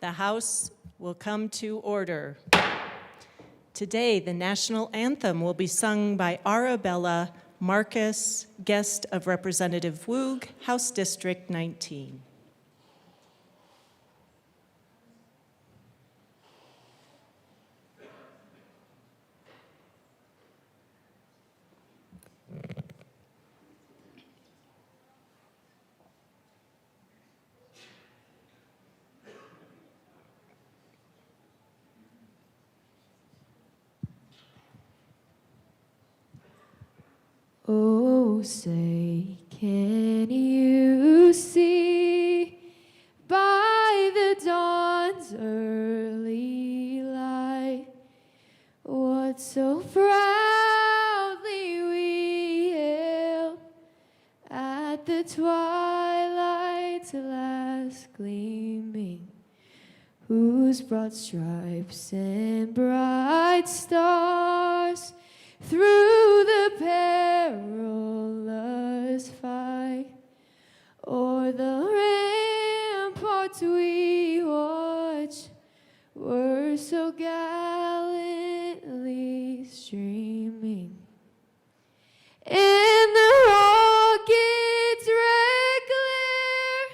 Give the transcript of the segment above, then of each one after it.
The House will come to order. Today, the national anthem will be sung by Arabella Marcus, guest of Representative Woog, House District 19. Oh, say, can you see by the dawn's early light what so proudly we hailed whose broad stripes and bright stars through the perilous fight, o'er the ramparts we watch, were so gallantly streaming. And the rockets' red glare,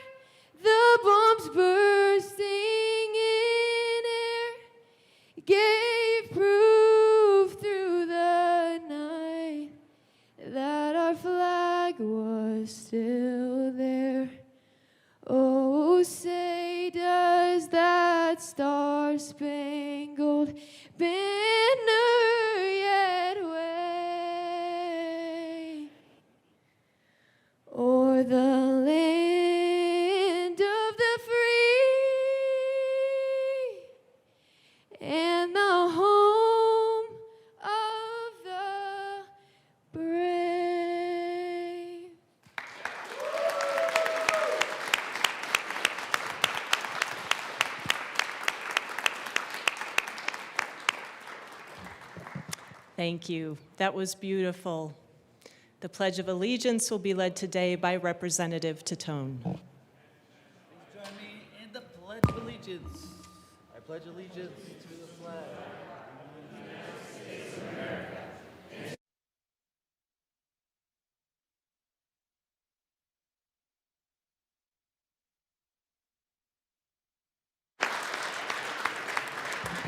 the bombs bursting in air, gave proof through the night that our flag was still there. Oh, say does that star-spangled banner yet wave o'er the land of the free and the home of the brave? Thank you. That was beautiful. The Pledge of Allegiance will be led today by Representative Tatone. Join me in the Pledge of Allegiance. I pledge allegiance to the flag.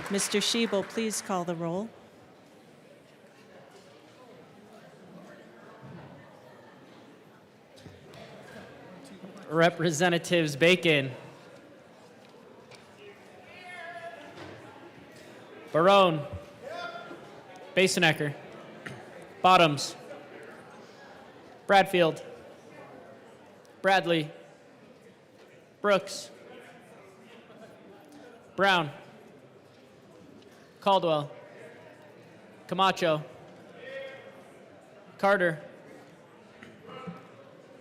Mr. Schiebel, please call the roll. Representatives Bacon, Barone, Basenecker, Bottoms, Bradfield, Bradley, Brooks, Brown, Caldwell, Camacho, Carter,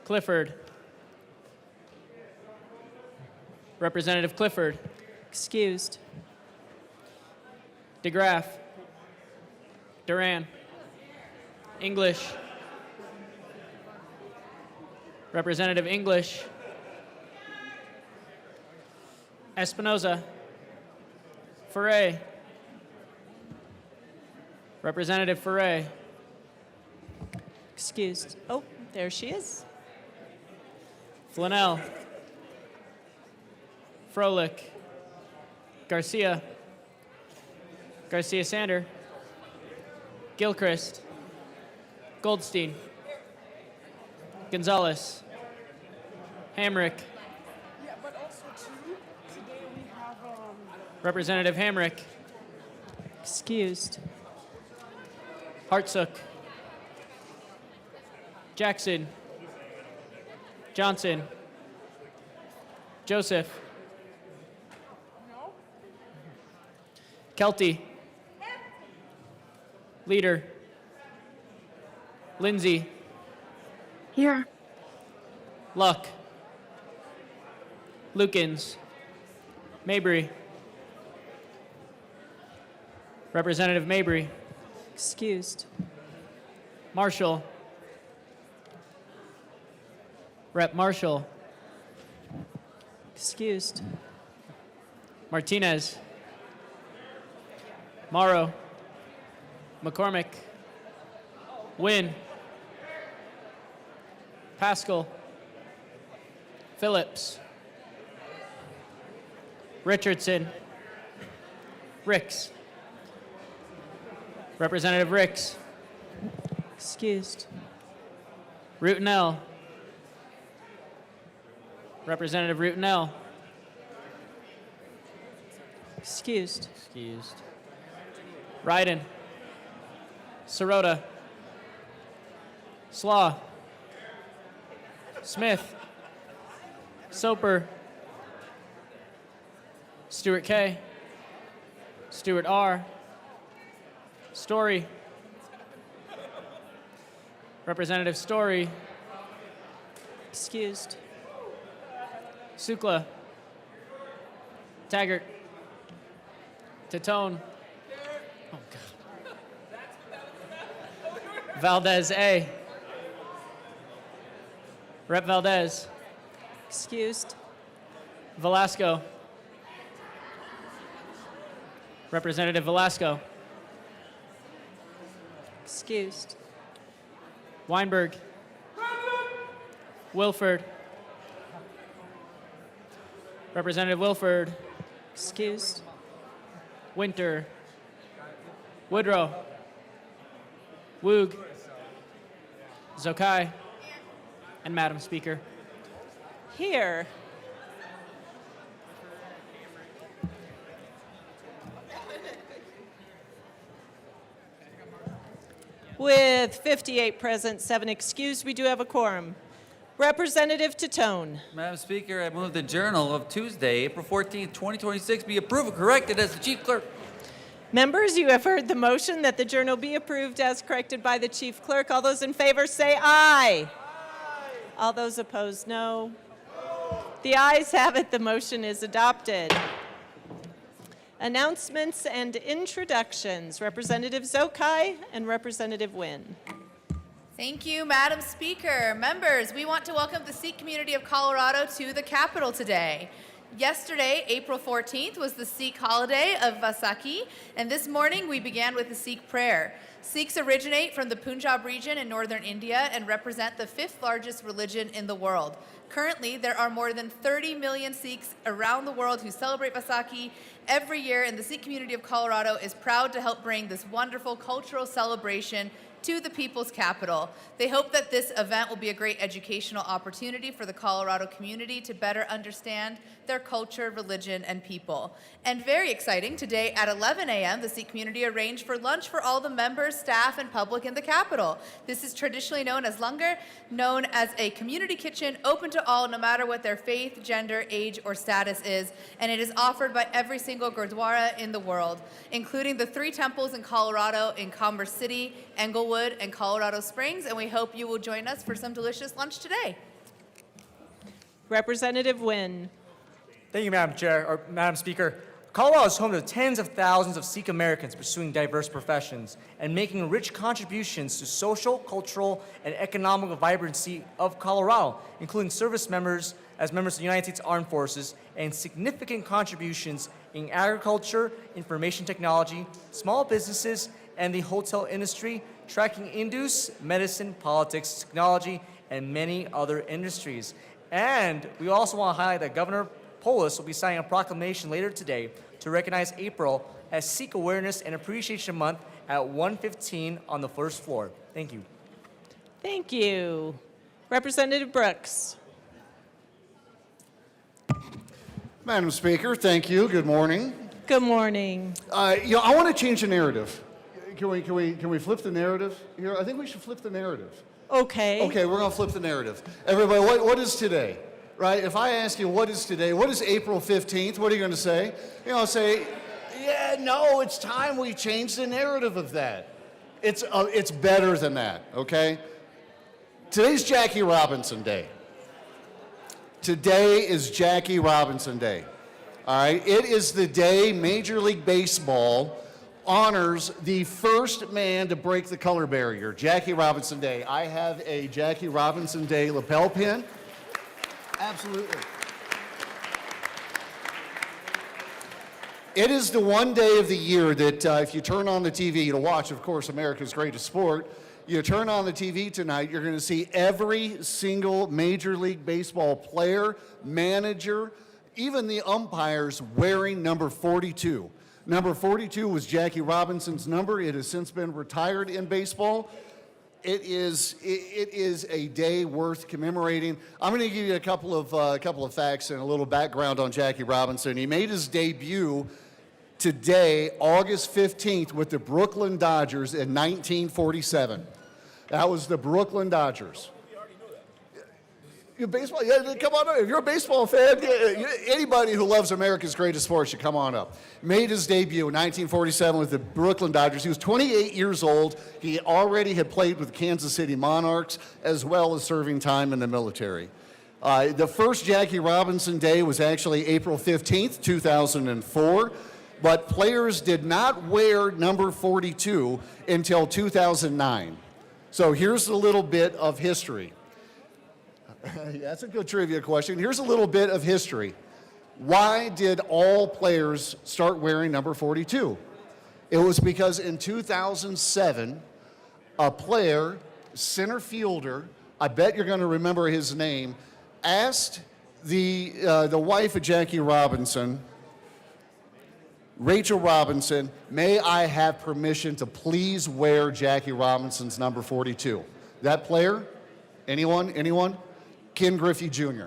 Clifford, Representative Clifford, Excused. DeGraff, Duran, English, Representative English, Espinoza, Foray, Representative Foray, Excused. Oh, there she is. Flanell, Froelich, Garcia, Garcia Sander, Gilchrist, Goldstein, Gonzalez, Hamrick, Representative Hamrick, Excused. Hartsook, Jackson, Johnson, Joseph, Kelty, Leader, Lindsay, Here. Luck, Lukens, Mabry, Representative Mabry, Excused. Marshall, Rep. Marshall, Excused. Martinez, Morrow, McCormick, Wynn, Pascal, Phillips, Richardson, Ricks, Representative Ricks, Excused. Rutinell, Representative Rutinell, Excused. excused, Ryden, Sirota, Slaw, Smith, Soper, Stewart K, Stewart R, Story, Representative Story, Excused. Sukla, Taggart, Tatone. Oh, God. Valdez A. Rep Valdez. Excused. Velasco. Representative Velasco. Excused. Weinberg. Wilford. Representative Wilford. Excused. Winter. Woodrow. Woog. Zokai. And Madam Speaker. Here. With 58 present, 7 excused, we do have a quorum. Representative Tatone. Madam Speaker, I move the Journal of Tuesday, April 14th, 2026 be approved and corrected as the Chief Clerk. Members, you have heard the motion that the journal be approved as corrected by the Chief Clerk. All those in favor say aye. All those opposed, no. The ayes have it. The motion is adopted. Announcements and introductions. Representative Zokai and Representative Wynn. Thank you, Madam Speaker. Members, we want to welcome the Sikh community of Colorado to the Capitol today. Yesterday, April 14th, was the Sikh holiday of Vaisakhi, and this morning we began with the Sikh prayer. Sikhs originate from the Punjab region in northern India and represent the 5th largest religion in the world. Currently, there are more than 30 million Sikhs around the world who celebrate Vaisakhi every year, and the Sikh community of Colorado is proud to help bring this wonderful cultural celebration to the people's capital. They hope that this event will be a great educational opportunity for the Colorado community to better understand their culture, religion, and people. And very exciting, today at 11 a.m., the Sikh community arranged for lunch for all the members, staff, and public in the Capitol. This is traditionally known as langar, known as a community kitchen open to all, no matter what their faith, gender, age, or status is, and it is offered by every single gurdwara in the world, including the 3 temples in Colorado in Commerce City, Englewood, and Colorado Springs, and we hope you will join us for some delicious lunch today. Representative Wynn. Thank you, Madam Chair, or Madam Speaker. Colorado is home to tens of thousands of Sikh Americans pursuing diverse professions and making rich contributions to social, cultural, and economic vibrancy of Colorado, including service members as members of the United States Armed Forces and significant contributions in agriculture, information technology, small businesses, and the hotel industry, tracking Indus, medicine, politics, technology, and many other industries. And we also want to highlight that Governor Polis will be signing a proclamation later today to recognize April as Sikh Awareness and Appreciation Month at 1:15 on the first floor. Thank you. Thank you. Representative Brooks. Madam Speaker, thank you. Good morning. Good morning. I want to change the narrative. Can we flip the narrative here? I think we should flip the narrative. Okay. Okay, we're going to flip the narrative. Everybody, what is today? Right? If I ask you what is today, what is April 15th? What are you going to say? I'll say, yeah, no, it's time we change the narrative of that. It's better than that, okay? Today's Jackie Robinson Day. Today is Jackie Robinson Day. All right? It is the day Major League Baseball honors the first man to break the color barrier, Jackie Robinson Day. I have a Jackie Robinson Day lapel pin. Absolutely. It is the one day of the year that if you turn on the TV to watch, of course, America's Greatest Sport, you turn on the TV tonight, you're going to see every single Major League Baseball player, manager, even the umpires wearing number 42. Number 42 was Jackie Robinson's number. It has since been retired in baseball. It is a day worth commemorating. I'm going to give you a couple of facts and a little background on Jackie Robinson. He made his debut today, August 15th, with the Brooklyn Dodgers in 1947. That was the Brooklyn Dodgers. Baseball, yeah, come on up. If you're a baseball fan, anybody who loves America's Greatest Sport should come on up. Made his debut in 1947 with the Brooklyn Dodgers. He was 28 years old. He already had played with the Kansas City Monarchs, as well as serving time in the military. The first Jackie Robinson Day was actually April 15th, 2004. but players did not wear number 42 until 2009. So here's a little bit of history. That's a good trivia question. Here's a little bit of history. Why did all players start wearing number 42? It was because in 2007, a player, center fielder, I bet you're going to remember his name, asked the wife of Jackie Robinson, Rachel Robinson, may I have permission to please wear Jackie Robinson's number 42? That player? Anyone? Ken Griffey Jr.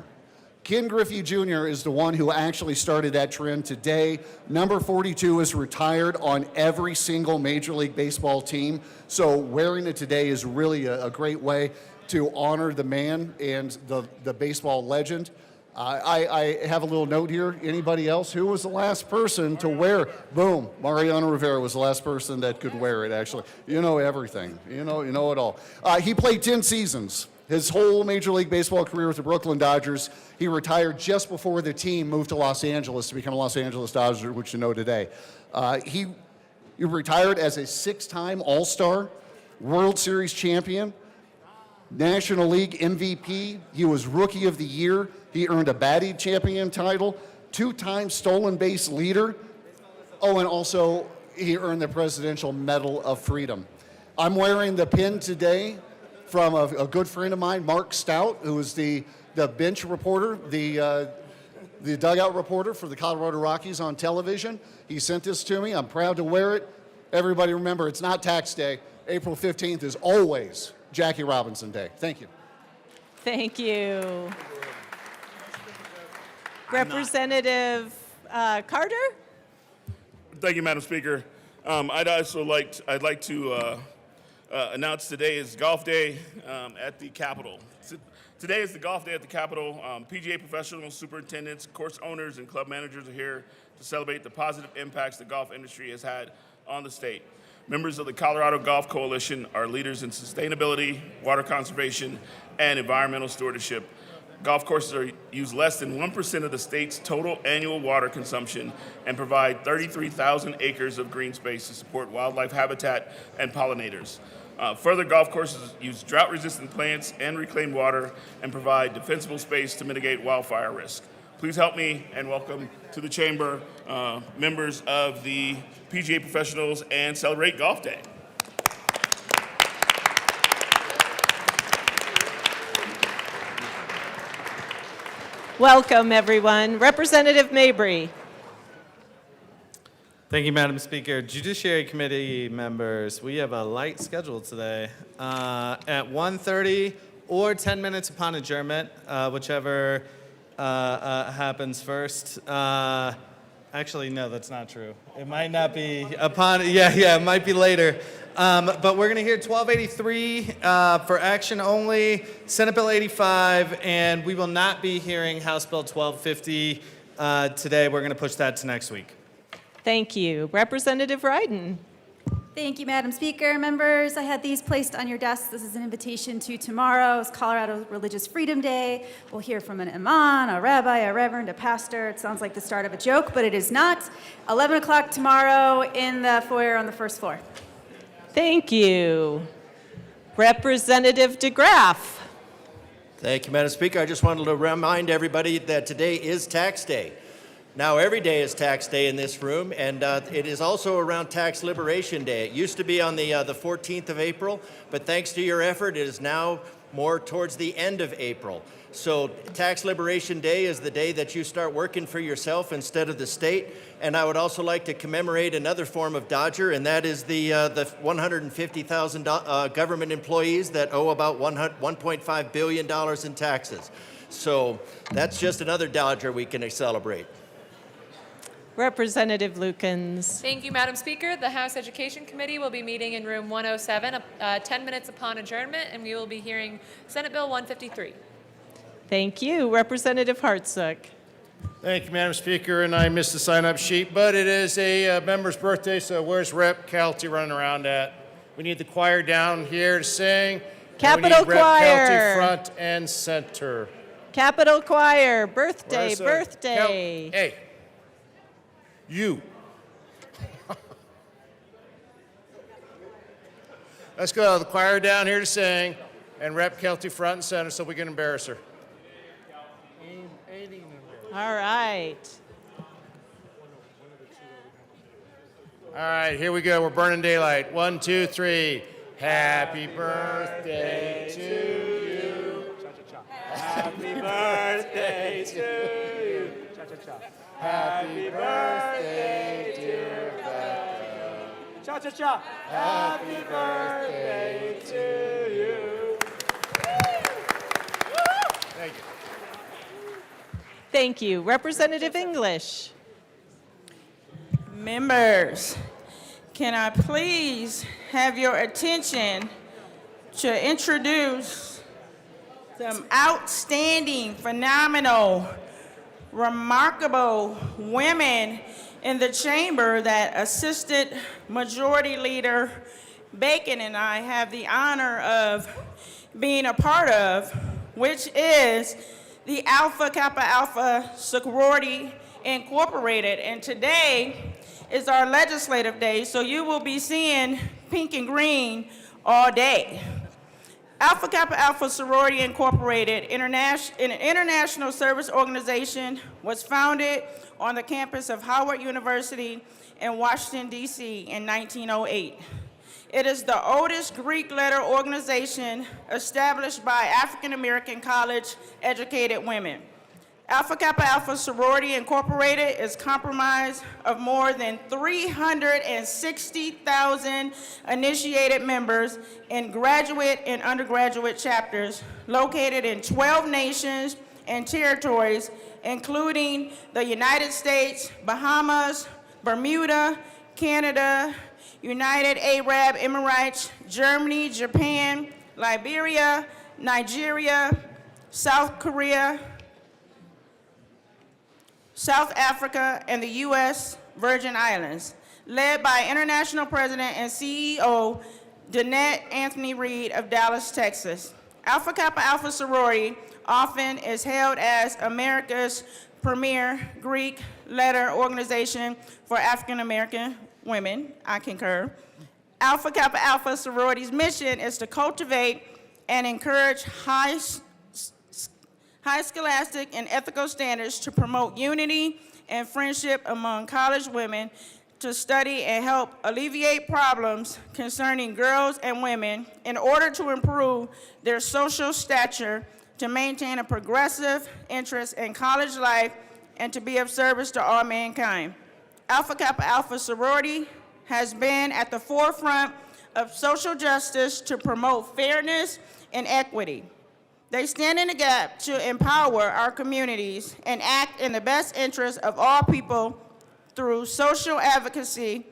Ken Griffey Jr. is the one who actually started that trend. Today, number 42 is retired on every single Major League Baseball team. So wearing it today is really a great way to honor the man and the baseball legend. I have a little note here. Anybody else? Who was the last person to wear? Boom. Mariano Rivera was the last person that could wear it, actually. You know everything. You know it all. He played 10 seasons. His whole Major League Baseball career with the Brooklyn Dodgers. He retired just before the team moved to Los Angeles to become a Los Angeles Dodger, which you know today. He retired as a 6-time All-Star, World Series champion, National League MVP. He was Rookie of the Year. He earned a batting champion title, 2-time stolen base leader. Oh, and also he earned the Presidential Medal of Freedom. I'm wearing the pin today from a good friend of mine, Mark Stout, who is the bench reporter, the dugout reporter for the Colorado Rockies on television. He sent this to me. I'm proud to wear it. Everybody remember, it's not tax day. April 15th is always Jackie Robinson Day. Thank you. Thank you. Representative Carter? Thank you, Madam Speaker. I'd like to announce today is Golf Day at the Capitol. Today is the Golf Day at the Capitol. PGA professionals, superintendents, course owners, and club managers are here to celebrate the positive impacts the golf industry has had on the state. Members of the Colorado Golf Coalition are leaders in sustainability, water conservation, and environmental stewardship. Golf courses use less than 1% of the state's total annual water consumption and provide 33,000 acres of green space to support wildlife habitat and pollinators. Further, golf courses use drought-resistant plants and reclaimed water and provide defensible space to mitigate wildfire risk. Please help me and welcome to the chamber members of the PGA professionals and celebrate Golf Day. Welcome, everyone. Representative Mabry. Thank you, Madam Speaker. Judiciary Committee members, we have a light schedule today. At 1:30 or 10 minutes upon adjournment, whichever happens first. Actually, no, that's not true. It might not be upon, it might be later. But we're gonna hear 1283 for action only, Senate Bill 85, and we will not be hearing House Bill 1250 today. We're gonna push that to next week. Thank you. Representative Ryden. Thank you, Madam Speaker. Members, I had these placed on your desks. This is an invitation to tomorrow's Colorado Religious Freedom Day. We'll hear from an imam, a rabbi, a reverend, a pastor. It sounds like the start of a joke, but it is not. 11 o'clock tomorrow in the foyer on the first floor. Thank you. Representative DeGraff. Thank you, Madam Speaker. I just wanted to remind everybody that today is tax day. Now, every day is tax day in this room, and it is also around Tax Liberation Day. It used to be on the 14th of April, but thanks to your effort, it is now more towards the end of April. So Tax Liberation Day is the day that you start working for yourself instead of the state. And I would also like to commemorate another form of Dodger, and that is the 150,000 government employees that owe about $1.5 billion in taxes. So that's just another Dodger we can celebrate. Representative Lukens. Thank you, Madam Speaker. The House Education Committee will be meeting in room 107, 10 minutes upon adjournment, and we will be hearing Senate Bill 153. Thank you. Representative Hartsook. Thank you, Madam Speaker, and I missed the sign-up sheet, but it is a member's birthday, so where's Rep. Kelty running around at? We need the choir down here to sing. Capitol Choir. Rep. Kelty front and center. Capitol Choir. Birthday, Where's, birthday. Hey, you. Let's go. The choir down here to sing, and Rep. Kelty front and center so we can embarrass her. All right. All right, here we go. We're burning daylight. 1, 2, 3. Happy birthday to you. Happy birthday to you. Happy birthday, dear Becca. Cha-cha-cha. Happy birthday to you. Thank you. Thank you. Representative English. Members, can I please have your attention to introduce some outstanding, phenomenal, remarkable women in the chamber that Assistant Majority Leader Bacon and I have the honor of being a part of, which is the Kappa Alpha Sorority Incorporated. And today is our legislative day, so you will be seeing pink and green all day. Kappa Alpha Sorority Incorporated, an international service organization, was founded on the campus of Howard University in Washington, D.C. in 1908. It is the oldest Greek letter organization established by African-American college-educated women. Kappa Alpha Sorority Incorporated is comprised of more than 360,000 initiated members in graduate and undergraduate chapters located in 12 nations and territories, including the United States, Bahamas, Bermuda, Canada, United Arab Emirates, Germany, Japan, Liberia, Nigeria, South Korea, South Africa, and the U.S. Virgin Islands, led by International President and CEO Danette Anthony Reed of Dallas, Texas. Kappa Alpha Sorority often is hailed as America's premier Greek letter organization for African American women. I concur. Kappa Alpha Sorority's mission is to cultivate and encourage high scholastic and ethical standards to promote unity and friendship among college women, to study and help alleviate problems concerning girls and women in order to improve their social stature, to maintain a progressive interest in college life, and to be of service to all mankind. Kappa Alpha Sorority has been at the forefront of social justice to promote fairness and equity. They stand in the gap to empower our communities and act in the best interest of all people through social advocacy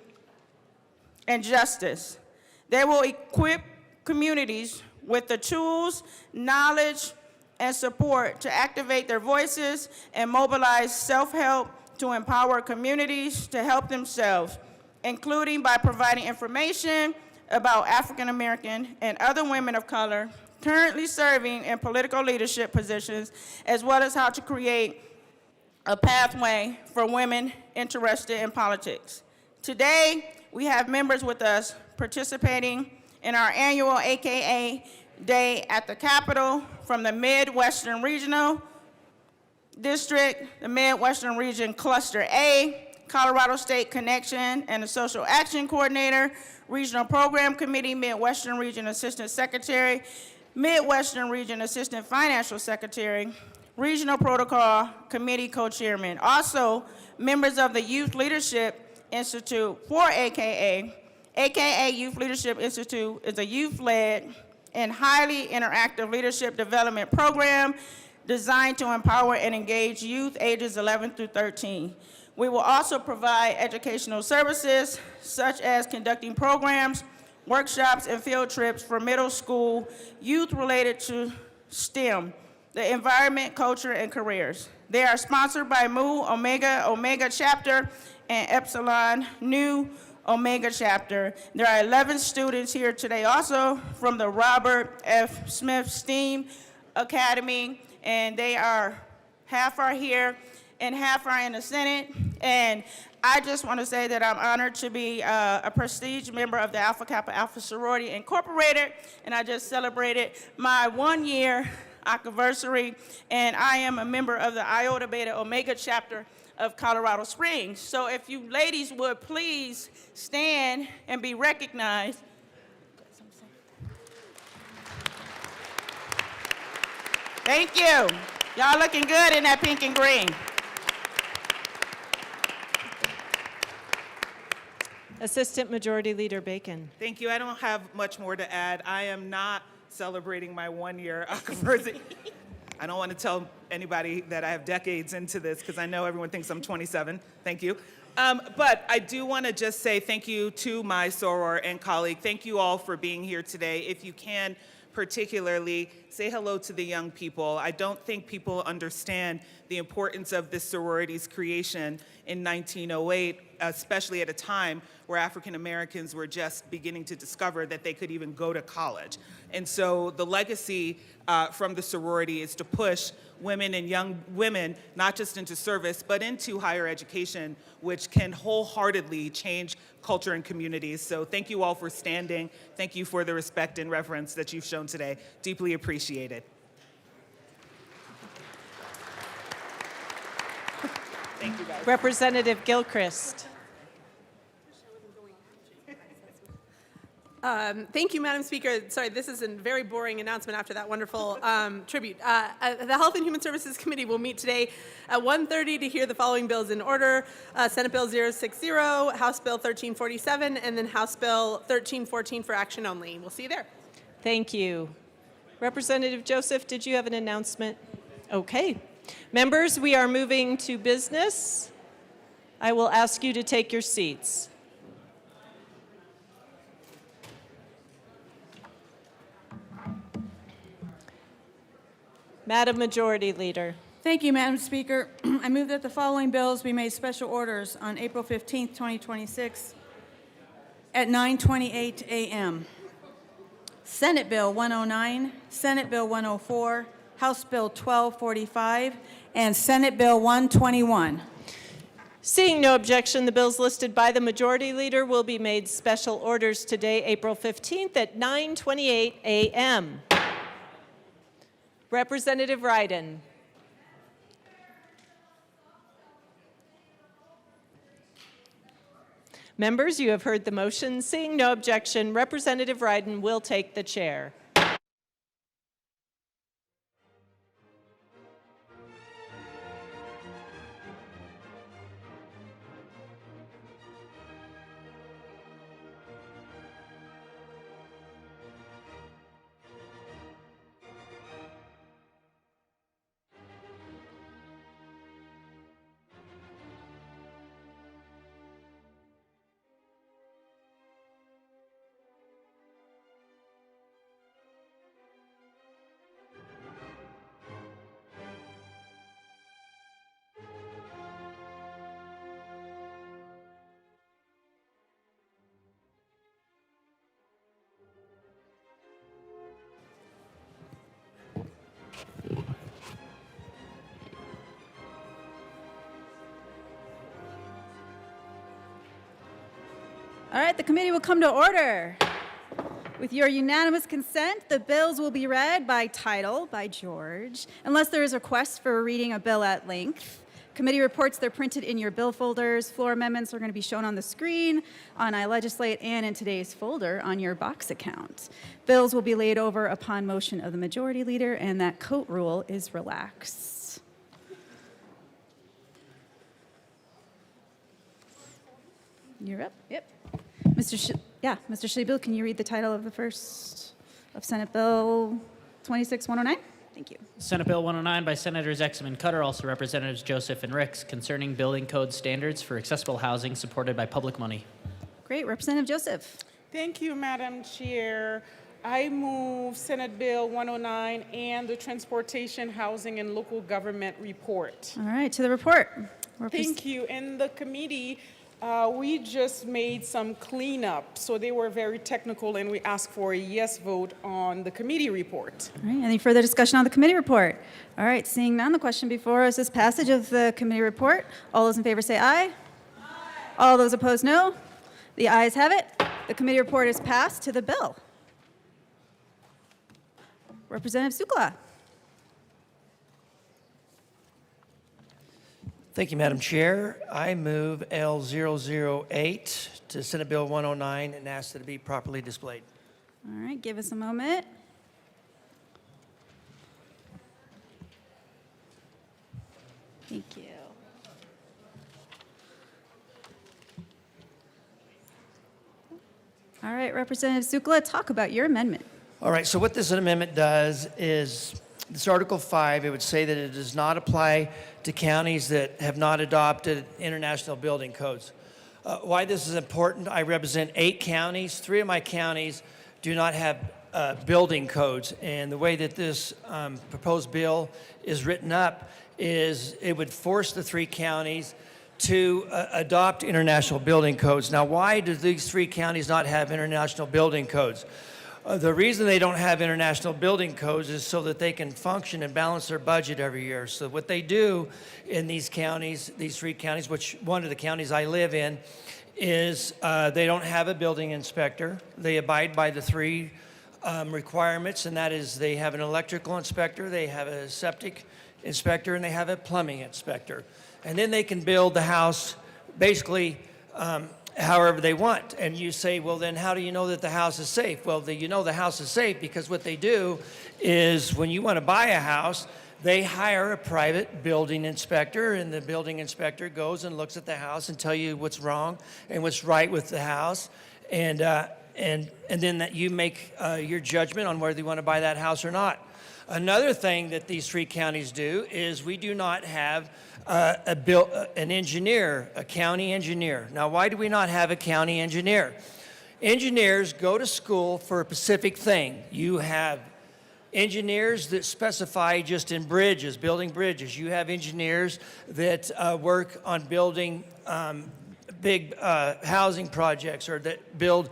and justice. They will equip communities with the tools, knowledge, and support to activate their voices and mobilize self-help to empower communities to help themselves, including by providing information about African American and other women of color currently serving in political leadership positions, as well as how to create a pathway for women interested in politics. Today, we have members with us participating in our annual AKA Day at the Capitol from the Midwestern Regional District, the Midwestern Region Cluster A, Colorado State Connection, and the Social Action Coordinator, Regional Program Committee, Midwestern Region Assistant Secretary, Midwestern Region Assistant Financial Secretary, Regional Protocol Committee Co-Chairman. Also, members of the Youth Leadership Institute for AKA. AKA Youth Leadership Institute is a youth-led and highly interactive leadership development program designed to empower and engage youth ages 11 through 13. We will also provide educational services such as conducting programs, workshops, and field trips for middle school youth related to STEM, the environment, culture, and careers. They are sponsored by Mu Omega Chapter and Epsilon Nu Omega Chapter. There are 11 students here today also from the Robert F. Smith STEAM Academy, and they are, half are here and half are in the Senate. And I just want to say that I'm honored to be a prestige member of the Alpha Kappa Alpha Sorority Incorporated, and I just celebrated my 1-year anniversary, and I am a member of the Iota Beta Omega chapter of Colorado Springs. So if you ladies would please stand and be recognized. Thank you. Y'all looking good in that pink and green. Assistant Majority Leader Bacon. Thank you. I don't have much more to add. I am not celebrating my 1-year anniversary. I don't want to tell anybody that I have decades into this because I know everyone thinks I'm 27. Thank you. But I do want to just say thank you to my soror and colleague. Thank you all for being here today. If you can, particularly, say hello to the young people. I don't think people understand the importance of this sorority's creation in 1908, especially at a time where African Americans were just beginning to discover that they could even go to college. And so the legacy from the sorority is to push women and young women, not just into service, but into higher education, which can wholeheartedly change culture and communities. So thank you all for standing. Thank you for the respect and reverence that you've shown today. Deeply appreciated. Thank you, guys. Representative Gilchrist. Thank you, Madam Speaker. Sorry, this is a very boring announcement after that wonderful tribute. The Health and Human Services Committee will meet today at 1:30 to hear the following bills in order. Senate Bill 060, House Bill 1347, and then House Bill 1314 for action only. We'll see you there. Thank you. Representative Joseph, did you have an announcement? Okay. Members, we are moving to business. I will ask you to take your seats. Madam Majority Leader. Thank you, Madam Speaker. I move that the following bills be made special orders on April 15th, 2026 at 9:28 a.m. Senate Bill 109, Senate Bill 104, House Bill 1245, and Senate Bill 121. Seeing no objection, the bills listed by the Majority Leader will be made special orders today, April 15th at 9:28 a.m. Representative Ryden. Members, you have heard the motion. Seeing no objection, Representative Ryden will take the chair. All right, the committee will come to order. With your unanimous consent, the bills will be read by title by George, unless there is a request for a reading of bill at length. Committee reports, they're printed in your bill folders. Floor amendments are going to be shown on the screen, on iLegislate, and in today's folder on your box account. Bills will be laid over upon motion of the Majority Leader, and that coat rule is relaxed. You're up. Yep. Mr. Shabil, can you read the title of the first of Senate Bill 26-109? Thank you. Senate Bill 109 by Senators Exum and Cutter, also Representatives Joseph and Ricks, concerning building code standards for accessible housing supported by public money. Great. Representative Joseph. Thank you, Madam Chair. I move Senate Bill 109 and the Transportation, Housing, and Local Government Report. All right, to the report. Thank you. In the committee, We just made some cleanup, so they were very technical, and we asked for a yes vote on the committee report. All right, any further discussion on the committee report? All right, seeing none, the question before us is passage of the committee report. All those in favor say aye. Aye. All those opposed, no. The ayes have it. The committee report is passed to the bill. Representative Sukla. Thank you, Madam Chair. I move L008 to Senate Bill 109 and ask that it be properly displayed. All right, give us a moment. Thank you. All right, Representative Sukla, talk about your amendment. All right, so what this amendment does is, this Article 5, it would say that it does not apply to counties that have not adopted international building codes. Why this is important, I represent 8 counties. 3 of my counties do not have building codes, and the way that this proposed bill is written up is it would force the 3 counties to adopt international building codes. Now, why do these 3 counties not have international building codes? The reason they don't have international building codes is so that they can function and balance their budget every year. So what they do in these counties, these 3 counties, which one of the counties I live in, is they don't have a building inspector. They abide by the 3 requirements, and that is they have an electrical inspector, they have a septic inspector, and they have a plumbing inspector. And then they can build the house basically however they want. And you say, well, then how do you know that the house is safe? Well, you know the house is safe because what they do is when you want to buy a house, they hire a private building inspector, and the building inspector goes and looks at the house and tell you what's wrong and what's right with the house. And then that you make your judgment on whether you want to buy that house or not. Another thing that these 3 counties do is we do not have an engineer, a county engineer. Now, why do we not have a county engineer? Engineers go to school for a specific thing. You have engineers that specify just in bridges, building bridges. You have engineers that work on building big housing projects or that build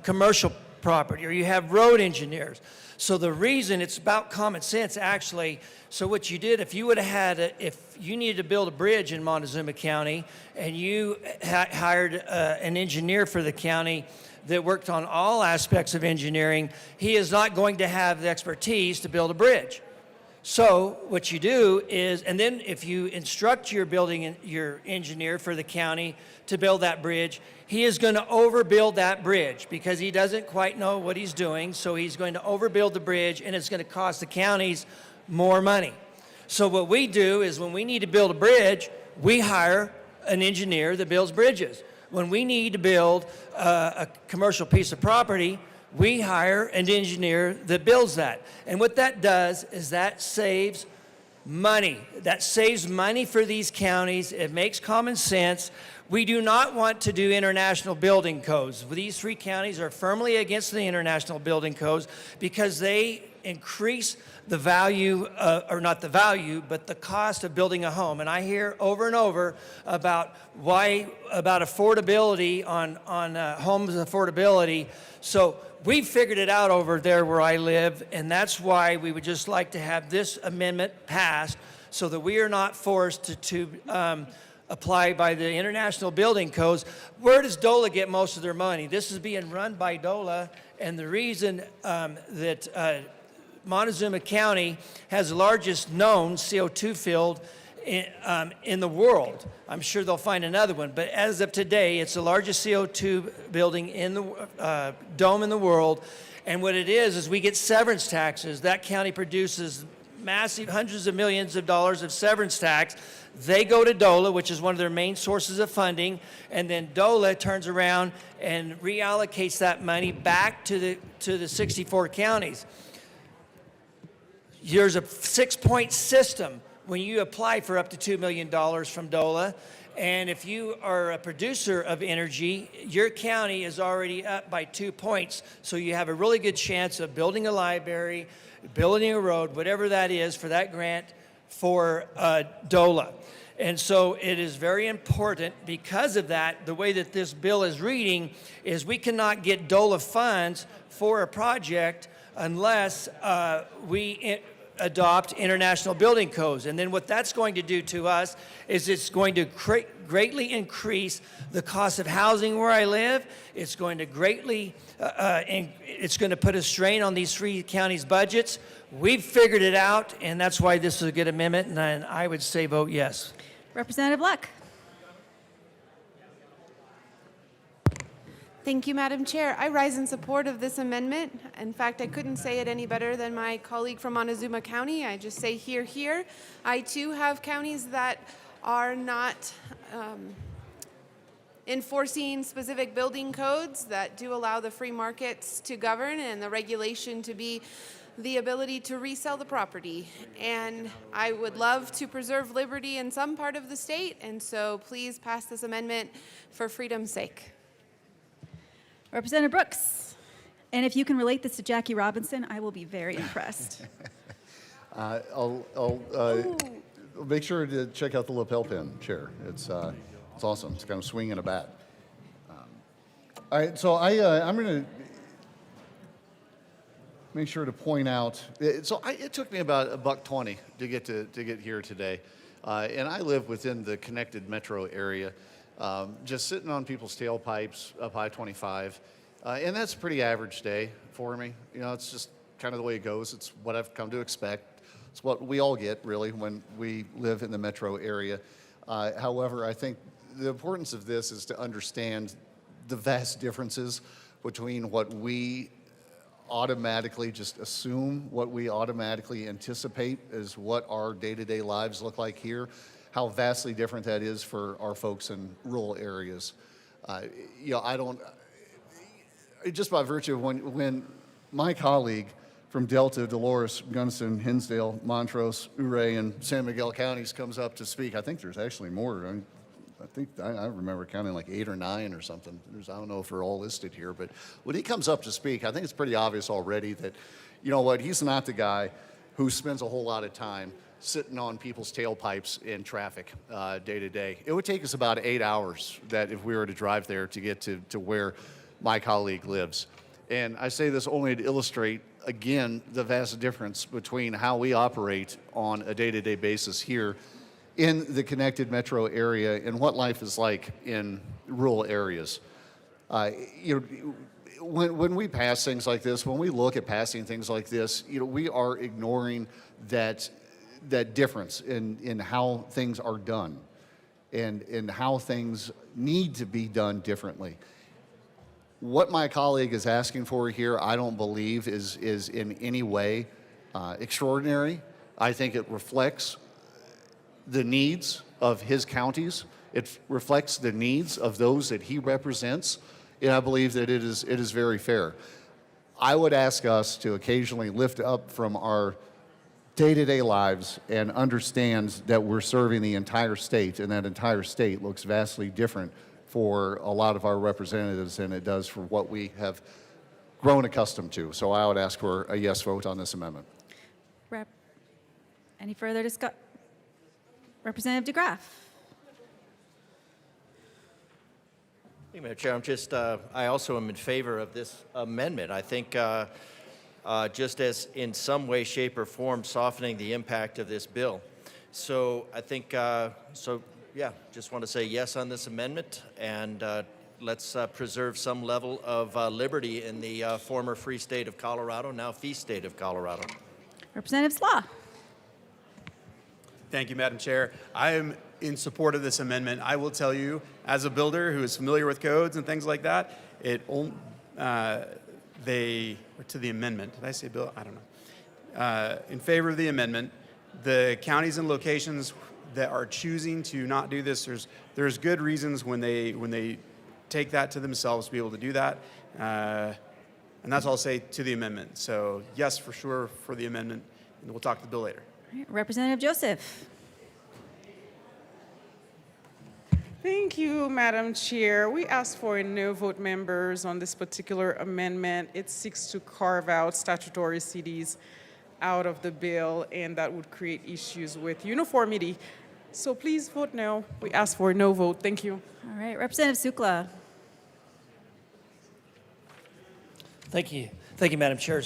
commercial property, or you have road engineers. So the reason, it's about common sense, actually. So what you did, if you would have had, if you needed to build a bridge in Montezuma County and you hired an engineer for the county that worked on all aspects of engineering, he is not going to have the expertise to build a bridge. So what you do is, and then if you instruct your engineer for the county to build that bridge, he is going to overbuild that bridge because he doesn't quite know what he's doing. So he's going to overbuild the bridge, and it's going to cost the counties more money. So what we do is when we need to build a bridge, we hire an engineer that builds bridges. When we need to build a commercial piece of property, we hire an engineer that builds that. And what that does is that saves money. That saves money for these counties. It makes common sense. We do not want to do international building codes. These 3 counties are firmly against the international building codes because they increase the value, or not the value, but the cost of building a home. And I hear over and over about affordability on homes affordability. So we figured it out over there where I live, and that's why we would just like to have this amendment passed so that we are not forced to apply by the international building codes. Where does DOLA get most of their money? This is being run by DOLA, and the reason that Montezuma County has the largest known CO2 field in the world. I'm sure they'll find another one, but as of today, it's the largest CO2 building in the dome in the world. And what it is we get severance taxes. That county produces massive hundreds of millions of dollars of severance tax. They go to DOLA, which is one of their main sources of funding, and then DOLA turns around and reallocates that money back to the 64 counties. There's a 6-point system when you apply for up to $2 million from DOLA. And if you are a producer of energy, your county is already up by 2 points. So you have a really good chance of building a library, building a road, whatever that is for that grant for DOLA. And so it is very important because of that, the way that this bill is reading is we cannot get DOLA funds for a project unless we adopt international building codes. And then what that's going to do to us is it's going to greatly increase the cost of housing where I live. It's going to greatly, it's going to put a strain on these three counties' budgets. We've figured it out, and that's why this is a good amendment, and I would say vote yes. Representative Luck. Thank you, Madam Chair. I rise in support of this amendment. In fact, I couldn't say it any better than my colleague from Montezuma County. I just say here, here. I too have counties that are not enforcing specific building codes that do allow the free markets to govern and the regulation to be the ability to resell the property. And I would love to preserve liberty in some part of the state, and so please pass this amendment for freedom's sake. Representative Brooks. And if you can relate this to Jackie Robinson, I will be very impressed. I'll make sure to check out the lapel pin, Chair. It's awesome. It's kind of swinging a bat. All right, so I'm going to make sure to point out. It took me about $1.20 to get here today, and I live within the connected metro area. Just sitting on people's tailpipes up I-25, and that's a pretty average day for me. You know, it's just kind of the way it goes. It's what I've come to expect. It's what we all get, really, when we live in the metro area. However, I think the importance of this is to understand the vast differences between what we automatically just assume, what we automatically anticipate is what our day-to-day lives look like here, how vastly different that is for our folks in rural areas. You know, just by virtue of when my colleague from Delta, Dolores, Gunnison, Hinsdale, Montrose, Ouray, and San Miguel counties comes up to speak, I think there's actually more. I remember counting like 8 or 9 or something. I don't know if they're all listed here, but when he comes up to speak, I think it's pretty obvious already that, you know what, he's not the guy who spends a whole lot of time sitting on people's tailpipes in traffic day to day. It would take us about 8 hours that if we were to drive there to get to where my colleague lives. And I say this only to illustrate, again, the vast difference between how we operate on a day-to-day basis here in the connected metro area and what life is like in rural areas. You know, when we pass things like this, when we look at passing things like this, you know, we are ignoring that difference in how things are done and in how things need to be done differently. What my colleague is asking for here, I don't believe is in any way extraordinary. I think it reflects the needs of his counties. It reflects the needs of those that he represents, and I believe that it is very fair. I would ask us to occasionally lift up from our day-to-day lives and understand that we're serving the entire state, and that entire state looks vastly different for a lot of our representatives than it does for what we have grown accustomed to. So I would ask for a yes vote on this amendment. Any further discussion? Representative DeGraff. Thank you, Madam Chair. I also am in favor of this amendment. I think just as in some way, shape, or form softening the impact of this bill. So I think, yeah, just want to say yes on this amendment, and let's preserve some level of liberty in the former free state of Colorado, now fee state of Colorado. Representative Slaw. Thank you, Madam Chair. I am in support of this amendment. I will tell you, as a builder who is familiar with codes and things like that, to the amendment. Did I say bill? I don't know. In favor of the amendment, the counties and locations that are choosing to not do this, there's good reasons when they take that to themselves to be able to do that. And that's all I'll say to the amendment. So yes, for sure, for the amendment, and we'll talk to the bill later. Representative Joseph. Thank you, Madam Chair. We ask for a no vote, members, on this particular amendment. It seeks to carve out statutory cities out of the bill, and that would create issues with uniformity. So please vote no. We ask for a no vote. Thank you. All right, Representative Sukla. Thank you. Thank you, Madam Chair.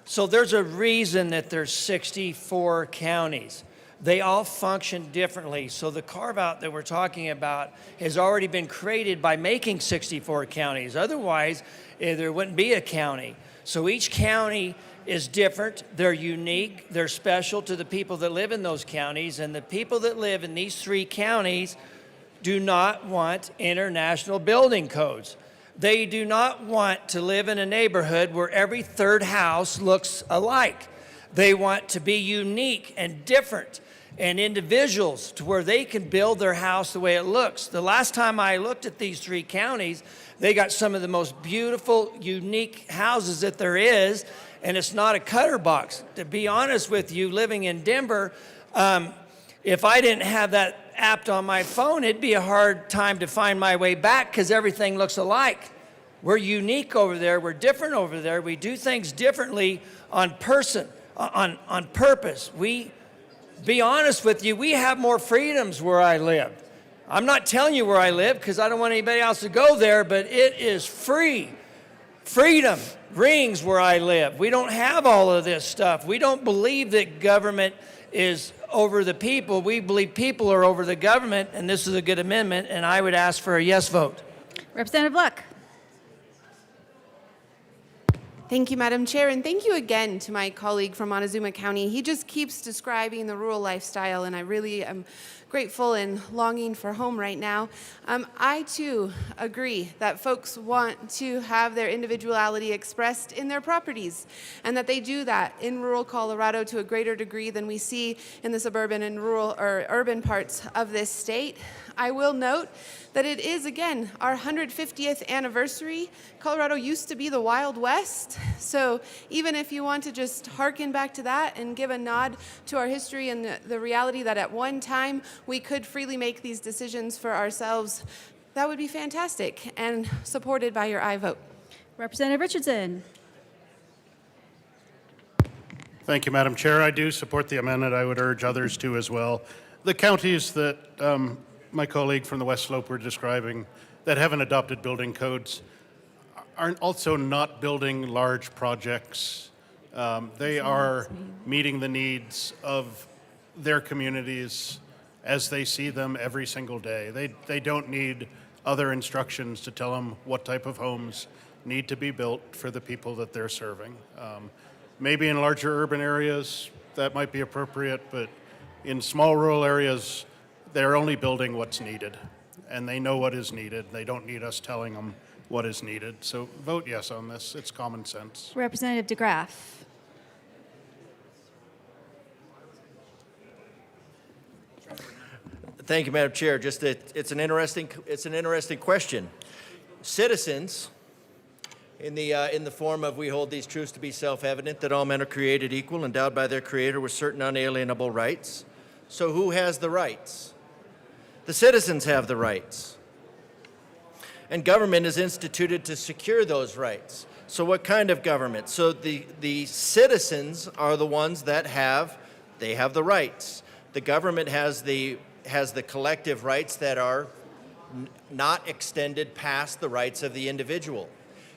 So there's a reason that there's 64 counties. They all function differently. So the carve-out that we're talking about has already been created by making 64 counties. Otherwise, there wouldn't be a county. So each county is different. They're unique. They're special to the people that live in those counties. And the people that live in these 3 counties do not want international building codes. They do not want to live in a neighborhood where every 3rd house looks alike. They want to be unique and different and individuals to where they can build their house the way it looks. The last time I looked at these 3 counties, they got some of the most beautiful, unique houses that there is, and it's not a cutter box. To be honest with you, living in Denver, if I didn't have that app on my phone, it'd be a hard time to find my way back because everything looks alike. We're unique over there. We're different over there. We do things differently on purpose. Be honest with you, we have more freedoms where I live. I'm not telling you where I live because I don't want anybody else to go there, but it is free. Freedom rings where I live. We don't have all of this stuff. We don't believe that government is over the people. We believe people are over the government, and this is a good amendment, and I would ask for a yes vote. Representative Luck. Thank you, Madam Chair, and thank you again to my colleague from Montezuma County. He just keeps describing the rural lifestyle, and I really am grateful and longing for home right now. I, too, agree that folks want to have their individuality expressed in their properties, and that they do that in rural Colorado to a greater degree than we see in the suburban and rural or urban parts of this state. I will note that it is, again, our 150th anniversary. Colorado used to be the Wild West, so even if you want to just hearken back to that and give a nod to our history and the reality that at one time we could freely make these decisions for ourselves, that would be fantastic and supported by your aye vote. Representative Richardson. Thank you, Madam Chair. I do support the amendment. I would urge others to as well. The counties that my colleague from the West Slope were describing that haven't adopted building codes are also not building large projects. They are meeting the needs of their communities as they see them every single day. They don't need other instructions to tell them what type of homes need to be built for the people that they're serving. Maybe in larger urban areas that might be appropriate, but in small rural areas, they're only building what's needed, and they know what is needed. They don't need us telling them what is needed. So vote yes on this. It's common sense. Representative DeGraff. Thank you, Madam Chair. Just that it's an interesting question. Citizens, in the form of we hold these truths to be self-evident that all men are created equal, endowed by their Creator with certain unalienable rights. So who has the rights? The citizens have the rights. And government is instituted to secure those rights. So what kind of government? So the citizens are the ones that have the rights. The government has the collective rights that are not extended past the rights of the individual.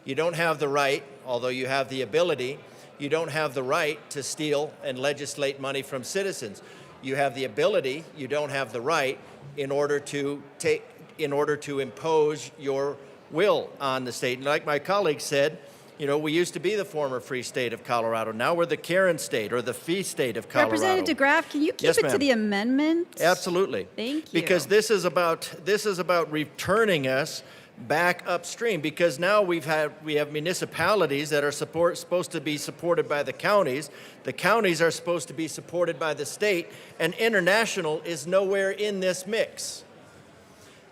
You don't have the right, although you have the ability, you don't have the right to steal and legislate money from citizens. You have the ability, you don't have the right in order to impose your will on the state. And like my colleague said, you know, we used to be the former free state of Colorado. Now we're the Karen state or the fee state of Colorado. Representative DeGraff, can you keep Yes, it to ma'am. the amendment? Absolutely. Thank you. Because this is about returning us back upstream, because now we have municipalities that are supposed to be supported by the counties. The counties are supposed to be supported by the state, and international is nowhere in this mix.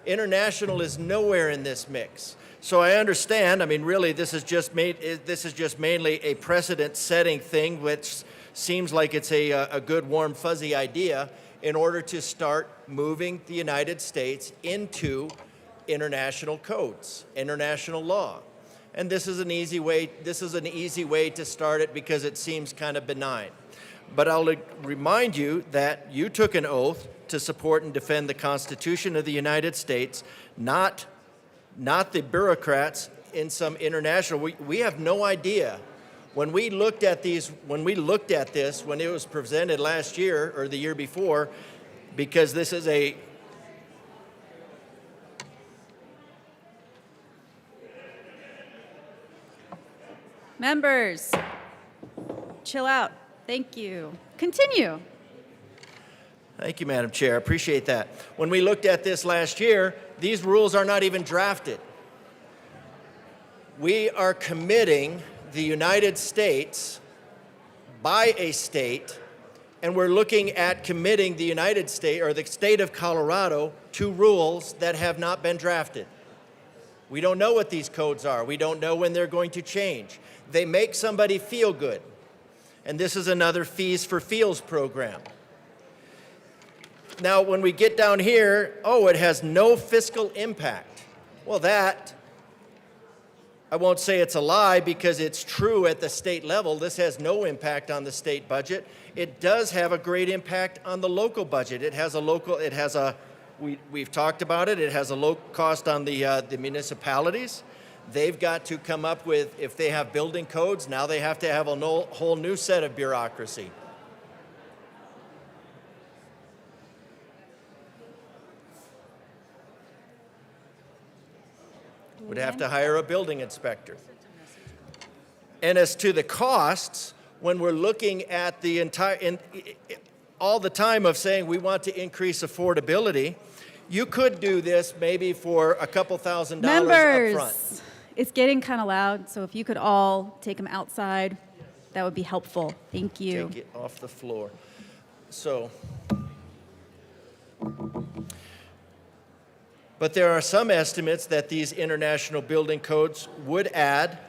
International is nowhere in this mix. So I understand. I mean, really, this is just mainly a precedent-setting thing, which seems like it's a good, warm, fuzzy idea in order to start moving the United States into international codes, international law. And this is an easy way to start it because it seems kind of benign. But I'll remind you that you took an oath to support and defend the Constitution of the United States, not the bureaucrats in some international. We have no idea. When we looked at this, when it was presented last year or the year before, because this is a Members, chill out. Thank you. Continue. Thank you, Madam Chair. I appreciate that. When we looked at this last year, these rules are not even drafted. We are committing the United States by a state, and we're looking at committing the United States or the state of Colorado to rules that have not been drafted. We don't know what these codes are. We don't know when they're going to change. They make somebody feel good. And this is another Fees for Feels program. Now, when we get down here, it has no fiscal impact. Well, that, I won't say it's a lie because it's true at the state level. This has no impact on the state budget. It does have a great impact on the local budget. We've talked about it. It has a low cost on the municipalities. They've got to come up with, if they have building codes, now they have to have a whole new set of bureaucracy. Would have to hire a building inspector. And as to the costs, when we're looking at the all the time of saying we want to increase affordability, you could do this maybe for a couple $1,000 up Members, front. it's getting kind of loud, so if you could all take them outside, that would be helpful. Thank you. Take it off the floor. So, but there are some estimates that these international building codes would add,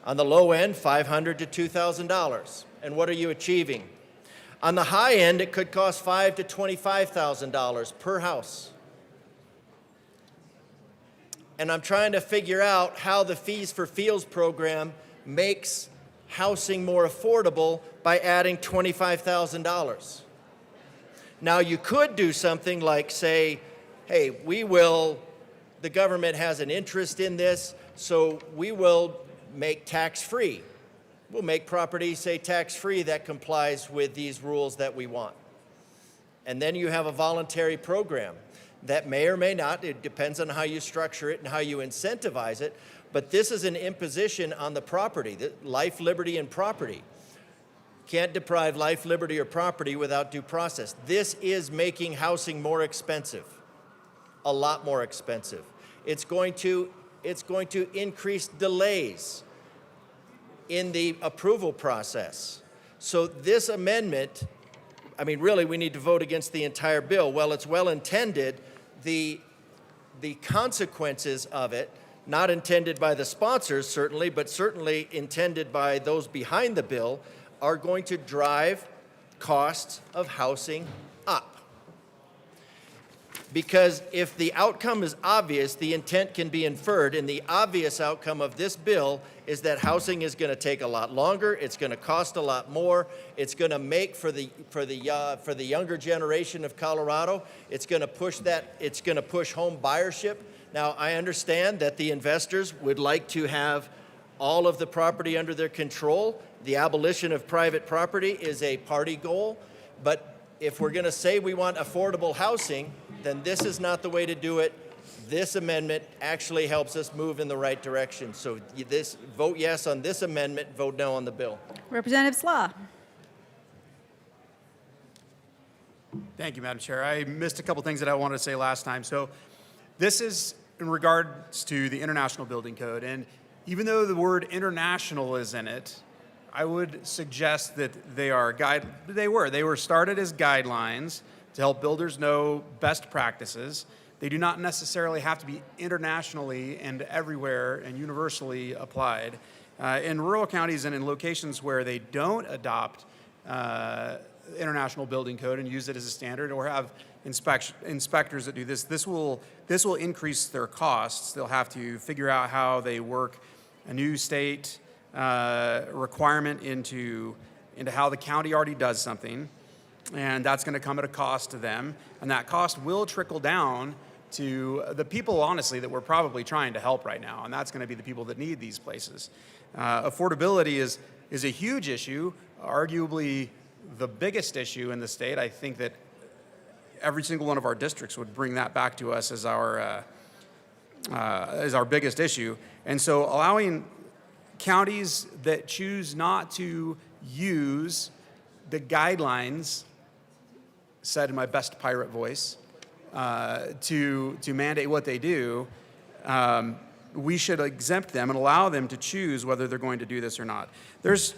on the low end, $500 to $2,000. And what are you achieving? On the high end, it could cost $5,000 to $25,000 per house. And I'm trying to figure out how the Fees for Feels program makes housing more affordable by adding $25,000. Now, you could do something like say, hey, the government has an interest in this, so we will make tax-free. We'll make property, say, tax-free that complies with these rules that we want. And then you have a voluntary program that may or may not, it depends on how you structure it and how you incentivize it, but this is an imposition on the property, life, liberty, and property. Can't deprive life, liberty, or property without due process. This is making housing more expensive, a lot more expensive. It's going to increase delays in the approval process. So this amendment, really we need to vote against the entire bill. Well, it's well intended. The consequences of it, not intended by the sponsors certainly, but certainly intended by those behind the bill, are going to drive costs of housing up. Because if the outcome is obvious, the intent can be inferred, and the obvious outcome of this bill is that housing is going to take a lot longer, it's going to cost a lot more, it's going to make for the younger generation of Colorado, it's going to push home buyership. Now, I understand that the investors would like to have all of the property under their control. The abolition of private property is a party goal, but if we're going to say we want affordable housing, then this is not the way to do it. This amendment actually helps us move in the right direction. So vote yes on this amendment, vote no on the bill. Representative Slaw. Thank you, Madam Chair. I missed a couple things that I wanted to say last time. So this is in regards to the International Building Code. And even though the word international is in it, I would suggest that they were started as guidelines to help builders know best practices. They do not necessarily have to be internationally and everywhere and universally applied. In rural counties and in locations where they don't adopt International Building Code and use it as a standard or have inspectors that do this, this will increase their costs. They'll have to figure out how they work a new state requirement into into how the county already does something, and that's going to come at a cost to them, and that cost will trickle down to the people, honestly, that we're probably trying to help right now, and that's going to be the people that need these places. Affordability is a huge issue, arguably the biggest issue in the state. I think that every single one of our districts would bring that back to us as our biggest issue. And so allowing counties that choose not to use the guidelines, said in my best pirate voice, to mandate what they do, we should exempt them and allow them to choose whether they're going to do this or not. There's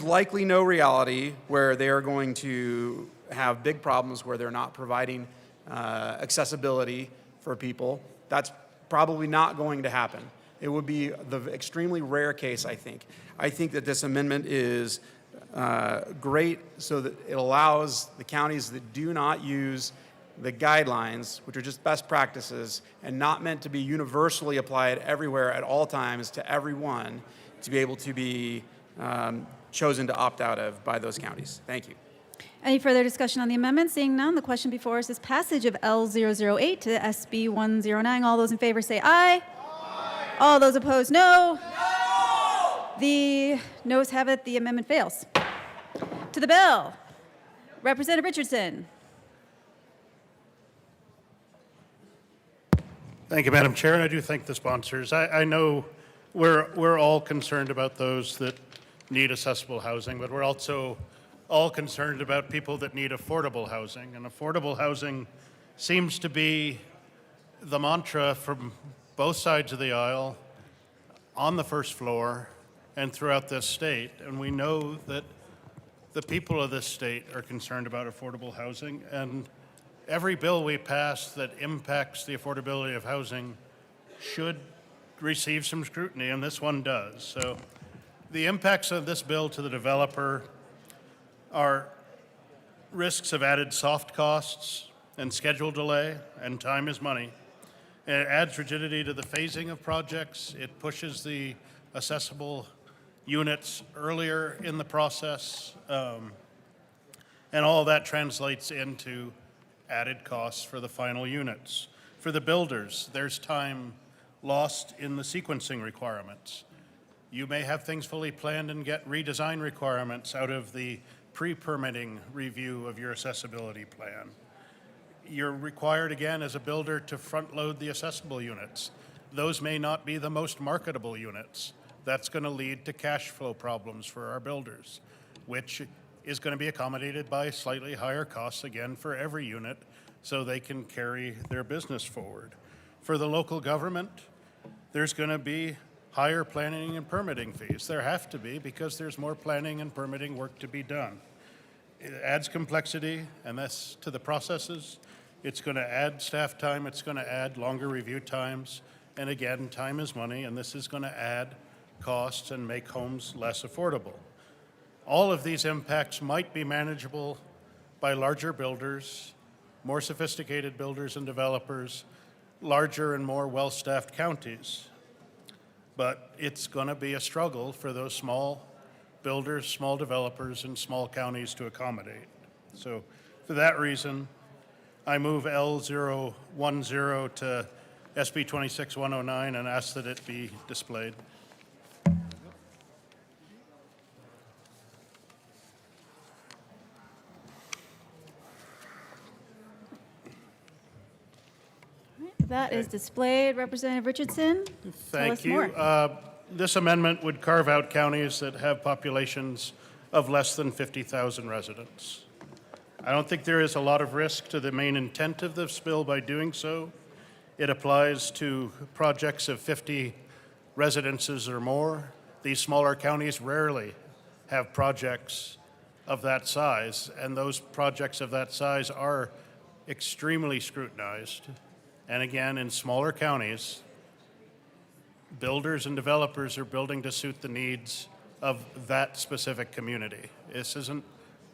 likely no reality where they are going to have big problems where they're not providing accessibility for people. That's probably not going to happen. It would be the extremely rare case, I think. I think that this amendment is great so that it allows the counties that do not use the guidelines, which are just best practices and not meant to be universally applied everywhere at all times to everyone, to be able to be chosen to opt out of by those counties. Thank you. Any further discussion on the amendment? Seeing none, the question before us is passage of L008 to SB 109. All those in favor say aye. Aye. All those opposed, no. No. The noes have it. The amendment fails. To the bill, Representative Richardson. Thank you, Madam Chair, and I do thank the sponsors. I know we're all concerned about those that need accessible housing, but we're also all concerned about people that need affordable housing. And affordable housing seems to be the mantra from both sides of the aisle, on the first floor, and throughout this state. And we know that the people of this state are concerned about affordable housing, and every bill we pass that impacts the affordability of housing should receive some scrutiny, and this one does. So the impacts of this bill to the developer are risks of added soft costs and schedule delay, and time is money. And it adds rigidity to the phasing of projects. It pushes the accessible units earlier in the process, and all of that translates into added costs for the final units. For the builders, there's time lost in the sequencing requirements. You may have things fully planned and get redesign requirements out of the pre-permitting review of your accessibility plan. You're required again as a builder to front load the accessible units. Those may not be the most marketable units. That's going to lead to cash flow problems for our builders, which is going to be accommodated by slightly higher costs again for every unit so they can carry their business forward. For the local government, there's going to be higher planning and permitting fees. There have to be, because there's more planning and permitting work to be done. It adds complexity, and that's to the processes. It's going to add staff time. It's going to add longer review times. And again, time is money, and this is going to add costs and make homes less affordable. All of these impacts might be manageable by larger builders, more sophisticated builders and developers, larger and more well-staffed counties. But it's going to be a struggle for those small builders, small developers, and small counties to accommodate. So for that reason, I move L010 to SB 26109 and ask that it be displayed. That is displayed. Representative Richardson, tell us Thank you. more. This amendment would carve out counties that have populations of less than 50,000 residents. I don't think there is a lot of risk to the main intent of this bill by doing so. It applies to projects of 50 residences or more. These smaller counties rarely have projects of that size, and those projects of that size are extremely scrutinized. And again, in smaller counties, builders and developers are building to suit the needs of that specific community. This isn't,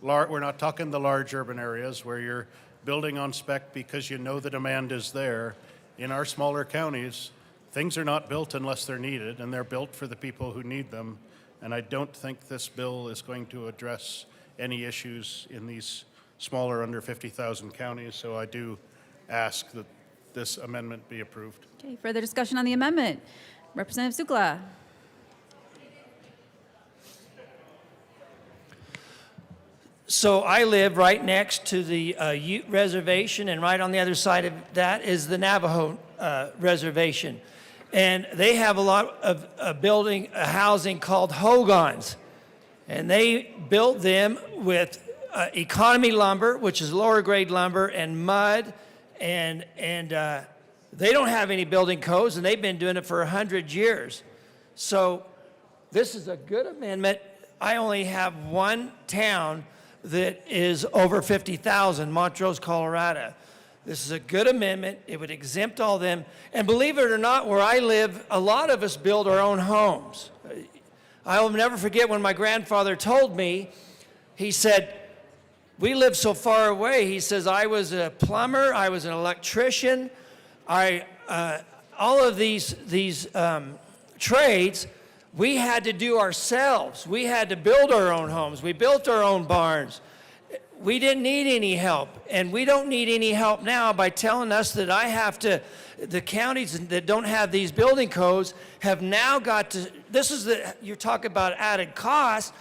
we're not talking the large urban areas where you're building on spec because you know the demand is there. In our smaller counties, things are not built unless they're needed, and they're built for the people who need them. And I don't think this bill is going to address any issues in these smaller, under 50,000 counties. So I do ask that this amendment be approved. Okay, further discussion on the amendment. Representative Sukla. So I live right next to the Ute Reservation, and right on the other side of that is the Navajo Reservation. And they have a lot of housing called hogans. And they built them with economy lumber, which is lower grade lumber, and mud. And they don't have any building codes, and they've been doing it for 100 years. So this is a good amendment. I only have one town that is over 50,000, Montrose, Colorado. This is a good amendment. It would exempt all them. And believe it or not, where I live, a lot of us build our own homes. I will never forget when my grandfather told me, he said, we live so far away. He says, I was a plumber, I was an electrician, all of these trades, we had to do ourselves. We had to build our own homes. We built our own barns. We didn't need any help, and we don't need any help now by telling us that the counties that don't have these building codes have now got to, you talk about added cost,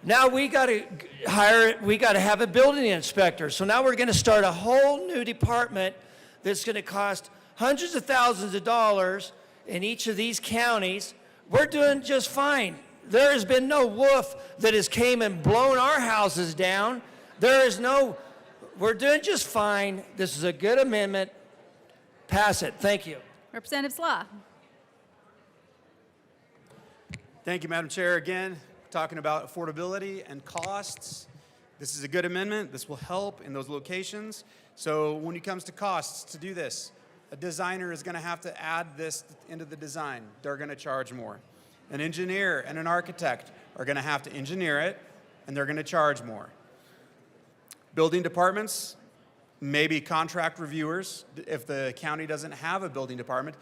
now we got to have a building inspector. So now we're going to start a whole new department that's going to cost hundreds of thousands of dollars in each of these counties. We're doing just fine. There has been no wolf that has came and blown our houses down. We're doing just fine. This is a good amendment. Pass it. Thank you. Representative Slaw. Thank you, Madam Chair. Again, talking about affordability and costs. This is a good amendment. This will help in those locations. So when it comes to costs to do this, a designer is going to have to add this into the design. They're going to charge more. An engineer and an architect are going to have to engineer it, and they're going to charge more. Building departments, maybe contract reviewers, if the county doesn't have a building department,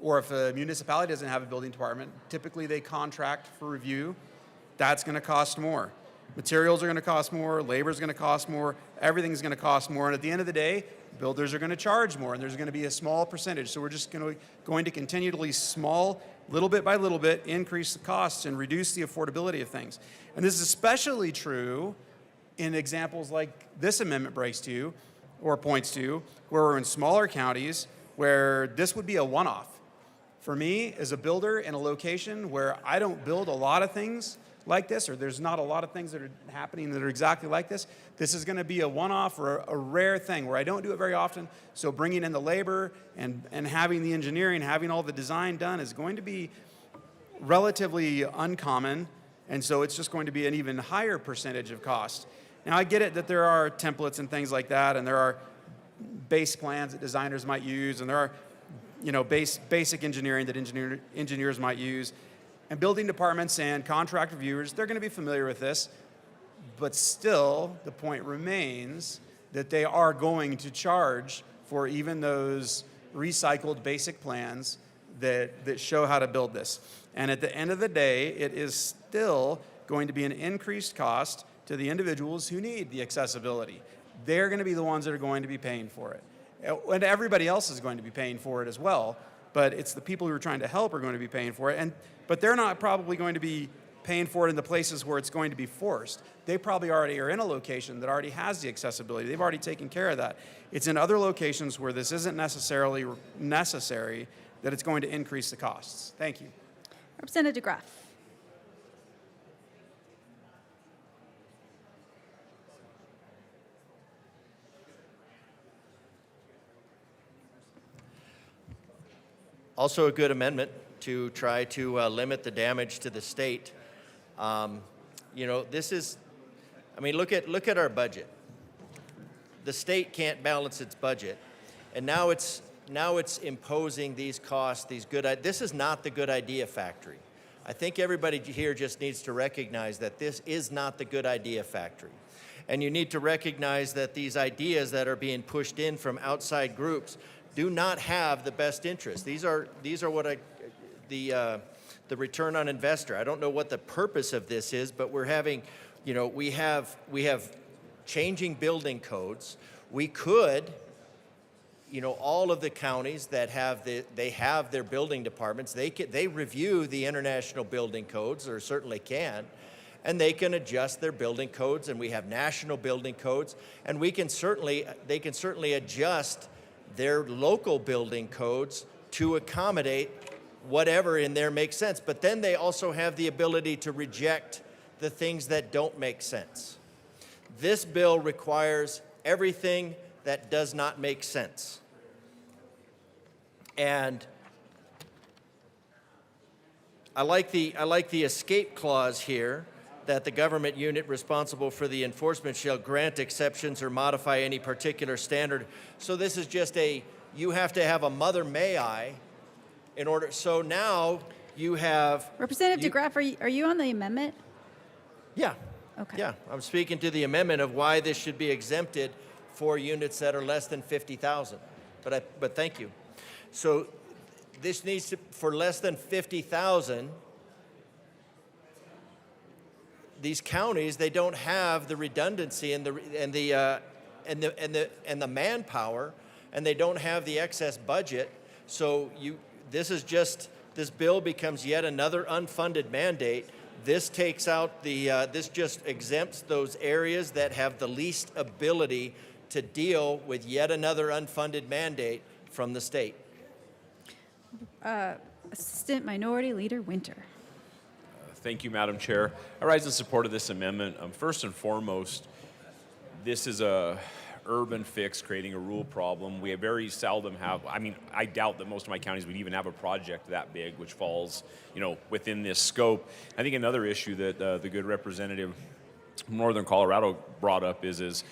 or if a municipality doesn't have a building department, typically they contract for review. That's going to cost more. Materials are going to cost more, labor is going to cost more, everything's going to cost more, and at the end of the day, builders are going to charge more, and there's going to be a small percentage. So we're just going to continually little bit by little bit, increase the costs and reduce the affordability of things. And this is especially true in examples like this amendment points to, where we're in smaller counties where this would be a one-off. For me, as a builder in a location where I don't build a lot of things like this, or there's not a lot of things that are happening that are exactly like this, this is going to be a one-off or a rare thing where I don't do it very often. So bringing in the labor and having the engineering, having all the design done is going to be relatively uncommon, and so it's just going to be an even higher percentage of cost. Now, I get it that there are templates and things like that, and there are base plans that designers might use, and there are basic engineering that engineers might use. And building departments and contract reviewers, they're going to be familiar with this, but still, the point remains that they are going to charge for even those recycled basic plans that show how to build this. And at the end of the day, it is still going to be an increased cost to the individuals who need the accessibility. They're going to be the ones that are going to be paying for it. And everybody else is going to be paying for it as well, but it's the people who are trying to help are going to be paying for it. But they're not probably going to be paying for it in the places where it's going to be forced. They probably already are in a location that already has the accessibility. They've already taken care of that. It's in other locations where this isn't necessarily necessary that it's going to increase the costs. Thank you. Representative DeGraff. Also a good amendment to try to limit the damage to the state. This is, look at our budget. The state can't balance its budget, and now it's imposing these costs, this is not the good idea factory. I think everybody here just needs to recognize that this is not the good idea factory. And you need to recognize that these ideas that are being pushed in from outside groups do not have the best interest. These are what the the return on investor. I don't know what the purpose of this is, but we're having, we have changing building codes. We could, all of the counties that have their building departments, they review the international building codes, or certainly can, and they can adjust their building codes, and we have national building codes, and they can certainly adjust their local building codes to accommodate whatever in there makes sense. But then they also have the ability to reject the things that don't make sense. This bill requires everything that does not make sense. And I like the escape clause here, that the government unit responsible for the enforcement shall grant exceptions or modify any particular standard. So this is just you have to have a mother may I in order. So now you have... Representative DeGraff, are you on the amendment? Yeah. Okay. Yeah, I'm speaking to the amendment of why this should be exempted for units that are less than 50,000. But thank you. So this needs to, for less than 50,000, these counties, they don't have the redundancy and the manpower, and they don't have the excess budget. So this bill becomes yet another unfunded mandate. This takes out this just exempts those areas that have the least ability to deal with yet another unfunded mandate from the state. Assistant Minority Leader Winter. Thank you, Madam Chair. I rise in support of this amendment. First and foremost, this is a urban fix creating a rural problem. We very seldom have, I doubt that most of my counties would even have a project that big, which falls, within this scope. I think another issue that the good representative from Northern Colorado brought up is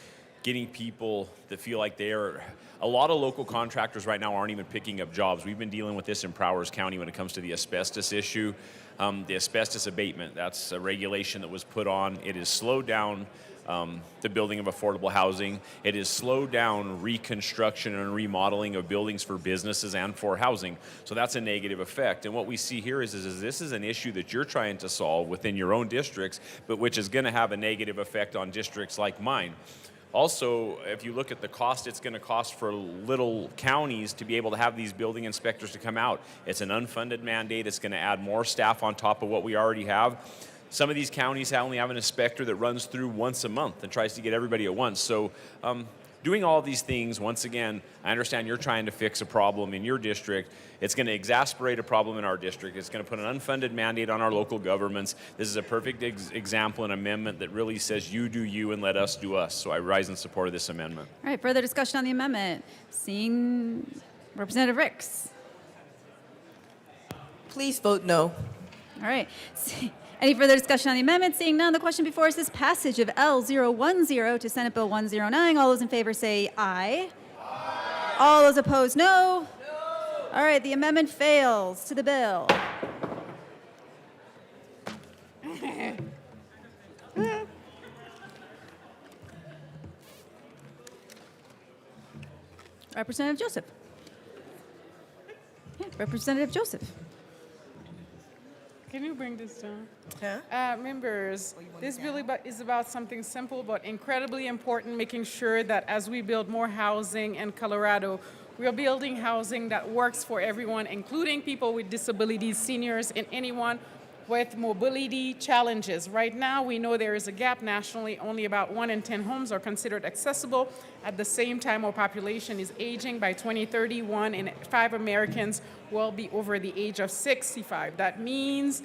getting people that feel like they are, a lot of local contractors right now aren't even picking up jobs. We've been dealing with this in Prowers County when it comes to the asbestos issue. The asbestos abatement, that's a regulation that was put on. It has slowed down the building of affordable housing. It has slowed down reconstruction and remodeling of buildings for businesses and for housing. So that's a negative effect. And what we see here is this is an issue that you're trying to solve within your own districts, but which is going to have a negative effect on districts like mine. Also, if you look at the cost it's going to cost for little counties to be able to have these building inspectors to come out, it's an unfunded mandate. It's going to add more staff on top of what we already have. Some of these counties only have an inspector that runs through once a month and tries to get everybody at once. So doing all these things, once again, I understand you're trying to fix a problem in your district. It's going to exacerbate a problem in our district. It's going to put an unfunded mandate on our local governments. This is a perfect example, an amendment that really says you do you and let us do us. So I rise in support of this amendment. All right, further discussion on the amendment. Seeing Representative Ricks. Please vote no. All right. Any further discussion on the amendment? Seeing none, the question before us is passage of L010 to Senate Bill 109. All those in favor say aye. Aye. All those opposed, no. All right, the amendment fails. To the bill. Representative Joseph. Yeah, Representative Joseph. Can you bring this down? Members, this bill is about something simple but incredibly important, making sure that as we build more housing in Colorado, we are building housing that works for everyone, including people with disabilities, seniors, and anyone with mobility challenges. Right now, we know there is a gap nationally. Only about 1 in 10 homes are considered accessible. At the same time, our population is aging. By 2030, 1 in 5 Americans will be over the age of 65. That means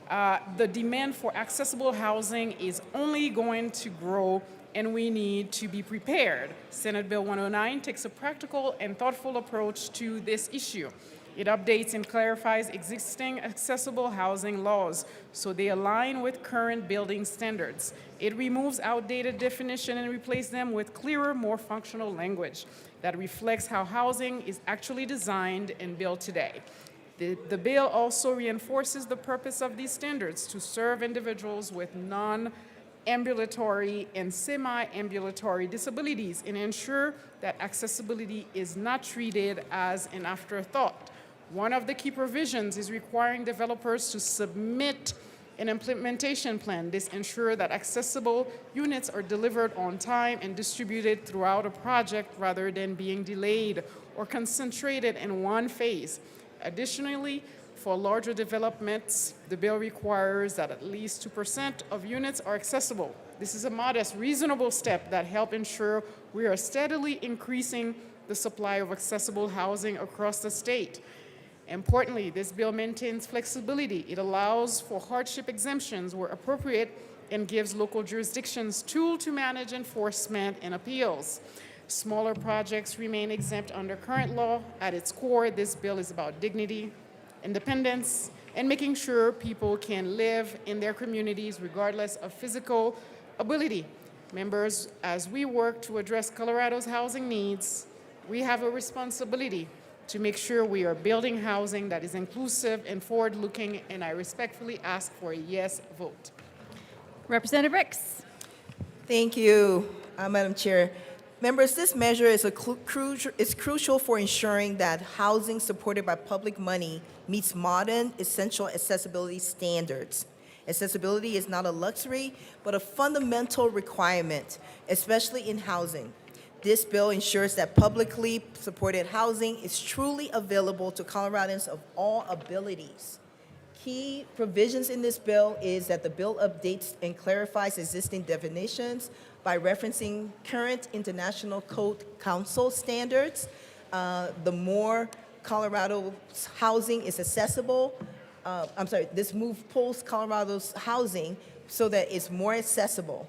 the demand for accessible housing is only going to grow, and we need to be prepared. Senate Bill 109 takes a practical and thoughtful approach to this issue. It updates and clarifies existing accessible housing laws so they align with current building standards. It removes outdated definitions and replaces them with clearer, more functional language that reflects how housing is actually designed and built today. The bill also reinforces the purpose of these standards to serve individuals with non-ambulatory and semi-ambulatory disabilities and ensure that accessibility is not treated as an afterthought. One of the key provisions is requiring developers to submit an implementation plan. This ensures that accessible units are delivered on time and distributed throughout a project rather than being delayed or concentrated in one phase. Additionally, for larger developments, the bill requires that at least 2% of units are accessible. This is a modest, reasonable step that helps ensure we are steadily increasing the supply of accessible housing across the state. Importantly, this bill maintains flexibility. It allows for hardship exemptions where appropriate and gives local jurisdictions tools to manage enforcement and appeals. Smaller projects remain exempt under current law. At its core, this bill is about dignity, independence, and making sure people can live in their communities regardless of physical ability. Members, as we work to address Colorado's housing needs, we have a responsibility to make sure we are building housing that is inclusive and forward-looking, and I respectfully ask for a yes vote. Representative Ricks. Thank you, Madam Chair. Members, this measure is crucial for ensuring that housing supported by public money meets modern, essential accessibility standards. Accessibility is not a luxury, but a fundamental requirement, especially in housing. This bill ensures that publicly supported housing is truly available to Coloradans of all abilities. Key provisions in this bill is that the bill updates and clarifies existing definitions by referencing current International Code Council standards. The more Colorado's housing is accessible, this move pulls Colorado's housing so that it's more accessible.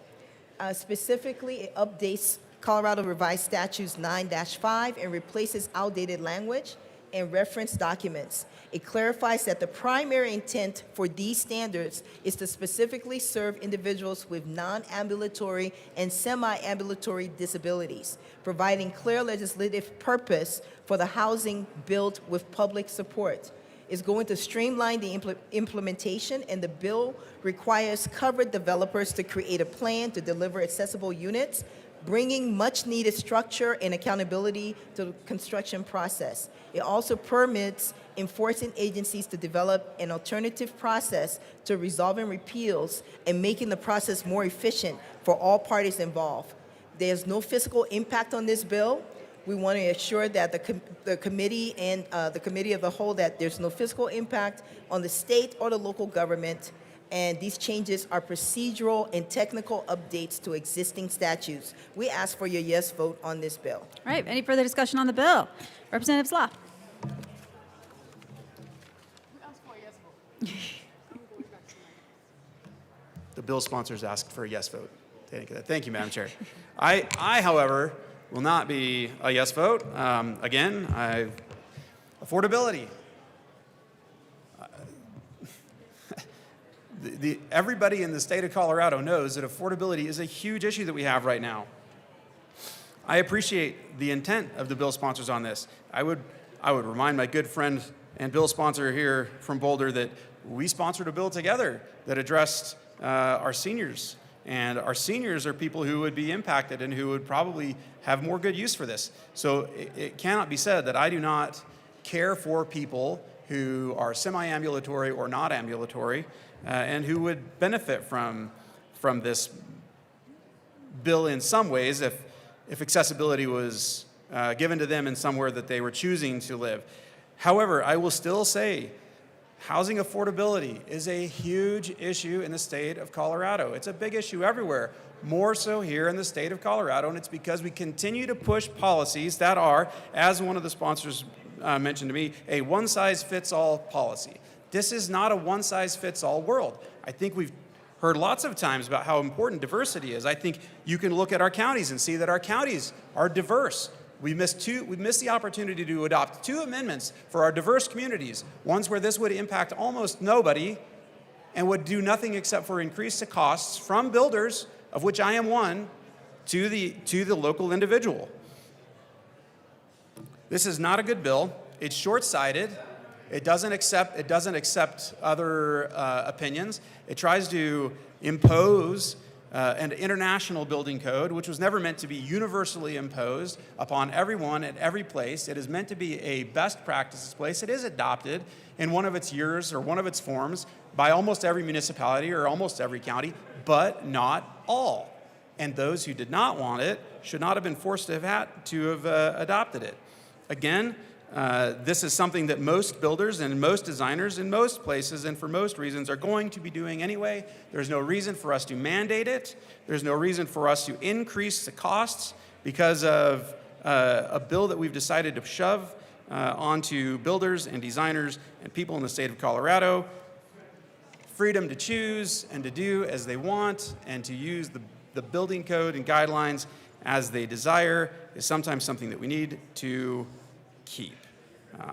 Specifically, it updates Colorado Revised Statutes 9-5 and replaces outdated language and reference documents. It clarifies that the primary intent for these standards is to specifically serve individuals with non-ambulatory and semi-ambulatory disabilities, providing clear legislative purpose for the housing built with public support. It's going to streamline the implementation, and the bill requires covered developers to create a plan to deliver accessible units, bringing much-needed structure and accountability to the construction process. It also permits enforcing agencies to develop an alternative process to resolving repeals and making the process more efficient for all parties involved. There's no fiscal impact on this bill. We want to assure that the committee and the committee of the whole that there's no fiscal impact on the state or the local government. And these changes are procedural and technical updates to existing statutes. We ask for your yes vote on this bill. All right, any further discussion on the bill? Representative Slaw. The bill sponsors asked for a yes vote. Thank you, Madam Chair. I, however, will not be a yes vote. Again, affordability. Everybody in the state of Colorado knows that affordability is a huge issue that we have right now. I appreciate the intent of the bill sponsors on this. I would remind my good friend and bill sponsor here from Boulder that we sponsored a bill together that addressed our seniors. And our seniors are people who would be impacted and who would probably have more good use for this. So it cannot be said that I do not care for people who are semi-ambulatory or not ambulatory and who would benefit from this bill in some ways if accessibility was given to them in somewhere that they were choosing to live. However, I will still say housing affordability is a huge issue in the state of Colorado. It's a big issue everywhere, more so here in the state of Colorado, and it's because we continue to push policies that are, as one of the sponsors mentioned to me, a one-size-fits-all policy. This is not a one-size-fits-all world. I think we've heard lots of times about how important diversity is. I think you can look at our counties and see that our counties are diverse. We missed the opportunity to adopt 2 amendments for our diverse communities, ones where this would impact almost nobody and would do nothing except for increase the costs from builders, of which I am one, to the local individual. This is not a good bill. It's short-sighted. It doesn't accept other opinions. It tries to impose an international building code, which was never meant to be universally imposed upon everyone at every place. It is meant to be a best practices place. It is adopted in one of its years or one of its forms by almost every municipality or almost every county, but not all. And those who did not want it should not have been forced to have adopted it. Again, this is something that most builders and most designers in most places and for most reasons are going to be doing anyway. There's no reason for us to mandate it. There's no reason for us to increase the costs because of a bill that we've decided to shove onto builders and designers and people in the state of Colorado. Freedom to choose and to do as they want and to use the building code and guidelines as they desire is sometimes something that we need to keep.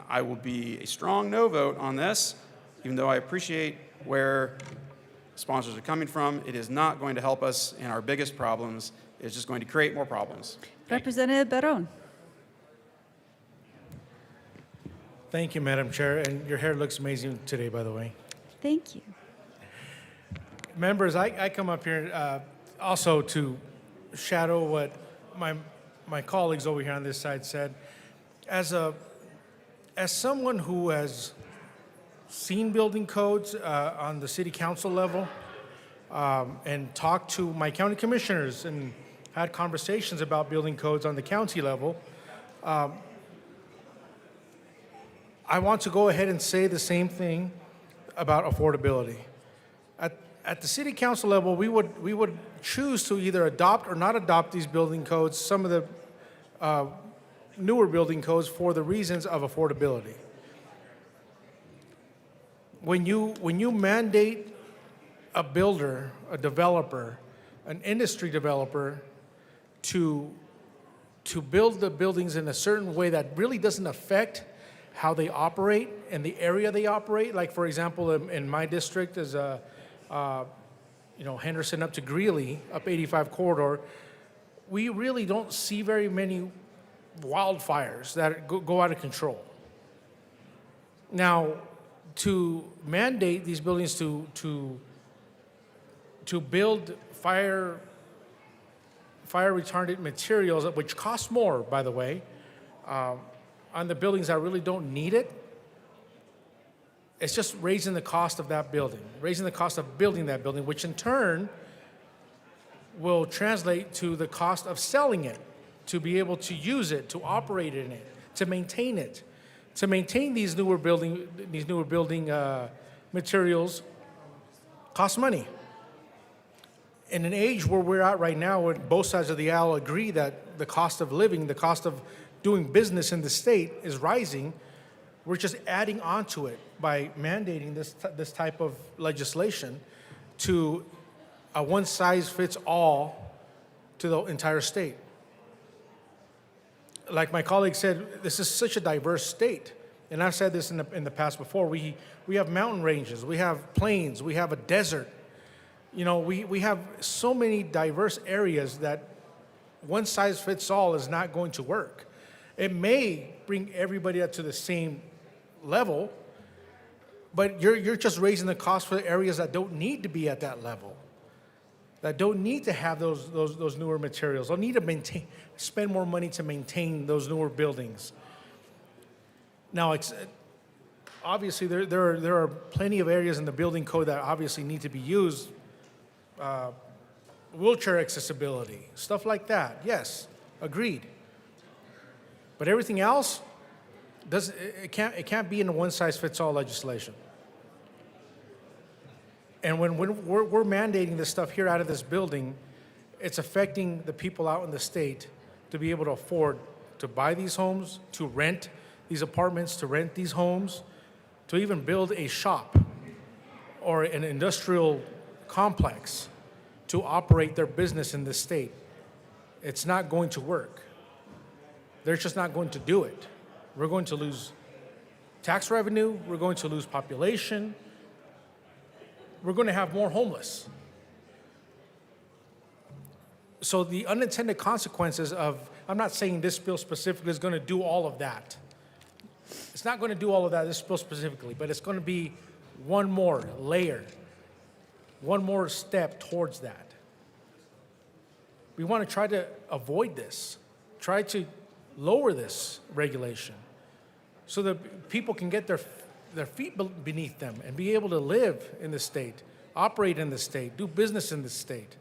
I will be a strong no vote on this, even though I appreciate where sponsors are coming from. It is not going to help us in our biggest problems. It's just going to create more problems. Representative Barron. Thank you, Madam Chair, and your hair looks amazing today, by the way. Thank you. Members, I come up here also to shadow what my colleagues over here on this side said. As someone who has seen building codes on the city council level and talked to my county commissioners and had conversations about building codes on the county level, I want to go ahead and say the same thing about affordability. At the city council level, we would choose to either adopt or not adopt these building codes, some of the newer building codes, for the reasons of affordability. When you mandate a builder, a developer, an industry developer to build the buildings in a certain way that really doesn't affect how they operate and the area they operate, like for example in my district is Henderson up to Greeley, up 85 corridor, we really don't see very many wildfires that go out of control. Now, to mandate these buildings to build fire retardant materials, which cost more, by the way, on the buildings that really don't need it, it's just raising the cost of that building, raising the cost of building that building, which in turn will translate to the cost of selling it, to be able to use it, to operate in it, to maintain it. To maintain these newer building materials costs money. In an age where we're at right now, where both sides of the aisle agree that the cost of living, the cost of doing business in the state is rising, we're just adding on to it by mandating this type of legislation to a one-size-fits-all to the entire state. Like my colleague said, this is such a diverse state. And I've said this in the past before. We have mountain ranges, we have plains, we have a desert. You know, we have so many diverse areas that one size fits all is not going to work. It may bring everybody up to the same level, but you're just raising the cost for the areas that don't need to be at that level, that don't need to have those newer materials, don't need to spend more money to maintain those newer buildings. Now, obviously, there are plenty of areas in the building code that obviously need to be used. Wheelchair accessibility, stuff like that. Yes, agreed. But everything else it can't be in a one-size-fits-all legislation. And when we're mandating this stuff here out of this building, it's affecting the people out in the state to be able to afford to buy these homes, to rent these apartments, to rent these homes, to even build a shop or an industrial complex to operate their business in this state. It's not going to work. They're just not going to do it. We're going to lose tax revenue. We're going to lose population. We're going to have more homeless. So the unintended consequences of, I'm not saying this bill specifically is going to do all of that. It's not going to do all of that, this bill specifically, but it's going to be one more layer, one more step towards that. We want to try to avoid this, try to lower this regulation so that people can get their feet beneath them and be able to live in the state, operate in the state, do business in the state.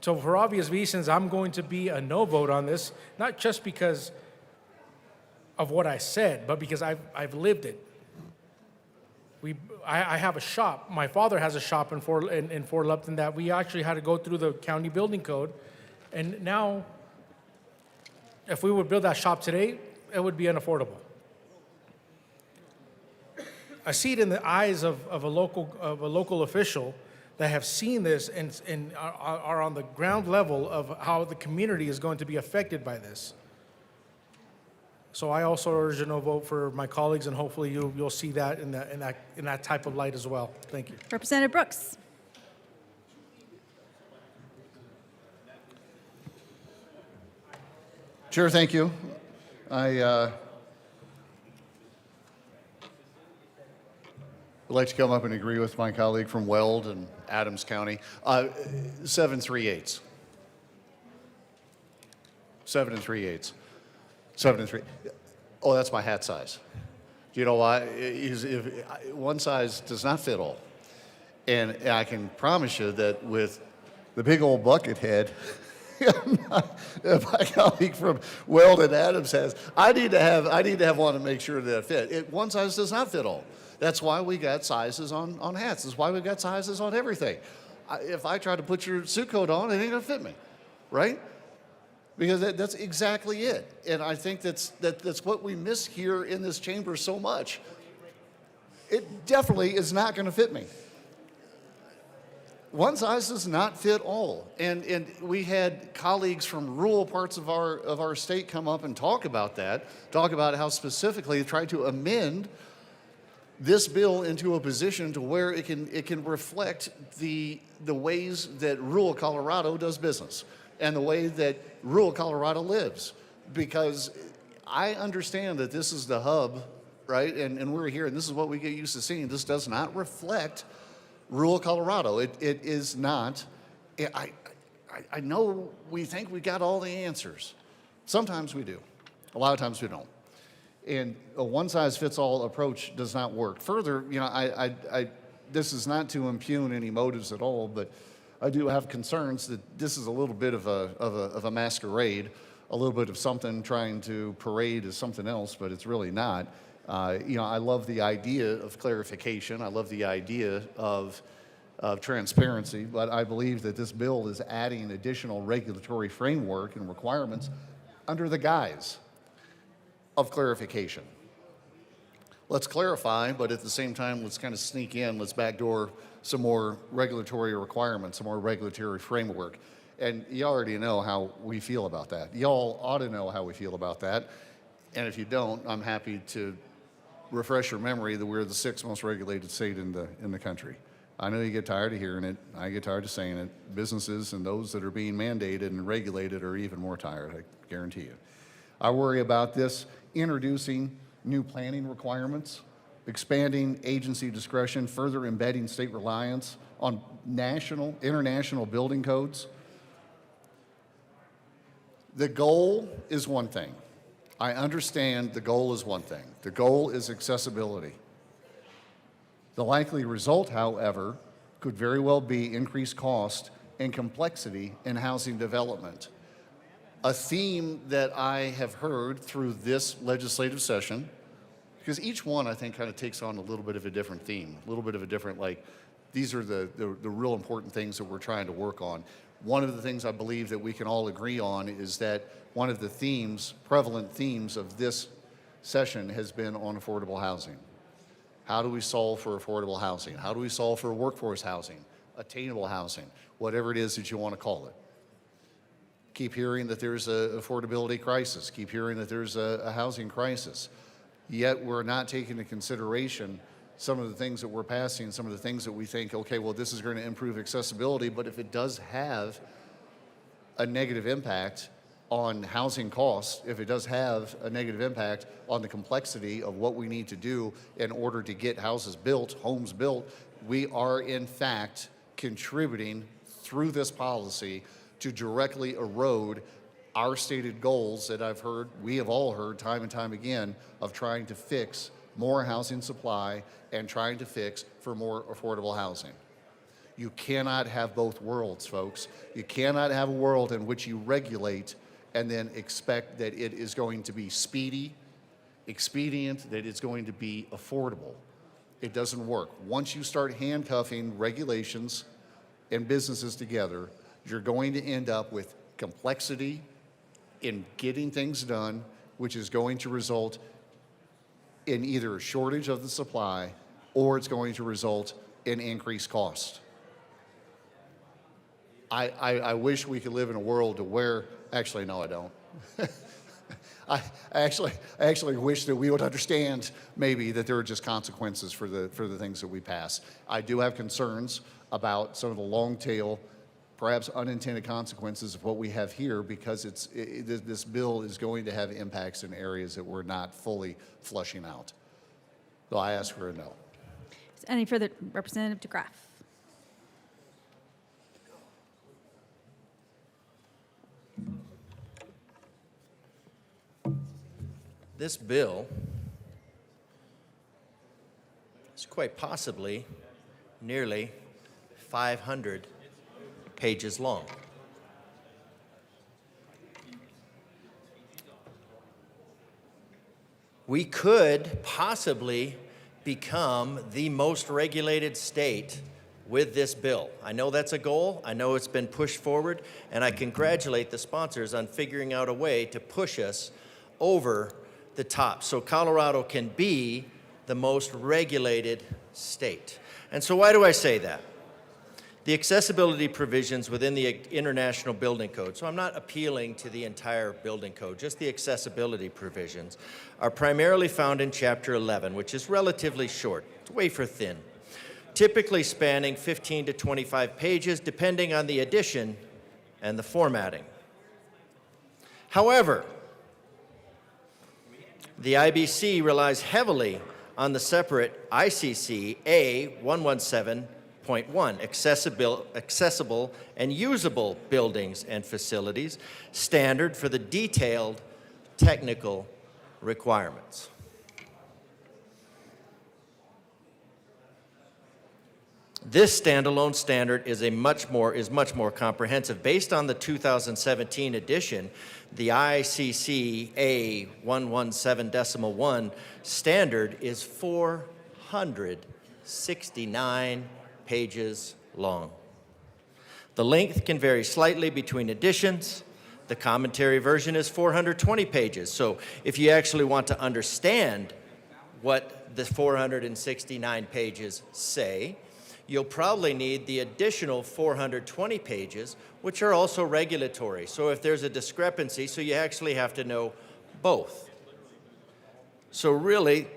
So for obvious reasons, I'm going to be a no vote on this, not just because of what I said, but because I've lived it. I have a shop. My father has a shop in Fort Lupton that we actually had to go through the county building code. And now, if we would build that shop today, it would be unaffordable. I see it in the eyes of a local official that have seen this and are on the ground level of how the community is going to be affected by this. So I also urge a no vote for my colleagues, and hopefully you'll see that in that type of light as well. Thank you. Representative Brooks. Chair, thank you. I would like to come up and agree with my colleague from Weld and Adams County. 7 3/8. 7 3/8. 7 3. Oh, that's my hat size. You know why? One size does not fit all. And I can promise you that with the big old bucket head my colleague from Weld and Adams has, I need to have one to make sure that it fit. One size does not fit all. That's why we got sizes on hats. That's why we got sizes on everything. If I try to put your suit coat on, it ain't gonna fit me, right? Because that's exactly it. And I think that's what we miss here in this chamber so much. It definitely is not gonna fit me. One size does not fit all. And we had colleagues from rural parts of our state come up and talk about that, talk about how specifically they tried to amend this bill into a position to where it can reflect the ways that rural Colorado does business and the way that rural Colorado lives. Because I understand that this is the hub, right? And we're here, and this is what we get used to seeing. This does not reflect rural Colorado. It is not. I know we think we got all the answers. Sometimes we do. A lot of times we don't. And a one-size-fits-all approach does not work. Further, you know, this is not to impugn any motives at all, but I do have concerns that this is a little bit of a masquerade, a little bit of something trying to parade as something else, but it's really not. You know, I love the idea of clarification. I love the idea of transparency, but I believe that this bill is adding additional regulatory framework and requirements under the guise of clarification. Let's clarify, but at the same time, let's kind of sneak in, let's backdoor some more regulatory requirements, some more regulatory framework. And you already know how we feel about that. Y'all ought to know how we feel about that. And if you don't, I'm happy to refresh your memory that we're the 6th most regulated state in the country. I know you get tired of hearing it. I get tired of saying it. Businesses and those that are being mandated and regulated are even more tired, I guarantee you. I worry about this introducing new planning requirements, expanding agency discretion, further embedding state reliance on national, international building codes. The goal is one thing. I understand the goal is one thing. The goal is accessibility. The likely result, however, could very well be increased cost and complexity in housing development. A theme that I have heard through this legislative session, because each one I think kind of takes on a little bit of a different theme, a little bit of a different, like, these are the real important things that we're trying to work on. One of the things I believe that we can all agree on is that one of the themes, prevalent themes of this session has been on affordable housing. How do we solve for affordable housing? How do we solve for workforce housing, attainable housing, whatever it is that you want to call it? Keep hearing that there's an affordability crisis. Keep hearing that there's a housing crisis. Yet we're not taking into consideration some of the things that we're passing, some of the things that we think, okay, well, this is going to improve accessibility, but if it does have a negative impact on housing costs, if it does have a negative impact on the complexity of what we need to do in order to get houses built, homes built, we are in fact contributing through this policy to directly erode our stated goals that we have all heard time and time again, of trying to fix more housing supply and trying to fix for more affordable housing. You cannot have both worlds, folks. You cannot have a world in which you regulate and then expect that it is going to be speedy, expedient, that it's going to be affordable. It doesn't work. Once you start handcuffing regulations and businesses together, you're going to end up with complexity in getting things done, which is going to result in either a shortage of the supply or it's going to result in increased cost. I wish we could live in a world where, actually, no, I don't. I actually wish that we would understand maybe that there are just consequences for the things that we pass. I do have concerns about some of the long tail, perhaps unintended consequences of what we have here, because this bill is going to have impacts in areas that we're not fully flushing out. So I ask for a no. Any further? Representative DeGraff. This bill is quite possibly nearly 500 pages long. We could possibly become the most regulated state with this bill. I know that's a goal. I know it's been pushed forward, and I congratulate the sponsors on figuring out a way to push us over the top so Colorado can be the most regulated state. And so why do I say that? The accessibility provisions within the International Building Code, so I'm not appealing to the entire building code, just the accessibility provisions, are primarily found in Chapter 11, which is relatively short. It's wafer thin, typically spanning 15 to 25 pages, depending on the edition and the formatting. However, the IBC relies heavily on the separate ICC A117.1, accessible and usable buildings and facilities, standard for the detailed technical requirements. This standalone standard is much more comprehensive. Based on the 2017 edition, the ICC A117.1 standard is 469 pages long. The length can vary slightly between editions. The commentary version is 420 pages. So if you actually want to understand what the 469 pages say, you'll probably need the additional 420 pages, which are also regulatory. So if there's a discrepancy, so you actually have to know both. So really,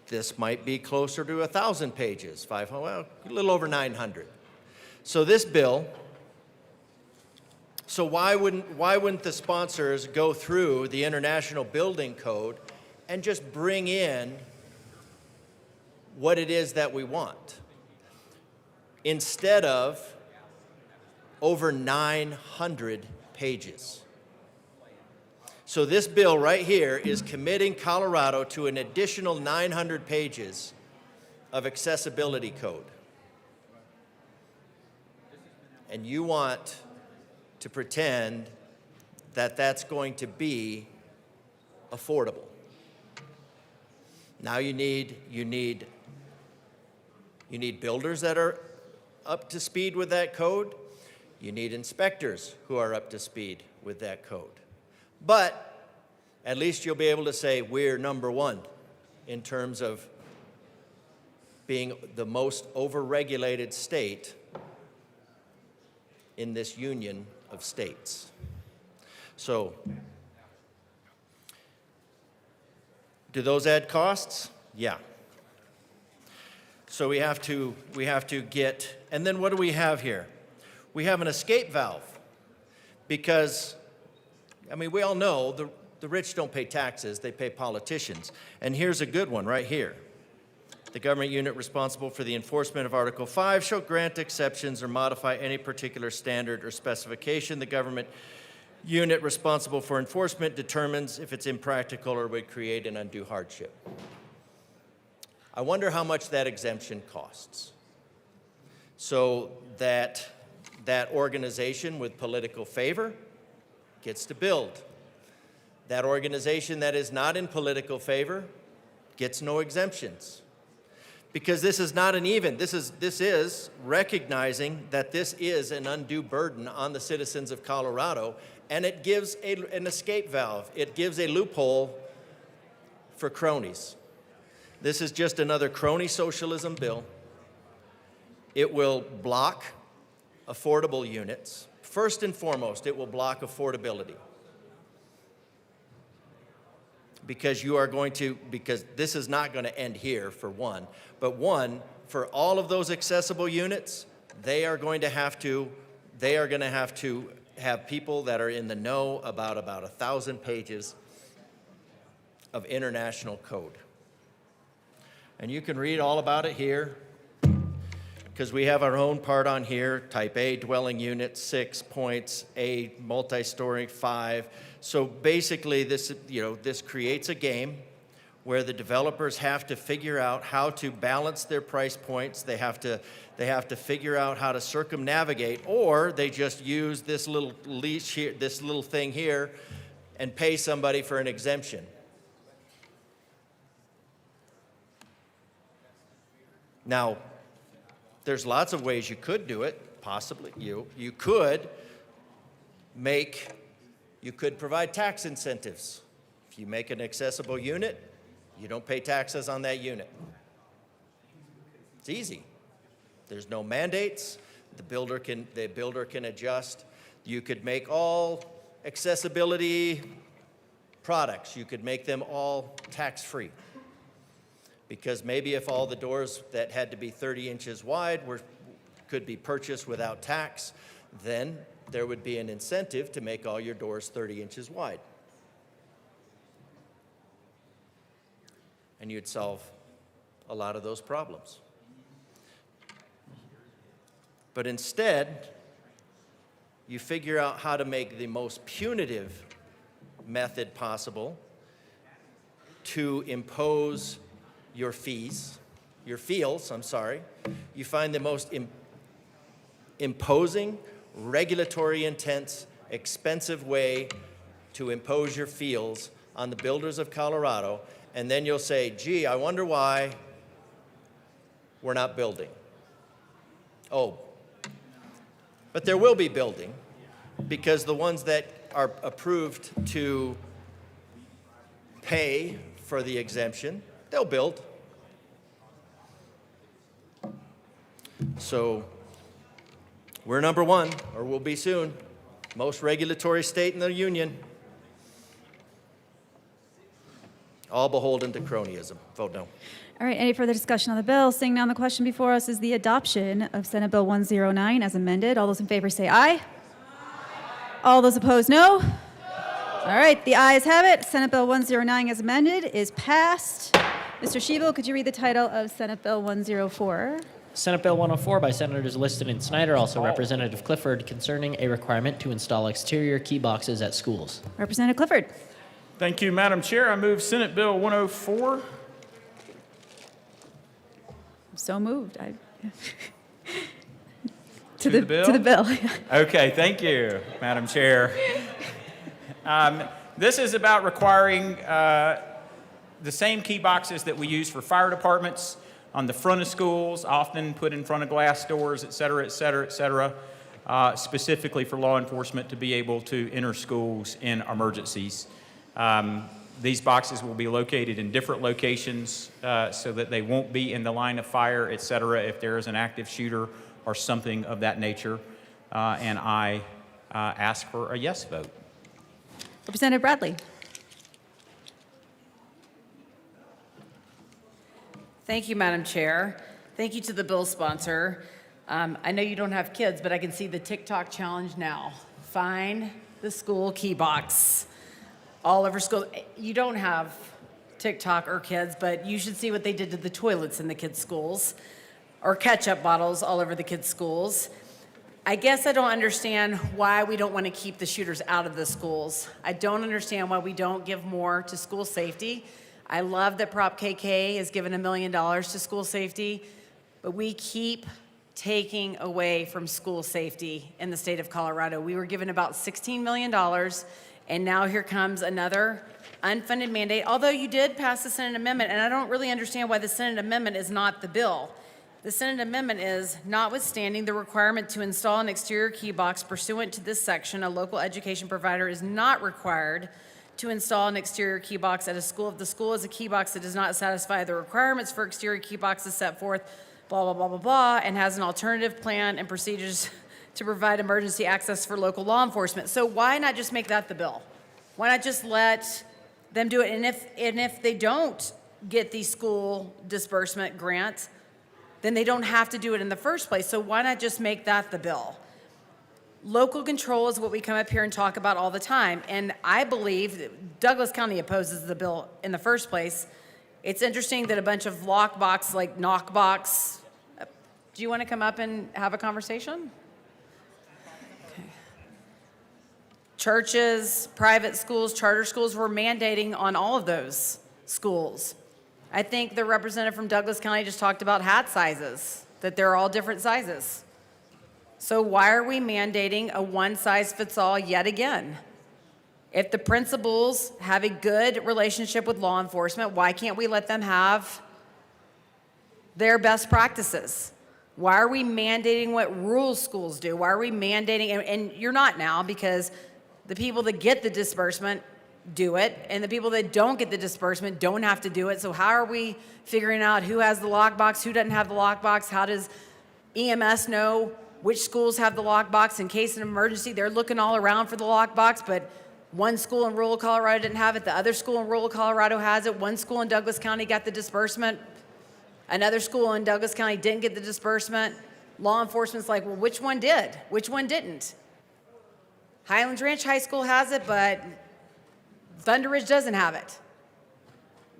this might be closer to 1,000 pages, well, a little over 900. So this bill, so why wouldn't the sponsors go through the International Building Code and just bring in what it is that we want, instead of over 900 pages? So this bill right here is committing Colorado to an additional 900 pages of accessibility code. And you want to pretend that that's going to be affordable. Now you need builders that are up to speed with that code. You need inspectors who are up to speed with that code. But at least you'll be able to say we're number one in terms of being the most overregulated state in this union of states. So, do those add costs? Yeah. So we have to get, and then what do we have here? We have an escape valve, because, I mean, we all know the rich don't pay taxes, they pay politicians. And here's a good one right here. The government unit responsible for the enforcement of Article 5 shall grant exceptions or modify any particular standard or specification. The government unit responsible for enforcement determines if it's impractical or would create an undue hardship. I wonder how much that exemption costs. So that organization with political favor gets to build. That organization that is not in political favor gets no exemptions. Because this is not an even, this is recognizing that this is an undue burden on the citizens of Colorado, and it gives an escape valve. It gives a loophole for cronies. This is just another crony socialism bill. It will block affordable units. First and foremost, it will block affordability. Because this is not going to end here, for one. But one, for all of those accessible units, they are going to have to have people that are in the know about 1,000 pages of international code. And you can read all about it here, because we have our own part on here, type A dwelling unit, 6 points, A multi-story, 5. So basically this creates a game where the developers have to figure out how to balance their price points. They have to figure out how to circumnavigate, or they just use this little leash here, this little thing here, and pay somebody for an exemption. Now, there's lots of ways you could do it, possibly. You could provide tax incentives. If you make an accessible unit, you don't pay taxes on that unit. It's easy. There's no mandates. The builder can adjust. You could make all accessibility products, you could make them all tax-free. Because maybe if all the doors that had to be 30 inches wide could be purchased without tax, then there would be an incentive to make all your doors 30 inches wide. And you'd solve a lot of those problems. But instead, you figure out how to make the most punitive method possible to impose your fees. You find the most imposing, regulatory intense, expensive way to impose your fees on the builders of Colorado, and then you'll say, gee, I wonder why we're not building. Oh, but there will be building, because the ones that are approved to pay for the exemption, they'll build. So we're number one, or will be soon, most regulatory state in the union. All beholden to cronyism. Vote no. All right, any further discussion on the bill? Seeing none, the question before us is the adoption of Senate Bill 109 as amended. All those in favor say aye. All those opposed, no. All right, the ayes have it. Senate Bill 109 as amended is passed. Mr. Schiebel, could you read the title of Senate Bill 104? Senate Bill 104 by Senators Liston and Snyder, also Representative Clifford, concerning a requirement to install exterior key boxes at schools. Representative Clifford. Thank you, Madam Chair. I move Senate Bill 104. So moved. To the bill? To the bill. Okay, thank you, Madam Chair. This is about requiring the same key boxes that we use for fire departments on the front of schools, often put in front of glass doors, et cetera, et cetera, et cetera, specifically for law enforcement to be able to enter schools in emergencies. These boxes will be located in different locations so that they won't be in the line of fire, et cetera, if there is an active shooter or something of that nature. And I ask for a yes vote. Representative Bradley. Thank you, Madam Chair. Thank you to the bill sponsor. I know you don't have kids, but I can see the TikTok challenge now. Find the school key box all over school. You don't have TikTok or kids, but you should see what they did to the toilets in the kids' schools, or ketchup bottles all over the kids' schools. I guess I don't understand why we don't want to keep the shooters out of the schools. I don't understand why we don't give more to school safety. I love that Prop KK has given $1 million to school safety, but we keep taking away from school safety in the state of Colorado. We were given about $16 million, and now here comes another unfunded mandate, although you did pass the Senate amendment, and I don't really understand why the Senate amendment is not the bill. The Senate amendment is, notwithstanding the requirement to install an exterior key box pursuant to this section, a local education provider is not required to install an exterior key box at a school if the school is a key box that does not satisfy the requirements for exterior key boxes set forth, blah, blah, blah, blah, blah, and has an alternative plan and procedures to provide emergency access for local law enforcement. So why not just make that the bill? Why not just let them do it? And if they don't get the school disbursement grant, then they don't have to do it in the first place. So why not just make that the bill? Local control is what we come up here and talk about all the time. And I believe that Douglas County opposes the bill in the first place. It's interesting that a bunch of lockbox, like knockbox, do you want to come up and have a conversation? Okay. Churches, private schools, charter schools, we're mandating on all of those schools. I think the representative from Douglas County just talked about hat sizes, that they're all different sizes. So why are we mandating a one-size-fits-all yet again? If the principals have a good relationship with law enforcement, why can't we let them have their best practices? Why are we mandating what rural schools do? Why are we mandating, and you're not now, because the people that get the disbursement do it, and the people that don't get the disbursement don't have to do it. So how are we figuring out who has the lockbox, who doesn't have the lockbox? How does EMS know which schools have the lockbox in case of an emergency? They're looking all around for the lockbox, but one school in rural Colorado didn't have it. The other school in rural Colorado has it. One school in Douglas County got the disbursement. Another school in Douglas County didn't get the disbursement. Law enforcement's like, well, which one did? Which one didn't? Highlands Ranch High School has it, but Thunder Ridge doesn't have it.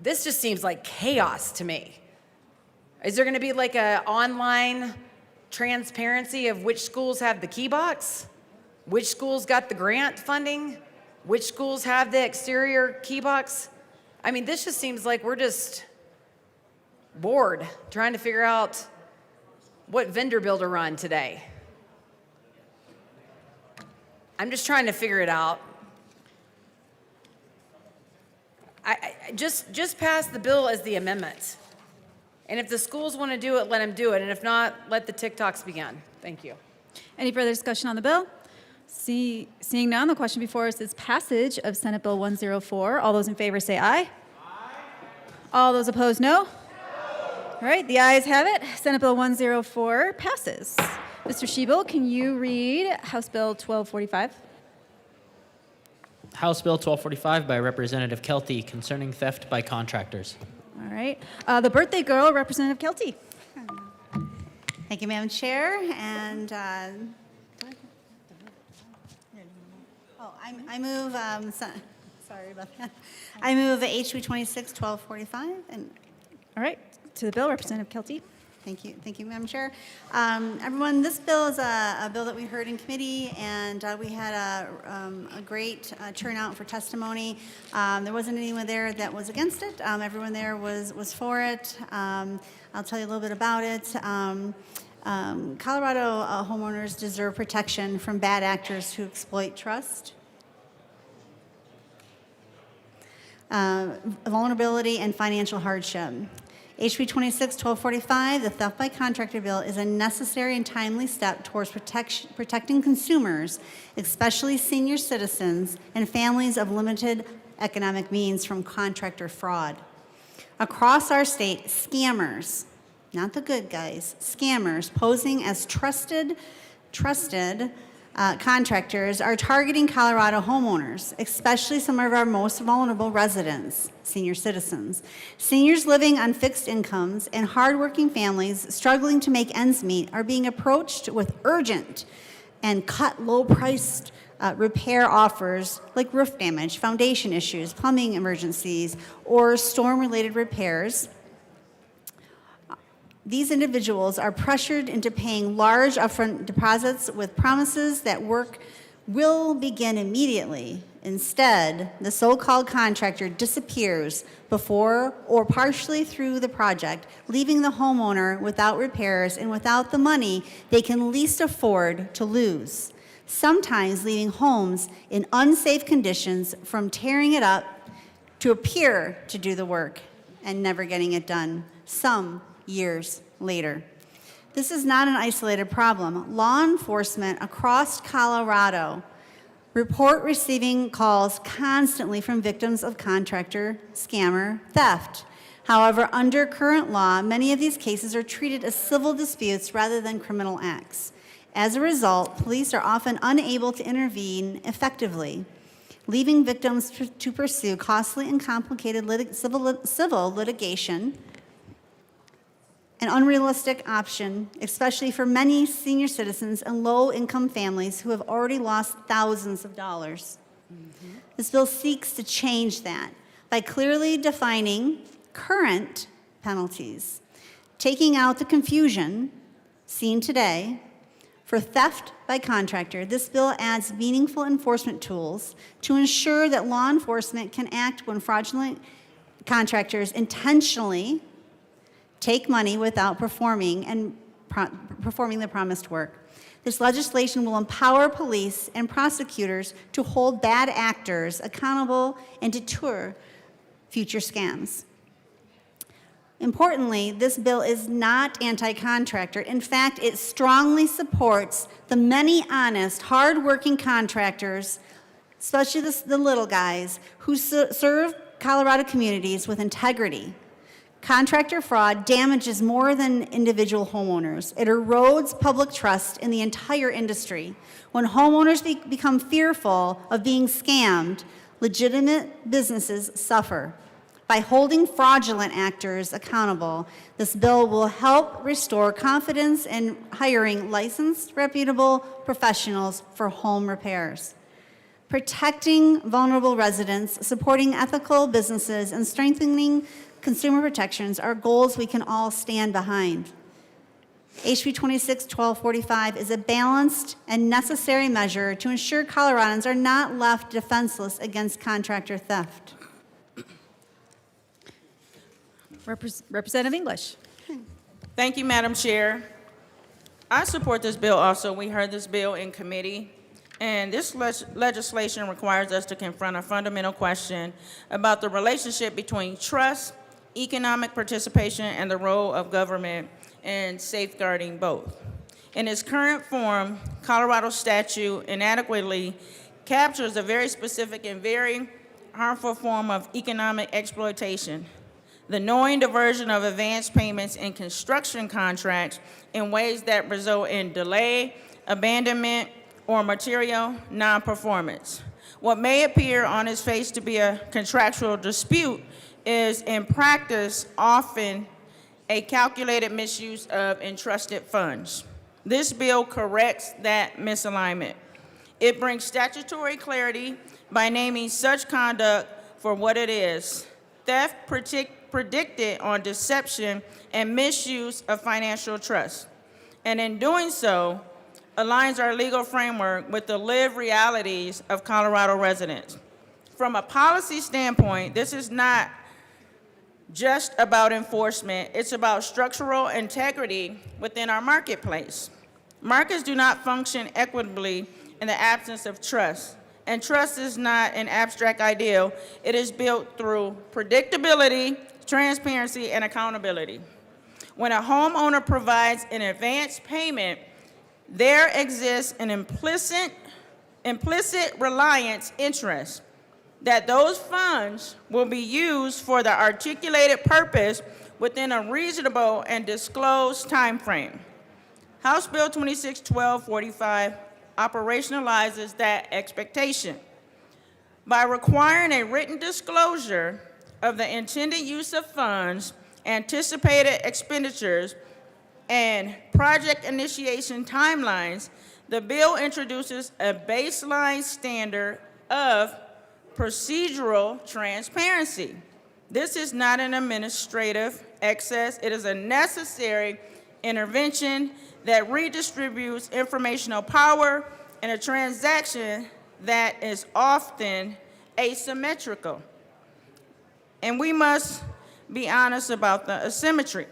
This just seems like chaos to me. Is there going to be like an online transparency of which schools have the key box? Which schools got the grant funding? Which schools have the exterior key box? I mean, this just seems like we're just bored trying to figure out what vendor bill to run today. I'm just trying to figure it out. I just pass the bill as the amendment. And if the schools want to do it, let them do it. And if not, let the TikToks begin. Thank you. Any further discussion on the bill? Seeing none, the question before us is passage of Senate Bill 104. All those in favor say aye. Aye. All those opposed, no? No. All right, the ayes have it. Senate Bill 104 passes. Mr. Schiebel, can you read House Bill 1245? House Bill 1245 by Representative Kelty concerning theft by contractors. All right. The birthday girl, Representative Kelty. Thank you, Madam Chair. And I move. Sorry about that. I move HB 26-1245. And all right, to the bill, Representative Kelty. Thank you, Madam Chair. Everyone, this bill is a bill that we heard in committee, and we had a great turnout for testimony. There wasn't anyone there that was against it. Everyone there was for it. I'll tell you a little bit about it. Colorado homeowners deserve protection from bad actors who exploit trust, vulnerability, and financial hardship. HB 26-1245, the Theft by Contractor Bill, is a necessary and timely step towards protecting consumers, especially senior citizens and families of limited economic means, from contractor fraud. Across our state, scammers, not the good guys, scammers posing as trusted contractors are targeting Colorado homeowners, especially some of our most vulnerable residents, senior citizens. Seniors living on fixed incomes and hardworking families struggling to make ends meet are being approached with urgent and cut low-priced repair offers like roof damage, foundation issues, plumbing emergencies, or storm-related repairs. These individuals are pressured into paying large upfront deposits with promises that work will begin immediately. Instead, the so-called contractor disappears before or partially through the project, leaving the homeowner without repairs and without the money they can least afford to lose, sometimes leaving homes in unsafe conditions from tearing it up to appear to do the work and never getting it done, some years later. This is not an isolated problem. Law enforcement across Colorado report receiving calls constantly from victims of contractor, scammer, theft. However, under current law, many of these cases are treated as civil disputes rather than criminal acts. As a result, police are often unable to intervene effectively, leaving victims to pursue costly and complicated civil litigation, an unrealistic option, especially for many senior citizens and low-income families who have already lost thousands of dollars. This bill seeks to change that by clearly defining current penalties, taking out the confusion seen today. For theft by contractor, this bill adds meaningful enforcement tools to ensure that law enforcement can act when fraudulent contractors intentionally take money without performing the promised work. This legislation will empower police and prosecutors to hold bad actors accountable and deter future scams. Importantly, this bill is not anti-contractor. In fact, it strongly supports the many honest, hard-working contractors, especially the little guys, who serve Colorado communities with integrity. Contractor fraud damages more than individual homeowners. It erodes public trust in the entire industry. When homeowners become fearful of being scammed, legitimate businesses suffer. By holding fraudulent actors accountable, this bill will help restore confidence in hiring licensed, reputable professionals for home repairs. Protecting vulnerable residents, supporting ethical businesses, and strengthening consumer protections are goals we can all stand behind. HB 26-1245 is a balanced and necessary measure to ensure Coloradans are not left defenseless against contractor theft. Representative English. Thank you, Madam Chair. I support this bill also. We heard this bill in committee, and this legislation requires us to confront a fundamental question about the relationship between trust, economic participation, and the role of government in safeguarding both. In its current form, Colorado statute inadequately captures a very specific and very harmful form of economic exploitation: the knowing diversion of advance payments in construction contracts in ways that result in delay, abandonment, or material non-performance. What may appear on its face to be a contractual dispute is in practice often a calculated misuse of entrusted funds. This bill corrects that misalignment. It brings statutory clarity by naming such conduct for what it is: theft predicted on deception and misuse of financial trust. And in doing so, aligns our legal framework with the lived realities of Colorado residents. From a policy standpoint, this is not just about enforcement, it's about structural integrity within our marketplace. Markets do not function equitably in the absence of trust. And trust is not an abstract ideal. It is built through predictability, transparency, and accountability. When a homeowner provides an advance payment, there exists an implicit reliance interest that those funds will be used for the articulated purpose within a reasonable and disclosed time frame. House Bill 26-1245 operationalizes that expectation. By requiring a written disclosure of the intended use of funds, anticipated expenditures, and project initiation timelines, The bill introduces a baseline standard of procedural transparency. This is not an administrative excess. It is a necessary intervention that redistributes informational power in a transaction that is often asymmetrical. And we must be honest about the asymmetry.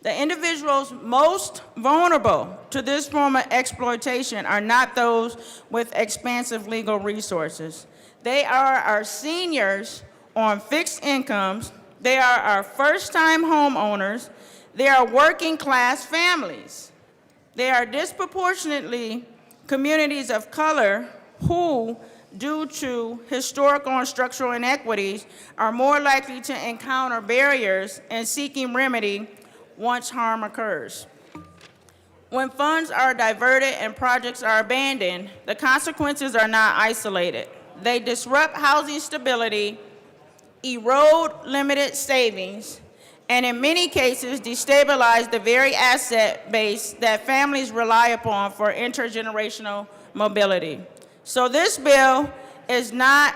The individuals most vulnerable to this form of exploitation are not those with expansive legal resources. They are our seniors on fixed incomes. They are our first-time homeowners. They are working-class families. They are disproportionately communities of color who, due to historical and structural inequities, are more likely to encounter barriers in seeking remedy once harm occurs. When funds are diverted and projects are abandoned, the consequences are not isolated. They disrupt housing stability, erode limited savings, and in many cases destabilize the very asset base that families rely upon for intergenerational mobility. So this bill is not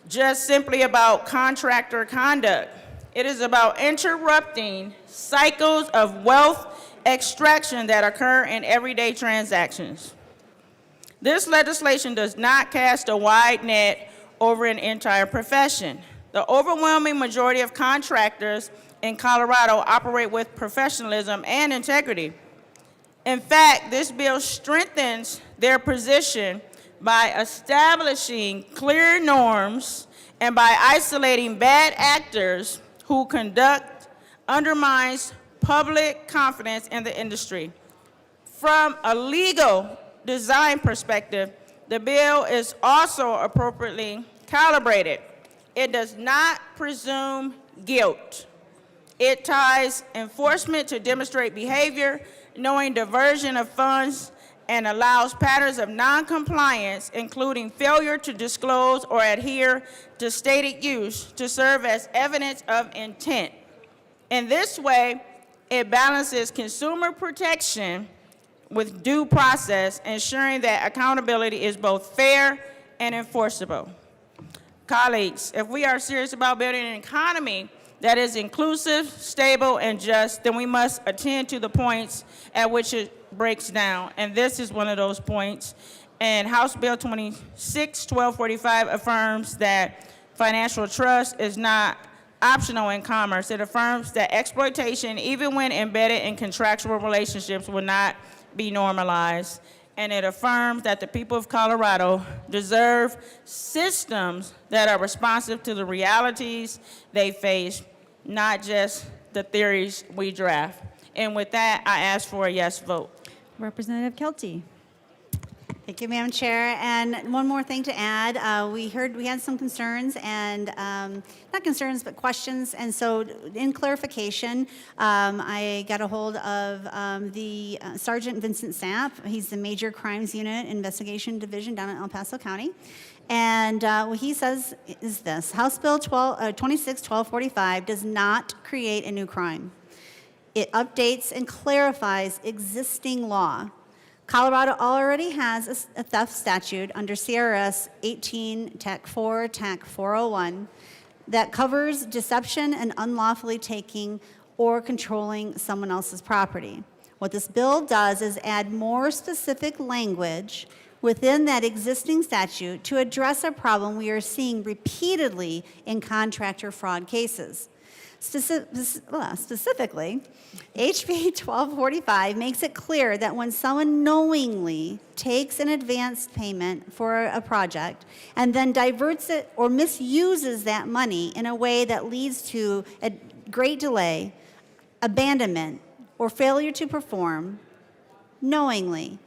just simply about contractor conduct. It is about interrupting cycles of wealth extraction that occur in everyday transactions. This legislation does not cast a wide net over an entire profession. The overwhelming majority of contractors in Colorado operate with professionalism and integrity. In fact, this bill strengthens their position by establishing clear norms and by isolating bad actors who conduct undermines public confidence in the industry. From a legal design perspective, the bill is also appropriately calibrated. It does not presume guilt. It ties enforcement to demonstrate behavior, knowing diversion of funds, and allows patterns of noncompliance, including failure to disclose or adhere to stated use, to serve as evidence of intent. In this way, it balances consumer protection with due process, ensuring that accountability is both fair and enforceable. Colleagues, if we are serious about building an economy that is inclusive, stable, and just, then we must attend to the points at which it breaks down. And this is one of those points. And House Bill 26-1245 affirms that financial trust is not optional in commerce. It affirms that exploitation, even when embedded in contractual relationships, will not be normalized. And it affirms that the people of Colorado deserve systems that are responsive to the realities they face, not just the theories we draft. And with that, I ask for a yes vote. Representative Kelty. Thank you, Madam Chair. And one more thing to add. We had some concerns and not concerns, but questions. And so in clarification, I got a hold of the Sergeant Vincent Sapp. He's the Major Crimes Unit Investigation Division down in El Paso County. And what he says is this: House Bill 26-1245 does not create a new crime. It updates and clarifies existing law. Colorado already has a theft statute under CRS 18 TAC 4 TAC 401 that covers deception and unlawfully taking or controlling someone else's property. What this bill does is add more specific language within that existing statute to address a problem we are seeing repeatedly in contractor fraud cases. Specifically, HB 1245 makes it clear that when someone knowingly takes an advance payment for a project and then diverts it or misuses that money in a way that leads to a great delay, abandonment, or failure to perform knowingly,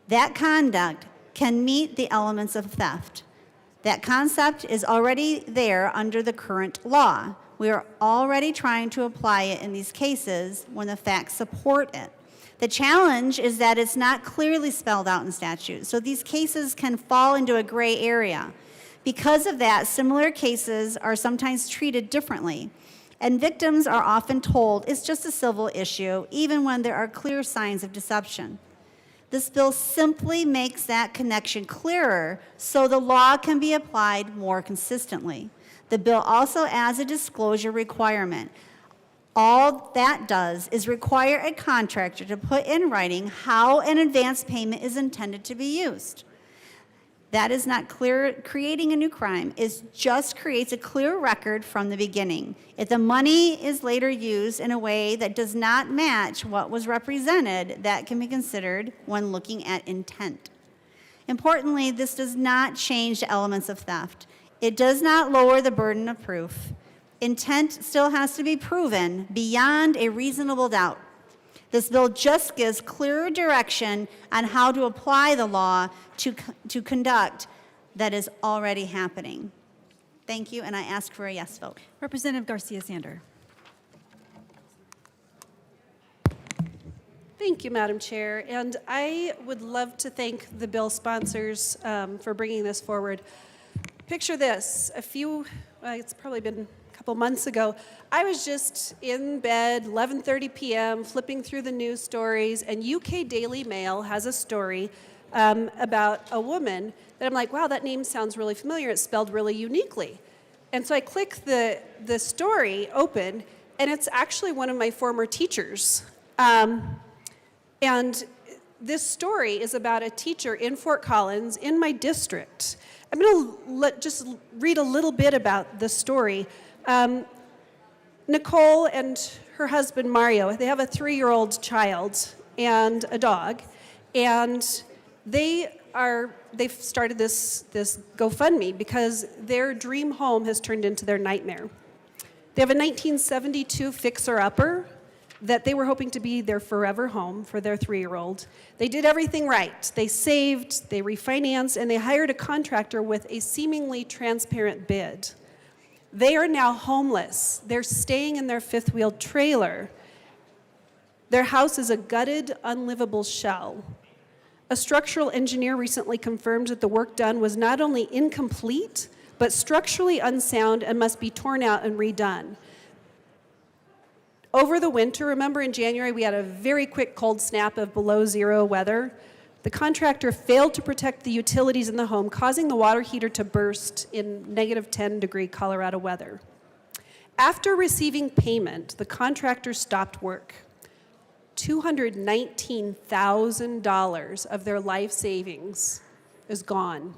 that conduct can meet the elements of theft. That concept is already there under the current law. We are already trying to apply it in these cases when the facts support it. The challenge is that it's not clearly spelled out in statute, so these cases can fall into a gray area. Because of that, similar cases are sometimes treated differently, and victims are often told it's just a civil issue, even when there are clear signs of deception. This bill simply makes that connection clearer so the law can be applied more consistently. The bill also adds a disclosure requirement. All that does is require a contractor to put in writing how an advance payment is intended to be used. That is not creating a new crime. It just creates a clear record from the beginning. If the money is later used in a way that does not match what was represented, that can be considered when looking at intent. Importantly, this does not change the elements of theft. It does not lower the burden of proof. Intent still has to be proven beyond a reasonable doubt. This bill just gives clearer direction on how to apply the law to conduct that is already happening. Thank you, and I ask for a yes vote. Representative Garcia-Sander. Thank you, Madam Chair. And I would love to thank the bill sponsors for bringing this forward. Picture this. It's probably been a couple months ago, I was just in bed, 11:30 p.m., flipping through the news stories, and UK Daily Mail has a story about a woman that I'm like, wow, that name sounds really familiar. It's spelled really uniquely. And so I click the story open, and it's actually one of my former teachers. And this story is about a teacher in Fort Collins in my district. I'm going to just read a little bit about the story. Nicole and her husband Mario, they have a 3-year-old child and a dog, and they've started this GoFundMe because their dream home has turned into their nightmare. They have a 1972 fixer-upper that they were hoping to be their forever home for their 3-year-old. They did everything right. They saved, they refinanced, and they hired a contractor with a seemingly transparent bid. They are now homeless. They're staying in their fifth-wheel trailer. Their house is a gutted, unlivable shell. A structural engineer recently confirmed that the work done was not only incomplete, but structurally unsound and must be torn out and redone. Over the winter, remember in January, we had a very quick cold snap of below zero weather. The contractor failed to protect the utilities in the home, causing the water heater to burst in -10-degree Colorado weather. After receiving payment, the contractor stopped work. $219,000 of their life savings is gone.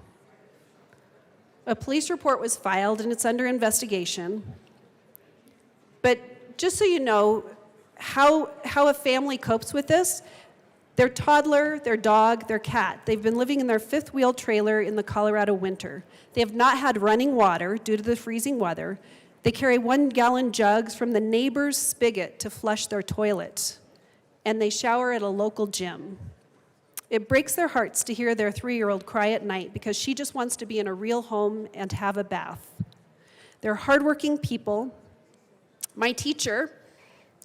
A police report was filed and it's under investigation. But just so you know how a family copes with this, their toddler, their dog, their cat, they've been living in their fifth-wheel trailer in the Colorado winter. They have not had running water due to the freezing weather. They carry 1-gallon jugs from the neighbor's spigot to flush their toilet. And they shower at a local gym. It breaks their hearts to hear their 3-year-old cry at night because she just wants to be in a real home and have a bath. They're hardworking people. My teacher,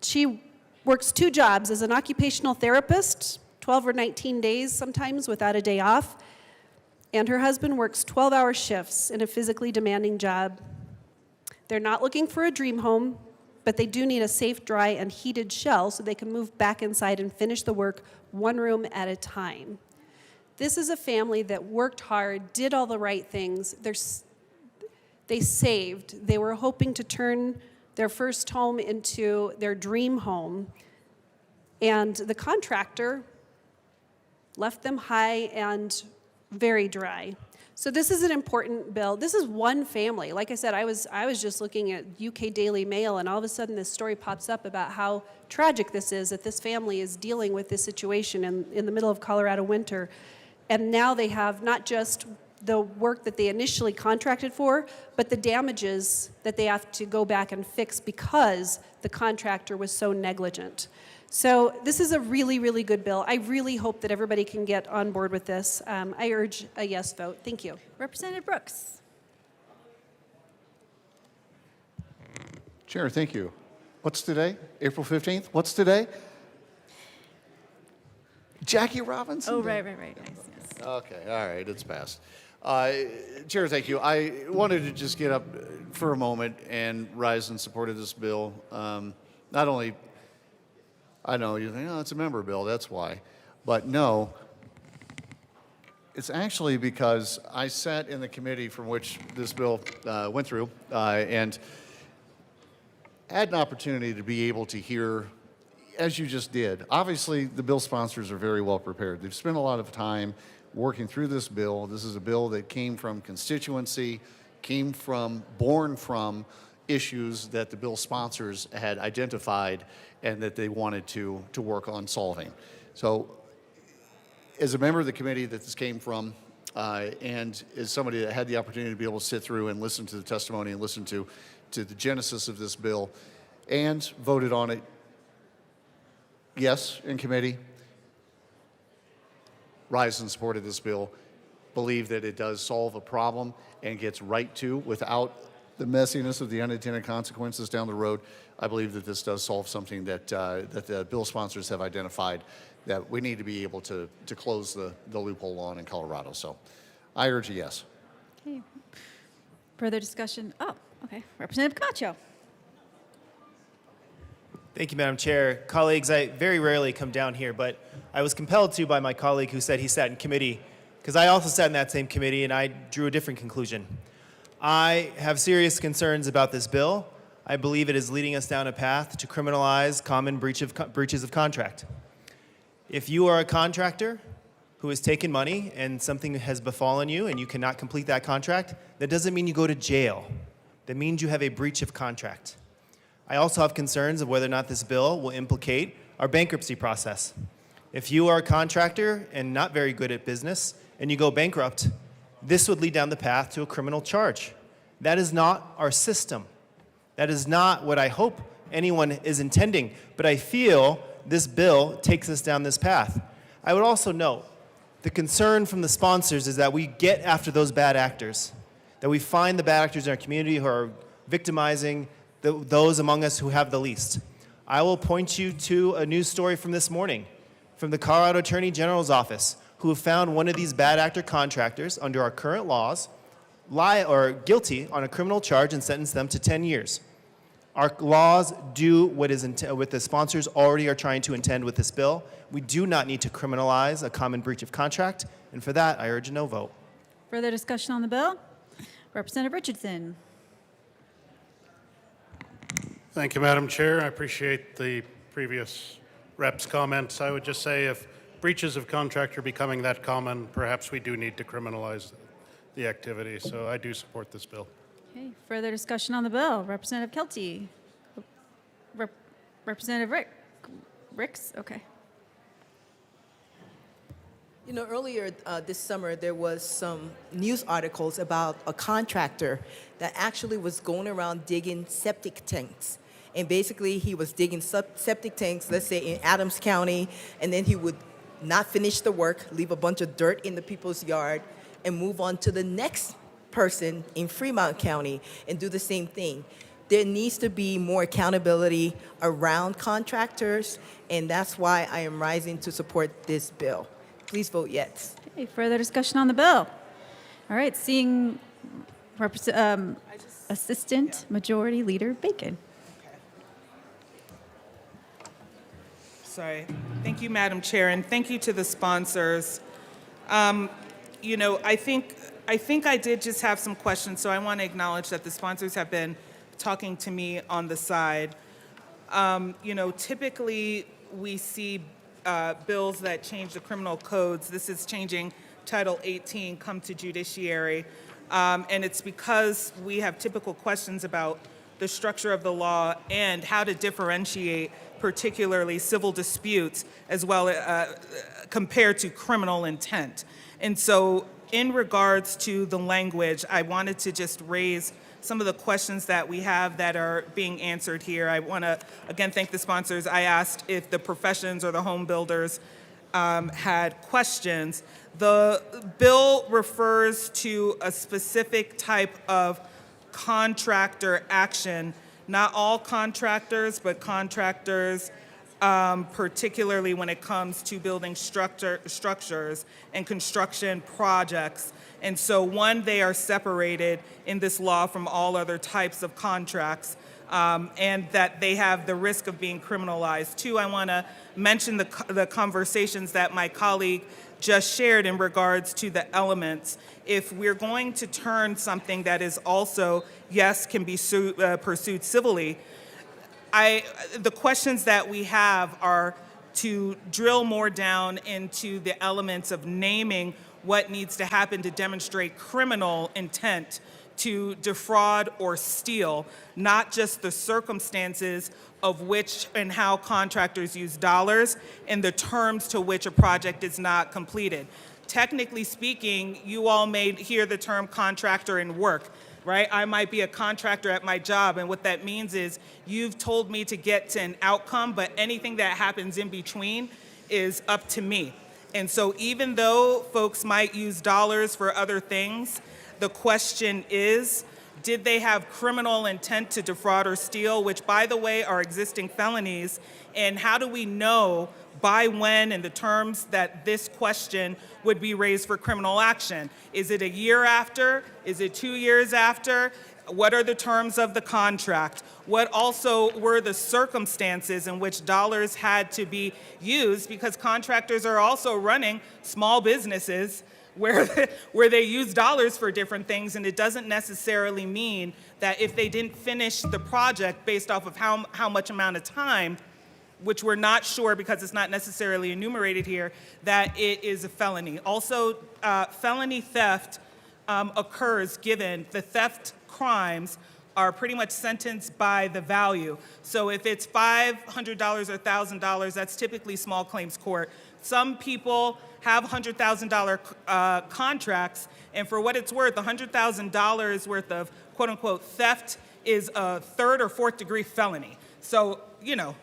she works 2 jobs as an occupational therapist, 12 or 19 days sometimes without a day off, and her husband works 12-hour shifts in a physically demanding job. They're not looking for a dream home, but they do need a safe, dry, and heated shell so they can move back inside and finish the work one room at a time. This is a family that worked hard, did all the right things. They saved. They were hoping to turn their first home into their dream home, and the contractor left them high and very dry. So this is an important bill. This is one family. Like I said, I was just looking at UK Daily Mail, and all of a sudden this story pops up about how tragic this is, that this family is dealing with this situation in the middle of Colorado winter. And now they have not just the work that they initially contracted for, but the damages that they have to go back and fix because the contractor was so negligent. So this is a really, really good bill. I really hope that everybody can get on board with this. I urge a yes vote. Thank you. Representative Brooks. Chair, thank you. What's today? April 15th? What's today? Jackie Robinson? Oh, right. Yes. Okay, all right, it's passed. Chair, thank you. I wanted to just get up for a moment and rise in support of this bill. Not only, I know you think, oh, it's a member bill, that's why. But no, It's actually because I sat in the committee from which this bill went through and had an opportunity to be able to hear, as you just did. Obviously, the bill sponsors are very well prepared. They've spent a lot of time working through this bill. This is a bill that came from constituency, born from issues that the bill sponsors had identified and that they wanted to work on solving. So as a member of the committee that this came from, and as somebody that had the opportunity to be able to sit through and listen to the testimony and listen to the genesis of this bill and voted on it, yes, in committee, rise in support of this bill, believe that it does solve a problem and gets right to, without the messiness of the unintended consequences down the road. I believe that this does solve something that the bill sponsors have identified that we need to be able to close the loophole on in Colorado. So I urge a yes. Okay. Further discussion? Oh, okay. Representative Camacho. Thank you, Madam Chair. Colleagues, I very rarely come down here, but I was compelled to by my colleague who said he sat in committee, because I also sat in that same committee and I drew a different conclusion. I have serious concerns about this bill. I believe it is leading us down a path to criminalize common breaches of contract. If you are a contractor who has taken money and something has befallen you and you cannot complete that contract, that doesn't mean you go to jail. That means you have a breach of contract. I also have concerns of whether or not this bill will implicate our bankruptcy process. If you are a contractor and not very good at business and you go bankrupt, this would lead down the path to a criminal charge. That is not our system. That is not what I hope anyone is intending, but I feel this bill takes us down this path. I would also note, the concern from the sponsors is that we get after those bad actors, that we find the bad actors in our community who are victimizing those among us who have the least. I will point you to a news story from this morning from the Colorado Attorney General's office, who found one of these bad actor contractors under our current laws guilty on a criminal charge and sentenced them to 10 years. Our laws do what the sponsors already are trying to intend with this bill. We do not need to criminalize a common breach of contract, and for that, I urge a no vote. Further discussion on the bill? Representative Richardson. Thank you, Madam Chair. I appreciate the previous rep's comments. I would just say if breaches of contract are becoming that common, perhaps we do need to criminalize the activity. So I do support this bill. Okay. Further discussion on the bill? Representative Kelty. Representative Ricks. Okay. You know, earlier this summer, there was some news articles about a contractor that actually was going around digging septic tanks. And basically, he was digging septic tanks, let's say in Adams County, and then he would not finish the work, leave a bunch of dirt in the people's yard, and move on to the next person in Fremont County and do the same thing. There needs to be more accountability around contractors, and that's why I am rising to support this bill. Please vote yes. Okay. Further discussion on the bill? All right. Seeing Assistant Majority Leader Bacon. Sorry. Thank you, Madam Chair, and thank you to the sponsors. You know, I think I did just have some questions, so I want to acknowledge that the sponsors have been talking to me on the side. You know, typically we see bills that change the criminal codes. This is changing Title 18, come to judiciary. And it's because we have typical questions about the structure of the law and how to differentiate particularly civil disputes as well compared to criminal intent. And so in regards to the language, I wanted to just raise some of the questions that we have that are being answered here. I want to, again, thank the sponsors. I asked if the professions or the home builders had questions. The bill refers to a specific type of contractor action. Not all contractors, but contractors, particularly when it comes to building structures and construction projects. And so, one, they are separated in this law from all other types of contracts, and that they have the risk of being criminalized. Two, I want to mention the conversations that my colleague just shared in regards to the elements. If we're going to turn something that is also, yes, can be pursued civilly, the questions that we have are to drill more down into the elements of naming what needs to happen to demonstrate criminal intent to defraud or steal, not just the circumstances of which and how contractors use dollars and the terms to which a project is not completed. Technically speaking, you all may hear the term contractor in work, right? I might be a contractor at my job, and what that means is you've told me to get to an outcome, but anything that happens in between is up to me. And so even though folks might use dollars for other things, the question is, did they have criminal intent to defraud or steal, which, by the way, are existing felonies, and how do we know by when and the terms that this question would be raised for criminal action? Is it a year after? Is it 2 years after? What are the terms of the contract? What also were the circumstances in which dollars had to be used? Because contractors are also running small businesses where they use dollars for different things, and it doesn't necessarily mean that if they didn't finish the project based off of how much amount of time, which we're not sure because it's not necessarily enumerated here, that it is a felony. Also, felony theft occurs given the theft crimes are pretty much sentenced by the value. So if it's $500 or $1,000, that's typically small claims court. Some people have $100,000 contracts, and for what it's worth, $100,000 worth of quote unquote theft is a 3rd or 4th degree felony. So, you know,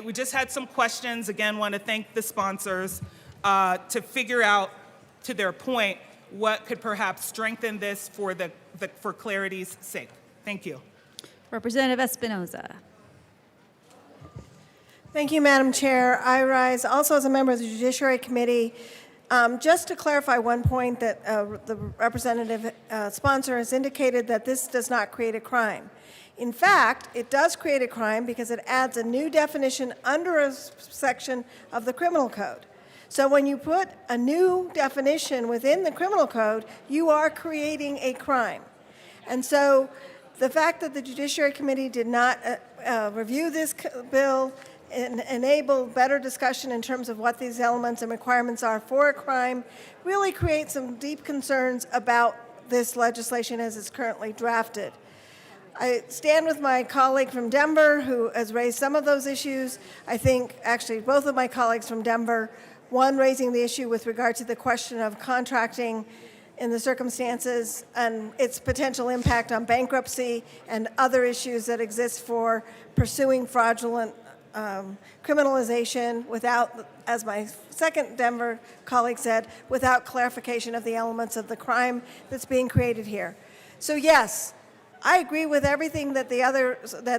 we just had some questions. Again, want to thank the sponsors to figure out, to their point, what could perhaps strengthen this for for clarity's sake. Thank you. Representative Espinoza. Thank you, Madam Chair. I rise also as a member of the Judiciary Committee. Just to clarify one point that the representative sponsor has indicated that this does not create a crime. In fact, it does create a crime because it adds a new definition under a section of the criminal code. So when you put a new definition within the criminal code, you are creating a crime. And so the fact that the Judiciary Committee did not review this bill and enable better discussion in terms of what these elements and requirements are for a crime really creates some deep concerns about this legislation as it's currently drafted. I stand with my colleague from Denver who has raised some of those issues. I think actually both of my colleagues from Denver, one raising the issue with regard to the question of contracting in the circumstances and its potential impact on bankruptcy and other issues that exist for pursuing fraudulent criminalization without, as my second Denver colleague said, without clarification of the elements of the crime that's being created here. So yes, I agree with everything that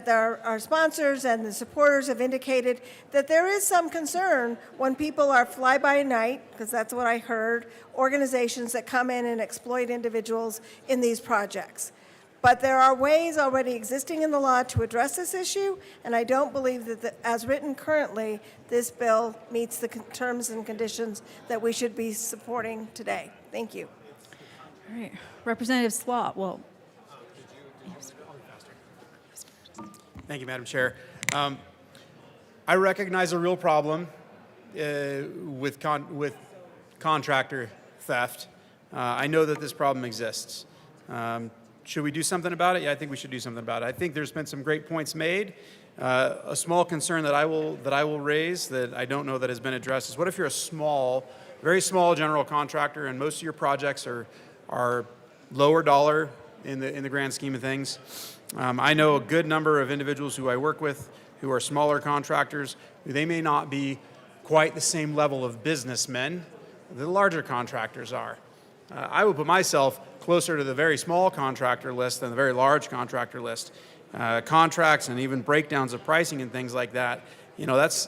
our sponsors and the supporters have indicated, that there is some concern when people are fly-by-night, because that's what I heard, organizations that come in and exploit individuals in these projects. But there are ways already existing in the law to address this issue, and I don't believe that, as written currently, this bill meets the terms and conditions that we should be supporting today. Thank you. All right. Representative Slot. Well, Thank you, Madam Chair. I recognize a real problem with contractor theft. I know that this problem exists. Should we do something about it? Yeah, I think we should do something about it. I think there's been some great points made. A small concern that I will raise that I don't know that has been addressed is, what if you're a very small general contractor and most of your projects are lower dollar in the grand scheme of things? I know a good number of individuals who I work with who are smaller contractors. They may not be quite the same level of businessmen that the larger contractors are. I would put myself closer to the very small contractor list than the very large contractor list. Contracts and even breakdowns of pricing and things like that, you know, that's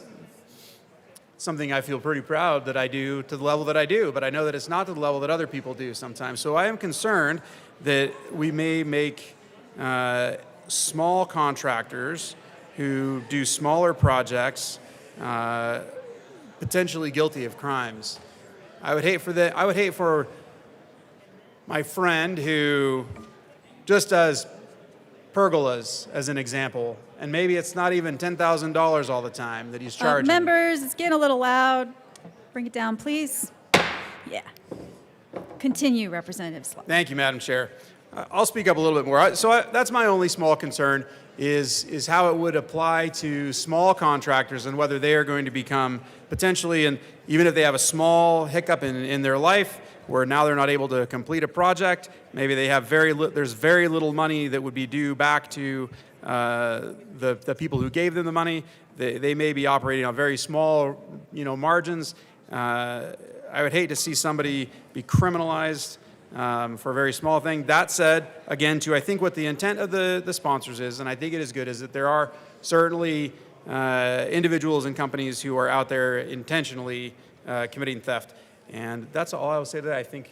something I feel pretty proud that I do to the level that I do, but I know that it's not to the level that other people do sometimes. So I am concerned that we may make small contractors who do smaller projects potentially guilty of crimes. I would hate for my friend who just does pergolas, as an example, and maybe it's not even $10,000 all the time that he's charging. Members, it's getting a little loud. Bring it down, please. Yeah. Continue, Representative Slaughter. Thank you, Madam Chair. I'll speak up a little bit more. That's my only small concern is how it would apply to small contractors and whether they are going to become potentially, and even if they have a small hiccup in their life where now they're not able to complete a project, maybe they have there's very little money that would be due back to the people who gave them the money. They may be operating on very small, margins. I would hate to see somebody be criminalized for a very small thing. That said, again, I think what the intent of the sponsors is, and I think it is good, is that there are certainly individuals and companies who are out there intentionally committing theft. And that's all I will say today. I think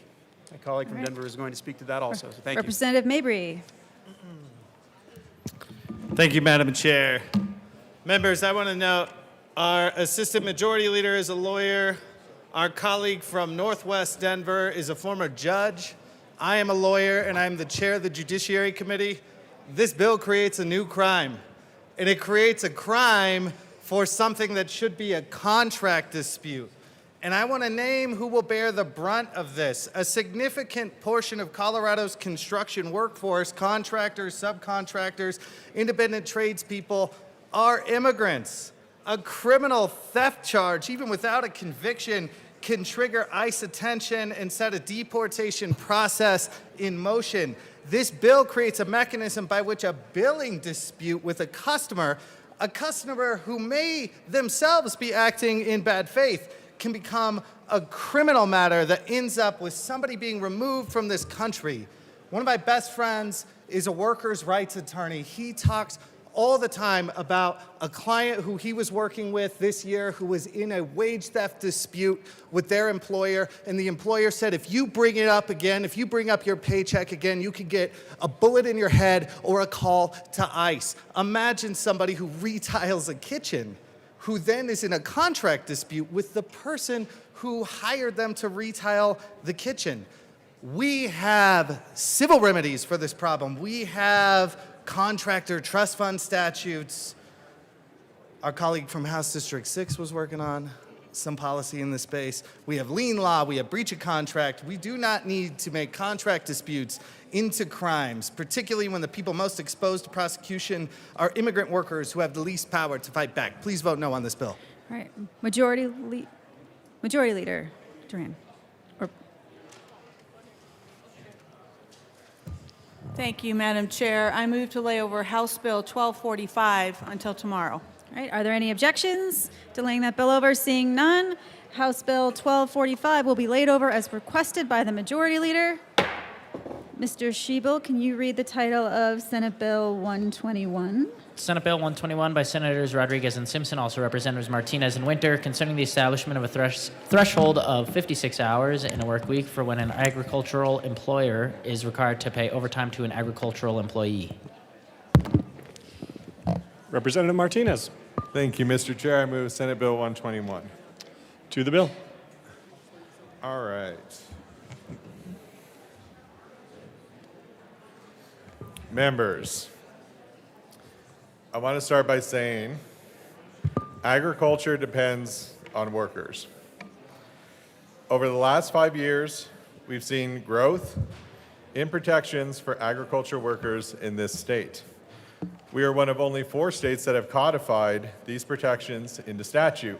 my colleague from Denver is going to speak to that also. So thank you. Representative Mabry. Thank you, Madam Chair. Members, I want to note our Assistant Majority Leader is a lawyer. Our colleague from Northwest Denver is a former judge. I am a lawyer, and I'm the chair of the Judiciary Committee. This bill creates a new crime, and it creates a crime for something that should be a contract dispute. And I want to name who will bear the brunt of this. A significant portion of Colorado's construction workforce, contractors, subcontractors, independent tradespeople, are immigrants. A criminal theft charge, even without a conviction, can trigger ICE attention and set a deportation process in motion. This bill creates a mechanism by which a billing dispute with a customer who may themselves be acting in bad faith, can become a criminal matter that ends up with somebody being removed from this country. One of my best friends is a workers' rights attorney. He talks all the time about a client who he was working with this year who was in a wage theft dispute with their employer, and the employer said, if you bring it up again, if you bring up your paycheck again, you could get a bullet in your head or a call to ICE. Imagine somebody who retiles a kitchen, who then is in a contract dispute with the person who hired them to retile the kitchen. We have civil remedies for this problem. We have contractor trust fund statutes. Our colleague from House District 6 was working on some policy in this space. We have lien law, we have breach of contract. We do not need to make contract disputes into crimes, particularly when the people most exposed to prosecution are immigrant workers who have the least power to fight back. Please vote no on this bill. All right, Majority Leader Duran. Thank you, Madam Chair. I move to lay over House Bill 1245 until tomorrow. All right, are there any objections to laying that bill over? Seeing none, House Bill 1245 will be laid over as requested by the Majority Leader. Mr. Schiebel, can you read the title of Senate Bill 121? Senate Bill 121 by Senators Rodriguez and Simpson, also Representatives Martinez and Winter, concerning the establishment of a threshold of 56 hours in a work week for when an agricultural employer is required to pay overtime to an agricultural employee. Representative Martinez. Thank you, Mr. Chair. I move Senate Bill 121. To the bill. All right. Members, I want to start by saying agriculture depends on workers. Over the last 5 years, we've seen growth in protections for agriculture workers in this state. We are one of only 4 states that have codified these protections into statute.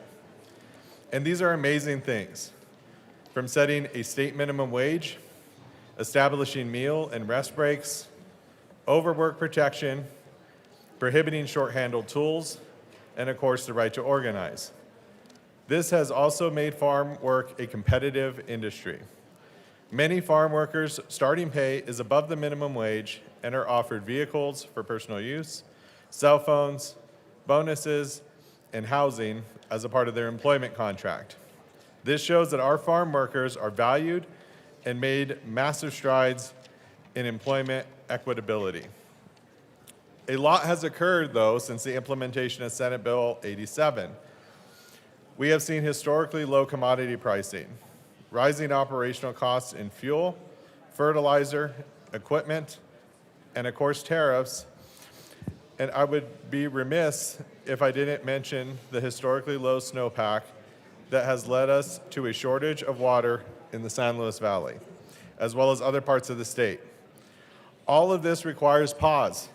And these are amazing things, from setting a state minimum wage, establishing meal and rest breaks, overwork protection, prohibiting short-handled tools, and of course, the right to organize. This has also made farm work a competitive industry. Many farm workers' starting pay is above the minimum wage and are offered vehicles for personal use, cell phones, bonuses, and housing as a part of their employment contract. This shows that our farm workers are valued and made massive strides in employment equitability. A lot has occurred, though, since the implementation of Senate Bill 87. We have seen historically low commodity pricing, rising operational costs in fuel, fertilizer, equipment, and of course tariffs. And I would be remiss if I didn't mention the historically low snowpack that has led us to a shortage of water in the San Luis Valley, as well as other parts of the state. All of this requires pause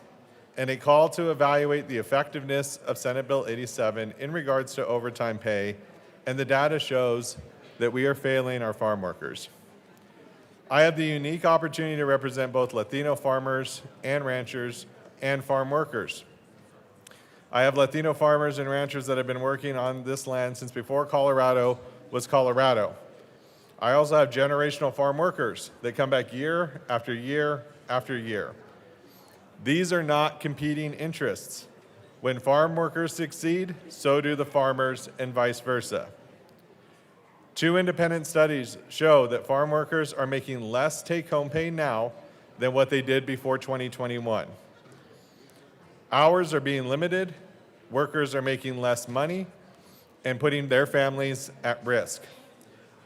and a call to evaluate the effectiveness of Senate Bill 87 in regards to overtime pay, and the data shows that we are failing our farm workers. I have the unique opportunity to represent both Latino farmers and ranchers and farm workers. I have Latino farmers and ranchers that have been working on this land since before Colorado was Colorado. I also have generational farm workers that come back year after year after year. These are not competing interests. When farm workers succeed, so do the farmers, and vice versa. 2 independent studies show that farm workers are making less take-home pay now than what they did before 2021. Hours are being limited, workers are making less money, and putting their families at risk.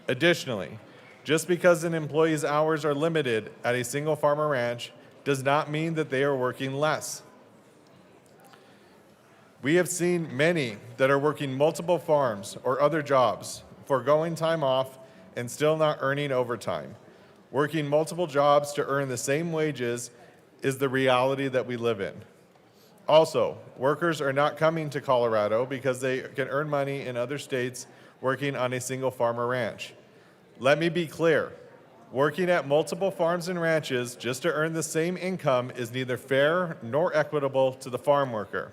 Additionally, just because an employee's hours are limited at a single farm or ranch does not mean that they are working less. We have seen many that are working multiple farms or other jobs, foregoing time off and still not earning overtime. Working multiple jobs to earn the same wages is the reality that we live in. Also, workers are not coming to Colorado because they can earn money in other states working on a single farm or ranch. Let me be clear. Working at multiple farms and ranches just to earn the same income is neither fair nor equitable to the farm worker.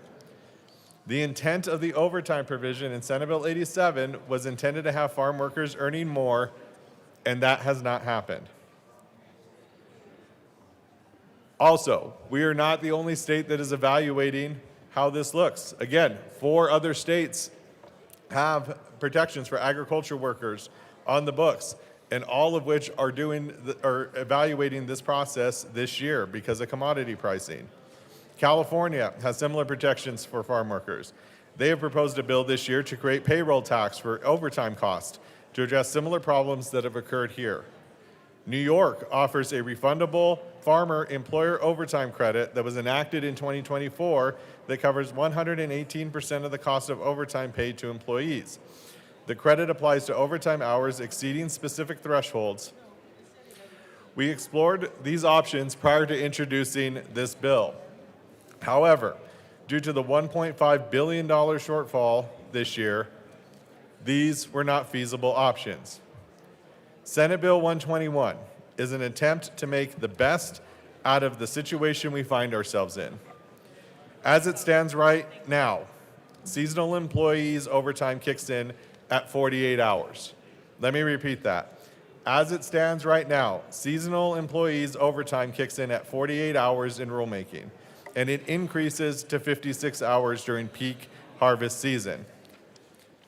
The intent of the overtime provision in Senate Bill 87 was intended to have farm workers earning more, and that has not happened. Also, we are not the only state that is evaluating how this looks. Again, 4 other states have protections for agriculture workers on the books, and all of which are evaluating this process this year because of commodity pricing. California has similar protections for farm workers. They have proposed a bill this year to create payroll tax for overtime costs to address similar problems that have occurred here. New York offers a refundable farmer employer overtime credit that was enacted in 2024 that covers 118% of the cost of overtime paid to employees. The credit applies to overtime hours exceeding specific thresholds. We explored these options prior to introducing this bill. However, due to the $1.5 billion shortfall this year, these were not feasible options. Senate Bill 121 is an attempt to make the best out of the situation we find ourselves in. As it stands right now, seasonal employees' overtime kicks in at 48 hours. Let me repeat that. As it stands right now, seasonal employees' overtime kicks in at 48 hours in rulemaking, and it increases to 56 hours during peak harvest season.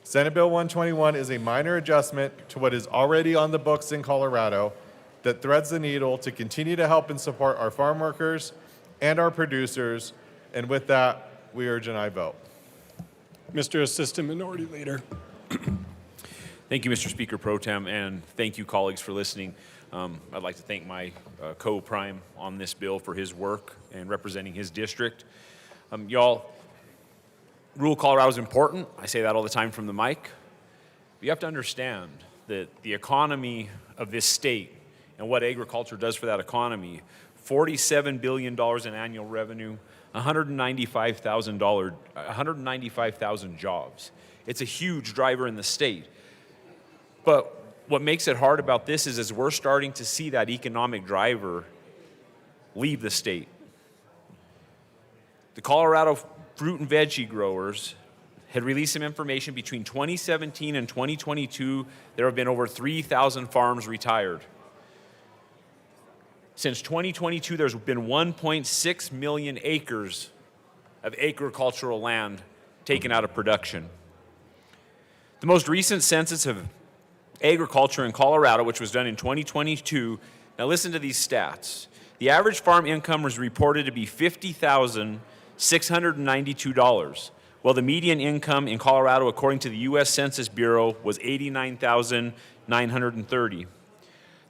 Senate Bill 121 is a minor adjustment to what is already on the books in Colorado that threads the needle to continue to help and support our farm workers and our producers, and with that, we urge an aye vote. Mr. Assistant Minority Leader. Thank you, Mr. Speaker Pro Tem, and thank you, colleagues, for listening. I'd like to thank my co-prime on this bill for his work and representing his district. Y'all, rural Colorado is important. I say that all the time from the mic. But you have to understand that the economy of this state and what agriculture does for that economy, $47 billion in annual revenue, 195,000 jobs. It's a huge driver in the state. But what makes it hard about this is as we're starting to see that economic driver leave the state. The Colorado fruit and veggie growers had released some information between 2017 and 2022. There have been over 3,000 farms retired. Since 2022, there's been 1.6 million acres of agricultural land taken out of production. The most recent census of agriculture in Colorado, which was done in 2022, now listen to these stats. The average farm income was reported to be $50,692, while the median income in Colorado, according to the U.S. Census Bureau, was $89,930.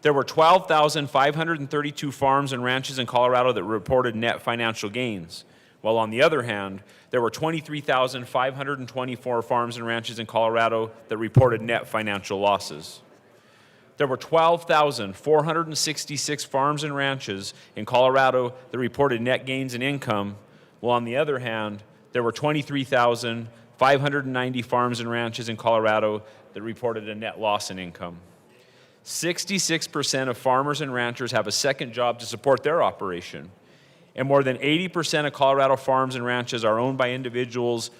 There were 12,532 farms and ranches in Colorado that reported net financial gains, while on the other hand, there were 23,524 farms and ranches in Colorado that reported net financial losses. There were 12,466 farms and ranches in Colorado that reported net gains in income, while on the other hand, there were 23,590 farms and ranches in Colorado that reported a net loss in income. 66% of farmers and ranchers have a second job to support their operation, and more than 80% of Colorado farms and ranches are owned by individuals,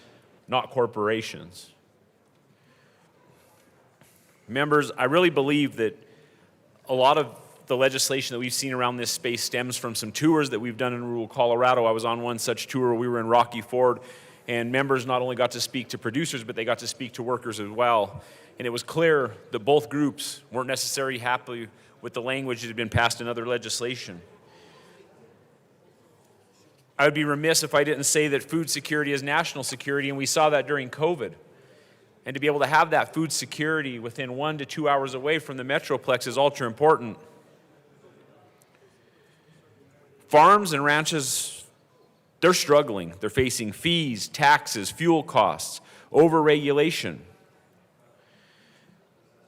not corporations. Members, I really believe that a lot of the legislation that we've seen around this space stems from some tours that we've done in rural Colorado. I was on one such tour. We were in Rocky Ford, and members not only got to speak to producers, but they got to speak to workers as well. And it was clear that both groups weren't necessarily happy with the language that had been passed in other legislation. I would be remiss if I didn't say that food security is national security, and we saw that during COVID. And to be able to have that food security within 1 to 2 hours away from the Metroplex is ultra important. Farms and ranches, they're struggling. They're facing fees, taxes, fuel costs, over-regulation.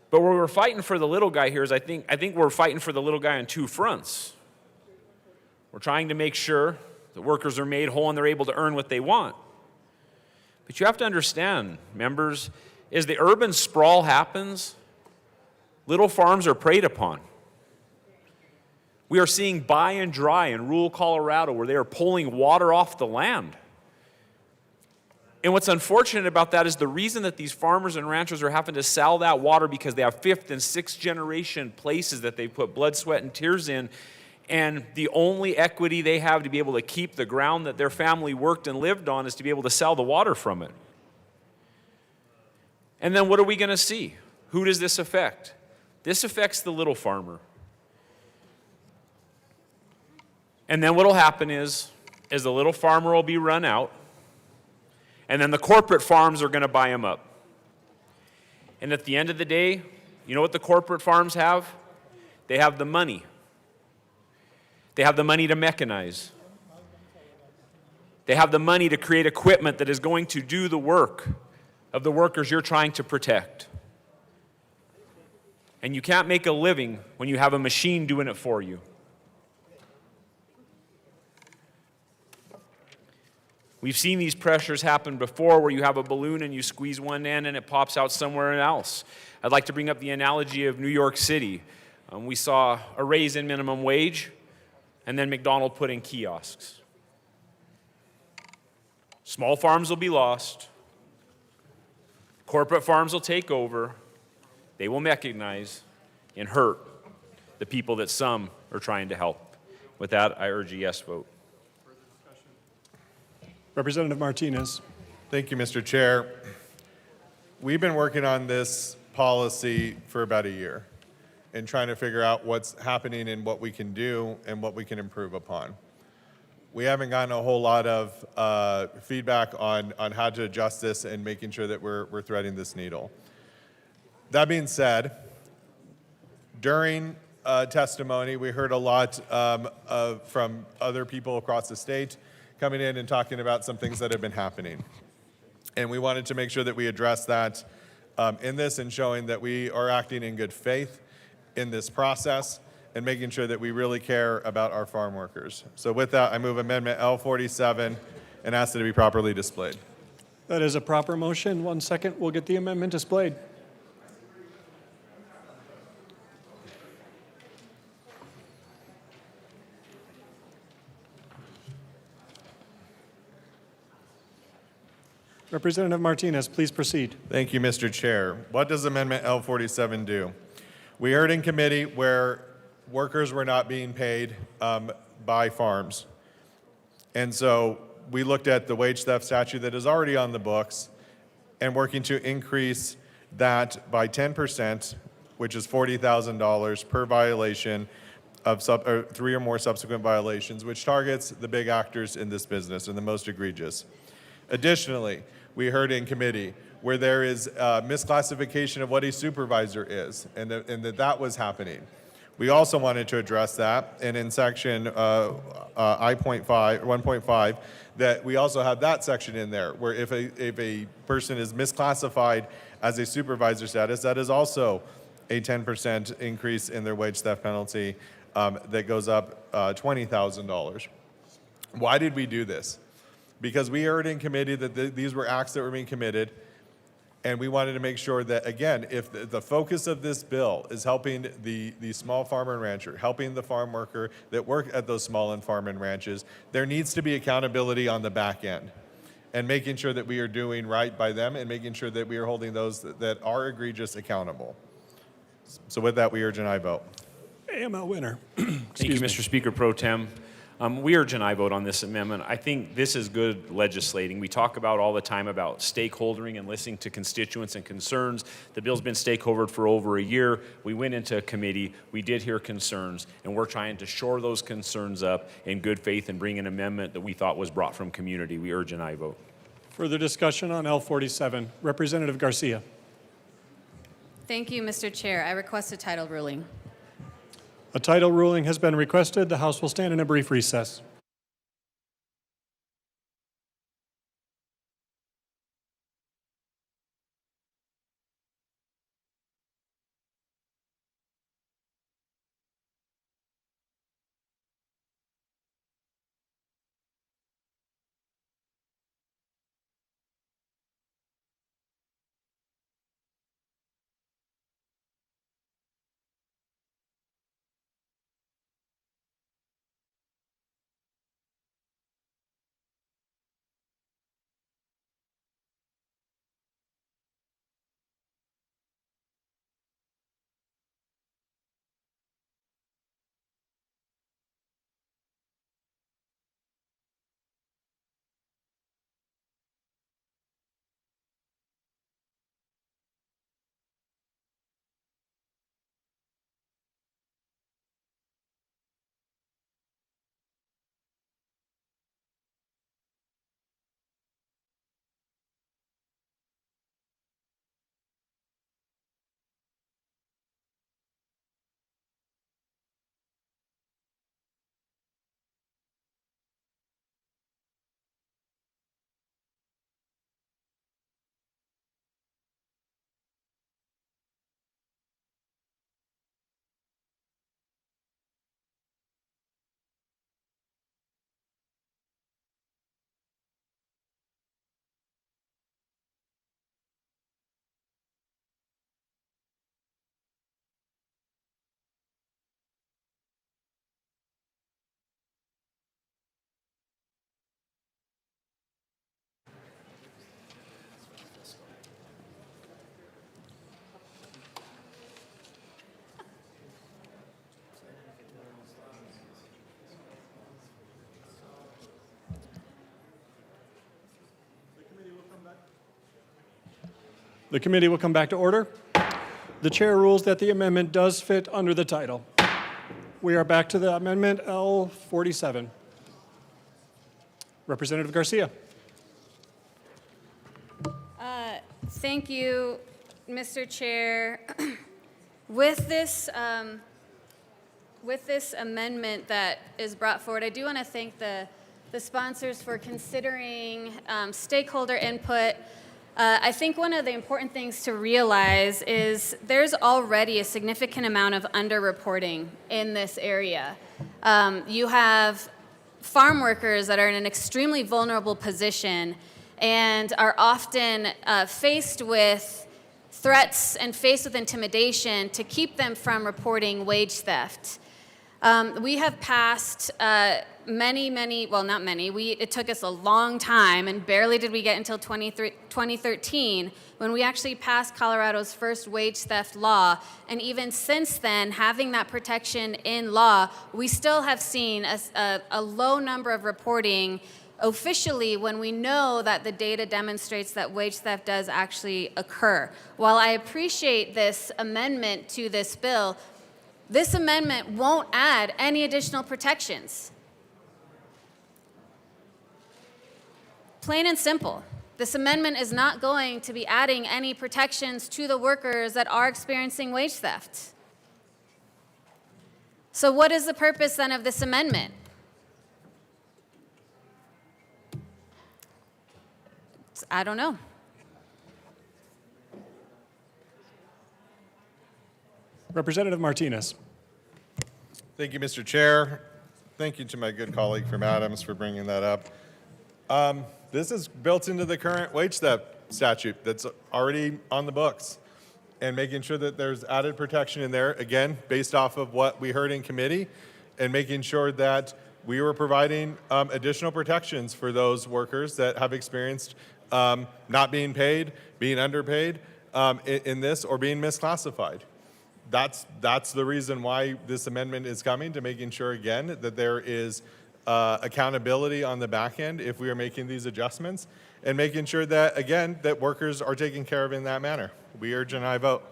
But where we're fighting for the little guy here is I think we're fighting for the little guy on two fronts. We're trying to make sure the workers are made whole and they're able to earn what they want. But you have to understand, members, as the urban sprawl happens, little farms are preyed upon. We are seeing buy and dry in rural Colorado where they are pulling water off the land. And what's unfortunate about that is the reason that these farmers and ranchers are having to sell that water because they have 5th and 6th generation places that they put blood, sweat, and tears in, and the only equity they have to be able to keep the ground that their family worked and lived on is to be able to sell the water from it. And then what are we going to see? Who does this affect? This affects the little farmer. And then what will happen is the little farmer will be run out, and then the corporate farms are going to buy them up. And at the end of the day, you know what the corporate farms have? They have the money. They have the money to mechanize. They have the money to create equipment that is going to do the work of the workers you're trying to protect. And you can't make a living when you have a machine doing it for you. We've seen these pressures happen before where you have a balloon and you squeeze one end and it pops out somewhere else. I'd like to bring up the analogy of New York City. We saw a raise in minimum wage, and then McDonald's put in kiosks. Small farms will be lost. Corporate farms will take over. They will mechanize and hurt the people that some are trying to help. With that, I urge a yes vote. Representative Martinez. Thank you, Mr. Chair. We've been working on this policy for about a year and trying to figure out what's happening and what we can do and what we can improve upon. We haven't gotten a whole lot of feedback on how to adjust this and making sure that we're threading this needle. That being said, during testimony, we heard a lot from other people across the state coming in and talking about some things that have been happening. And we wanted to make sure that we address that in this and showing that we are acting in good faith in this process and making sure that we really care about our farm workers. So with that, I move Amendment L47 and ask that it be properly displayed. That is a proper motion. 1 second, we'll get the amendment displayed. Representative Martinez, please proceed. Thank you, Mr. Chair. What does Amendment L47 do? We heard in committee where workers were not being paid by farms. And so we looked at the wage theft statute that is already on the books and working to increase that by 10%, which is $40,000 per violation of 3 or more subsequent violations, which targets the big actors in this business and the most egregious. Additionally, we heard in committee, where there is misclassification of what a supervisor is, and that was happening. We also wanted to address that, and in section I.1.5, that we also have that section in there, where if a person is misclassified as a supervisor status, that is also a 10% increase in their wage theft penalty that goes up $20,000. Why did we do this? Because we heard in committee that these were acts that were being committed, and we wanted to make sure that, again, if the focus of this bill is helping the small farmer and rancher, helping the farm worker that work at those small and farm and ranches, there needs to be accountability on the back end, and making sure that we are doing right by them and making sure that we are holding those that are egregious accountable. So with that, we urge an aye vote. AML winner. Thank you, Mr. Speaker Pro Tem. We urge an aye vote on this amendment. I think this is good legislating. We talk about all the time about stakeholdering and listening to constituents and concerns. The bill's been stakeholdered for over a year. We went into committee, we did hear concerns, and we're trying to shore those concerns up in good faith and bring an amendment that we thought was brought from community. We urge an aye vote. Further discussion on L47. Representative Garcia. Thank you, Mr. Chair. I request a title ruling. A title ruling has been requested. The House will stand in a brief recess. The committee will come back to order. The chair rules that the amendment does fit under the title. We are back to the amendment L47. Representative Garcia. Thank you, Mr. Chair. With this amendment that is brought forward, I do want to thank the sponsors for considering stakeholder input. I think one of the important things to realize is there's already a significant amount of underreporting in this area. You have farm workers that are in an extremely vulnerable position and are often faced with threats and faced with intimidation to keep them from reporting wage theft. We have passed well, not many. It took us a long time, and barely did we get until 2013 when we actually passed Colorado's first wage theft law. And even since then, having that protection in law, we still have seen a low number of reporting officially when we know that the data demonstrates that wage theft does actually occur. While I appreciate this amendment to this bill, this amendment won't add any additional protections. Plain and simple. This amendment is not going to be adding any protections to the workers that are experiencing wage theft. So what is the purpose then of this amendment? I don't know. Representative Martinez. Thank you, Mr. Chair. Thank you to my good colleague from Adams for bringing that up. This is built into the current wage theft statute that's already on the books, and making sure that there's added protection in there, again, based off of what we heard in committee, and making sure that we were providing additional protections for those workers that have experienced not being paid, being underpaid in this, or being misclassified. That's the reason why this amendment is coming, to making sure, again, that there is accountability on the back end if we are making these adjustments, and making sure that, again, that workers are taken care of in that manner. We urge an aye vote.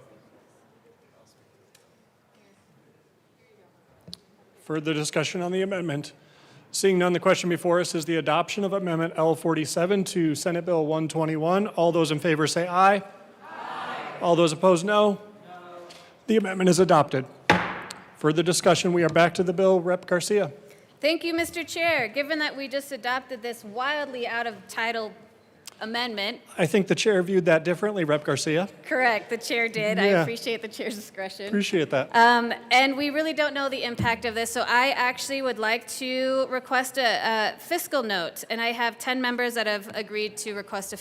Further discussion on the amendment. Seeing none, the question before us is the adoption of Amendment L47 to Senate Bill 121. All those in favor say aye. Aye. All those opposed, no. The amendment is adopted. Further discussion, we are back to the bill. Rep. Garcia. Thank you, Mr. Chair. Given that we just adopted this wildly out of title amendment. I think the chair viewed that differently, Rep. Garcia. Correct, the chair did. I Yeah. appreciate the chair's discretion. Appreciate that. And we really don't know the impact of this, so I actually would like to request a fiscal note, and I have 10 members that have agreed to request an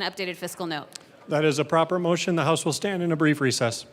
updated fiscal note. That is a proper motion. The House will stand in a brief recess.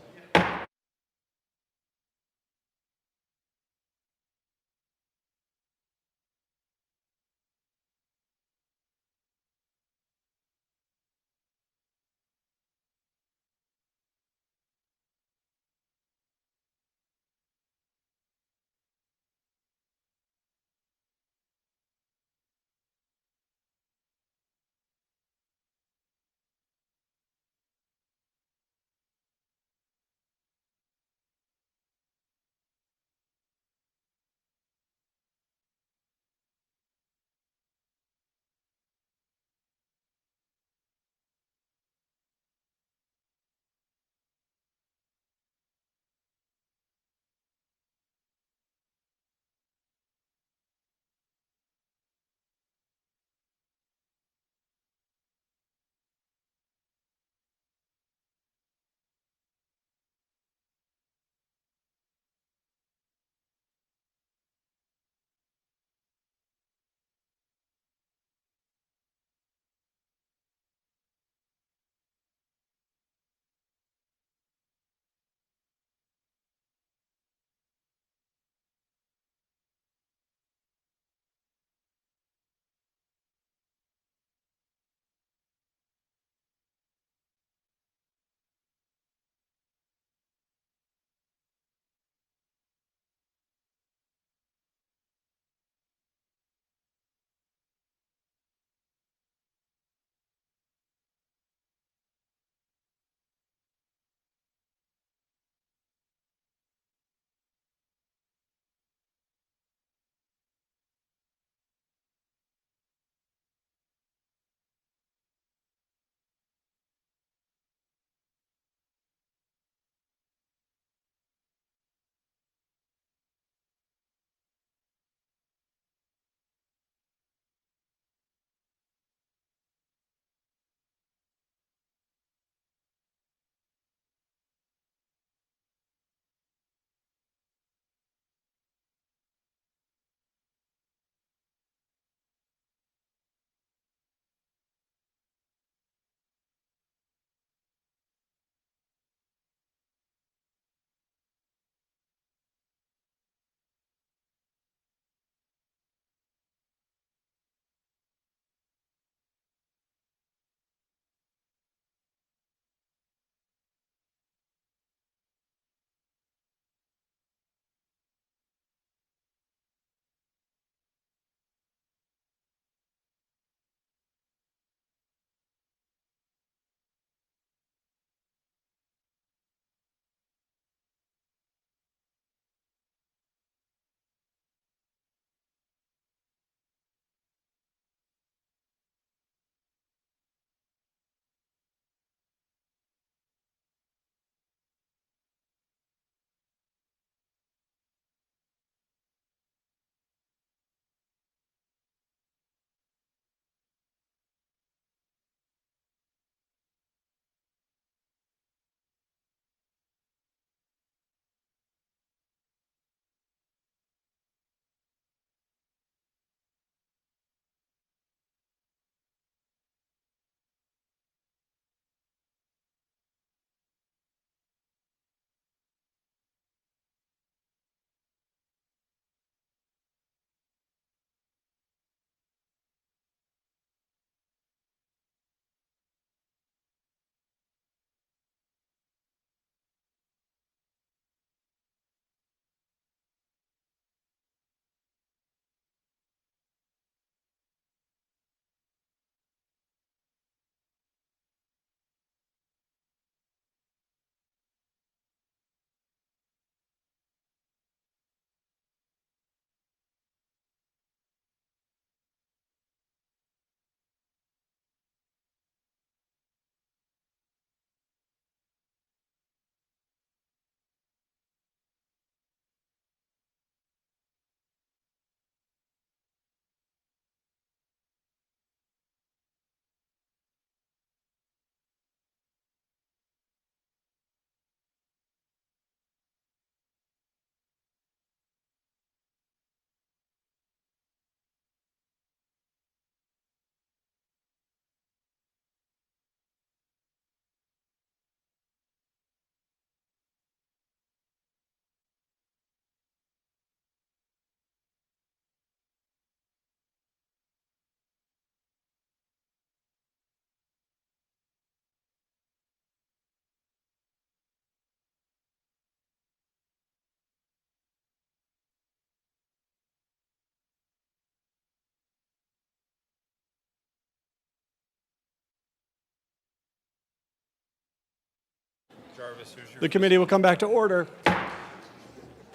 The committee will come back to order.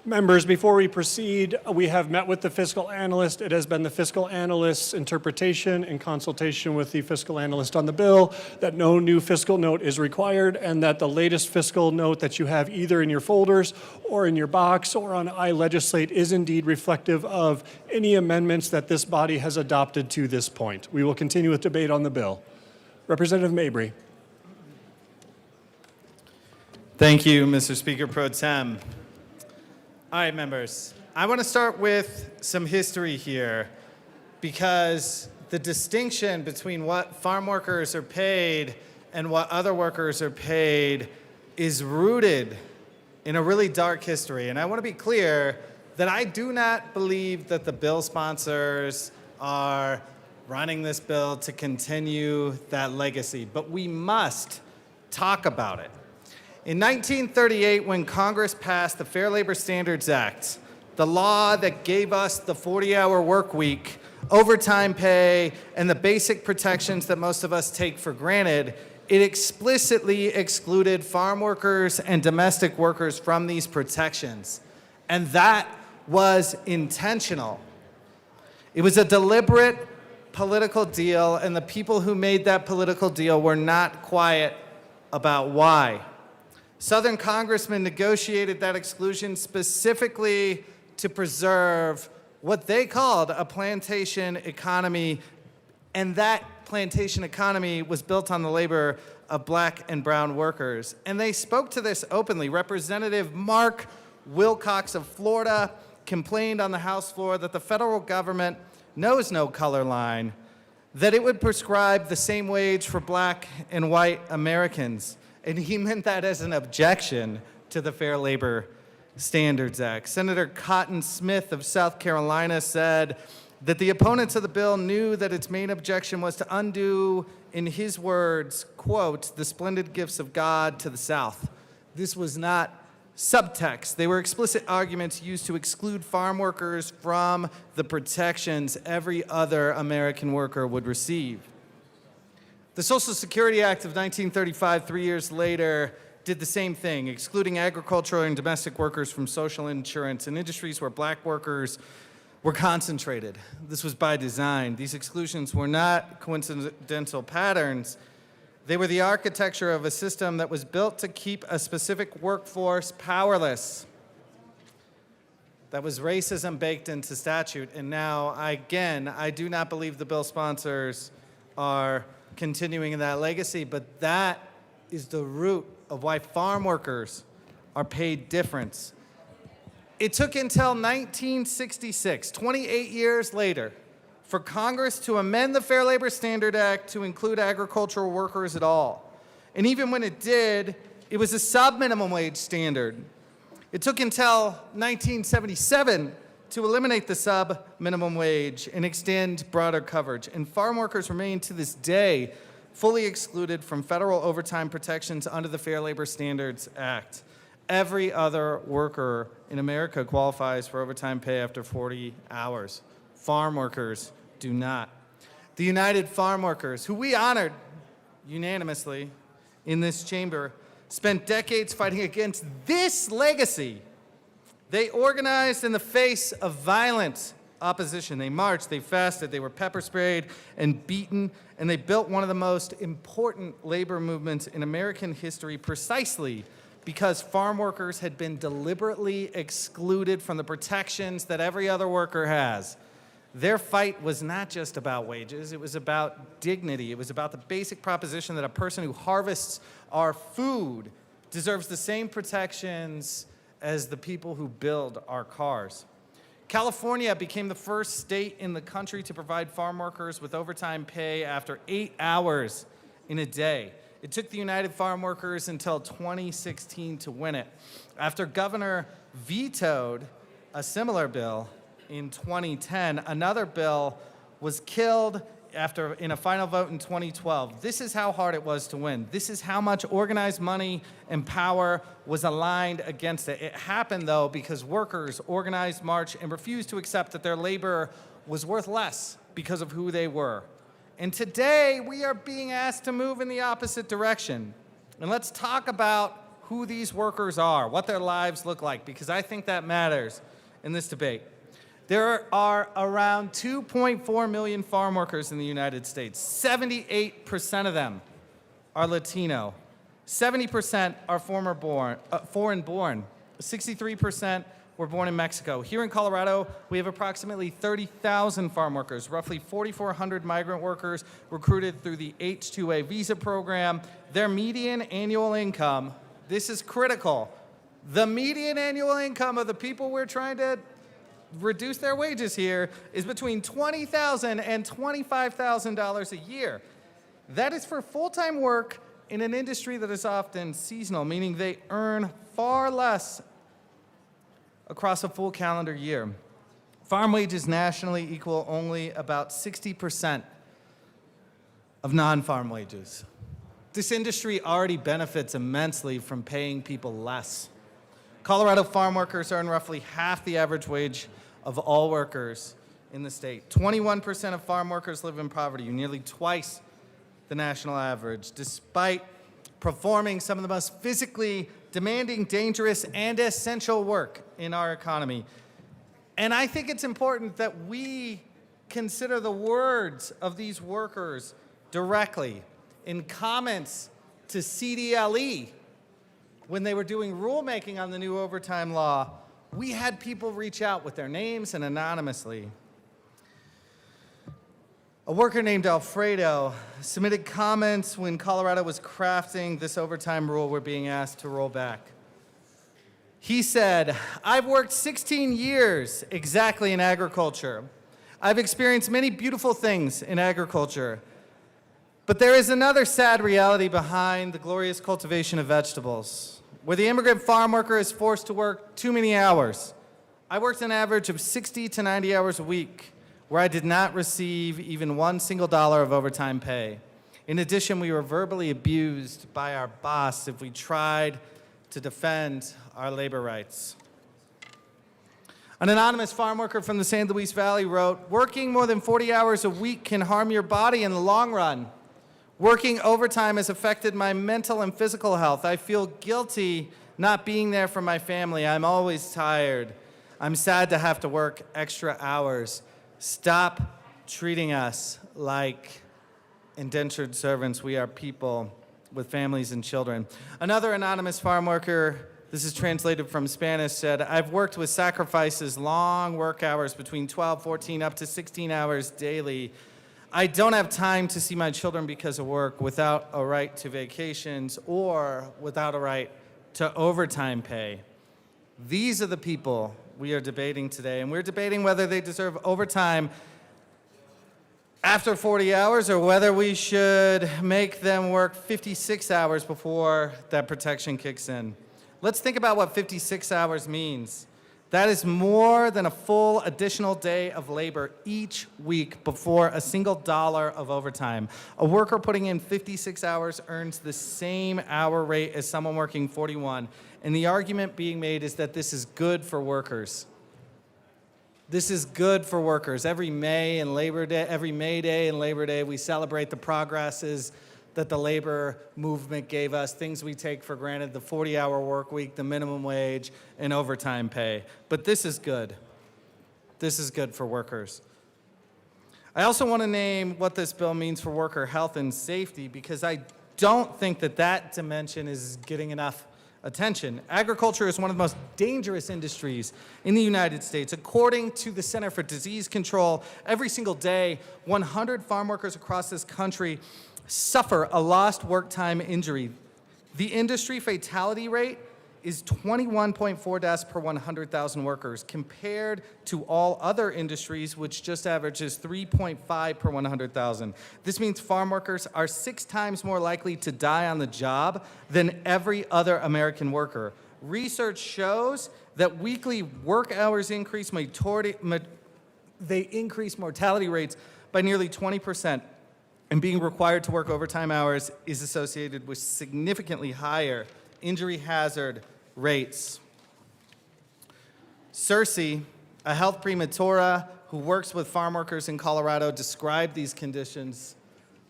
Members, before we proceed, we have met with the fiscal analyst. It has been the fiscal analyst's interpretation in consultation with the fiscal analyst on the bill that no new fiscal note is required and that the latest fiscal note that you have either in your folders or in your box or on iLegislate is indeed reflective of any amendments that this body has adopted to this point. We will continue with debate on the bill. Representative Mabry. Thank you, Mr. Speaker Pro Tem. All right, members, I want to start with some history here because the distinction between what farm workers are paid and what other workers are paid is rooted in a really dark history. And I want to be clear that I do not believe that the bill sponsors are running this bill to continue that legacy, but we must talk about it. In 1938, when Congress passed the Fair Labor Standards Act, the law that gave us the 40-hour work week, overtime pay, and the basic protections that most of us take for granted, it explicitly excluded farm workers and domestic workers from these protections. And that was intentional. It was a deliberate political deal, and the people who made that political deal were not quiet about why. Southern congressmen negotiated that exclusion specifically to preserve what they called a plantation economy, and that plantation economy was built on the labor of black and brown workers. And they spoke to this openly. Representative Mark Wilcox of Florida complained on the House floor that the federal government knows no color line, that it would prescribe the same wage for black and white Americans. And he meant that as an objection to the Fair Labor Standards Act. Senator Cotton Smith of South Carolina said that the opponents of the bill knew that its main objection was to undo, in his words, quote, the splendid gifts of God to the South. This was not subtext. They were explicit arguments used to exclude farm workers from the protections every other American worker would receive. The Social Security Act of 1935, 3 years later, did the same thing, excluding agricultural and domestic workers from social insurance in industries where black workers were concentrated. This was by design. These exclusions were not coincidental patterns. They were the architecture of a system that was built to keep a specific workforce powerless. That was racism baked into statute. And now, again, I do not believe the bill sponsors are continuing in that legacy, but that is the root of why farm workers are paid difference. It took until 1966, 28 years later, for Congress to amend the Fair Labor Standards Act to include agricultural workers at all. And even when it did, it was a sub-minimum wage standard. It took until 1977 to eliminate the sub-minimum wage and extend broader coverage. And farm workers remain to this day fully excluded from federal overtime protections under the Fair Labor Standards Act. Every other worker in America qualifies for overtime pay after 40 hours. Farm workers do not. The United Farm Workers, who we honored unanimously in this chamber, spent decades fighting against this legacy. They organized in the face of violent opposition. They marched, they fasted, they were pepper sprayed and beaten, and they built one of the most important labor movements in American history precisely because farm workers had been deliberately excluded from the protections that every other worker has. Their fight was not just about wages, it was about dignity. It was about the basic proposition that a person who harvests our food deserves the same protections as the people who build our cars. California became the first state in the country to provide farm workers with overtime pay after 8 hours in a day. It took the United Farm Workers until 2016 to win it. After Governor vetoed a similar bill in 2010, another bill was killed in a final vote in 2012. This is how hard it was to win. This is how much organized money and power was aligned against it. It happened, though, because workers organized, marched, and refused to accept that their labor was worth less because of who they were. And today, we are being asked to move in the opposite direction. And let's talk about who these workers are, what their lives look like, because I think that matters in this debate. There are around 2.4 million farm workers in the United States. 78% of them are Latino. 70% are foreign born. 63% were born in Mexico. Here in Colorado, we have approximately 30,000 farm workers, roughly 4,400 migrant workers recruited through the H-2A visa program. Their median annual income, this is critical, the median annual income of the people we're trying to reduce their wages here is between $20,000 and $25,000 a year. That is for full-time work in an industry that is often seasonal, meaning they earn far less across a full calendar year. Farm wages nationally equal only about 60% of non-farm wages. This industry already benefits immensely from paying people less. Colorado farm workers earn roughly half the average wage of all workers in the state. 21% of farm workers live in poverty, nearly twice the national average, despite performing some of the most physically demanding, dangerous, and essential work in our economy. And I think it's important that we consider the words of these workers directly. In comments to CDLE, when they were doing rulemaking on the new overtime law, we had people reach out with their names and anonymously. A worker named Alfredo submitted comments when Colorado was crafting this overtime rule we're being asked to roll back. He said, "I've worked 16 years exactly in agriculture. I've experienced many beautiful things in agriculture. But there is another sad reality behind the glorious cultivation of vegetables, where the immigrant farm worker is forced to work too many hours. I worked an average of 60 to 90 hours a week, where I did not receive even one single dollar of overtime pay. In addition, we were verbally abused by our boss if we tried to defend our labor rights." An anonymous farm worker from the San Luis Valley wrote, "Working more than 40 hours a week can harm your body in the long run. Working overtime has affected my mental and physical health. I feel guilty not being there for my family. I'm always tired. I'm sad to have to work extra hours. Stop treating us like indentured servants. We are people with families and children." Another anonymous farm worker, this is translated from Spanish, said, "I've worked with sacrifices, long work hours between 12, 14, up to 16 hours daily. I don't have time to see my children because of work, without a right to vacations or without a right to overtime pay." These are the people we are debating today, and we're debating whether they deserve overtime after 40 hours or whether we should make them work 56 hours before that protection kicks in. Let's think about what 56 hours means. That is more than a full additional day of labor each week before a single dollar of overtime. A worker putting in 56 hours earns the same hour rate as someone working 41. And the argument being made is that this is good for workers. This is good for workers. Every May Day and Labor Day, we celebrate the progresses that the labor movement gave us, things we take for granted, the 40-hour work week, the minimum wage, and overtime pay. But this is good. This is good for workers. I also want to name what this bill means for worker health and safety, because I don't think that that dimension is getting enough attention. Agriculture is one of the most dangerous industries in the United States. According to the Center for Disease Control, every single day, 100 farm workers across this country suffer a lost work time injury. The industry fatality rate is 21.4 deaths per 100,000 workers, compared to all other industries, which just averages 3.5 per 100,000. This means farm workers are 6 times more likely to die on the job than every other American worker. Research shows that weekly work hours increase mortality rates by nearly 20%. And being required to work overtime hours is associated with significantly higher injury hazard rates. Cersei, a health prematura who works with farm workers in Colorado, described these conditions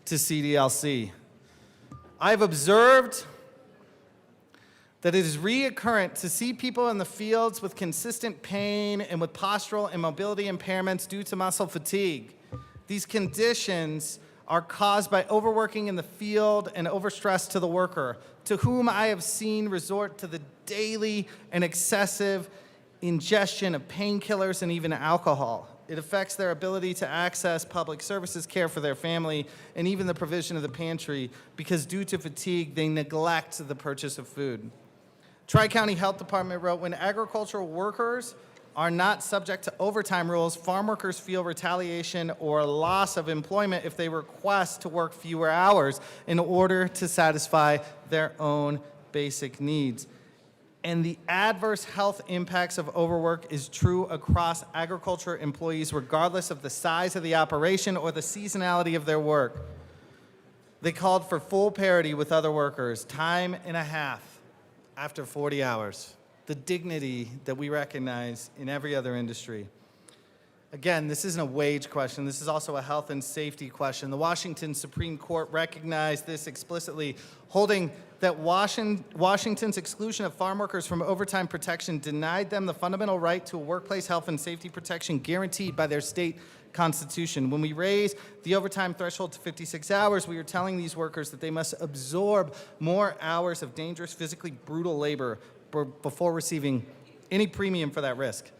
to CDLC. "I've observed that it is reoccurrent to see people in the fields with consistent pain and with postural and mobility impairments due to muscle fatigue. These conditions are caused by overworking in the field and overstress to the worker, to whom I have seen resort to the daily and excessive ingestion of painkillers and even alcohol. It affects their ability to access public services, care for their family, and even the provision of the pantry, because due to fatigue, they neglect the purchase of food. Tri-County Health Department wrote, when agricultural workers are not subject to overtime rules, farm workers feel retaliation or loss of employment if they request to work fewer hours in order to satisfy their own basic needs. And the adverse health impacts of overwork is true across agriculture employees, regardless of the size of the operation or the seasonality of their work. They called for full parity with other workers, time and a half after 40 hours, the dignity that we recognize in every other industry. Again, this isn't a wage question. This is also a health and safety question. The Washington Supreme Court recognized this explicitly, holding that Washington's exclusion of farm workers from overtime protection denied them the fundamental right to a workplace health and safety protection guaranteed by their state constitution. When we raise the overtime threshold to 56 hours, we are telling these workers that they must absorb more hours of dangerous, physically brutal labor before receiving any premium for that risk.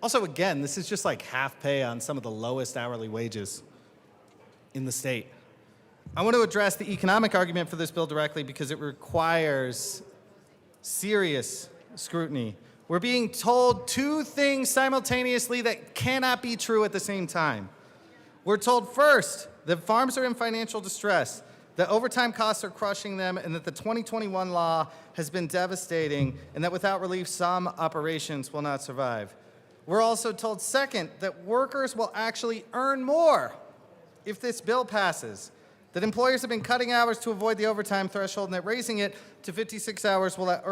Also, again, this is just like half pay on some of the lowest hourly wages in the state. I want to address the economic argument for this bill directly because it requires serious scrutiny. We're being told two things simultaneously that cannot be true at the same time. We're told first that farms are in financial distress, that overtime costs are crushing them, and that the 2021 law has been devastating, and that without relief, some operations will not survive. We're also told, second, that workers will actually earn more if this bill passes, that employers have been cutting hours to avoid the overtime threshold, and that raising it to 56 hours will let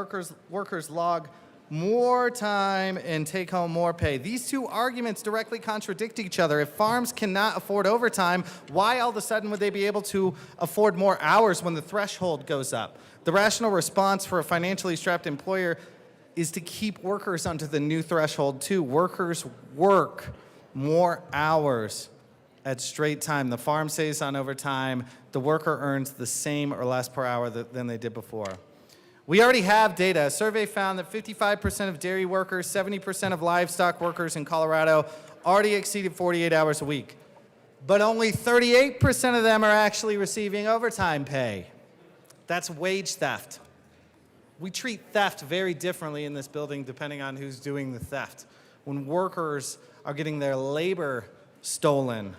workers log more time and take home more pay. These two arguments directly contradict each other. If farms cannot afford overtime, why all of a sudden would they be able to afford more hours when the threshold goes up? The rational response for a financially strapped employer is to keep workers under the new threshold too. Workers work more hours at straight time. The farm saves on overtime. The worker earns the same or less per hour than they did before. We already have data. A survey found that 55% of dairy workers, 70% of livestock workers in Colorado already exceeded 48 hours a week. But only 38% of them are actually receiving overtime pay. That's wage theft. We treat theft very differently in this building depending on who's doing the theft. When workers are getting their labor stolen,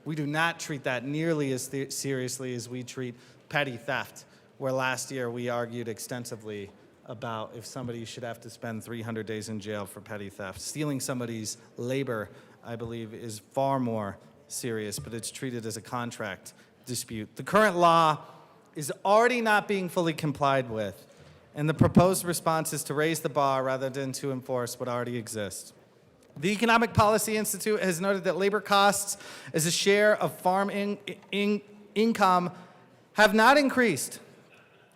we do not treat that nearly as seriously as we treat petty theft, where last year we argued extensively about if somebody should have to spend 300 days in jail for petty theft. Stealing somebody's labor, I believe, is far more serious, but it's treated as a contract dispute. The current law is already not being fully complied with, and the proposed response is to raise the bar rather than to enforce what already exists. The Economic Policy Institute has noted that labor costs as a share of farm income have not increased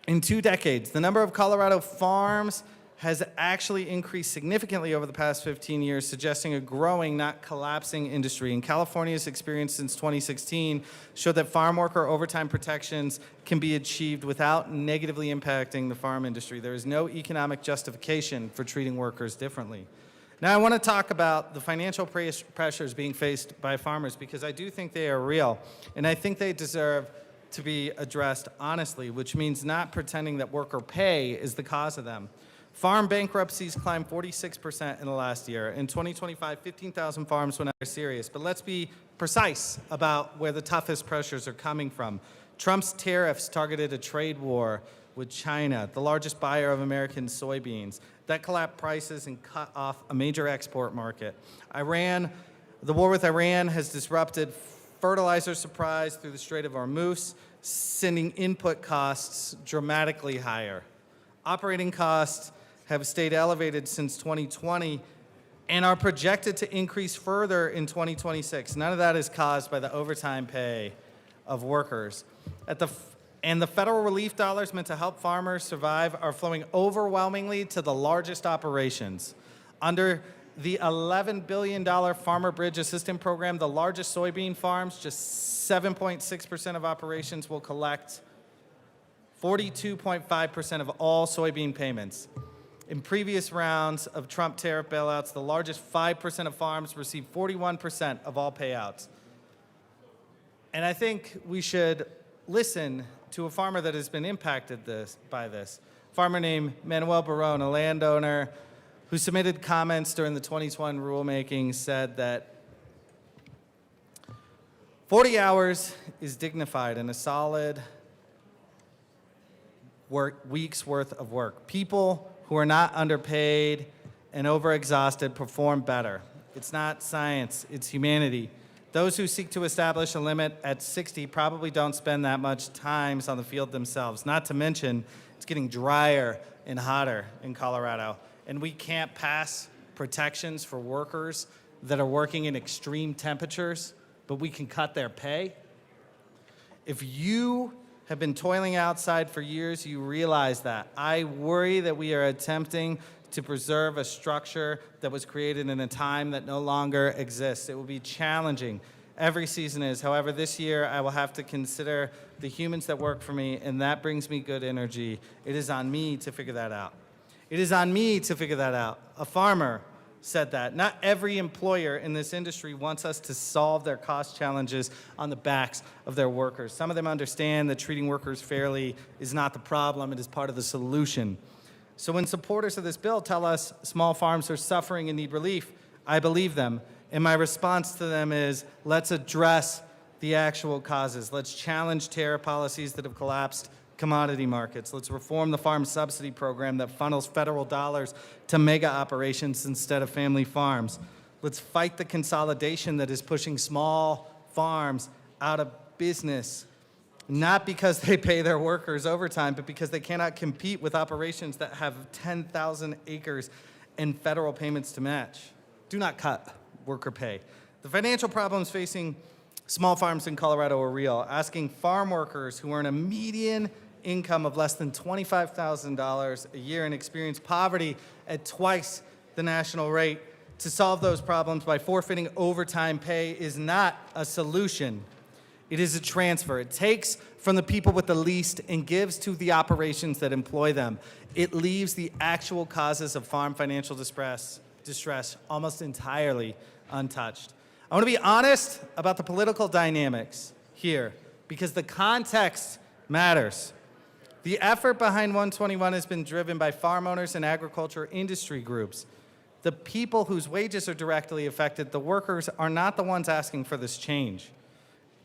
in 2 decades. The number of Colorado farms has actually increased significantly over the past 15 years, suggesting a growing, not collapsing industry. And California's experience since 2016 showed that farm worker overtime protections can be achieved without negatively impacting the farm industry. There is no economic justification for treating workers differently. Now, I want to talk about the financial pressures being faced by farmers because I do think they are real, and I think they deserve to be addressed honestly, which means not pretending that worker pay is the cause of them. Farm bankruptcies climbed 46% in the last year. In 2025, 15,000 farms went out serious. But let's be precise about where the toughest pressures are coming from. Trump's tariffs targeted a trade war with China, the largest buyer of American soybeans. That collapsed prices and cut off a major export market. The war with Iran has disrupted fertilizer supplies through the Strait of Hormuz, sending input costs dramatically higher. Operating costs have stayed elevated since 2020 and are projected to increase further in 2026. None of that is caused by the overtime pay of workers. At And the federal relief dollars meant to help farmers survive are flowing overwhelmingly to the largest operations. Under the $11 billion Farmer Bridge Assistance Program, the largest soybean farms, just 7.6% of operations will collect 42.5% of all soybean payments. In previous rounds of Trump tariff bailouts, the largest 5% of farms received 41% of all payouts. And I think we should listen to a farmer that has been impacted by this. A farmer named Manuel Barone, a landowner who submitted comments during the 2021 rulemaking, said that 40 hours is dignified and a solid week's worth of work. People who are not underpaid and overexhausted perform better. It's not science, it's humanity. Those who seek to establish a limit at 60 probably don't spend that much time on the field themselves. Not to mention, it's getting drier and hotter in Colorado. And we can't pass protections for workers that are working in extreme temperatures, but we can cut their pay. If you have been toiling outside for years, you realize that. I worry that we are attempting to preserve a structure that was created in a time that no longer exists. It will be challenging. Every season is. However, this year I will have to consider the humans that work for me, and that brings me good energy. It is on me to figure that out. It is on me to figure that out. A farmer said that. Not every employer in this industry wants us to solve their cost challenges on the backs of their workers. Some of them understand that treating workers fairly is not the problem, it is part of the solution. So when supporters of this bill tell us small farms are suffering and need relief, I believe them. And my response to them is, let's address the actual causes. Let's challenge tariff policies that have collapsed commodity markets. Let's reform the farm subsidy program that funnels federal dollars to mega operations instead of family farms. Let's fight the consolidation that is pushing small farms out of business, not because they pay their workers overtime, but because they cannot compete with operations that have 10,000 acres and federal payments to match. Do not cut worker pay. The financial problems facing small farms in Colorado are real. Asking farm workers who earn a median income of less than $25,000 a year and experience poverty at twice the national rate to solve those problems by forfeiting overtime pay is not a solution. It is a transfer. It takes from the people with the least and gives to the operations that employ them. It leaves the actual causes of farm financial distress almost entirely untouched. I want to be honest about the political dynamics here because the context matters. The effort behind 121 has been driven by farm owners and agriculture industry groups. The people whose wages are directly affected, the workers, are not the ones asking for this change.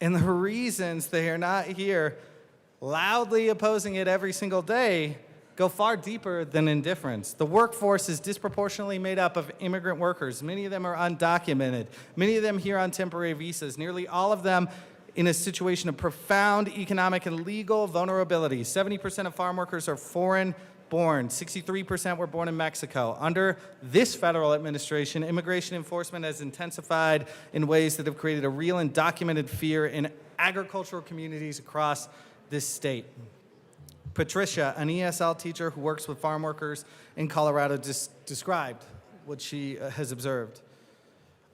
And the reasons they are not here loudly opposing it every single day go far deeper than indifference. The workforce is disproportionately made up of immigrant workers. Many of them are undocumented. Many of them here on temporary visas. Nearly all of them in a situation of profound economic and legal vulnerability. 70% of farm workers are foreign-born. 63% were born in Mexico. Under this federal administration, immigration enforcement has intensified in ways that have created a real and documented fear in agricultural communities across this state. Patricia, an ESL teacher who works with farm workers in Colorado, described what she has observed.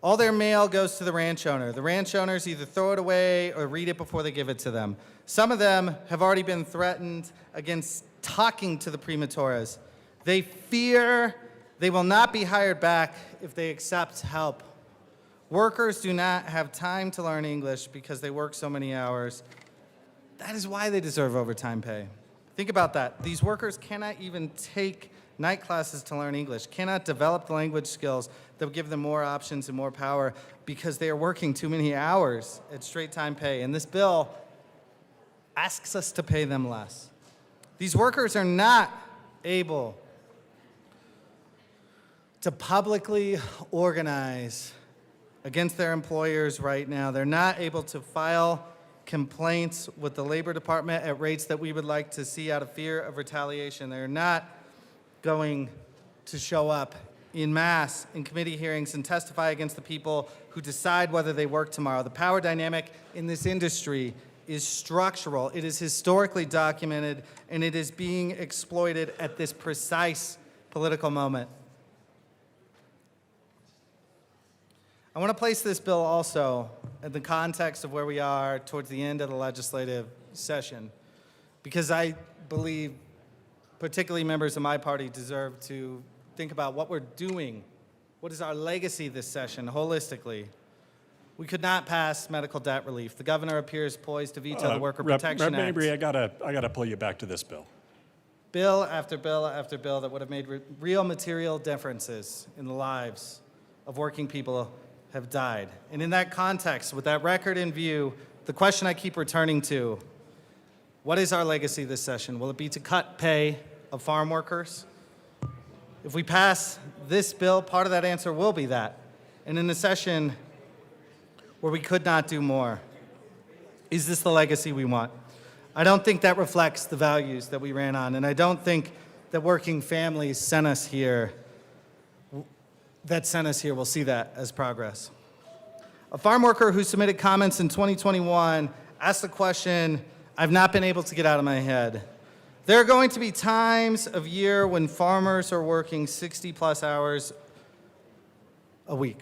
All their mail goes to the ranch owner. The ranch owners either throw it away or read it before they give it to them. Some of them have already been threatened against talking to the prematoras. They fear they will not be hired back if they accept help. Workers do not have time to learn English because they work so many hours. That is why they deserve overtime pay. Think about that. These workers cannot even take night classes to learn English, cannot develop the language skills that will give them more options and more power because they are working too many hours at straight time pay. And this bill asks us to pay them less. These workers are not able to publicly organize against their employers right now. They're not able to file complaints with the Labor Department at rates that we would like to see out of fear of retaliation. They're not going to show up in mass in committee hearings and testify against the people who decide whether they work tomorrow. The power dynamic in this industry is structural, it is historically documented, and it is being exploited at this precise political moment. I want to place this bill also in the context of where we are towards the end of the legislative session, because I believe particularly members of my party deserve to think about what we're doing. What is our legacy this session holistically? We could not pass medical debt relief. The governor appears poised to veto the Worker Protection Act. Mabry, I gotta pull you back to this bill. Bill after bill after bill that would have made real material differences in the lives of working people have died. And in that context, with that record in view, the question I keep returning to, what is our legacy this session? Will it be to cut pay of farm workers? If we pass this bill, part of that answer will be that. And in a session where we could not do more, is this the legacy we want? I don't think that reflects the values that we ran on, and I don't think that working families sent us here will see that as progress. A farm worker who submitted comments in 2021 asked the question I've not been able to get out of my head. There are going to be times of year when farmers are working 60-plus hours a week,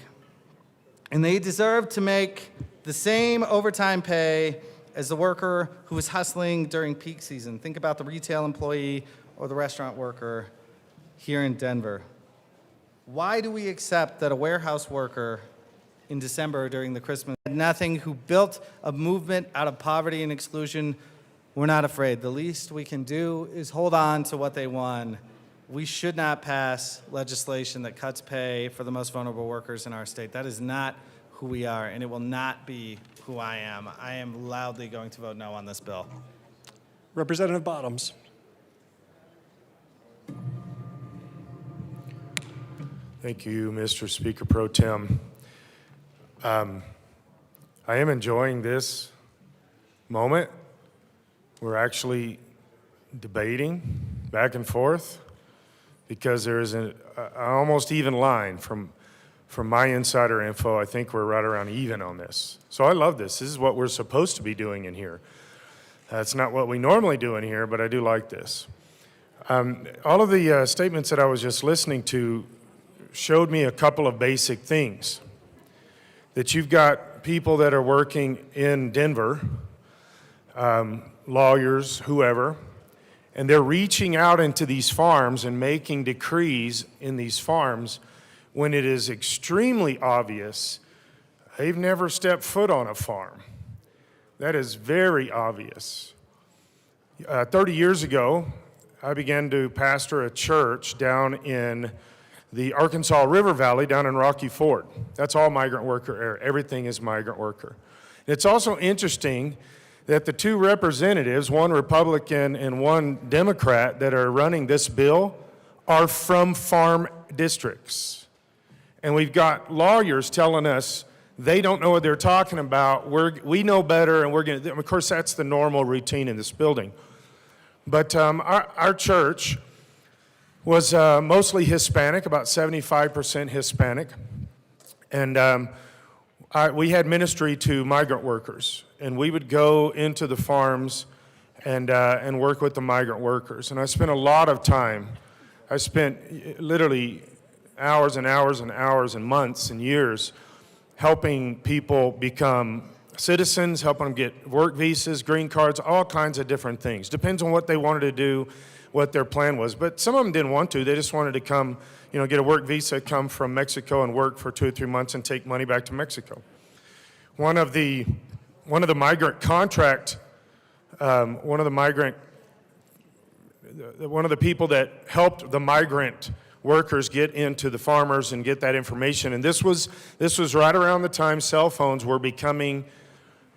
and they deserve to make the same overtime pay as the worker who is hustling during peak season. Think about the retail employee or the restaurant worker here in Denver. Why do we accept that a warehouse worker in December during the Christmas had nothing, who built a movement out of poverty and exclusion? We're not afraid. The least we can do is hold on to what they won. We should not pass legislation that cuts pay for the most vulnerable workers in our state. That is not who we are, and it will not be who I am. I am loudly going to vote no on this bill. Representative Bottoms. Thank you, Mr. Speaker Pro Tem. I am enjoying this moment. We're actually debating back and forth because there is an almost even line from my insider info. I think we're right around even on this. So I love this. This is what we're supposed to be doing in here. That's not what we normally do in here, but I do like this. All of the statements that I was just listening to showed me a couple of basic things. That you've got people that are working in Denver, lawyers, whoever, and they're reaching out into these farms and making decrees in these farms when it is extremely obvious they've never stepped foot on a farm. That is very obvious. 30 years ago, I began to pastor a church down in the Arkansas River Valley down in Rocky Ford. That's all migrant worker area. Everything is migrant worker. It's also interesting that the two representatives, one Republican and one Democrat, that are running this bill are from farm districts. And we've got lawyers telling us they don't know what they're talking about. We know better, and we're going to, of course, that's the normal routine in this building. But our church was mostly Hispanic, about 75% Hispanic. And we had ministry to migrant workers. And we would go into the farms and work with the migrant workers. And I spent a lot of time. I spent literally hours and hours and hours and months and years helping people become citizens, helping them get work visas, green cards, all kinds of different things. Depends on what they wanted to do, what their plan was. But some of them didn't want to. They just wanted to come, get a work visa, come from Mexico and work for 2 or 3 months and take money back to Mexico. One of the migrant contract, one of the people that helped the migrant workers get into the farmers and get that information. And this was right around the time cell phones were becoming,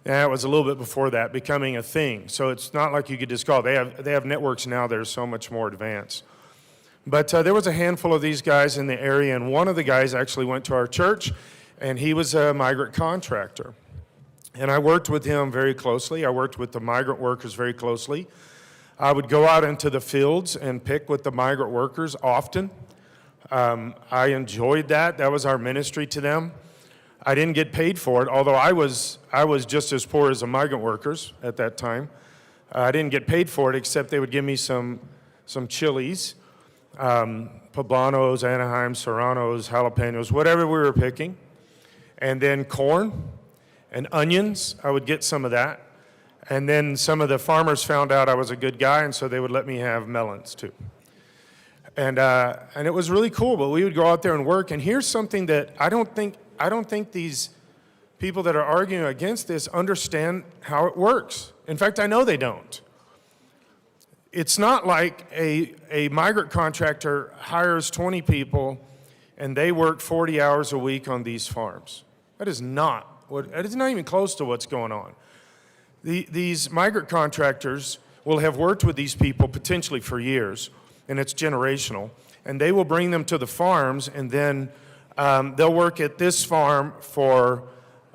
it was a little bit before that, becoming a thing. So it's not like you could just call. They have networks now that are so much more advanced. But there was a handful of these guys in the area, and one of the guys actually went to our church, and he was a migrant contractor. And I worked with him very closely. I worked with the migrant workers very closely. I would go out into the fields and pick with the migrant workers often. I enjoyed that. That was our ministry to them. I didn't get paid for it, although I was just as poor as the migrant workers at that time. I didn't get paid for it, except they would give me some chilies, poblanos, Anaheims, serranos, jalapenos, whatever we were picking. And then corn and onions, I would get some of that. And then some of the farmers found out I was a good guy, and so they would let me have melons too. And it was really cool, but we would go out there and work. And here's something that I don't think these people that are arguing against this understand how it works. In fact, I know they don't. It's not like a migrant contractor hires 20 people and they work 40 hours a week on these farms. That is not even close to what's going on. These migrant contractors will have worked with these people potentially for years, and it's generational, and they will bring them to the farms, and then they'll work at this farm for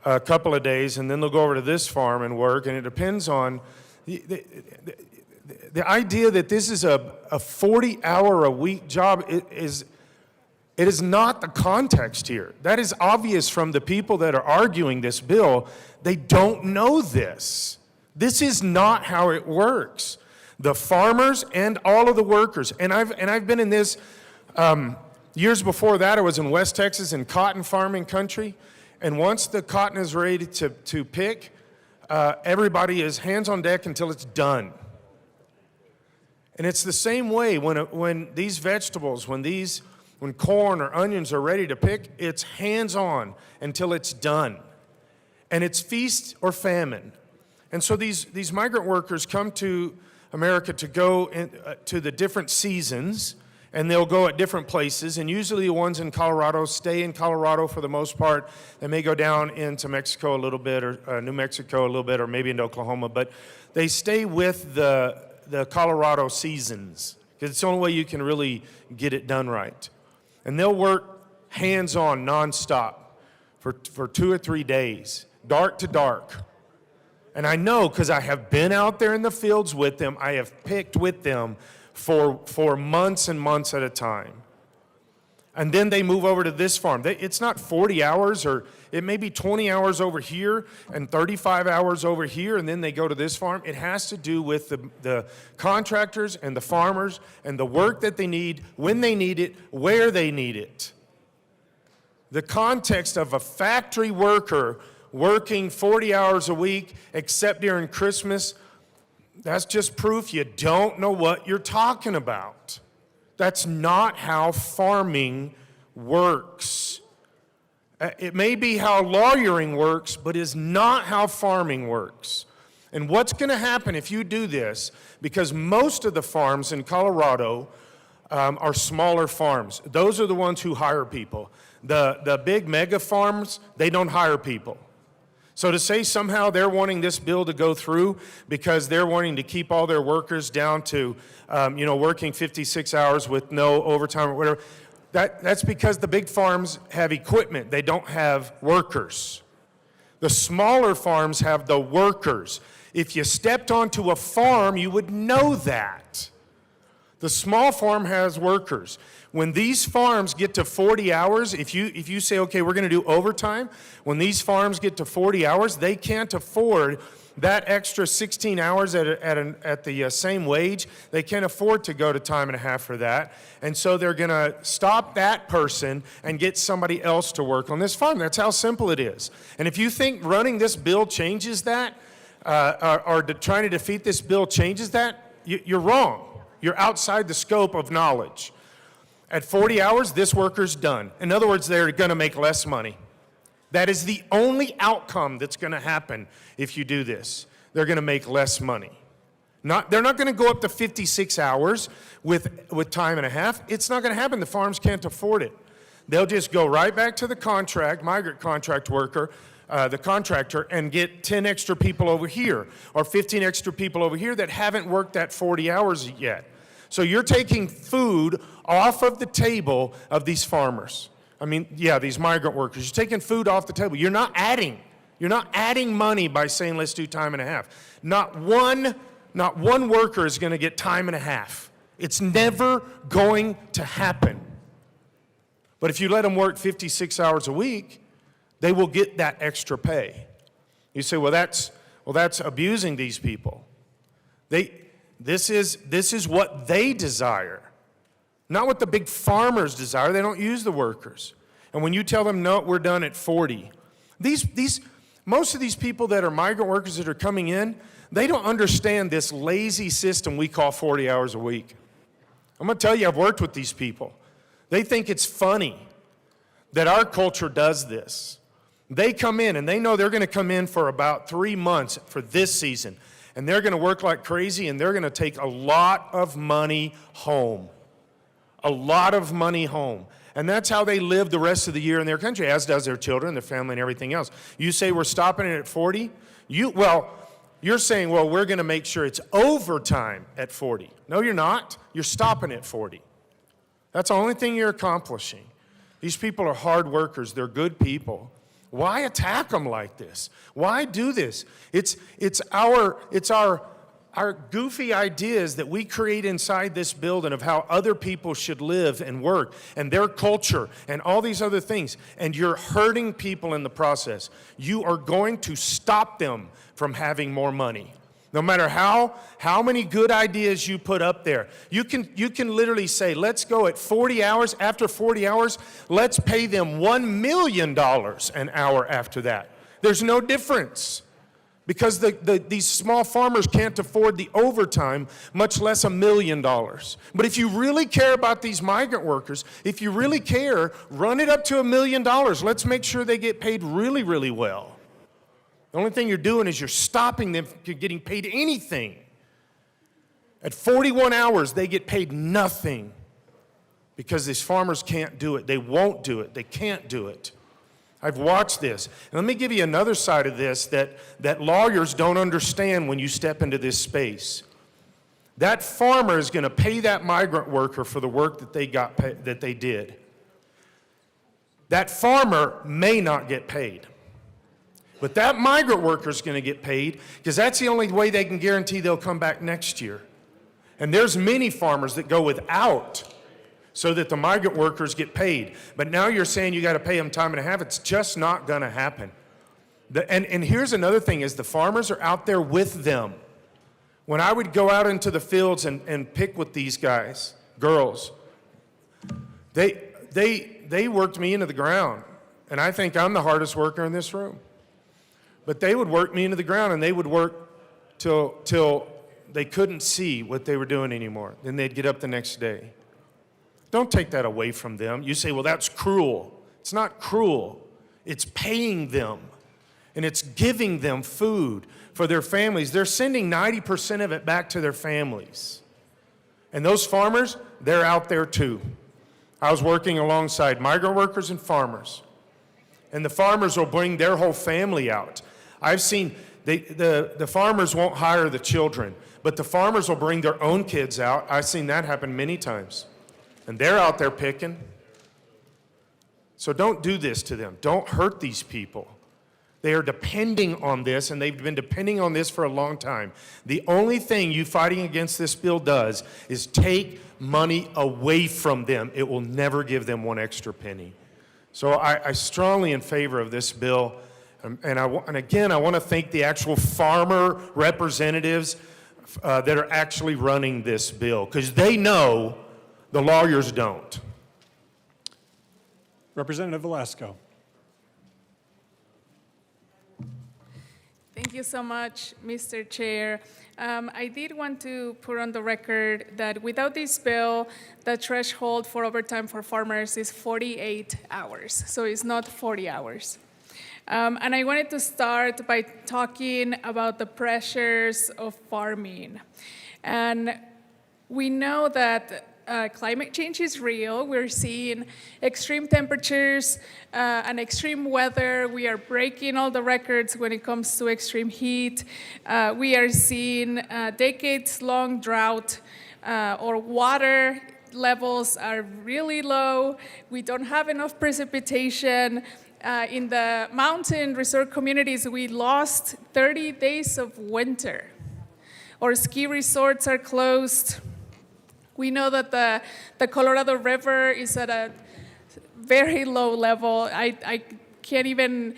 a couple of days, and then they'll go over to this farm and work, and it depends on the idea that this is a 40-hour-a-week job. It is not the context here. That is obvious from the people that are arguing this bill. They don't know this. This is not how it works. The farmers and all of the workers, and I've been in this, years before that I was in West Texas in cotton farming country, and once the cotton is ready to pick, everybody is hands on deck until it's done. And it's the same way when these vegetables, when corn or onions are ready to pick, it's hands on until it's done. And it's feast or famine. And so these migrant workers come to America to go to the different seasons, and they'll go at different places, and usually the ones in Colorado stay in Colorado for the most part. They may go down into Mexico a little bit, or New Mexico a little bit, or maybe into Oklahoma, but they stay with the Colorado seasons, because it's the only way you can really get it done right. And they'll work hands-on, nonstop for 2 or 3 days, dark to dark. And I know because I have been out there in the fields with them. I have picked with them for months and months at a time. And then they move over to this farm. It's not 40 hours, or it may be 20 hours over here and 35 hours over here, and then they go to this farm. It has to do with the contractors and the farmers and the work that they need, when they need it, where they need it. The context of a factory worker working 40 hours a week, except during Christmas, that's just proof you don't know what you're talking about. That's not how farming works. It may be how lawyering works, but is not how farming works. And what's going to happen if you do this, because most of the farms in Colorado are smaller farms. Those are the ones who hire people. The big mega farms, they don't hire people. So to say somehow they're wanting this bill to go through because they're wanting to keep all their workers down to, working 56 hours with no overtime or whatever, that's because the big farms have equipment. They don't have workers. The smaller farms have the workers. If you stepped onto a farm, you would know that. The small farm has workers. When these farms get to 40 hours, if you say, okay, we're going to do overtime, when these farms get to 40 hours, they can't afford that extra 16 hours at the same wage. They can't afford to go to time and a half for that. And so they're going to stop that person and get somebody else to work on this farm. That's how simple it is. And if you think running this bill changes that, or trying to defeat this bill changes that, you're wrong. You're outside the scope of knowledge. At 40 hours, this worker's done. In other words, they're going to make less money. That is the only outcome that's going to happen if you do this. They're going to make less money. They're not going to go up to 56 hours with time and a half. It's not going to happen. The farms can't afford it. They'll just go right back to the migrant contract worker, the contractor, and get 10 extra people over here or 15 extra people over here that haven't worked that 40 hours yet. So you're taking food off of the table of these farmers. These migrant workers. You're taking food off the table. You're not adding money by saying let's do time and a half. Not one worker is going to get time and a half. It's never going to happen. But if you let them work 56 hours a week, they will get that extra pay. You say, well, that's abusing these people. This is what they desire, not what the big farmers desire. They don't use the workers. And when you tell them, no, we're done at 40, most of these people that are migrant workers that are coming in, they don't understand this lazy system we call 40 hours a week. I'm going to tell you, I've worked with these people. They think it's funny that our culture does this. They come in and they know they're going to come in for about 3 months for this season. And they're going to work like crazy and they're going to take a lot of money home. A lot of money home. And that's how they live the rest of the year in their country, as does their children, their family, and everything else. You say we're stopping it at 40? You're saying, well, we're going to make sure it's overtime at 40. No, you're not. You're stopping at 40. That's the only thing you're accomplishing. These people are hard workers. They're good people. Why attack them like this? Why do this? It's our goofy ideas that we create inside this building of how other people should live and work and their culture and all these other things. And you're hurting people in the process. You are going to stop them from having more money. No matter how many good ideas you put up there, you can literally say, let's go at 40 hours. After 40 hours, let's pay them $1 million an hour after that. There's no difference because these small farmers can't afford the overtime, much less $1 million. But if you really care about these migrant workers, if you really care, run it up to $1 million. Let's make sure they get paid really, really well. The only thing you're doing is you're stopping them from getting paid anything. At 41 hours, they get paid nothing because these farmers can't do it. They won't do it. They can't do it. I've watched this. And let me give you another side of this that lawyers don't understand when you step into this space. That farmer is going to pay that migrant worker for the work that they did. That farmer may not get paid. But that migrant worker is going to get paid because that's the only way they can guarantee they'll come back next year. And there's many farmers that go without so that the migrant workers get paid. But now you're saying you got to pay them time and a half. It's just not going to happen. And here's another thing is the farmers are out there with them. When I would go out into the fields and pick with these guys, girls, they worked me into the ground. And I think I'm the hardest worker in this room. But they would work me into the ground, and they would work till they couldn't see what they were doing anymore. Then they'd get up the next day. Don't take that away from them. You say, well, that's cruel. It's not cruel. It's paying them, and it's giving them food for their families. They're sending 90% of it back to their families. And those farmers, they're out there too. I was working alongside migrant workers and farmers. And the farmers will bring their whole family out. I've seen the farmers won't hire the children, but the farmers will bring their own kids out. I've seen that happen many times. And they're out there picking. So don't do this to them. Don't hurt these people. They are depending on this, and they've been depending on this for a long time. The only thing you fighting against this bill does is take money away from them. It will never give them one extra penny. So I strongly in favor of this bill. And again, I want to thank the actual farmer representatives that are actually running this bill, because they know the lawyers don't. Representative Velasco. Thank you so much, Mr. Chair. I did want to put on the record that without this bill, the threshold for overtime for farmers is 48 hours, so it's not 40 hours. And I wanted to start by talking about the pressures of farming. And we know that climate change is real. We're seeing extreme temperatures and extreme weather. We are breaking all the records when it comes to extreme heat. We are seeing decades-long drought or water levels are really low. We don't have enough precipitation. In the mountain resort communities, we lost 30 days of winter. Our ski resorts are closed. We know that the Colorado River is at a very low level. I can't even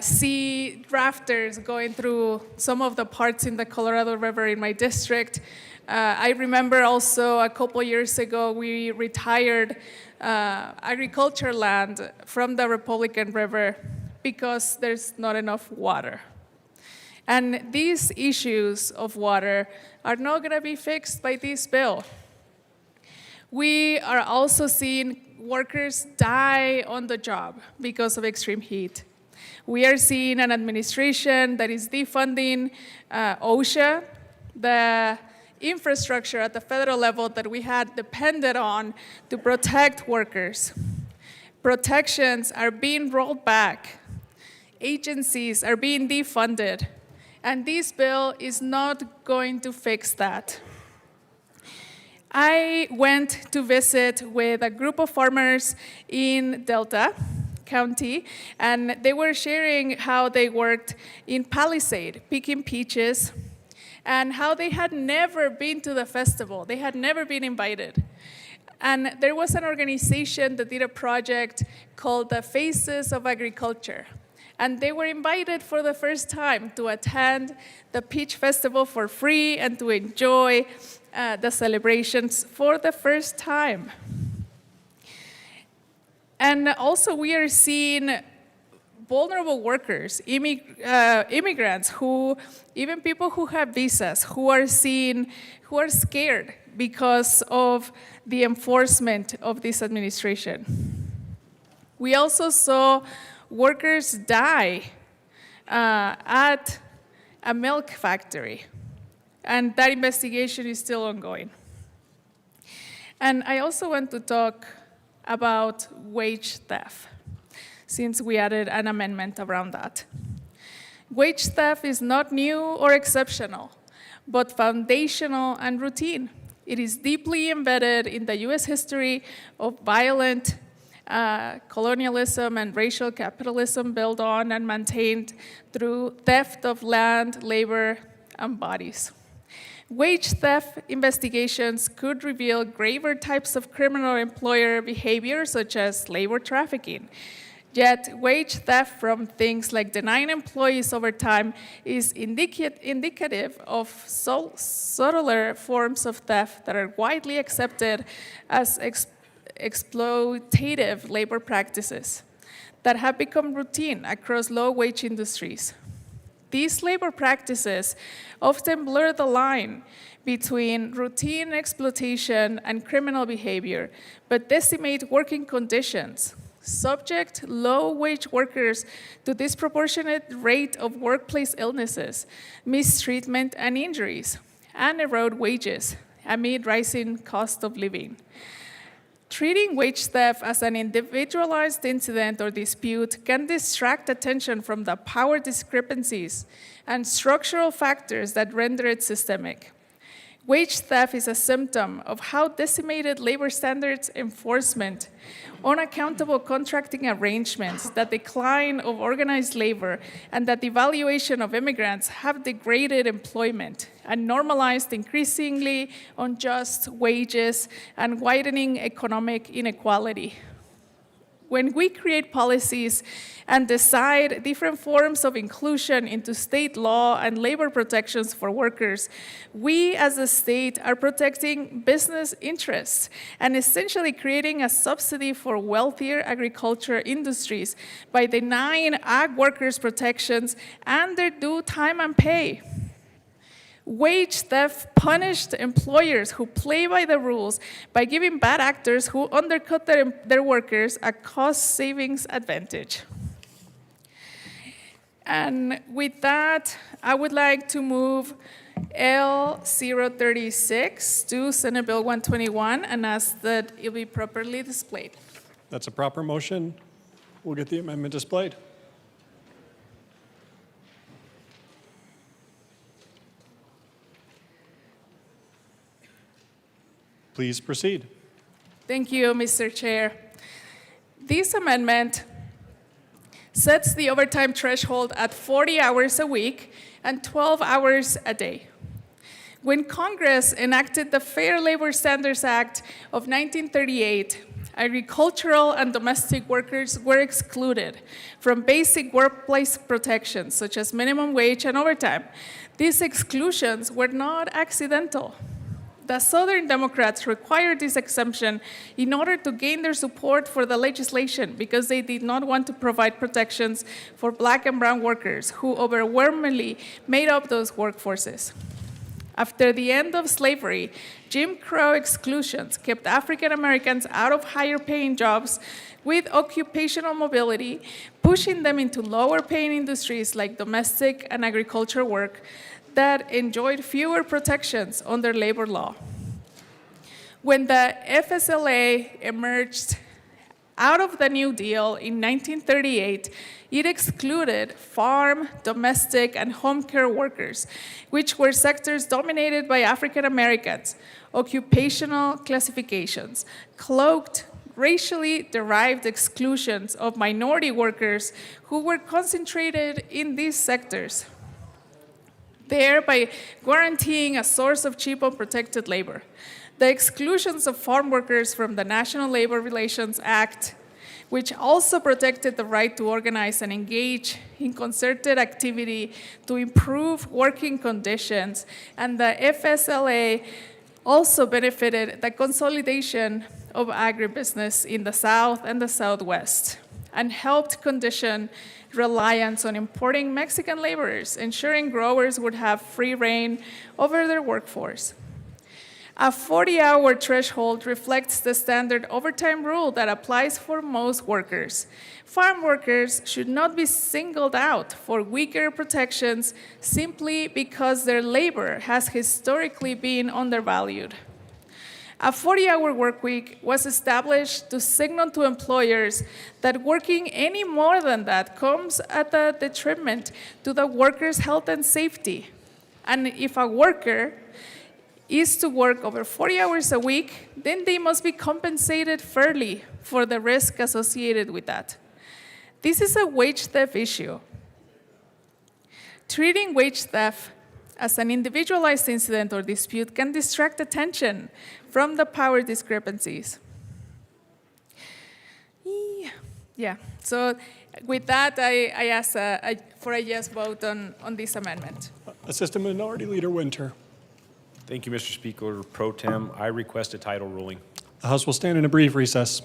see rafters going through some of the parts in the Colorado River in my district. I remember also a couple years ago, we retired agriculture land from the Republican River because there's not enough water. And these issues of water are not going to be fixed by this bill. We are also seeing workers die on the job because of extreme heat. We are seeing an administration that is defunding OSHA, the infrastructure at the federal level that we had depended on to protect workers. Protections are being rolled back. Agencies are being defunded. And this bill is not going to fix that. I went to visit with a group of farmers in Delta County, and they were sharing how they worked in Palisade, picking peaches, and how they had never been to the festival. They had never been invited. And there was an organization that did a project called the Faces of Agriculture. And they were invited for the first time to attend the Peach Festival for free and to enjoy the celebrations for the first time. And also we are seeing vulnerable workers, immigrants, even people who have visas, who are scared because of the enforcement of this administration. We also saw workers die at a milk factory, and that investigation is still ongoing. And I also want to talk about wage theft, since we added an amendment around that. Wage theft is not new or exceptional, but foundational and routine. It is deeply embedded in the US history of violent colonialism and racial capitalism built on and maintained through theft of land, labor, and bodies. Wage theft investigations could reveal graver types of criminal employer behavior, such as labor trafficking. Yet, wage theft from things like denying employees overtime is indicative of subtler forms of theft that are widely accepted as exploitative labor practices that have become routine across low-wage industries. These labor practices often blur the line between routine exploitation and criminal behavior, but decimate working conditions, subject low-wage workers to disproportionate rate of workplace illnesses, mistreatment, and injuries, and erode wages amid rising cost of living. Treating wage theft as an individualized incident or dispute can distract attention from the power discrepancies and structural factors that render it systemic. Wage theft is a symptom of how decimated labor standards enforcement, unaccountable contracting arrangements, the decline of organized labor, and the devaluation of immigrants have degraded employment and normalized increasingly unjust wages and widening economic inequality. When we create policies and decide different forms of inclusion into state law and labor protections for workers, we as a state are protecting business interests and essentially creating a subsidy for wealthier agriculture industries by denying ag workers protections and their due time and pay. Wage theft punished employers who play by the rules by giving bad actors who undercut their workers a cost savings advantage. And with that, I would like to move L036 to Senate Bill 121 and ask that it be properly displayed. That's a proper motion. We'll get the amendment displayed. Please proceed. Thank you, Mr. Chair. This amendment sets the overtime threshold at 40 hours a week and 12 hours a day. When Congress enacted the Fair Labor Standards Act of 1938, agricultural and domestic workers were excluded from basic workplace protections such as minimum wage and overtime. These exclusions were not accidental. The Southern Democrats required this exemption in order to gain their support for the legislation because they did not want to provide protections for Black and brown workers who overwhelmingly made up those workforces. After the end of slavery, Jim Crow exclusions kept African Americans out of higher paying jobs with occupational mobility, pushing them into lower paying industries like domestic and agricultural work that enjoyed fewer protections under labor law. When the FSLA emerged out of the New Deal in 1938, it excluded farm, domestic, and home care workers, which were sectors dominated by African Americans, occupational classifications, cloaked, racially derived exclusions of minority workers who were concentrated in these sectors, thereby guaranteeing a source of cheap unprotected labor. The exclusions of farm workers from the National Labor Relations Act, which also protected the right to organize and engage in concerted activity to improve working conditions, and the FSLA also benefited the consolidation of agribusiness in the South and the Southwest, and helped condition reliance on importing Mexican laborers, ensuring growers would have free reign over their workforce. A 40-hour threshold reflects the standard overtime rule that applies for most workers. Farm workers should not be singled out for weaker protections simply because their labor has historically been undervalued. A 40-hour workweek was established to signal to employers that working any more than that comes at a detriment to the worker's health and safety. And if a worker is to work over 40 hours a week, then they must be compensated fairly for the risk associated with that. This is a wage theft issue. Treating wage theft as an individualized incident or dispute can distract attention from the power discrepancies. Yeah, so with that, I ask for a yes vote on this amendment. Assistant Minority Leader Winter. Thank you, Mr. Speaker Pro Tem. I request a title ruling. The House will stand in a brief recess.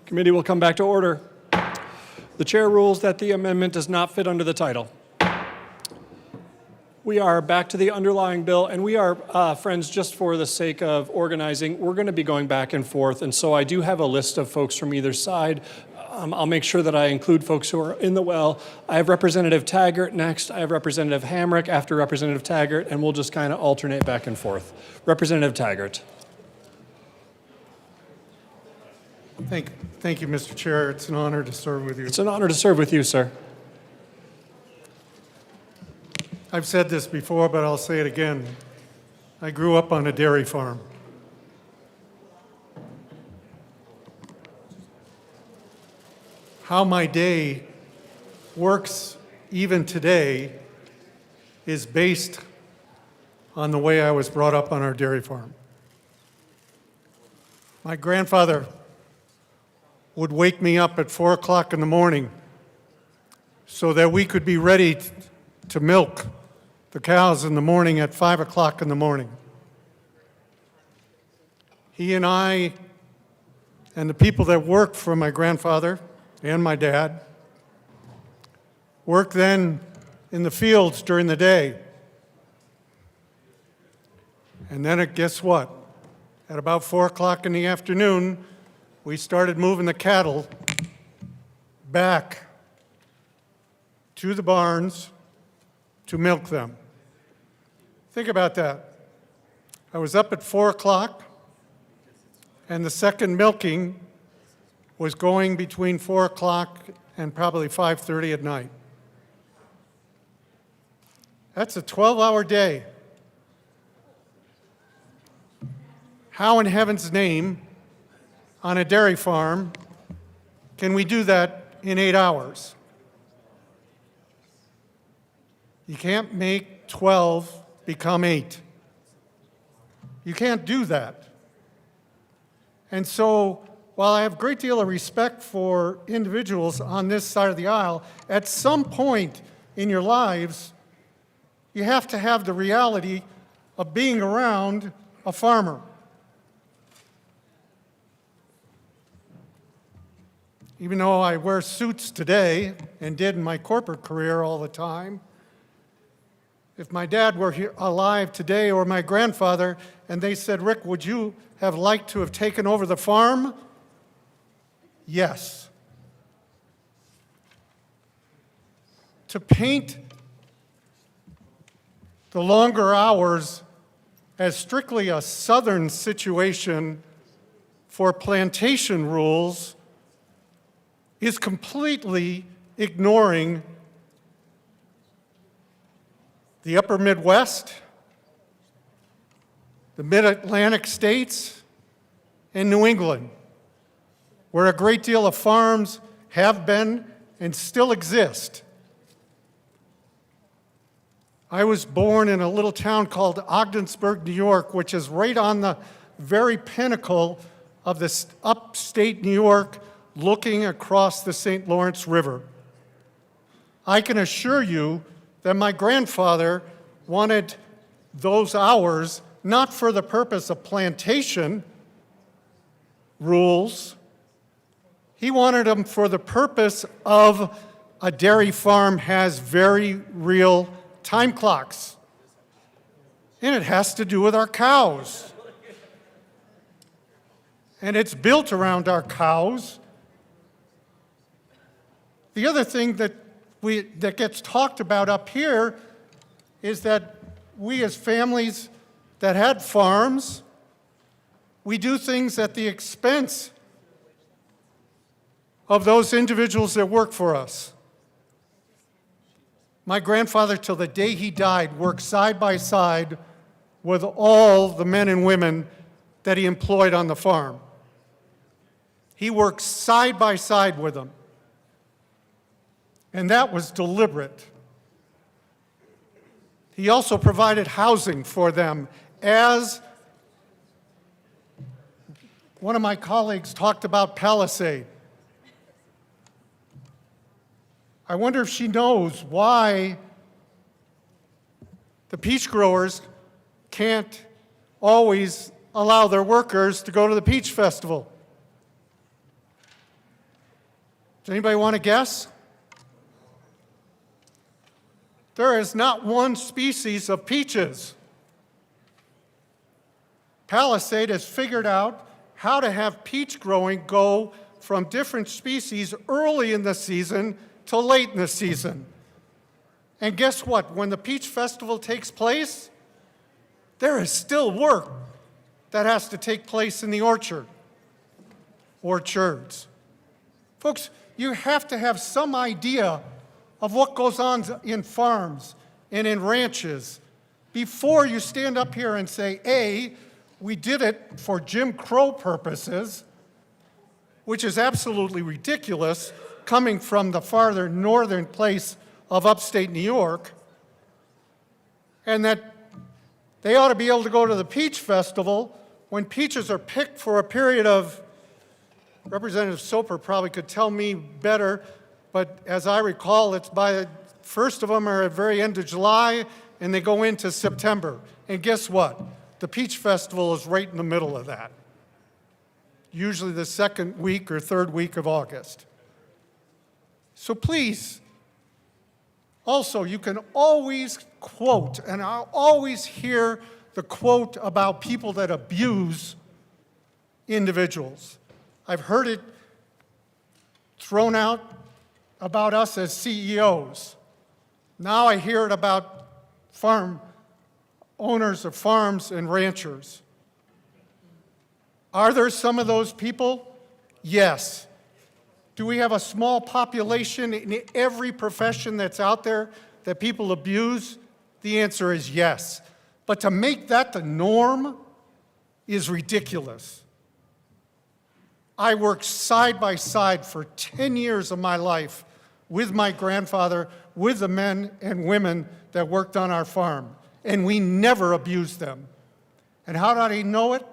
Committee will come back to order. The chair rules that the amendment does not fit under the title. We are back to the underlying bill, and we are, friends, just for the sake of organizing, we're going to be going back and forth, and so I do have a list of folks from either side. I'll make sure that I include folks who are in the well. I have Representative Taggart next. I have Representative Hamrick after Representative Taggart, and we'll just kind of alternate back and forth. Representative Taggart. Thank you, Mr. Chair. It's an honor to serve with you. It's an honor to serve with you, sir. I've said this before, but I'll say it again. I grew up on a dairy farm. How my day works even today is based on the way I was brought up on our dairy farm. My grandfather would wake me up at 4 o'clock in the morning so that we could be ready to milk the cows in the morning at 5 o'clock in the morning. He and I and the people that worked for my grandfather and my dad worked then in the fields during the day. And then guess what? At about 4 o'clock in the afternoon, we started moving the cattle back to the barns to milk them. Think about that. I was up at 4 o'clock, and the second milking was going between 4 o'clock and probably 5:30 at night. That's a 12-hour day. How in heaven's name, on a dairy farm, can we do that in 8 hours? You can't make 12 become 8. You can't do that. And so, while I have a great deal of respect for individuals on this side of the aisle, at some point in your lives, you have to have the reality of being around a farmer. Even though I wear suits today and did in my corporate career all the time, if my dad were here alive today or my grandfather and they said, "Rick, would you have liked to have taken over the farm?" Yes. To paint the longer hours as strictly a Southern situation for plantation rules is completely ignoring the upper Midwest, the mid-Atlantic states, and New England, where a great deal of farms have been and still exist. I was born in a little town called Ogdensburg, New York, which is right on the very pinnacle of this upstate New York, looking across the St. Lawrence River. I can assure you that my grandfather wanted those hours not for the purpose of plantation rules. He wanted them for the purpose of a dairy farm has very real time clocks. And it has to do with our cows. And it's built around our cows. The other thing that gets talked about up here is that we as families that had farms, we do things at the expense of those individuals that work for us. My grandfather, till the day he died, worked side by side with all the men and women that he employed on the farm. He worked side by side with them. And that was deliberate. He also provided housing for them, as one of my colleagues talked about Palisade. I wonder if she knows why the peach growers can't always allow their workers to go to the peach festival. Does anybody want to guess? There is not one species of peaches. Palisade has figured out how to have peach growing go from different species early in the season to late in the season. And guess what? When the peach festival takes place, there is still work that has to take place in the orchards. Folks, you have to have some idea of what goes on in farms and in ranches before you stand up here and say, A, we did it for Jim Crow purposes, which is absolutely ridiculous coming from the farther northern place of upstate New York, and that they ought to be able to go to the peach festival when peaches are picked for a period of, Representative Soper probably could tell me better, but as I recall, it's by the first of them are at the very end of July, and they go into September. And guess what? The Peach Festival is right in the middle of that, usually the second week or third week of August. So please, also, you can always quote, and I'll always hear the quote about people that abuse individuals. I've heard it thrown out about us as CEOs. Now I hear it about farm owners of farms and ranchers. Are there some of those people? Yes. Do we have a small population in every profession that's out there that people abuse? The answer is yes. But to make that the norm is ridiculous. I worked side by side for 10 years of my life with my grandfather, with the men and women that worked on our farm, and we never abused them. And how did I know it?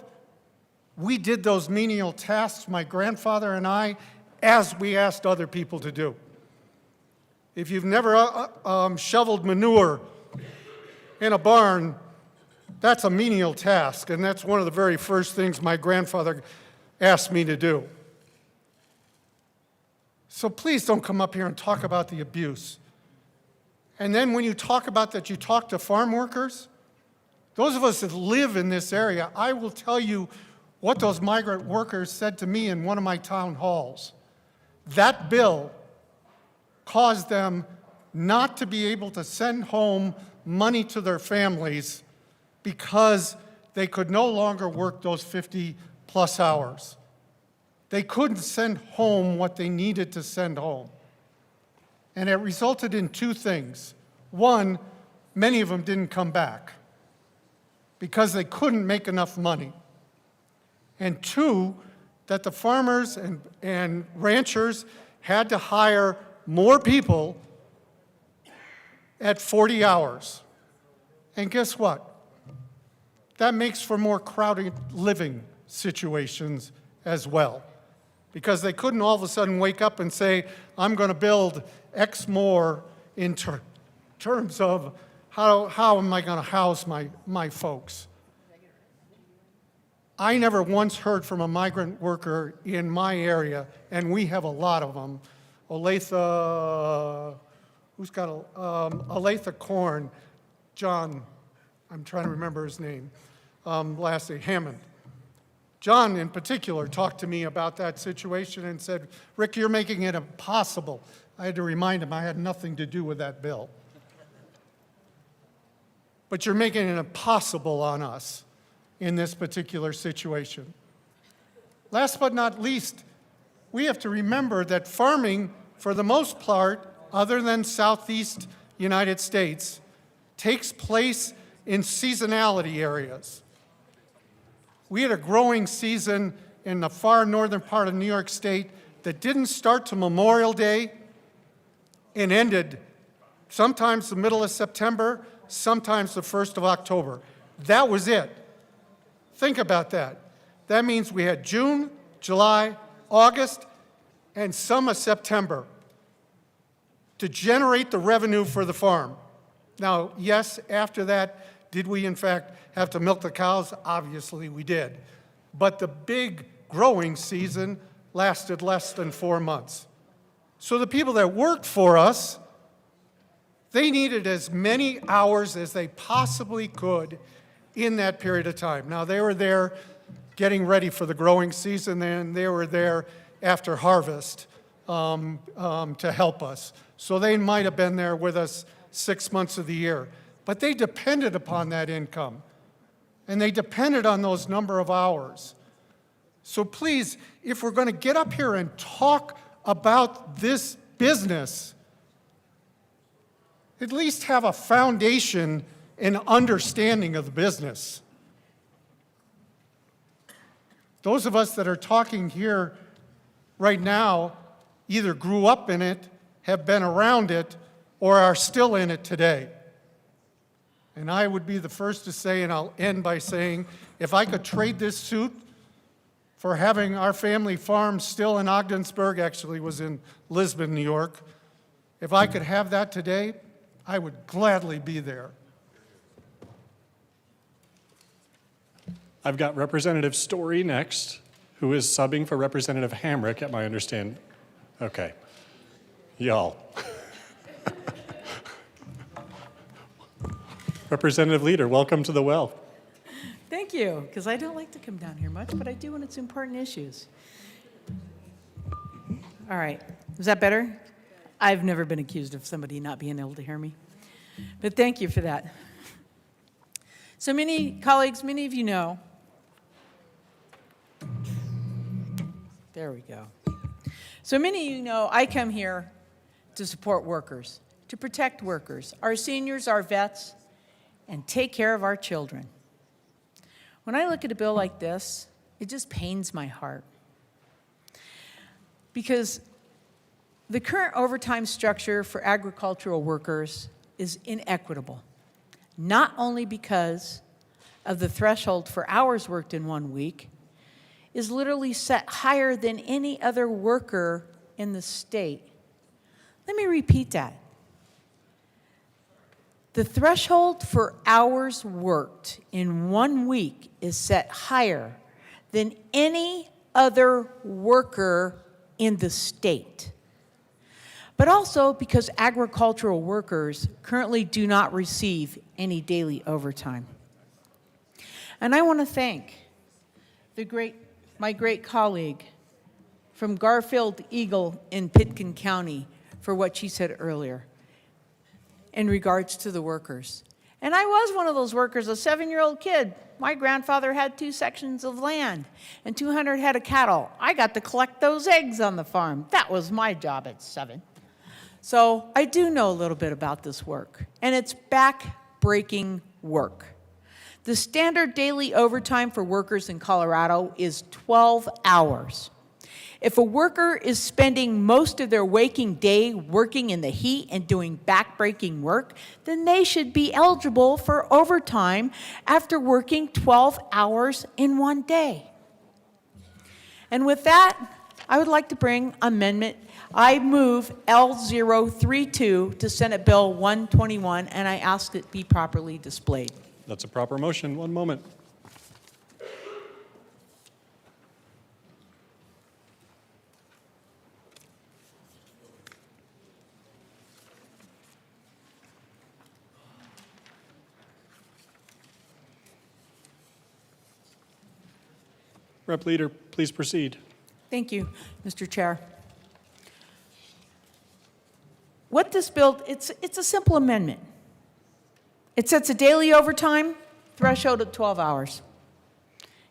We did those menial tasks, my grandfather and I, as we asked other people to do. If you've never shoveled manure in a barn, that's a menial task, and that's one of the very first things my grandfather asked me to do. So please don't come up here and talk about the abuse. And then when you talk about that, you talk to farm workers. Those of us that live in this area, I will tell you what those migrant workers said to me in one of my town halls. That bill caused them not to be able to send home money to their families because they could no longer work those 50-plus hours. They couldn't send home what they needed to send home. And it resulted in two things. One, many of them didn't come back because they couldn't make enough money. And two, that the farmers and ranchers had to hire more people at 40 hours. And guess what? That makes for more crowded living situations as well. Because they couldn't all of a sudden wake up and say, I'm going to build X more in terms of how am I going to house my folks. I never once heard from a migrant worker in my area, and we have a lot of them. Olathe, who's got Olathe Corn, John, I'm trying to remember his name, lastly, Hammond. John, in particular, talked to me about that situation and said, Rick, you're making it impossible. I had to remind him I had nothing to do with that bill. But you're making it impossible on us in this particular situation. Last but not least, we have to remember that farming, for the most part, other than Southeast United States, takes place in seasonality areas. We had a growing season in the far northern part of New York State that didn't start till Memorial Day and ended sometimes the middle of September, sometimes the 1st of October. That was it. Think about that. That means we had June, July, August, and some of September to generate the revenue for the farm. Now, yes, after that, did we in fact have to milk the cows? Obviously we did. But the big growing season lasted less than 4 months. So the people that worked for us, they needed as many hours as they possibly could in that period of time. Now, they were there getting ready for the growing season, and they were there after harvest to help us. So they might have been there with us 6 months of the year. But they depended upon that income, and they depended on those number of hours. So please, if we're going to get up here and talk about this business, at least have a foundation and understanding of the business. Those of us that are talking here right now either grew up in it, have been around it, or are still in it today. And I would be the first to say, and I'll end by saying, if I could trade this suit for having our family farm still in Ogdensburg, actually was in Lisbon, New York, if I could have that today, I would gladly be there. I've got Representative Story next, who is subbing for Representative Hamrick, at my understanding. Okay. Y'all. Representative Leader, welcome to the well. Thank you, because I don't like to come down here much, but I do when it's important issues. All right. Is that better? I've never been accused of somebody not being able to hear me. But thank you for that. So many colleagues, many of you know. There we go. So many of you know I come here to support workers, to protect workers, our seniors, our vets, and take care of our children. When I look at a bill like this, it just pains my heart. Because the current overtime structure for agricultural workers is inequitable, not only because of the threshold for hours worked in 1 week is literally set higher than any other worker in the state. Let me repeat that. The threshold for hours worked in 1 week is set higher than any other worker in the state. But also because agricultural workers currently do not receive any daily overtime. And I want to thank my great colleague from Garfield Eagle in Pitkin County for what she said earlier in regards to the workers. And I was one of those workers, a 7-year-old kid. My grandfather had 2 sections of land and 200 head of cattle. I got to collect those eggs on the farm. That was my job at 7. So I do know a little bit about this work, and it's back-breaking work. The standard daily overtime for workers in Colorado is 12 hours. If a worker is spending most of their waking day working in the heat and doing back-breaking work, then they should be eligible for overtime after working 12 hours in 1 day. And with that, I would like to bring amendment. I move L032 to Senate Bill 121, and I ask it be properly displayed. That's a proper motion. 1 moment. Rep Leader, please proceed. Thank you, Mr. Chair. What this bill, it's a simple amendment. It sets a daily overtime threshold at 12 hours.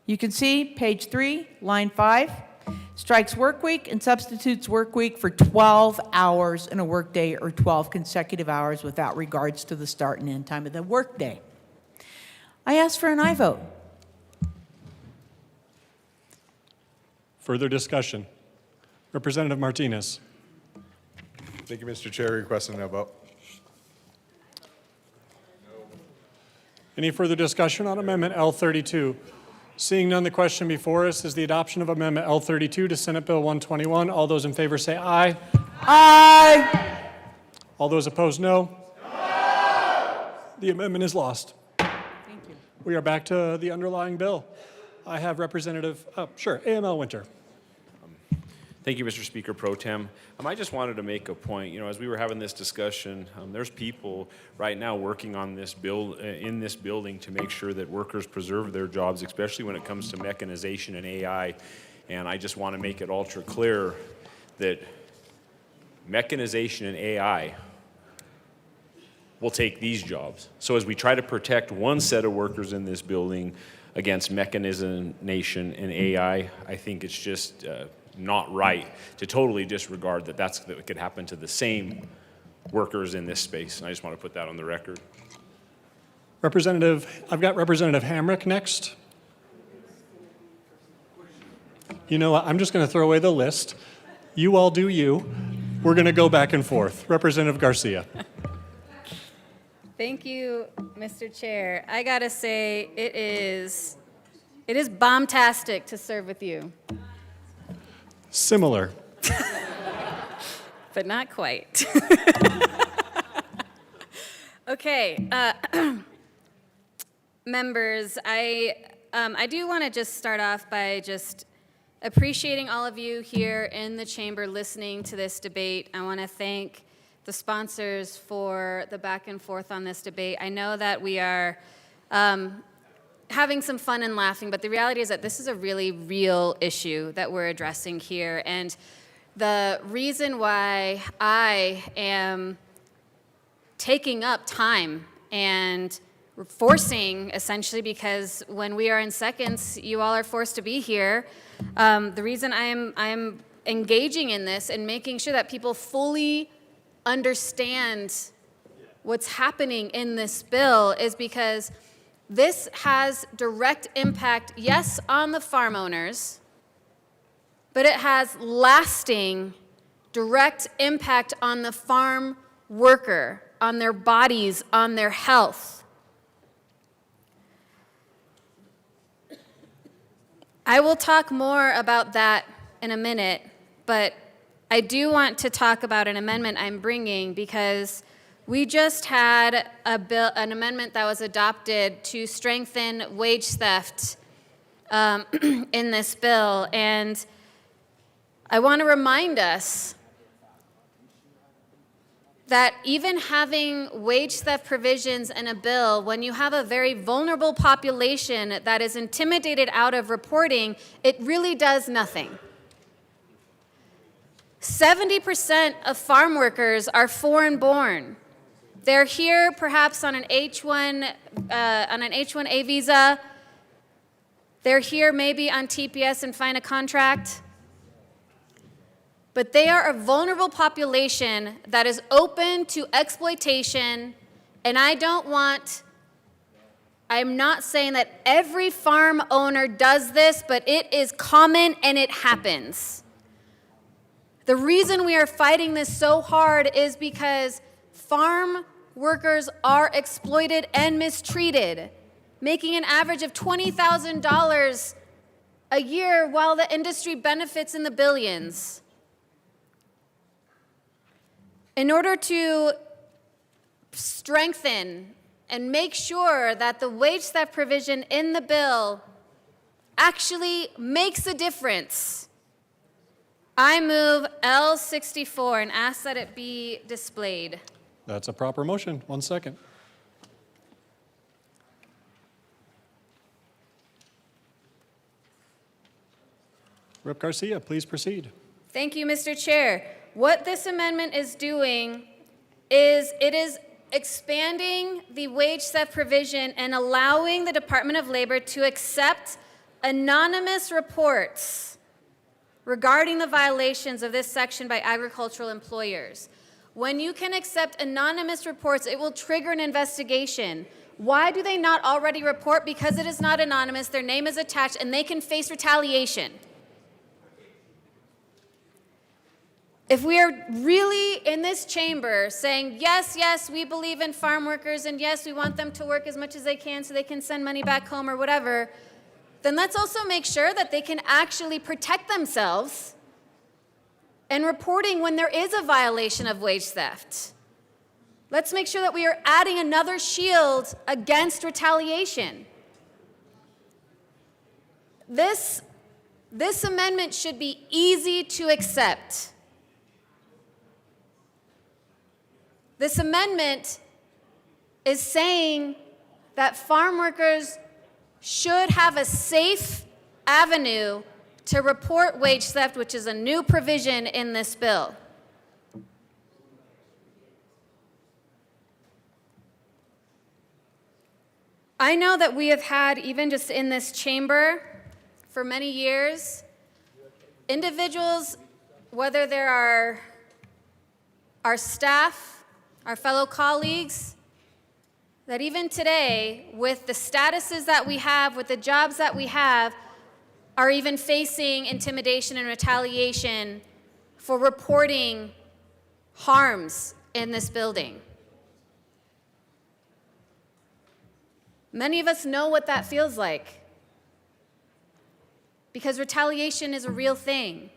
You can see page 3, line 5, strikes work week and substitutes work week for 12 hours in a workday or 12 consecutive hours without regards to the start and end time of the workday. I ask for an aye vote. Further discussion. Representative Martinez. Thank you, Mr. Chair. Requesting no vote. Any further discussion on Amendment L32? Seeing none, the question before us is the adoption of Amendment L32 to Senate Bill 121. All those in favor say aye. Aye. All those opposed, no. The amendment is lost. Thank you. We are back to the underlying bill. I have Representative, AML Winter. Thank you, Mr. Speaker Pro Tem. I just wanted to make a point. As we were having this discussion, there's people right now working on this bill in this building to make sure that workers preserve their jobs, especially when it comes to mechanization and AI. And I just want to make it ultra clear that mechanization and AI will take these jobs. So as we try to protect one set of workers in this building against mechanization and AI, I think it's just not right to totally disregard that could happen to the same workers in this space. And I just want to put that on the record. I've got Representative Hamrick next. You know what, I'm just going to throw away the list. You all do you. We're going to go back and forth. Representative Garcia. Thank you, Mr. Chair. I gotta say, it is bombastic to serve with you. Similar. But not quite. Okay, members, I I do want to just start off by just appreciating all of you here in the chamber listening to this debate. I want to thank the sponsors for the back and forth on this debate. I know that we are having some fun and laughing, but the reality is that this is a really real issue that we're addressing here. And the reason why I am taking up time and forcing, essentially, because when we are in seconds, you all are forced to be here. The reason I'm engaging in this and making sure that people fully understand what's happening in this bill is because this has direct impact, yes, on the farm owners, but it has lasting, direct impact on the farm worker, on their bodies, on their health. I will talk more about that in a minute, but I do want to talk about an amendment I'm bringing because we just had an amendment that was adopted to strengthen wage theft in this bill, and I want to remind us that even having wage theft provisions in a bill, when you have a very vulnerable population that is intimidated out of reporting, it really does nothing. 70% of farm workers are foreign-born. They're here perhaps on an H-1A visa. They're here maybe on TPS and find a contract. But they are a vulnerable population that is open to exploitation, and I'm not saying that every farm owner does this, but it is common and it happens. The reason we are fighting this so hard is because farm workers are exploited and mistreated, making an average of $20,000 a year while the industry benefits in the billions. In order to strengthen and make sure that the wage theft provision in the bill actually makes a difference, I move L64 and ask that it be displayed. That's a proper motion. 1 second. Rep. Garcia, please proceed. Thank you, Mr. Chair. What this amendment is doing is it is expanding the wage theft provision and allowing the Department of Labor to accept anonymous reports regarding the violations of this section by agricultural employers. When you can accept anonymous reports, it will trigger an investigation. Why do they not already report? Because it is not anonymous, their name is attached, and they can face retaliation. If we are really in this chamber saying, yes, yes, we believe in farm workers, and yes, we want them to work as much as they can so they can send money back home or whatever, then let's also make sure that they can actually protect themselves and reporting when there is a violation of wage theft. Let's make sure that we are adding another shield against retaliation. This amendment should be easy to accept. This amendment is saying that farm workers should have a safe avenue to report wage theft, which is a new provision in this bill. I know that we have had, even just in this chamber, for many years, individuals, whether there are our staff, our fellow colleagues, that even today, with the statuses that we have, with the jobs that we have, are even facing intimidation and retaliation for reporting harms in this building. Many of us know what that feels like, because retaliation is a real thing.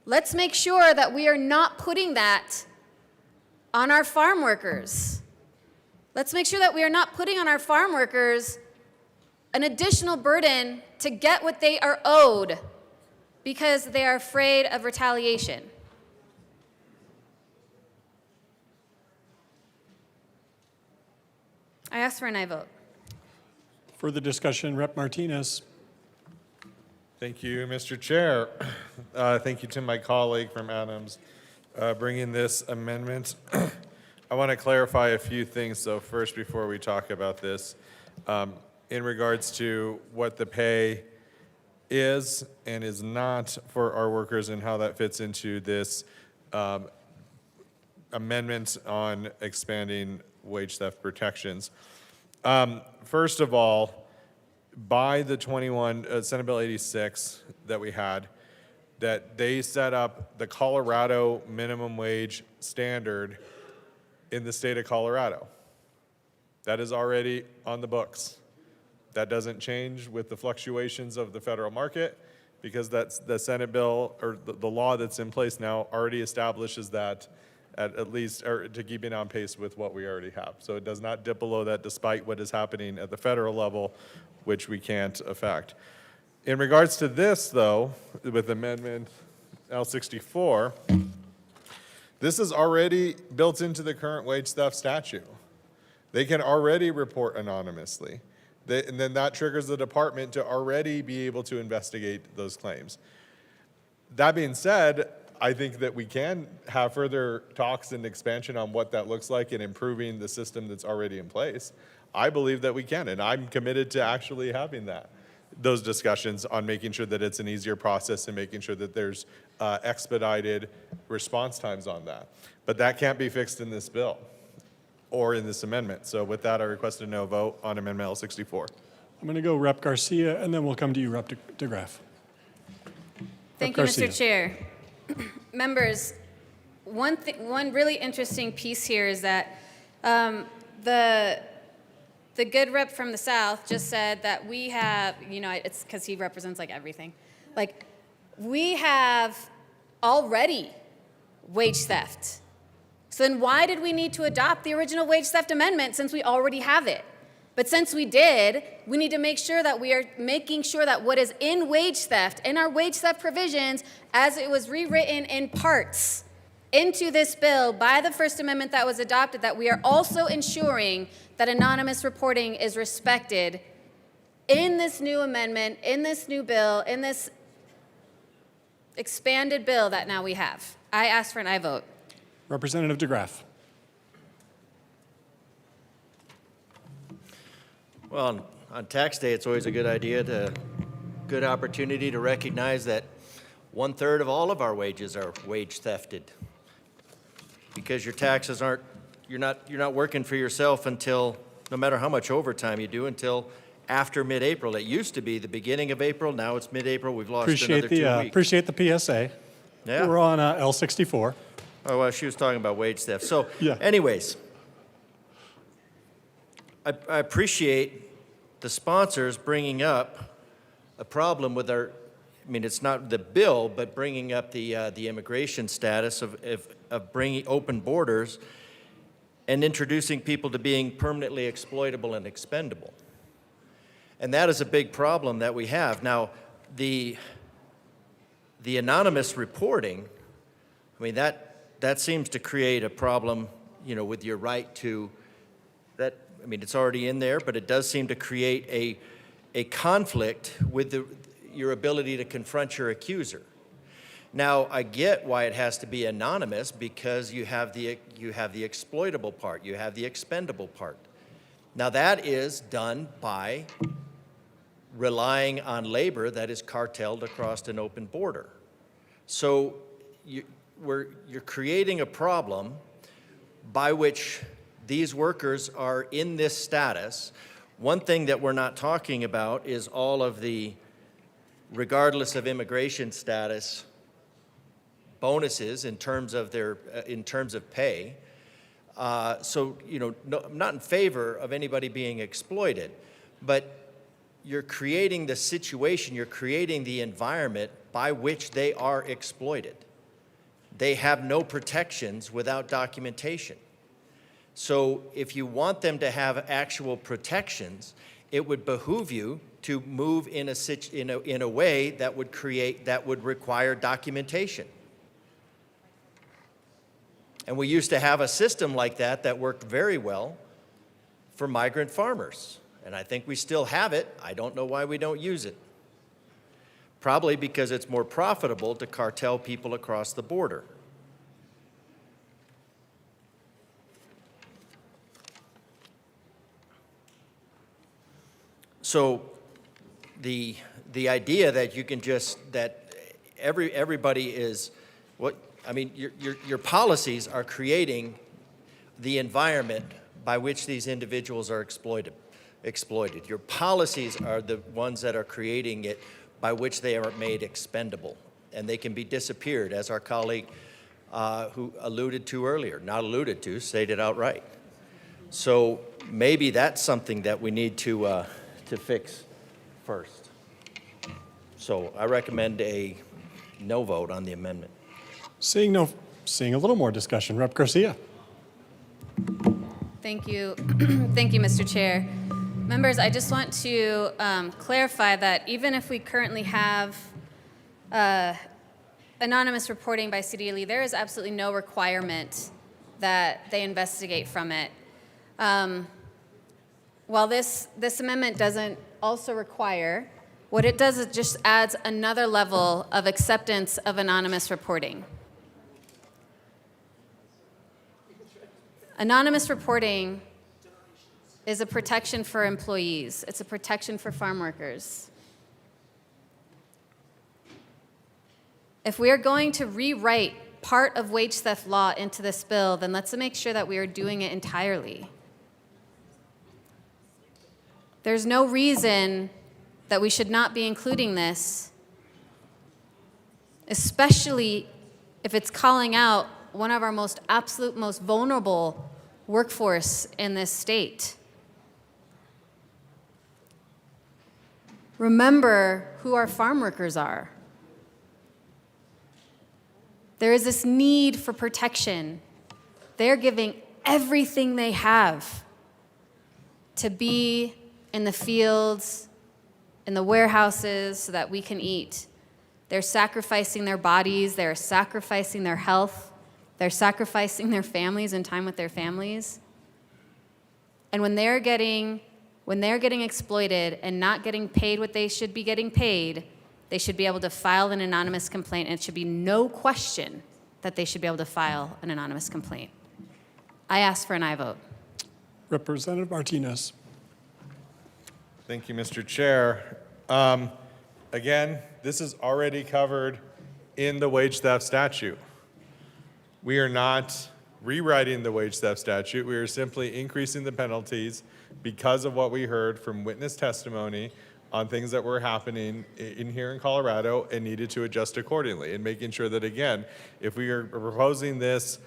Let's make sure that we are not putting that on our farm workers. Let's make sure that we are not putting on our farm workers an additional burden to get what they are owed because they are afraid of retaliation. I ask for an aye vote. Further discussion, Rep. Martinez. Thank you, Mr. Chair. Thank you to my colleague from Adams bringing this amendment. I want to clarify a few things, though, first before we talk about this. In regards to what the pay is and is not for our workers and how that fits into this amendment on expanding wage theft protections. First of all, by the Senate Bill 86 that we had, that they set up the Colorado minimum wage standard in the state of Colorado. That is already on the books. That doesn't change with the fluctuations of the federal market because that's the Senate bill or the law that's in place now already establishes that at least or to keep it on pace with what we already have. So it does not dip below that despite what is happening at the federal level, which we can't affect. In regards to this, though, with Amendment L64, this is already built into the current wage theft statute. They can already report anonymously. And then that triggers the department to already be able to investigate those claims. That being said, I think that we can have further talks and expansion on what that looks like in improving the system that's already in place. I believe that we can, and I'm committed to actually having those discussions on making sure that it's an easier process and making sure that there's expedited response times on that. But that can't be fixed in this bill or in this amendment. So with that, I request a no vote on Amendment L64. I'm going to go Rep. Garcia, and then we'll come to you, Rep. DeGraff. Thank you, Mr. Chair. Members, one really interesting piece here is that the good rep from the South just said that we have, it's because he represents like everything. Like, we have already wage theft. So then why did we need to adopt the original wage theft amendment since we already have it? But since we did, we need to make sure that we are making sure that what is in wage theft, in our wage theft provisions, as it was rewritten in parts into this bill by the First Amendment that was adopted, that we are also ensuring that anonymous reporting is respected in this new amendment, in this new bill, in this expanded bill that now we have. I ask for an aye vote. Representative DeGraff. Well, on tax day, it's always a good opportunity to recognize that 1/3 of all of our wages are wage thefted. Because your taxes you're not working for yourself until, no matter how much overtime you do, until after mid-April. It used to be the beginning of April, now it's mid-April, we've lost another 2 weeks. Appreciate the PSA. Yeah. We're on L64. Oh, well, she was talking about wage theft. So Yeah. anyways, I appreciate the sponsors bringing up a problem with it's not the bill, but bringing up the immigration status of bringing open borders and introducing people to being permanently exploitable and expendable. And that is a big problem that we have. Now, the anonymous reporting, that seems to create a problem, with your right to that. It's already in there, but it does seem to create a conflict with your ability to confront your accuser. Now, I get why it has to be anonymous because you have the exploitable part, you have the expendable part. Now, that is done by relying on labor that is cartelled across an open border. So you're creating a problem by which these workers are in this status. One thing that we're not talking about is all of the, regardless of immigration status, bonuses in terms of pay. So I'm not in favor of anybody being exploited, but you're creating the situation, you're creating the environment by which they are exploited. They have no protections without documentation. So if you want them to have actual protections, it would behoove you to move in a way that would require documentation. And we used to have a system like that worked very well for migrant farmers. And I think we still have it. I don't know why we don't use it. Probably because it's more profitable to cartel people across the border. So the idea that you can that everybody is, your policies are creating the environment by which these individuals are exploited. Your policies are the ones that are creating it by which they are made expendable, and they can be disappeared, as our colleague who stated outright. So maybe that's something that we need to fix first. So I recommend a no vote on the amendment. Seeing a little more discussion, Rep. Garcia. Thank you. Thank you, Mr. Chair. Members, I just want to clarify that even if we currently have anonymous reporting by CDLE, there is absolutely no requirement that they investigate from it. While this amendment doesn't also require, what it does is just adds another level of acceptance of anonymous reporting. Anonymous reporting is a protection for employees. It's a protection for farm workers. If we are going to rewrite part of wage theft law into this bill, then let's make sure that we are doing it entirely. There's no reason that we should not be including this, especially if it's calling out one of our most vulnerable workforce in this state. Remember who our farm workers are. There is this need for protection. They're giving everything they have to be in the fields, in the warehouses, so that we can eat. They're sacrificing their bodies, they're sacrificing their health, they're sacrificing their families and time with their families. And when they're getting exploited and not getting paid what they should be getting paid, they should be able to file an anonymous complaint, and it should be no question that they should be able to file an anonymous complaint. I ask for an aye vote. Representative Martinez. Thank you, Mr. Chair. Again, this is already covered in the wage theft statute. We are not rewriting the wage theft statute. We are simply increasing the penalties because of what we heard from witness testimony on things that were happening here in Colorado and needed to adjust accordingly, and making sure that, again, if we are proposing this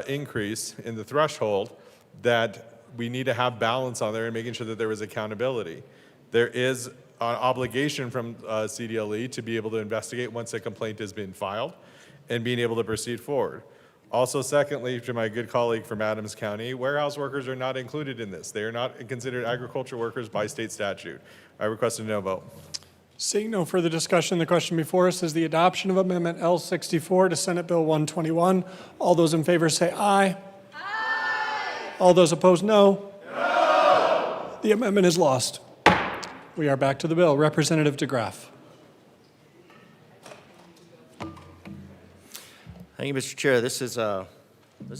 increase in the threshold, that we need to have balance on there and making sure that there is accountability. There is an obligation from CDLE to be able to investigate once a complaint has been filed and being able to proceed forward. Also, secondly, to my good colleague from Adams County, warehouse workers are not included in this. They are not considered agricultural workers by state statute. I request a no vote. Seeing no further discussion, the question before us is the adoption of Amendment L64 to Senate Bill 121. All those in favor say aye. Aye. All those opposed, no. No. The amendment is lost. We are back to the bill. Representative DeGraff. Thank you, Mr. Chair. This has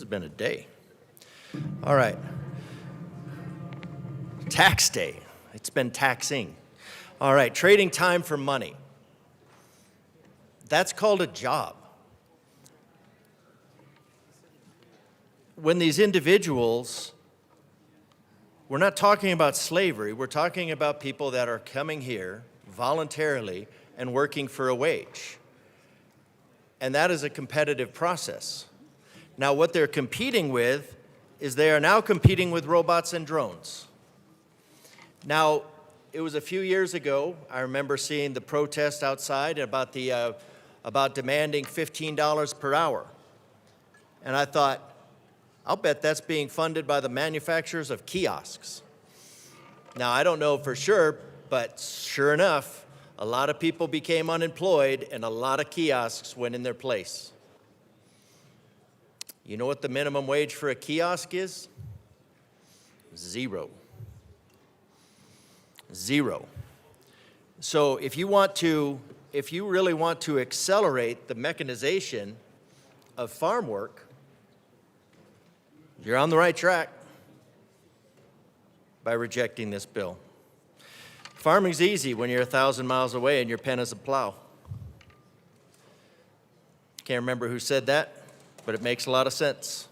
been a day. All right. Tax day. It's been taxing. All right, trading time for money. That's called a job. When these individuals, we're not talking about slavery, we're talking about people that are coming here voluntarily and working for a wage. And that is a competitive process. Now, what they're competing with is they are now competing with robots and drones. Now, it was a few years ago, I remember seeing the protest outside about demanding $15 per hour. And I thought, I'll bet that's being funded by the manufacturers of kiosks. Now, I don't know for sure, but sure enough, a lot of people became unemployed and a lot of kiosks went in their place. You know what the minimum wage for a kiosk is? $0. $0. So if you really want to accelerate the mechanization of farm work, you're on the right track by rejecting this bill. Farming's easy when you're 1,000 miles away and your pen is a plow. Can't remember who said that, but it makes a lot of sense.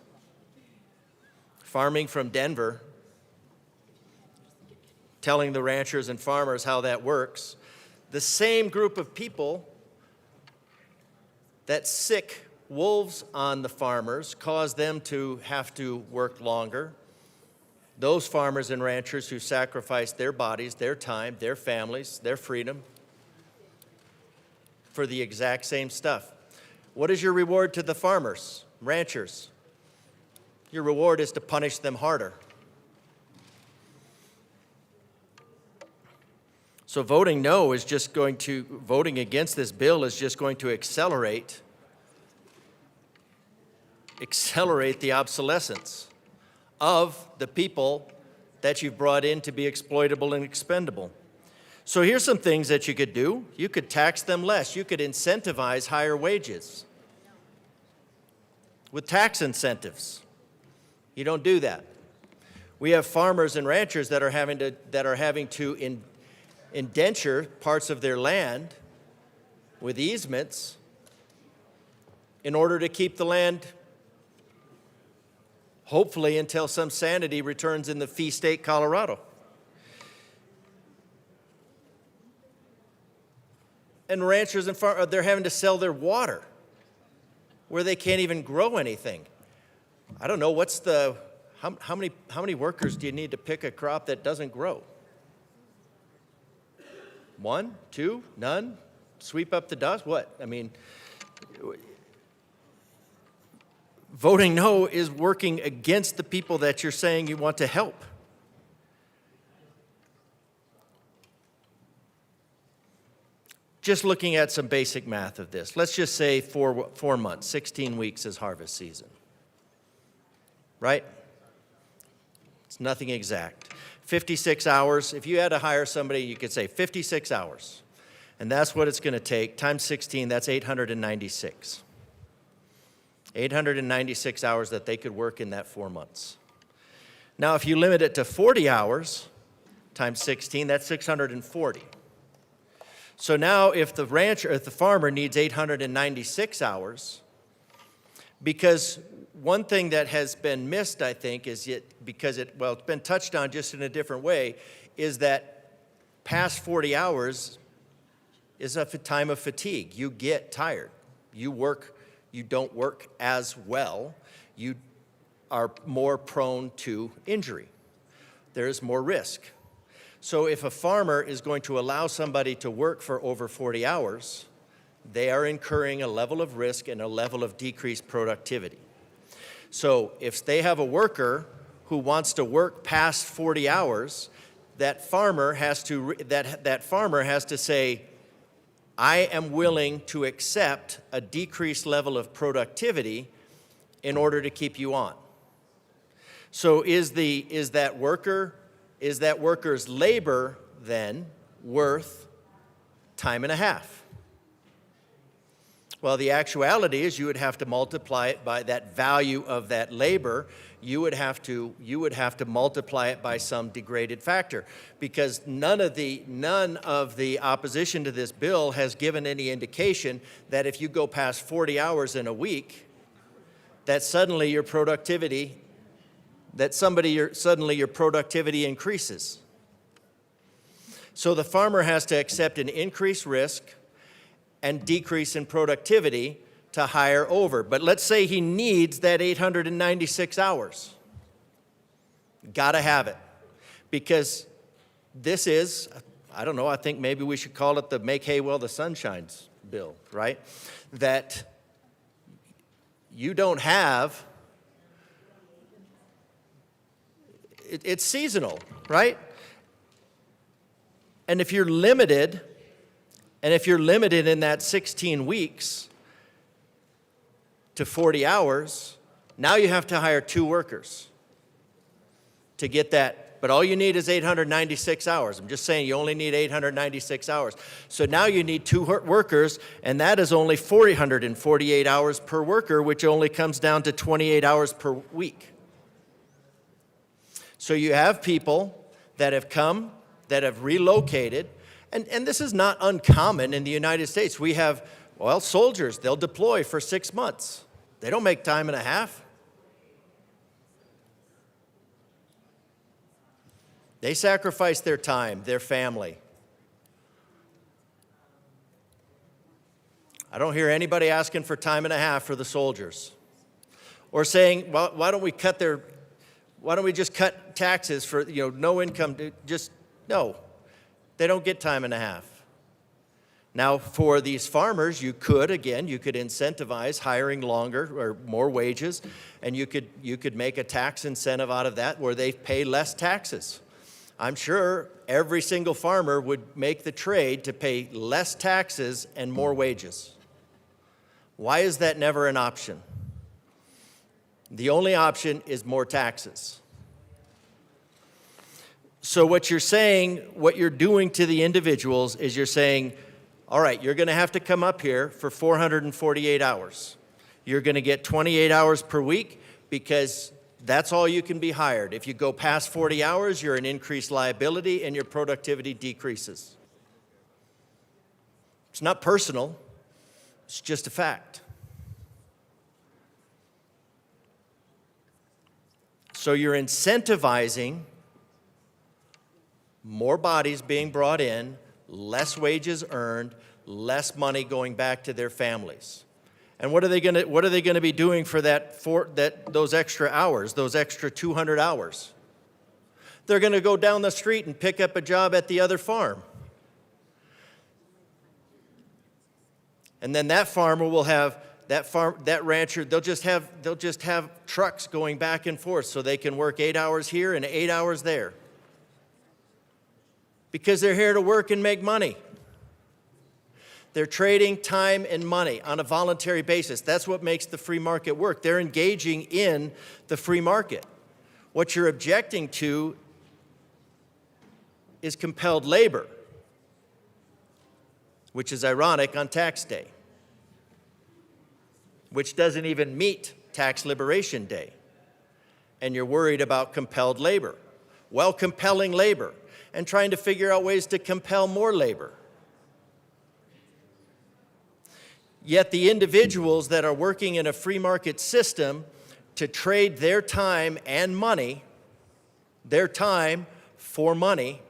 Farming from Denver, telling the ranchers and farmers how that works, the same group of people that sick wolves on the farmers cause them to have to work longer. Those farmers and ranchers who sacrifice their bodies, their time, their families, their freedom for the exact same stuff. What is your reward to the farmers, ranchers? Your reward is to punish them harder. So voting no is just going to, voting against this bill is just going to accelerate the obsolescence of the people that you've brought in to be exploitable and expendable. So here's some things that you could do. You could tax them less. You could incentivize higher wages with tax incentives. You don't do that. We have farmers and ranchers that are having to indenture parts of their land with easements in order to keep the land, hopefully until some sanity returns in the fee state Colorado. And ranchers and farmers, they're having to sell their water where they can't even grow anything. I don't know, how many workers do you need to pick a crop that doesn't grow? 1, 2, none? Sweep up the dust? What? I mean, voting no is working against the people that you're saying you want to help. Just looking at some basic math of this, let's just say 4 months, 16 weeks is harvest season, right? It's nothing exact. 56 hours, if you had to hire somebody, you could say 56 hours. And that's what it's going to take. Times 16, that's 896. 896 hours that they could work in that 4 months. Now, if you limit it to 40 hours, times 16, that's 640. So now if the rancher, if the farmer needs 896 hours, because one thing that has been missed, I think, is it's been touched on just in a different way, is that past 40 hours is a time of fatigue. You get tired. You don't work as well. You are more prone to injury. There's more risk. So if a farmer is going to allow somebody to work for over 40 hours, they are incurring a level of risk and a level of decreased productivity. So if they have a worker who wants to work past 40 hours, that farmer has to say, I am willing to accept a decreased level of productivity in order to keep you on. So is that worker's labor then worth time and a half? Well, the actuality is you would have to multiply it by that value of that labor. You would have to multiply it by some degraded factor, because none of the opposition to this bill has given any indication that if you go past 40 hours in a week, that suddenly your productivity increases. So the farmer has to accept an increased risk and decrease in productivity to hire over. But let's say he needs that 896 hours. Gotta have it. Because this is, I don't know, I think maybe we should call it the Make Hay While the Sun Shines bill, right? That you don't have, it's seasonal, right? And if you're limited, in that 16 weeks to 40 hours, now you have to hire 2 workers to get that. But all you need is 896 hours. I'm just saying you only need 896 hours. So now you need 2 workers, and that is only 448 hours per worker, which only comes down to 28 hours per week. So you have people that have come, that have relocated, and this is not uncommon in the United States. We have, well, soldiers, they'll deploy for 6 months. They don't make time and a half. They sacrifice their time, their family. I don't hear anybody asking for time and a half for the soldiers. Or saying, well, why don't we just cut taxes for, no income, no. They don't get time and a half. Now, for these farmers, you could incentivize hiring longer or more wages, and you could make a tax incentive out of that where they pay less taxes. I'm sure every single farmer would make the trade to pay less taxes and more wages. Why is that never an option? The only option is more taxes. So what you're saying, what you're doing to the individuals is you're saying, all right, you're going to have to come up here for 448 hours. You're going to get 28 hours per week because that's all you can be hired. If you go past 40 hours, you're an increased liability and your productivity decreases. It's not personal, it's just a fact. So you're incentivizing more bodies being brought in, less wages earned, less money going back to their families. And what are they going to be doing for those extra hours, those extra 200 hours? They're going to go down the street and pick up a job at the other farm. And then that farmer will have that rancher, they'll just have trucks going back and forth so they can work 8 hours here and 8 hours there. Because they're here to work and make money. They're trading time and money on a voluntary basis. That's what makes the free market work. They're engaging in the free market. What you're objecting to is compelled labor, which is ironic on tax day, which doesn't even meet tax liberation day. And you're worried about compelled labor. Well, compelling labor and trying to figure out ways to compel more labor. Yet the individuals that are working in a free market system to trade their time and money, their time for money,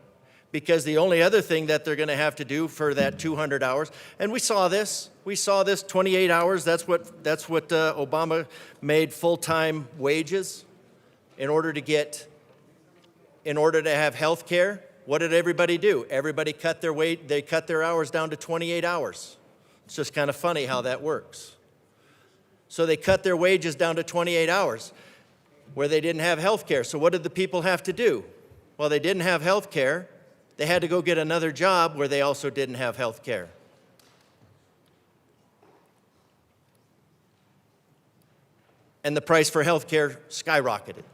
because the only other thing that they're going to have to do for that 200 hours, and we saw this 28 hours, that's what Obama made full-time wages in order to have health care. What did everybody do? Everybody cut their hours down to 28 hours. It's just kind of funny how that works. So they cut their wages down to 28 hours where they didn't have health care. So what did the people have to do? Well, they didn't have health care. They had to go get another job where they also didn't have health care. And the price for health care skyrocketed.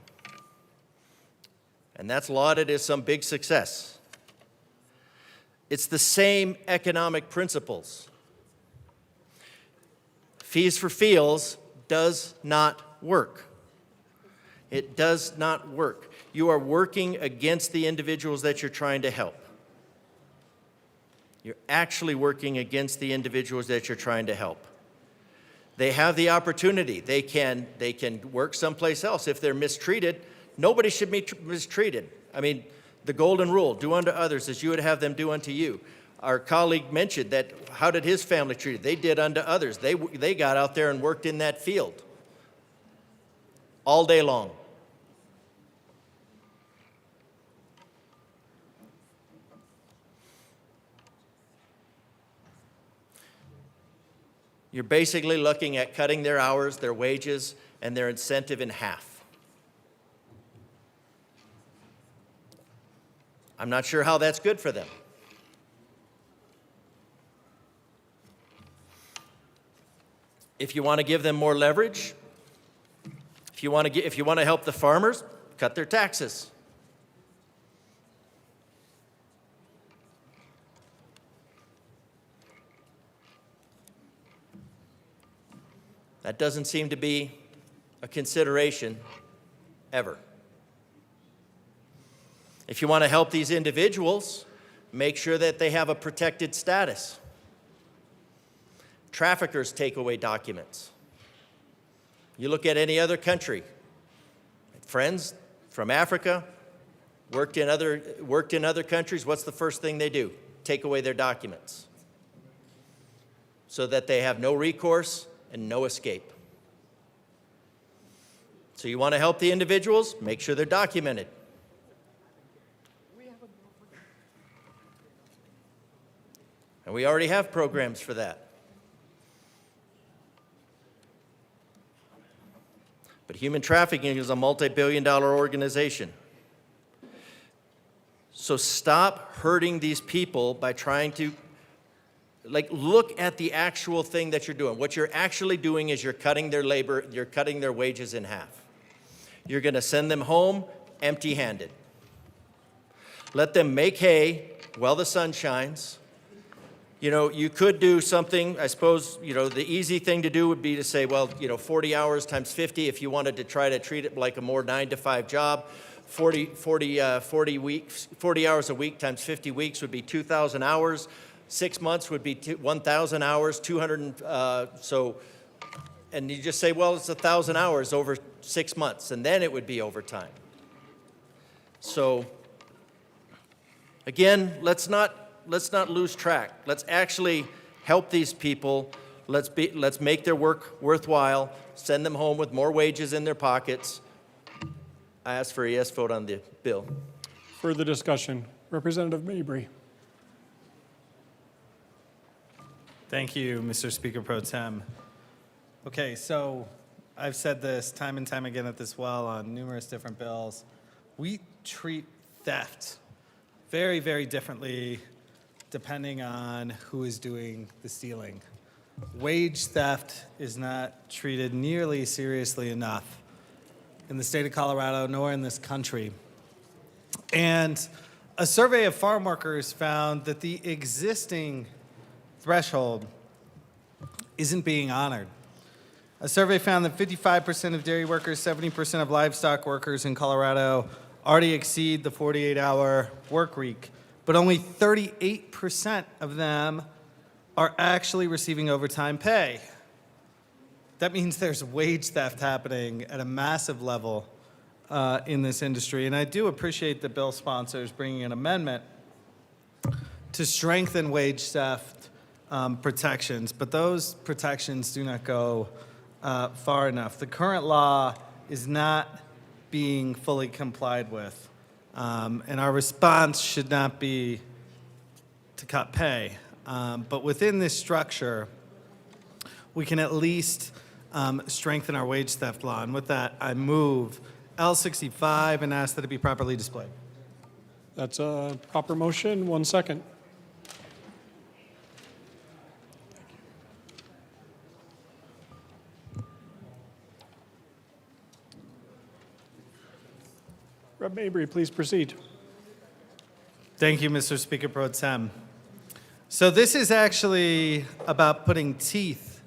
And that's lauded as some big success. It's the same economic principles. Fees for feels does not work. It does not work. You are working against the individuals that you're trying to help. You're actually working against the individuals that you're trying to help. They have the opportunity. They can work someplace else. If they're mistreated, nobody should be mistreated. I mean, the golden rule, do unto others as you would have them do unto you. Our colleague mentioned that, how did his family treat it? They did unto others. They got out there and worked in that field all day long. You're basically looking at cutting their hours, their wages, and their incentive in half. I'm not sure how that's good for them. If you want to give them more leverage, if you want to help the farmers, cut their taxes. That doesn't seem to be a consideration ever. If you want to help these individuals, make sure that they have a protected status. Traffickers take away documents. You look at any other country, friends from Africa, worked in other countries, what's the first thing they do? Take away their documents so that they have no recourse and no escape. So you want to help the individuals, make sure they're documented. And we already have programs for that. But human trafficking is a multi-billion-dollar organization. So stop hurting these people by trying to, look at the actual thing that you're doing. What you're actually doing is you're cutting their labor, you're cutting their wages in half. You're going to send them home empty-handed. Let them make hay while the sun shines. You know, you could do something, I suppose, the easy thing to do would be to say, well, 40 hours times 50, if you wanted to try to treat it like a more 9-to-5 job, 40 hours a week times 50 weeks would be 2,000 hours. 6 months would be 1,000 hours, 200, and you just say, well, it's 1,000 hours over 6 months, and then it would be overtime. So, again, let's not lose track. Let's actually help these people. Let's make their work worthwhile. Send them home with more wages in their pockets. I ask for a yes vote on the bill. Further discussion. Representative Mabry. Thank you, Mr. Speaker Pro Tem. Okay, so I've said this time and time again at this well on numerous different bills. We treat theft very, very differently depending on who is doing the stealing. Wage theft is not treated nearly seriously enough in the state of Colorado nor in this country. And a survey of farm workers found that the existing threshold isn't being honored. A survey found that 55% of dairy workers, 70% of livestock workers in Colorado already exceed the 48-hour work week, but only 38% of them are actually receiving overtime pay. That means there's wage theft happening at a massive level in this industry. And I do appreciate the bill sponsors bringing an amendment to strengthen wage theft protections, but those protections do not go far enough. The current law is not being fully complied with, and our response should not be to cut pay. But within this structure, we can at least strengthen our wage theft law. And with that, I move L65 and ask that it be properly displayed. That's a proper motion. 1 second. Rep. Mabry, please proceed. Thank you, Mr. Speaker Pro Tem. So this is actually about putting teeth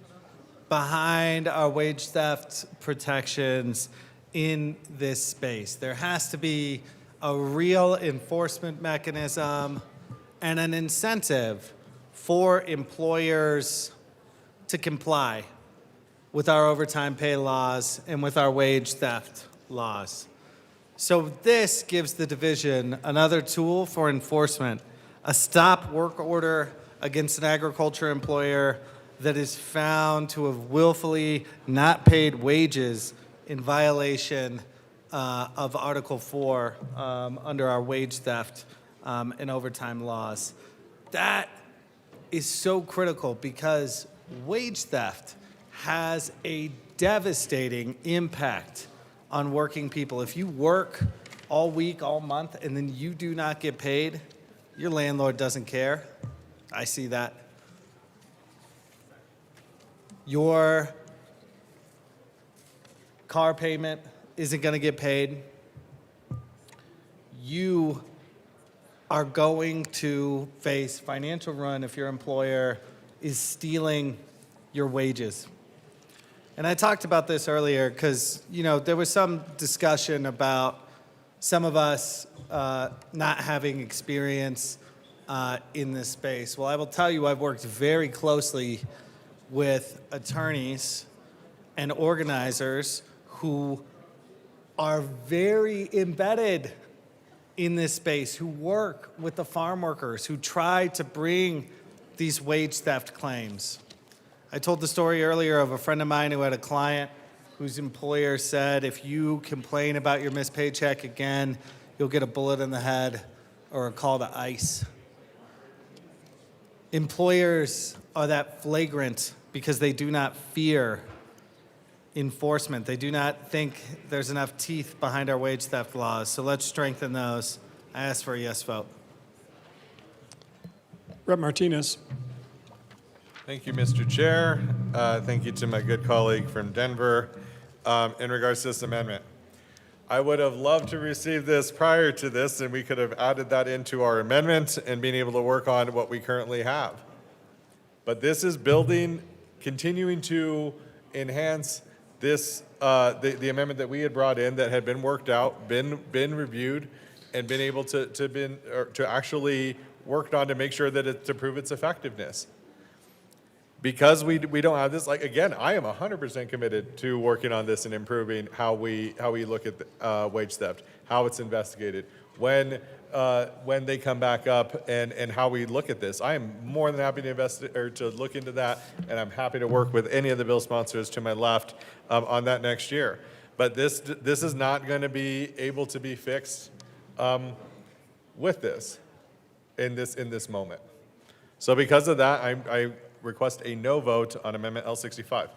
behind our wage theft protections in this space. There has to be a real enforcement mechanism and an incentive for employers to comply with our overtime pay laws and with our wage theft laws. So this gives the division another tool for enforcement, a stop work order against an agriculture employer that is found to have willfully not paid wages in violation of Article 4 under our wage theft and overtime laws. That is so critical because wage theft has a devastating impact on working people. If you work all week, all month, and then you do not get paid, your landlord doesn't care. I see that. Your car payment isn't going to get paid, you are going to face financial ruin if your employer is stealing your wages. And I talked about this earlier because, there was some discussion about some of us not having experience in this space. Well, I will tell you, I've worked very closely with attorneys and organizers who are very embedded in this space, who work with the farm workers, who try to bring these wage theft claims. I told the story earlier of a friend of mine who had a client whose employer said, if you complain about your missed paycheck again, you'll get a bullet in the head or a call to ICE. Employers are that flagrant because they do not fear enforcement. They do not think there's enough teeth behind our wage theft laws. So let's strengthen those. I ask for a yes vote. Rep. Martinez. Thank you, Mr. Chair. Thank you to my good colleague from Denver. In regards to this amendment, I would have loved to receive this prior to this, and we could have added that into our amendment and been able to work on what we currently have. But this is continuing to enhance this, the amendment that we had brought in that had been worked out, been reviewed, and been able to actually worked on to make sure that to prove its effectiveness. Because we don't have this, again, I am 100% committed to working on this and improving how we look at wage theft, how it's investigated, when they come back up, and how we look at this. I am more than happy to look into that, and I'm happy to work with any of the bill sponsors to my left on that next year. But this is not going to be able to be fixed with this in this moment. So because of that, I request a no vote on Amendment L65.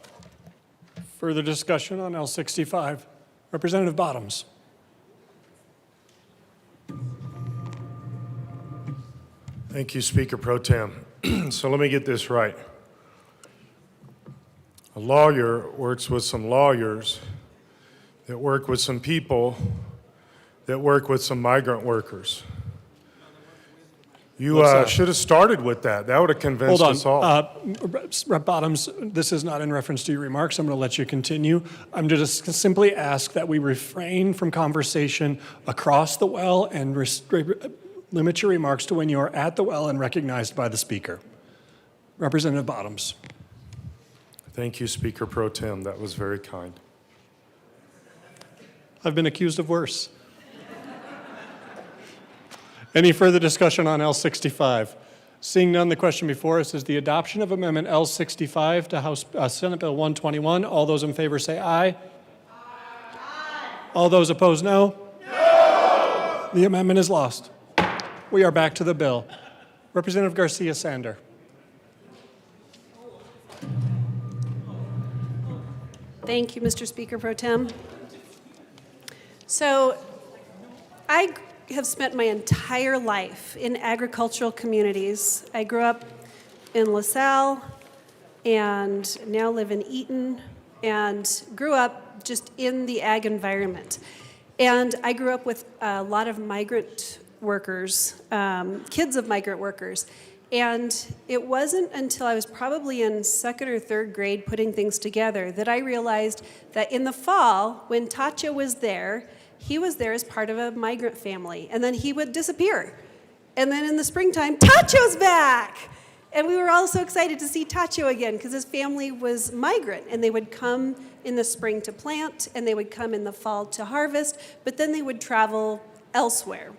Further discussion on L65. Representative Bottoms. Thank you, Speaker Pro Tem. So let me get this right. A lawyer works with some lawyers that work with some people that work with some migrant workers. You should have started with that. That would have convinced us all. Rep. Bottoms, this is not in reference to your remarks. I'm going to let you continue. I'm just simply ask that we refrain from conversation across the well and limit your remarks to when you are at the well and recognized by the speaker. Representative Bottoms. Thank you, Speaker Pro Tem. That was very kind. I've been accused of worse. Any further discussion on L65? Seeing none, the question before us is the adoption of Amendment L65 to House Senate Bill 121. All those in favor say aye. Aye. All those opposed, no? No. The amendment is lost. We are back to the bill. Representative Garcia-Sander. Thank you, Mr. Speaker Pro Tem. So I have spent my entire life in agricultural communities. I grew up in LaSalle and now live in Eaton and grew up just in the ag environment. And I grew up with a lot of migrant workers, kids of migrant workers. And it wasn't until I was probably in second or third grade putting things together that I realized that in the fall, when Tacho was there, he was there as part of a migrant family, and then he would disappear. And then in the springtime, Tacho's back! And we were all so excited to see Tacho again because his family was migrant, and they would come in the spring to plant, and they would come in the fall to harvest, but then they would travel elsewhere.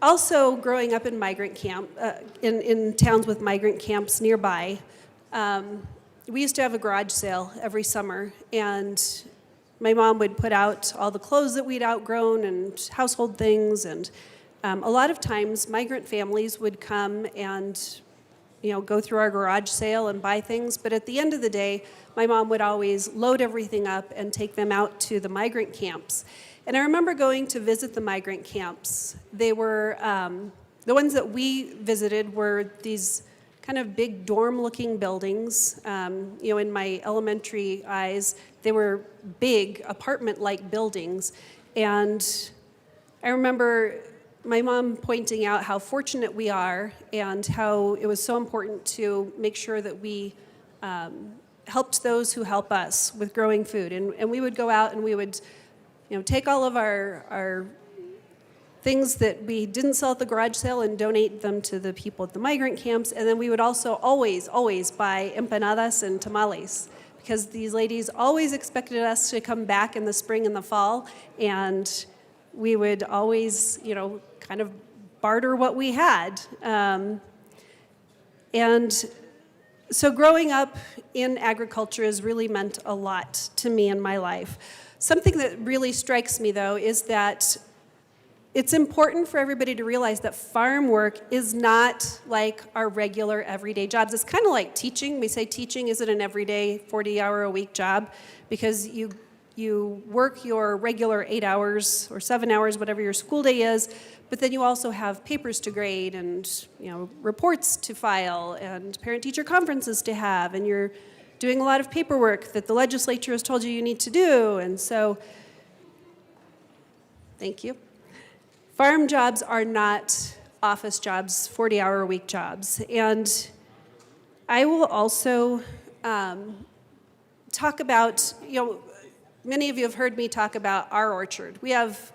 Also, growing up in migrant camp, in towns with migrant camps nearby, we used to have a garage sale every summer, and my mom would put out all the clothes that we'd outgrown and household things, and a lot of times migrant families would come and go through our garage sale and buy things, but at the end of the day, my mom would always load everything up and take them out to the migrant camps. And I remember going to visit the migrant camps. They were, the ones that we visited were these kind of big dorm-looking buildings. You know, in my elementary eyes, they were big apartment-like buildings. And I remember my mom pointing out how fortunate we are and how it was so important to make sure that we helped those who help us with growing food. And we would go out and we would, you know, take all of our things that we didn't sell at the garage sale and donate them to the people at the migrant camps. And then we would also always buy empanadas and tamales, because these ladies always expected us to come back in the spring and the fall, and we would always, you know, kind of barter what we had. And so growing up in agriculture has really meant a lot to me in my life. Something that really strikes me, though, is that it's important for everybody to realize that farm work is not like our regular everyday jobs. It's kind of like teaching. We say teaching isn't an everyday 40-hour-a-week job, because you work your regular 8 hours or 7 hours, whatever your school day is, but then you also have papers to grade and, you know, reports to file and parent-teacher conferences to have, and you're doing a lot of paperwork that the legislature has told you need to do. And so, thank you. Farm jobs are not office jobs, 40-hour-a-week jobs. And I will also talk about, you know, many of you have heard me talk about our orchard. We have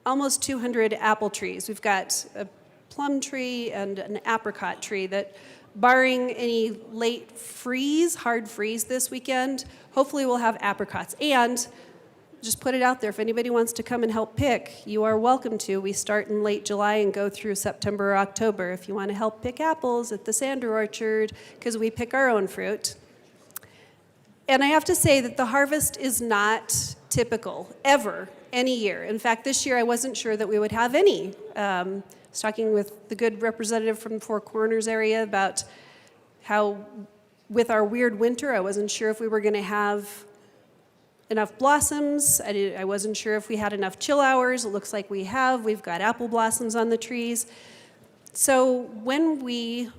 almost 200 apple trees. We've got a plum tree and an apricot tree that, barring any late freeze, hard freeze this weekend, hopefully we'll have apricots. And just put it out there, if anybody wants to come and help pick, you are welcome to. We start in late July and go through September or October if you want to help pick apples at the Sander Orchard, because we pick our own fruit. And I have to say that the harvest is not typical, ever, any year. In fact, this year I wasn't sure that we would have any. I was talking with the good representative from the Four Corners area about how, with our weird winter, I wasn't sure if we were going to have enough blossoms. I wasn't sure if we had enough chill hours. It looks like we have. We've got apple blossoms on the trees. So when we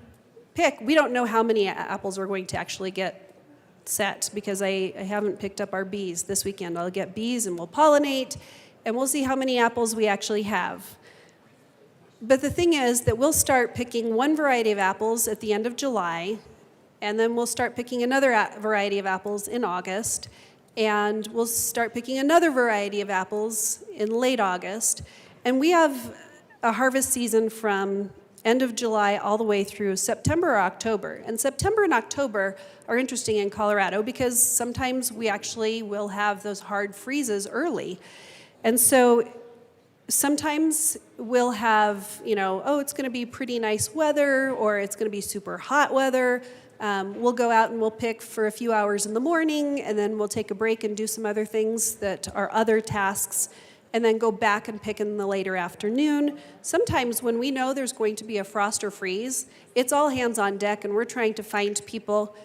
pick, we don't know how many apples we're going to actually get set, because I haven't picked up our bees this weekend. I'll get bees and we'll pollinate, and we'll see how many apples we actually have. But the thing is that we'll start picking one variety of apples at the end of July, and then we'll start picking another variety of apples in August, and we'll start picking another variety of apples in late August. And we have a harvest season from end of July all the way through September or October. And September and October are interesting in Colorado because sometimes we actually will have those hard freezes early. And so sometimes we'll have, you know, oh, it's going to be pretty nice weather, or it's going to be super hot weather. We'll go out and we'll pick for a few hours in the morning, and then we'll take a break and do some other things that are other tasks, and then go back and pick in the later afternoon. Sometimes when we know there's going to be a frost or freeze, it's all hands on deck, and we're trying to find people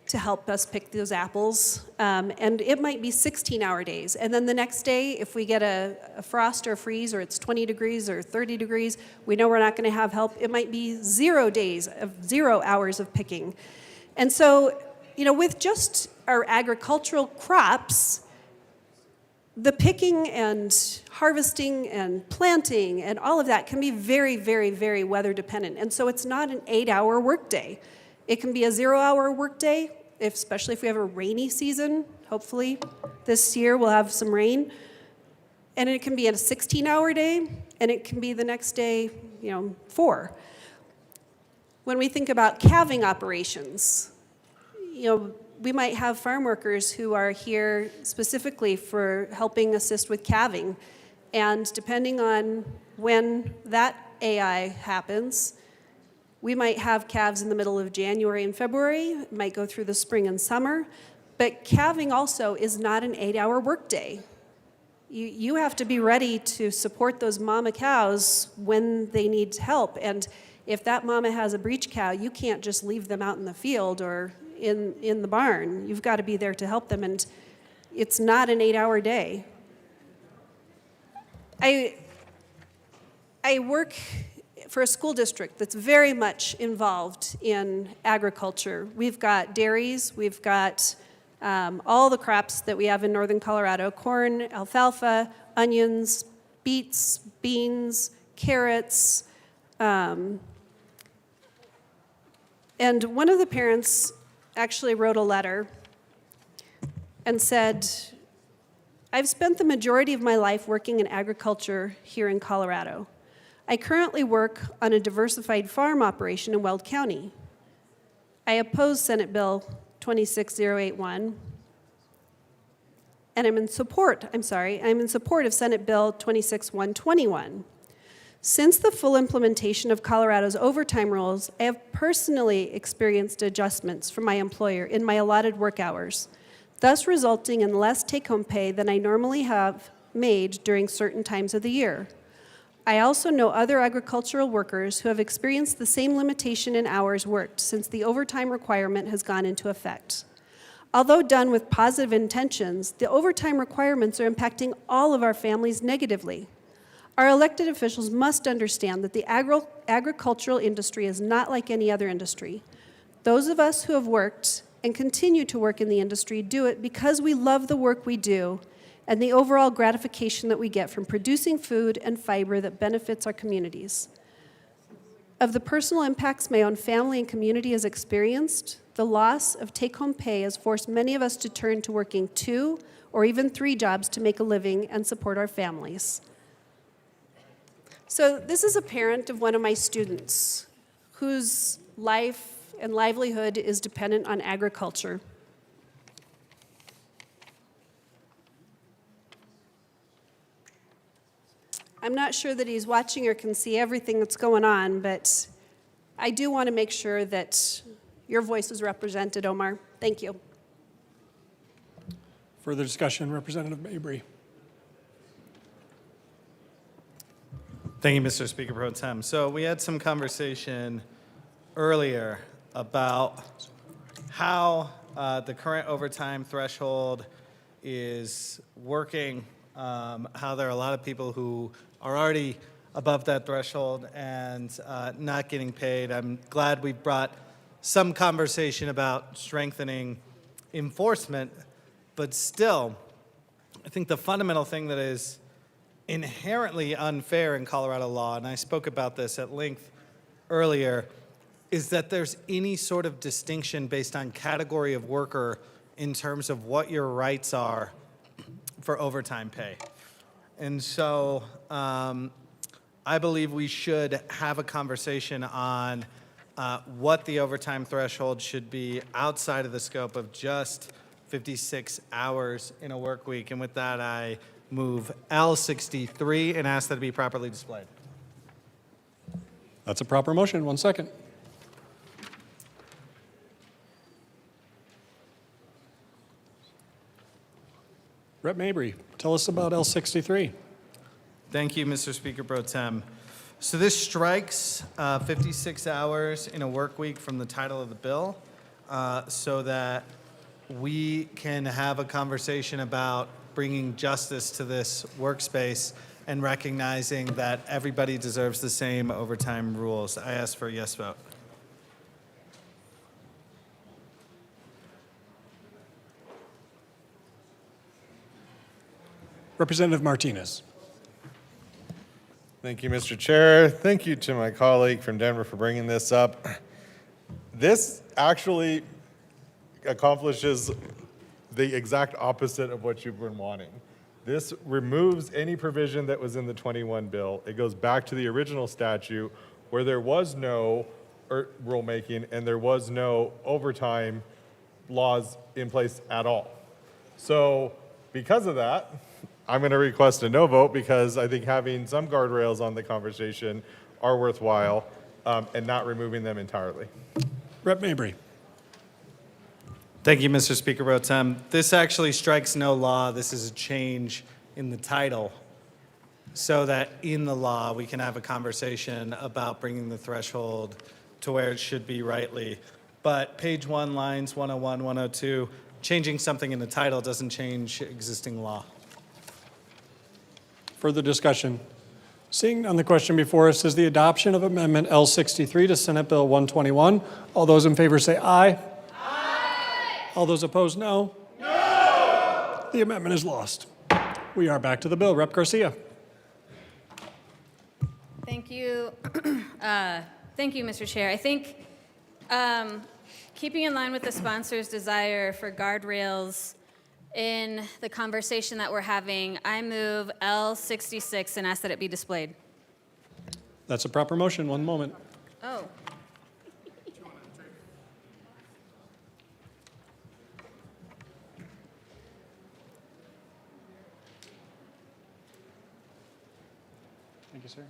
to help us pick those apples. And it might be 16-hour days. And then the next day, if we get a frost or a freeze, or it's 20 degrees or 30 degrees, we know we're not going to have help. It might be 0 days of 0 hours of picking. And so, you know, with just our agricultural crops, the picking and harvesting and planting and all of that can be very, very, very weather dependent. And so it's not an 8-hour workday. It can be a 0-hour workday, especially if we have a rainy season. Hopefully this year we'll have some rain. And it can be a 16-hour day, and it can be the next day, 4. When we think about calving operations, we might have farm workers who are here specifically for helping assist with calving. And depending on when that AI happens, we might have calves in the middle of January and February. It might go through the spring and summer. But calving also is not an 8-hour workday. You have to be ready to support those mama cows when they need help. And if that mama has a breech cow, you can't just leave them out in the field or in the barn. You've got to be there to help them, and it's not an 8-hour day. I work for a school district that's very much involved in agriculture. We've got dairies, we've got all the crops that we have in northern Colorado: corn, alfalfa, onions, beets, beans, carrots. And one of the parents actually wrote a letter and said, "I've spent the majority of my life working in agriculture here in Colorado. I currently work on a diversified farm operation in Weld County. I oppose Senate Bill 26081, and I'm in support of Senate Bill 26121. Since the full implementation of Colorado's overtime rules, I have personally experienced adjustments from my employer in my allotted work hours, thus resulting in less take-home pay than I normally have made during certain times of the year. I also know other agricultural workers who have experienced the same limitation in hours worked since the overtime requirement has gone into effect. Although done with positive intentions, the overtime requirements are impacting all of our families negatively. Our elected officials must understand that the agricultural industry is not like any other industry. Those of us who have worked and continue to work in the industry do it because we love the work we do and the overall gratification that we get from producing food and fiber that benefits our communities. Of the personal impacts my own family and community has experienced, the loss of take-home pay has forced many of us to turn to working 2 or even 3 jobs to make a living and support our families." So this is a parent of one of my students whose life and livelihood is dependent on agriculture. I'm not sure that he's watching or can see everything that's going on, but I do want to make sure that your voice is represented, Omar. Thank you. Further discussion, Representative Mabry. Thank you, Mr. Speaker Pro Tem. So we had some conversation earlier about how the current overtime threshold is working, how there are a lot of people who are already above that threshold and not getting paid. I'm glad we brought some conversation about strengthening enforcement, but still, I think the fundamental thing that is inherently unfair in Colorado law, and I spoke about this at length earlier, is that there's any sort of distinction based on category of worker in terms of what your rights are for overtime pay. And so I believe we should have a conversation on what the overtime threshold should be outside of the scope of just 56 hours in a work week. And with that, I move L63 and ask that it be properly displayed. That's a proper motion. 1 second. Rep. Mabry, tell us about L63. Thank you, Mr. Speaker Pro Tem. So this strikes 56 hours in a work week from the title of the bill so that we can have a conversation about bringing justice to this workspace and recognizing that everybody deserves the same overtime rules. I ask for a yes vote. Representative Martinez. Thank you, Mr. Chair. Thank you to my colleague from Denver for bringing this up. This actually accomplishes the exact opposite of what you've been wanting. This removes any provision that was in the 21 bill. It goes back to the original statute where there was no rulemaking and there was no overtime laws in place at all. So because of that, I'm going to request a no vote because I think having some guardrails on the conversation are worthwhile and not removing them entirely. Rep. Mabry. Thank you, Mr. Speaker Pro Tem. This actually strikes no law. This is a change in the title so that in the law we can have a conversation about bringing the threshold to where it should be rightly. But page 1, lines 101, 102, changing something in the title doesn't change existing law. Further discussion. Seeing none, the question before us is the adoption of Amendment L63 to Senate Bill 121. All those in favor say aye. Aye. All those opposed, no. No. The amendment is lost. We are back to the bill. Rep. Garcia. Thank you. Thank you, Mr. Chair. I think keeping in line with the sponsor's desire for guardrails in the conversation that we're having, I move L66 and ask that it be displayed. That's a proper motion. One moment. Oh. Thank you, sir.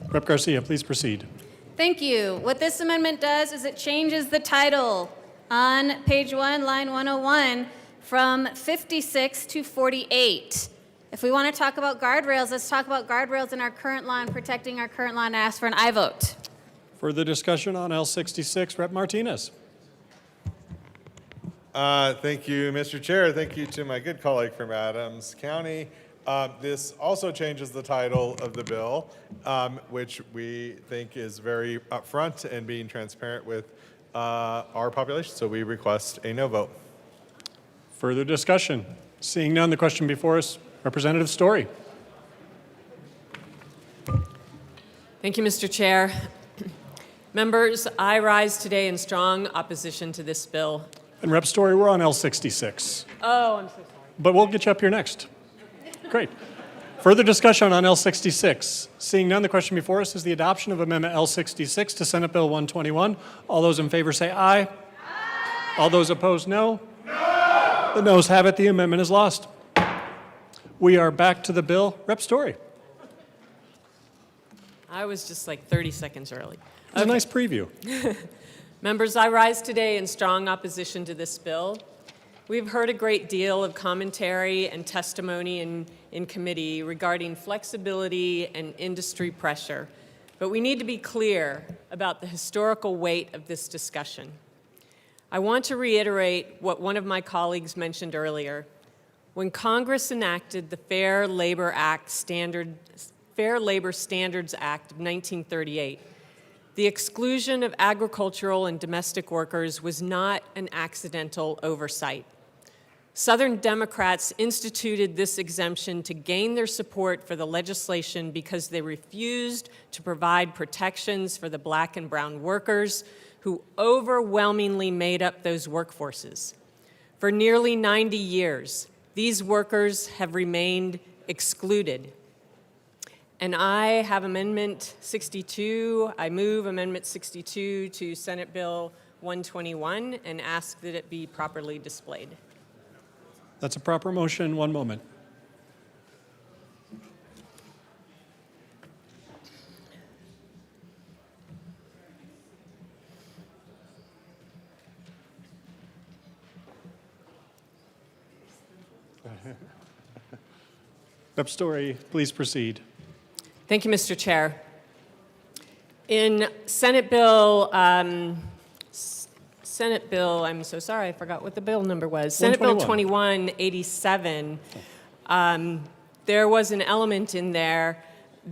Rep. Garcia, please proceed. Thank you. What this amendment does is it changes the title on page 1, line 101, from 56 to 48. If we want to talk about guardrails, let's talk about guardrails in our current law and protecting our current law and ask for an aye vote. Further discussion on L66, Rep. Martinez. Thank you, Mr. Chair. Thank you to my good colleague from Adams County. This also changes the title of the bill, which we think is very upfront and being transparent with our population, so we request a no vote. Further discussion. Seeing none, the question before us, Representative Story. Thank you, Mr. Chair. Members, I rise today in strong opposition to this bill. And Rep. Story, we're on L66. Oh, I'm so sorry. But we'll get you up here next. Great. Further discussion on L66. Seeing none, the question before us is the adoption of Amendment L66 to Senate Bill 121. All those in favor say aye. Aye. All those opposed, no. No. The noes have it. The amendment is lost. We are back to the bill. Rep. Story. I was just like 30 seconds early. It was a nice preview. Members, I rise today in strong opposition to this bill. We've heard a great deal of commentary and testimony in committee regarding flexibility and industry pressure, but we need to be clear about the historical weight of this discussion. I want to reiterate what one of my colleagues mentioned earlier. When Congress enacted the Fair Labor Standards Act of 1938, the exclusion of agricultural and domestic workers was not an accidental oversight. Southern Democrats instituted this exemption to gain their support for the legislation because they refused to provide protections for the black and brown workers who overwhelmingly made up those workforces. For nearly 90 years, these workers have remained excluded. And I have Amendment 62. I move Amendment 62 to Senate Bill 121 and ask that it be properly displayed. That's a proper motion. One moment. Rep. Story, please proceed. Thank you, Mr. Chair. In Senate Bill, I'm so sorry, I forgot what the bill number was. Senate Bill 2187, there was an element in there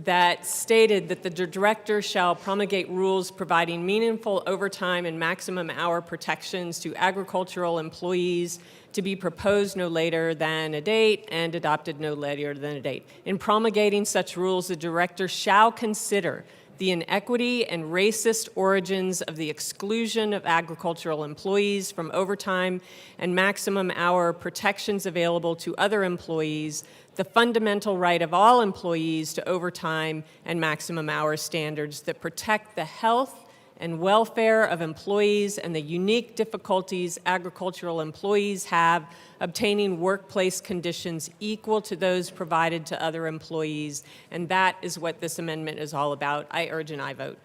that stated that the director shall promulgate rules providing meaningful overtime and maximum hour protections to agricultural employees to be proposed no later than a date and adopted no later than a date. In promulgating such rules, the director shall consider the inequity and racist origins of the exclusion of agricultural employees from overtime and maximum hour protections available to other employees, the fundamental right of all employees to overtime and maximum hour standards that protect the health and welfare of employees and the unique difficulties agricultural employees have obtaining workplace conditions equal to those provided to other employees. And that is what this amendment is all about. I urge an aye vote.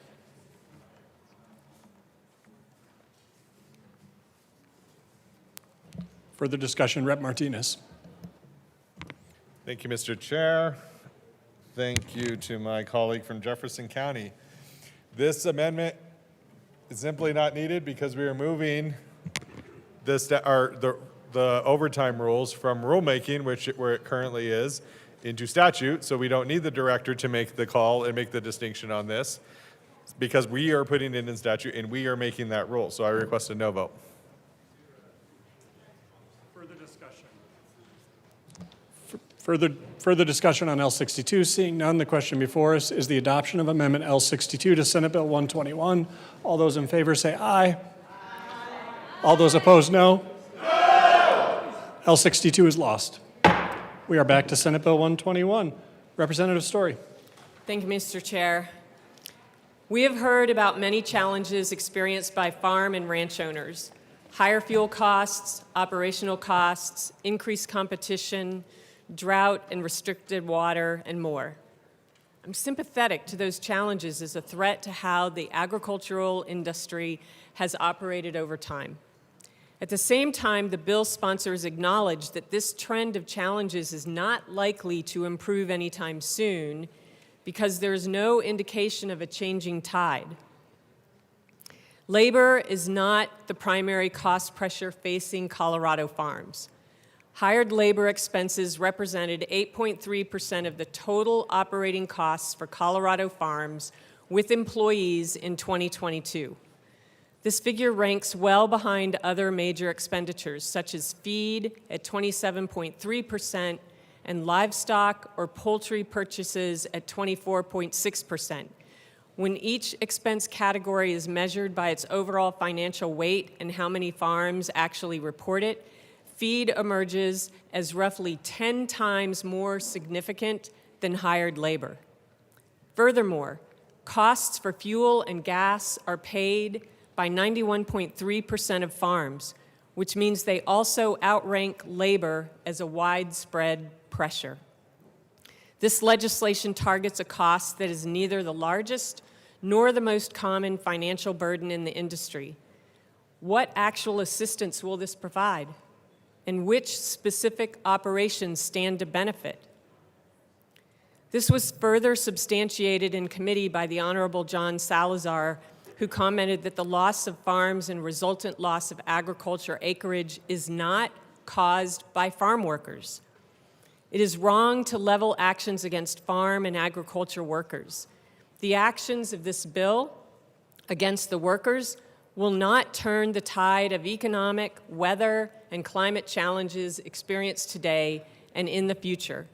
Further discussion, Rep. Martinez. Thank you, Mr. Chair. Thank you to my colleague from Jefferson County. This amendment is simply not needed because we are moving the the overtime rules from rulemaking, where it currently is, into statute, so we don't need the director to make the call and make the distinction on this, because we are putting it in statute and we are making that rule. So I request a no vote. Further discussion. Further discussion on L62. Seeing none, the question before us is the adoption of Amendment L62 to Senate Bill 121. All those in favor say aye. Aye. All those opposed, no. No. L62 is lost. We are back to Senate Bill 121. Representative Story. Thank you, Mr. Chair. We have heard about many challenges experienced by farm and ranch owners: higher fuel costs, operational costs, increased competition, drought and restricted water, and more. I'm sympathetic to those challenges as a threat to how the agricultural industry has operated over time. At the same time, the bill sponsors acknowledge that this trend of challenges is not likely to improve anytime soon because there is no indication of a changing tide. Labor is not the primary cost pressure facing Colorado farms. Hired labor expenses represented 8.3% of the total operating costs for Colorado farms with employees in 2022. This figure ranks well behind other major expenditures, such as feed at 27.3% and livestock or poultry purchases at 24.6%. When each expense category is measured by its overall financial weight and how many farms actually report it, feed emerges as roughly 10 times more significant than hired labor. Furthermore, costs for fuel and gas are paid by 91.3% of farms, which means they also outrank labor as a widespread pressure. This legislation targets a cost that is neither the largest nor the most common financial burden in the industry. What actual assistance will this provide? And which specific operations stand to benefit? This was further substantiated in committee by the Honorable John Salazar, who commented that the loss of farms and resultant loss of agriculture acreage is not caused by farm workers. It is wrong to level actions against farm and agriculture workers. The actions of this bill against the workers will not turn the tide of economic, weather, and climate challenges experienced today and in the future.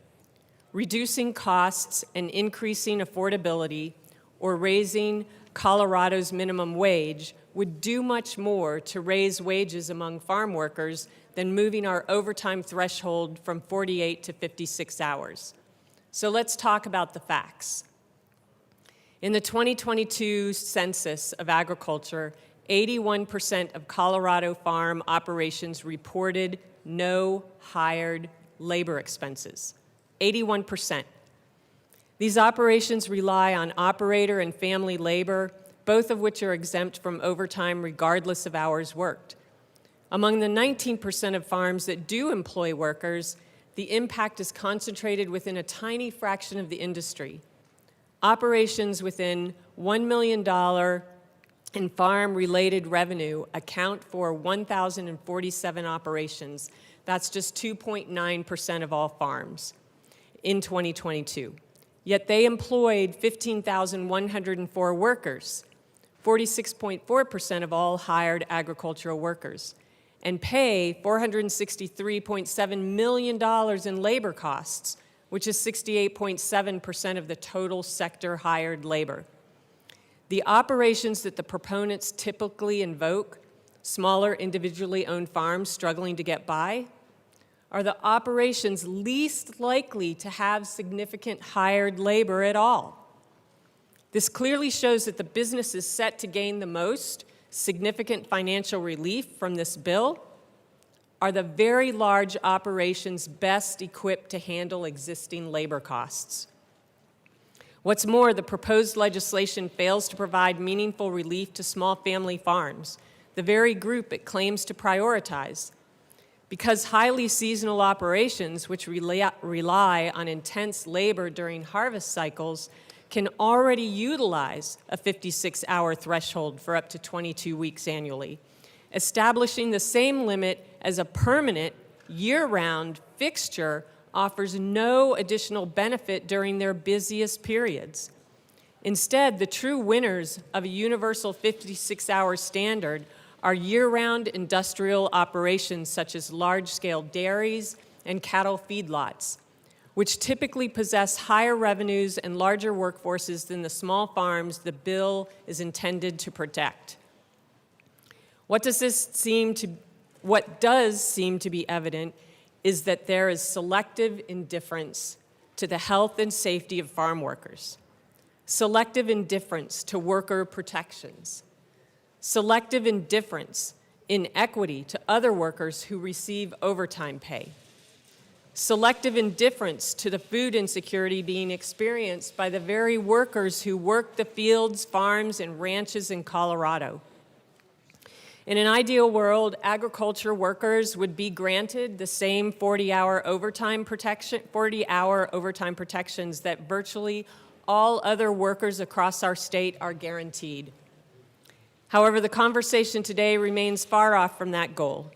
Reducing costs and increasing affordability, or raising Colorado's minimum wage, would do much more to raise wages among farm workers than moving our overtime threshold from 48 to 56 hours. So let's talk about the facts. In the 2022 census of agriculture, 81% of Colorado farm operations reported no hired labor expenses. 81%. These operations rely on operator and family labor, both of which are exempt from overtime regardless of hours worked. Among the 19% of farms that do employ workers, the impact is concentrated within a tiny fraction of the industry. Operations within $1 million in farm-related revenue account for 1,047 operations. That's just 2.9% of all farms in 2022. Yet they employed 15,104 workers, 46.4% of all hired agricultural workers, and pay $463.7 million in labor costs, which is 68.7% of the total sector hired labor. The operations that the proponents typically invoke, smaller individually owned farms struggling to get by, are the operations least likely to have significant hired labor at all. This clearly shows that the businesses set to gain the most significant financial relief from this bill are the very large operations best equipped to handle existing labor costs. What's more, the proposed legislation fails to provide meaningful relief to small family farms, the very group it claims to prioritize. Because highly seasonal operations, which rely on intense labor during harvest cycles, can already utilize a 56-hour threshold for up to 22 weeks annually. Establishing the same limit as a permanent, year-round fixture offers no additional benefit during their busiest periods. Instead, the true winners of a universal 56-hour standard are year-round industrial operations such as large-scale dairies and cattle feedlots, which typically possess higher revenues and larger workforces than the small farms the bill is intended to protect. What does seem to be evident is that there is selective indifference to the health and safety of farm workers, selective indifference to worker protections, selective indifference in equity to other workers who receive overtime pay, selective indifference to the food insecurity being experienced by the very workers who work the fields, farms, and ranches in Colorado. In an ideal world, agriculture workers would be granted the same 40-hour overtime protections that virtually all other workers across our state are guaranteed. However, the conversation today remains far off from that goal.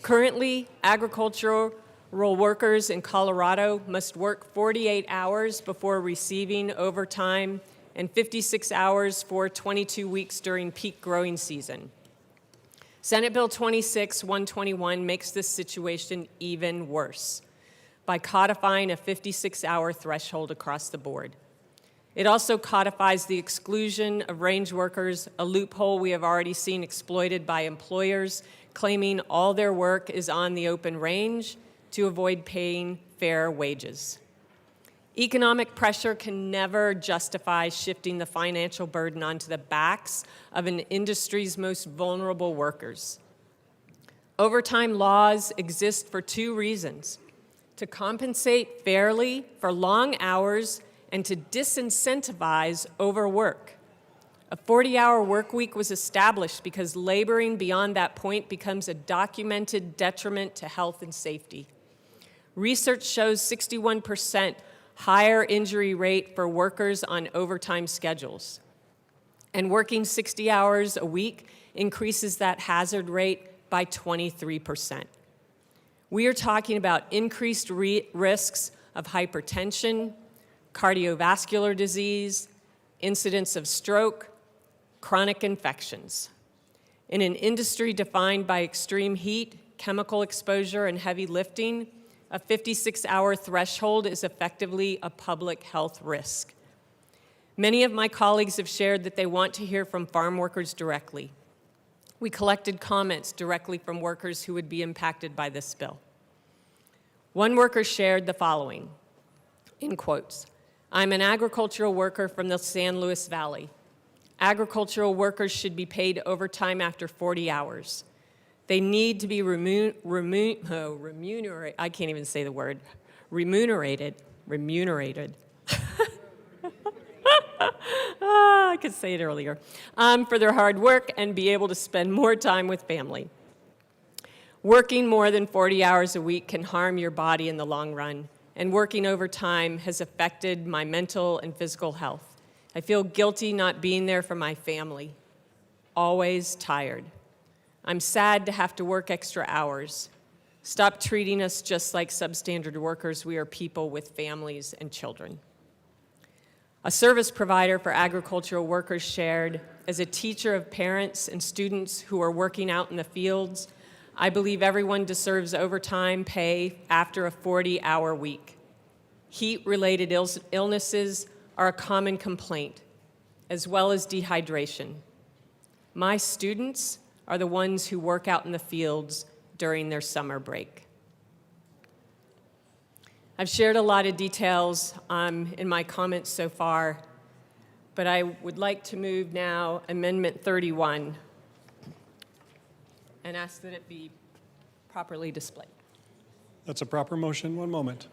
Currently, agricultural workers in Colorado must work 48 hours before receiving overtime and 56 hours for 22 weeks during peak growing season. Senate Bill 26-121 makes this situation even worse by codifying a 56-hour threshold across the board. It also codifies the exclusion of range workers, a loophole we have already seen exploited by employers claiming all their work is on the open range to avoid paying fair wages. Economic pressure can never justify shifting the financial burden onto the backs of an industry's most vulnerable workers. Overtime laws exist for two reasons: to compensate fairly for long hours and to disincentivize overwork. A 40-hour work week was established because laboring beyond that point becomes a documented detriment to health and safety. Research shows 61% higher injury rate for workers on overtime schedules. And working 60 hours a week increases that hazard rate by 23%. We are talking about increased risks of hypertension, cardiovascular disease, incidence of stroke, chronic infections. In an industry defined by extreme heat, chemical exposure, and heavy lifting, a 56-hour threshold is effectively a public health risk. Many of my colleagues have shared that they want to hear from farm workers directly. We collected comments directly from workers who would be impacted by this bill. One worker shared the following, in quotes, "I'm an agricultural worker from the San Luis Valley. Agricultural workers should be paid overtime after 40 hours. They need to be remunerated. I can't even say the word. Remunerated. I could say it earlier. For their hard work and be able to spend more time with family. Working more than 40 hours a week can harm your body in the long run, and working overtime has affected my mental and physical health. I feel guilty not being there for my family. Always tired. I'm sad to have to work extra hours. Stop treating us just like substandard workers. We are people with families and children." A service provider for agricultural workers shared, "As a teacher of parents and students who are working out in the fields, I believe everyone deserves overtime pay after a 40-hour week. Heat-related illnesses are a common complaint, as well as dehydration. My students are the ones who work out in the fields during their summer break." I've shared a lot of details in my comments so far, but I would like to move now Amendment 31 and ask that it be properly displayed. That's a proper motion. One moment.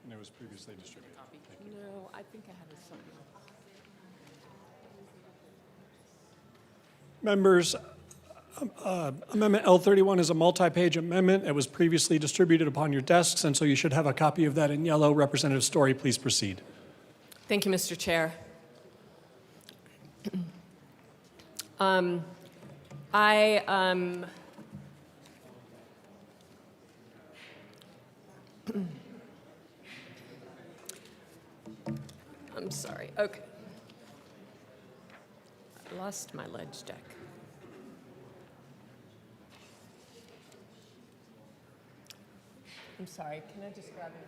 And it was previously distributed. No, I think I had something. Members, Amendment L31 is a multi-page amendment. It was previously distributed upon your desks, and so you should have a copy of that in yellow. Representative Story, please proceed. Thank you, Mr. Chair. I'm sorry. Okay. I lost my ledge deck. I'm sorry. Can I just grab it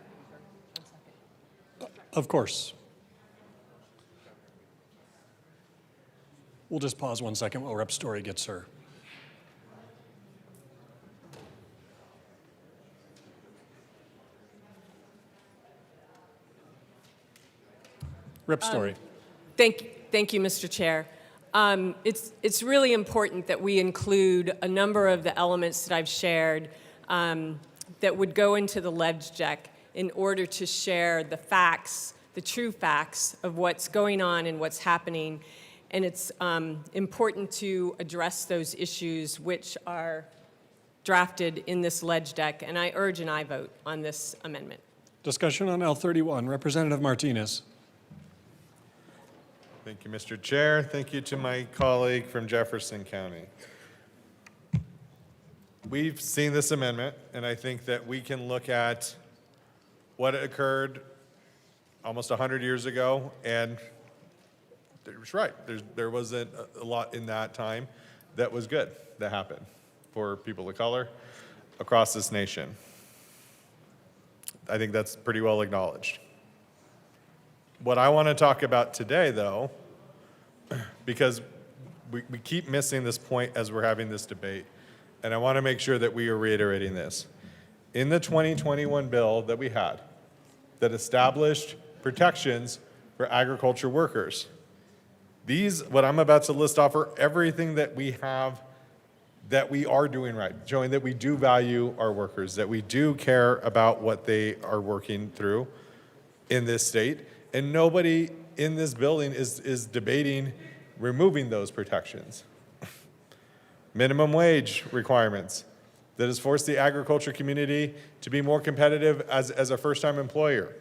for 1 second? Of course. We'll just pause 1 second while Rep. Story gets her. Rep. Story. Thank you, Mr. Chair. It's really important that we include a number of the elements that I've shared that would go into the ledge deck in order to share the facts, the true facts of what's going on and what's happening. And it's important to address those issues which are drafted in this ledge deck. And I urge an aye vote on this amendment. Discussion on L31. Representative Martinez. Thank you, Mr. Chair. Thank you to my colleague from Jefferson County. We've seen this amendment, and I think that we can look at what occurred almost 100 years ago, and it was right. There wasn't a lot in that time that was good that happened for people of color across this nation. I think that's pretty well acknowledged. What I want to talk about today, though, because we keep missing this point as we're having this debate, and I want to make sure that we are reiterating this. In the 2021 bill that we had that established protections for agriculture workers, these, what I'm about to list off, are everything that we have that we are doing right, showing that we do value our workers, that we do care about what they are working through in this state. And nobody in this building is debating removing those protections. Minimum wage requirements that has forced the agriculture community to be more competitive as a first-time employer.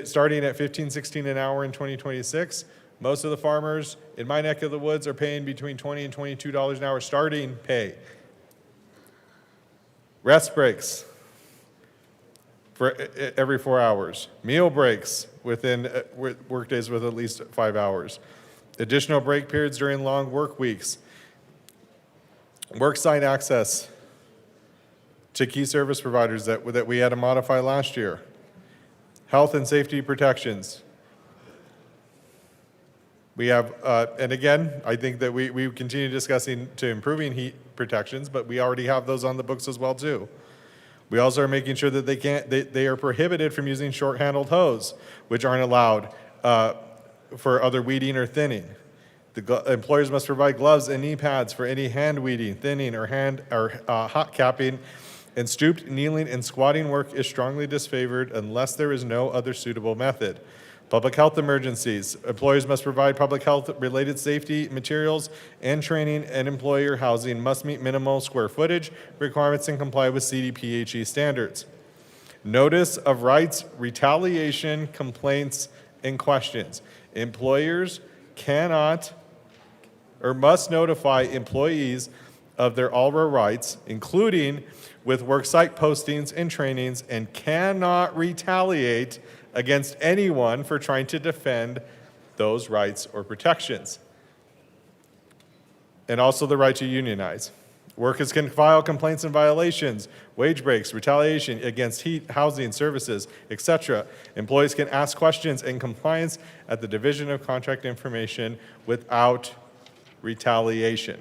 Starting at $15, $16 an hour in 2026, most of the farmers in my neck of the woods are paying between $20 and $22 an hour starting pay. Rest breaks for every 4 hours. Meal breaks within work days with at least 5 hours. Additional break periods during long work weeks. Worksite access to key service providers that we had to modify last year. Health and safety protections. We have, and again, I think that we continue discussing to improving heat protections, but we already have those on the books as well too. We also are making sure that they are prohibited from using short-handled hose, which aren't allowed for other weeding or thinning. Employers must provide gloves and knee pads for any hand weeding, thinning, or hot capping, and stooped, kneeling, and squatting work is strongly disfavored unless there is no other suitable method. Public health emergencies. Employers must provide public health-related safety materials and training, and employer housing must meet minimal square footage requirements and comply with CDPHE standards. Notice of rights, retaliation, complaints, and questions. Employers cannot or must notify employees of their all rights, including with worksite postings and trainings, and cannot retaliate against anyone for trying to defend those rights or protections. And also the right to unionize. Workers can file complaints and violations, wage breaks, retaliation against heat, housing, services, etc. Employees can ask questions in compliance at the Division of Contract Information without retaliation.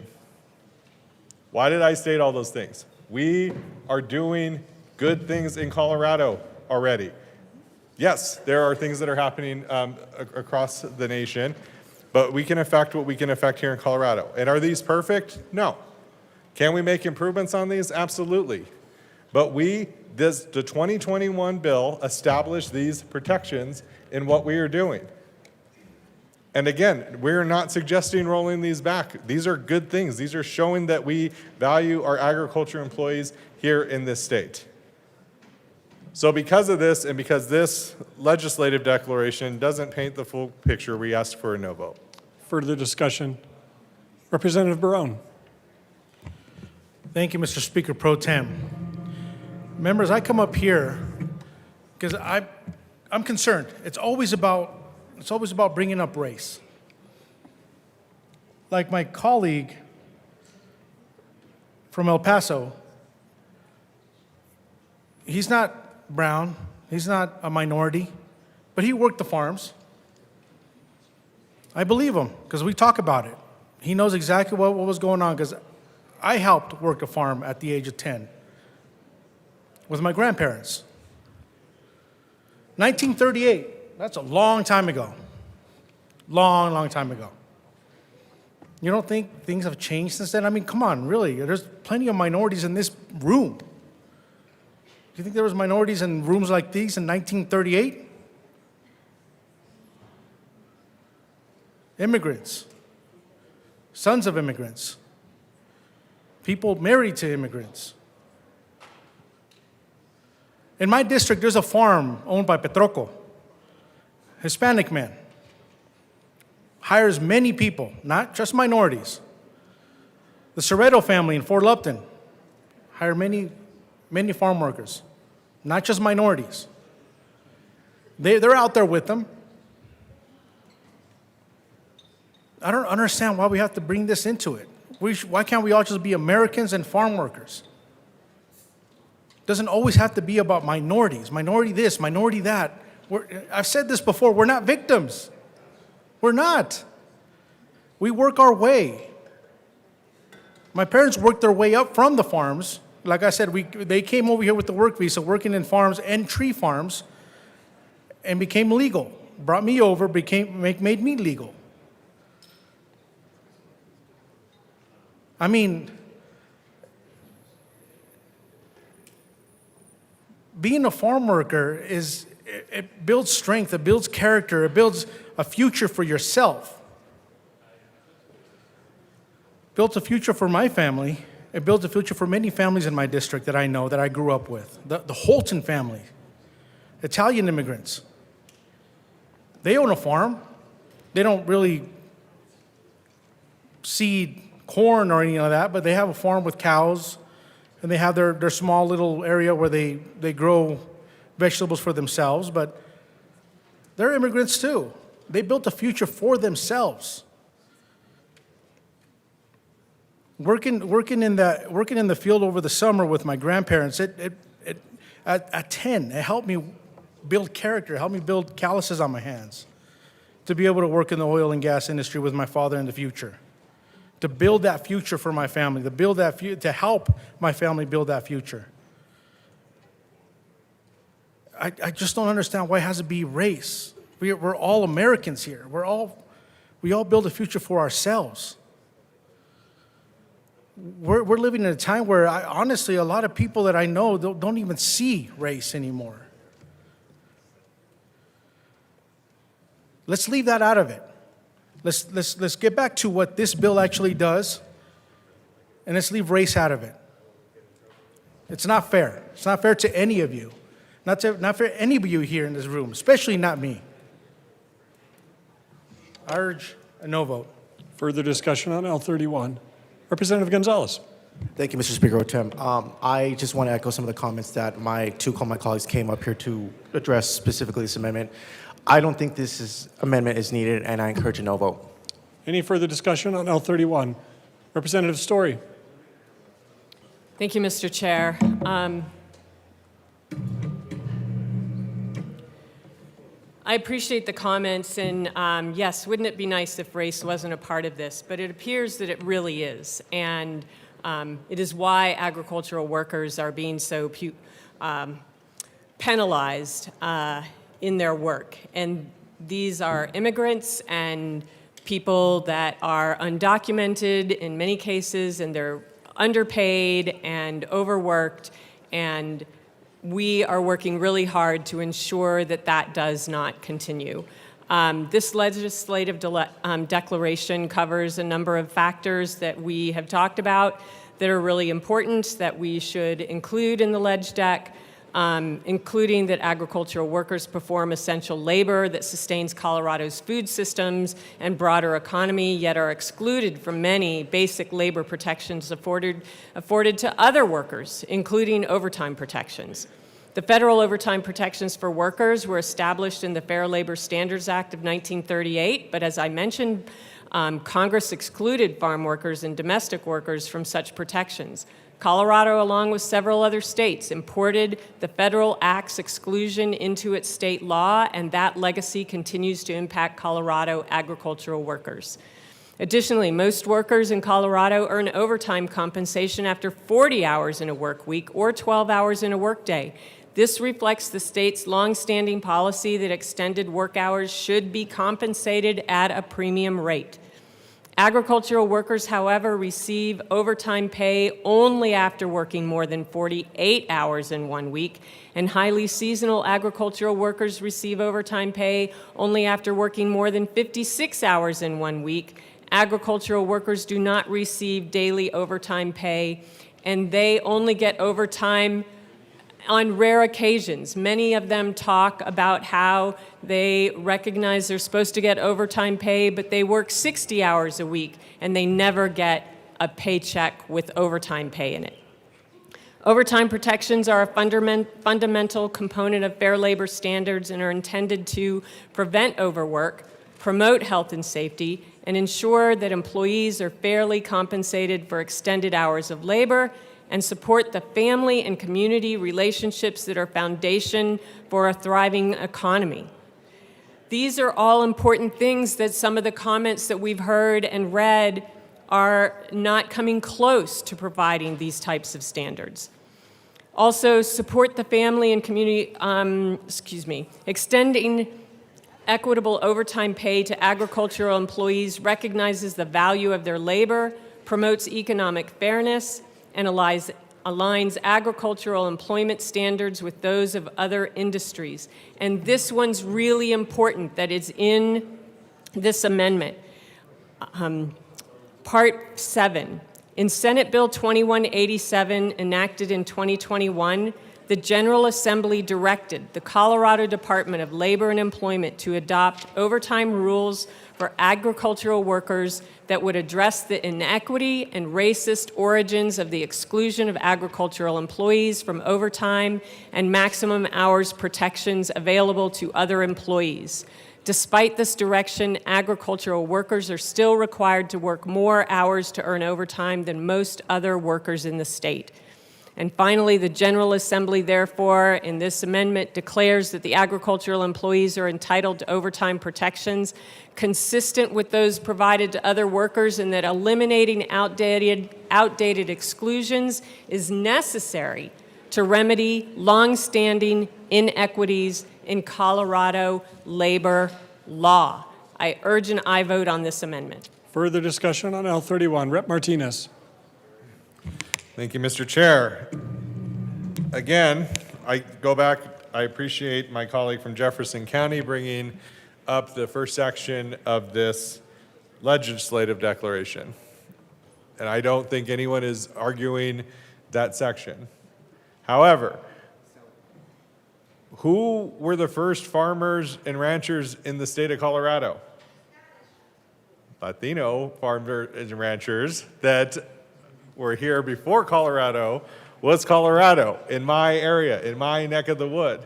Why did I state all those things? We are doing good things in Colorado already. Yes, there are things that are happening across the nation, but we can affect what we can affect here in Colorado. And are these perfect? No. Can we make improvements on these? Absolutely. But the 2021 bill established these protections in what we are doing. And again, we're not suggesting rolling these back. These are good things. These are showing that we value our agriculture employees here in this state. So because of this, and because this legislative declaration doesn't paint the full picture, we asked for a no vote. Further discussion? Representative Barone. Thank you, Mr. Speaker Pro Tem. Members, I come up here because I'm concerned. It's always about bringing up race. Like my colleague from El Paso, he's not brown, he's not a minority, but he worked the farms. I believe him because we talk about it. He knows exactly what was going on because I helped work a farm at the age of 10 with my grandparents. 1938, that's a long time ago. Long time ago. You don't think things have changed since then? I mean, come on, really. There's plenty of minorities in this room. Do you think there was minorities in rooms like these in 1938? Immigrants, sons of immigrants, people married to immigrants. In my district, there's a farm owned by Petroco, Hispanic man. Hires many people, not just minorities. The Soreto family in Fort Lupton hire many farm workers, not just minorities. They're out there with them. I don't understand why we have to bring this into it. Why can't we all just be Americans and farm workers? It doesn't always have to be about minorities, minority this, minority that. I've said this before, we're not victims. We're not. We work our way. My parents worked their way up from the farms. Like I said, they came over here with the work visa, working in farms and tree farms, and became legal. Brought me over, made me legal. I mean, being a farm worker it builds strength, it builds character, it builds a future for yourself. Built a future for my family. It builds a future for many families in my district that I know, that I grew up with. The Holton family, Italian immigrants. They own a farm. They don't really seed corn or any of that, but they have a farm with cows, and they have their small little area where they grow vegetables for themselves, but they're immigrants too. They built a future for themselves. Working in the field over the summer with my grandparents, at 10, it helped me build character, it helped me build calluses on my hands to be able to work in the oil and gas industry with my father in the future. To build that future for my family, to help my family build that future. I just don't understand why it has to be race. We're all Americans here. We all build a future for ourselves. We're living in a time where, honestly, a lot of people that I know don't even see race anymore. Let's leave that out of it. Let's get back to what this bill actually does, and let's leave race out of it. It's not fair. It's not fair to any of you. Not for any of you here in this room, especially not me. I urge a no vote. Further discussion on L31. Representative Gonzalez. Thank you, Mr. Speaker Pro Tem. I just want to echo some of the comments that my colleagues came up here to address specifically this amendment. I don't think this amendment is needed, and I encourage a no vote. Any further discussion on L31? Representative Story. Thank you, Mr. Chair. I appreciate the comments, and yes, wouldn't it be nice if race wasn't a part of this? But it appears that it really is, and it is why agricultural workers are being so penalized in their work. And these are immigrants and people that are undocumented in many cases, and they're underpaid and overworked, and we are working really hard to ensure that that does not continue. This legislative declaration covers a number of factors that we have talked about that are really important that we should include in the ledge deck, including that agricultural workers perform essential labor that sustains Colorado's food systems and broader economy, yet are excluded from many basic labor protections afforded to other workers, including overtime protections. The federal overtime protections for workers were established in the Fair Labor Standards Act of 1938, but as I mentioned, Congress excluded farm workers and domestic workers from such protections. Colorado, along with several other states, imported the federal act's exclusion into its state law, and that legacy continues to impact Colorado agricultural workers. Additionally, most workers in Colorado earn overtime compensation after 40 hours in a work week or 12 hours in a workday. This reflects the state's longstanding policy that extended work hours should be compensated at a premium rate. Agricultural workers, however, receive overtime pay only after working more than 48 hours in 1 week, and highly seasonal agricultural workers receive overtime pay only after working more than 56 hours in 1 week. Agricultural workers do not receive daily overtime pay, and they only get overtime on rare occasions. Many of them talk about how they recognize they're supposed to get overtime pay, but they work 60 hours a week and they never get a paycheck with overtime pay in it. Overtime protections are a fundamental component of fair labor standards and are intended to prevent overwork, promote health and safety, and ensure that employees are fairly compensated for extended hours of labor and support the family and community relationships that are foundation for a thriving economy. These are all important things that some of the comments that we've heard and read are not coming close to providing these types of standards. Also, support the family and community, extending equitable overtime pay to agricultural employees recognizes the value of their labor, promotes economic fairness, and aligns agricultural employment standards with those of other industries. And this one's really important that it's in this amendment. Part 7. In Senate Bill 2187, enacted in 2021, the General Assembly directed the Colorado Department of Labor and Employment to adopt overtime rules for agricultural workers that would address the inequity and racist origins of the exclusion of agricultural employees from overtime and maximum hours protections available to other employees. Despite this direction, agricultural workers are still required to work more hours to earn overtime than most other workers in the state. And finally, the General Assembly, therefore, in this amendment, declares that the agricultural employees are entitled to overtime protections consistent with those provided to other workers, and that eliminating outdated exclusions is necessary to remedy longstanding inequities in Colorado labor law. I urge an aye vote on this amendment. Further discussion on L31. Rep. Martinez. Thank you, Mr. Chair. Again, I go back, I appreciate my colleague from Jefferson County bringing up the first section of this legislative declaration. And I don't think anyone is arguing that section. However, who were the first farmers and ranchers in the state of Colorado? Latino farmers and ranchers that were here before Colorado was Colorado, in my area, in my neck of the wood.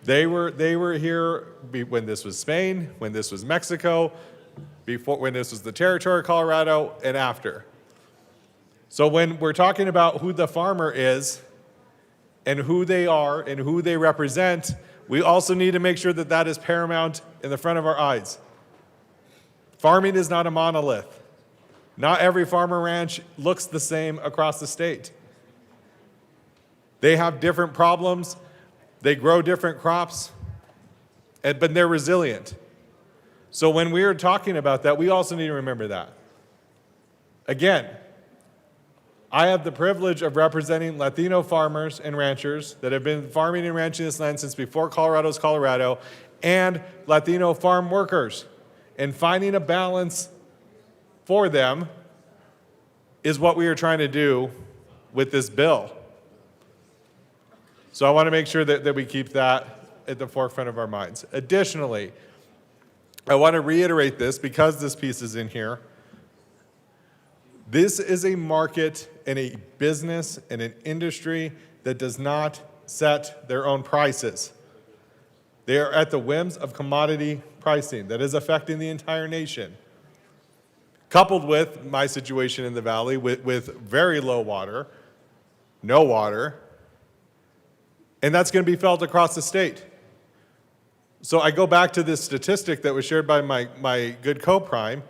They were here when this was Spain, when this was Mexico, when this was the territory of Colorado, and after. So when we're talking about who the farmer is and who they are and who they represent, we also need to make sure that that is paramount in the front of our eyes. Farming is not a monolith. Not every farmer ranch looks the same across the state. They have different problems. They grow different crops, but they're resilient. So when we're talking about that, we also need to remember that. Again, I have the privilege of representing Latino farmers and ranchers that have been farming and ranching this land since before Colorado's Colorado, and Latino farm workers. And finding a balance for them is what we are trying to do with this bill. So I want to make sure that we keep that at the forefront of our minds. Additionally, I want to reiterate this because this piece is in here. This is a market and a business and an industry that does not set their own prices. They are at the whims of commodity pricing that is affecting the entire nation. Coupled with my situation in the valley with very low water, no water, and that's going to be felt across the state. So I go back to this statistic that was shared by my good co-prime.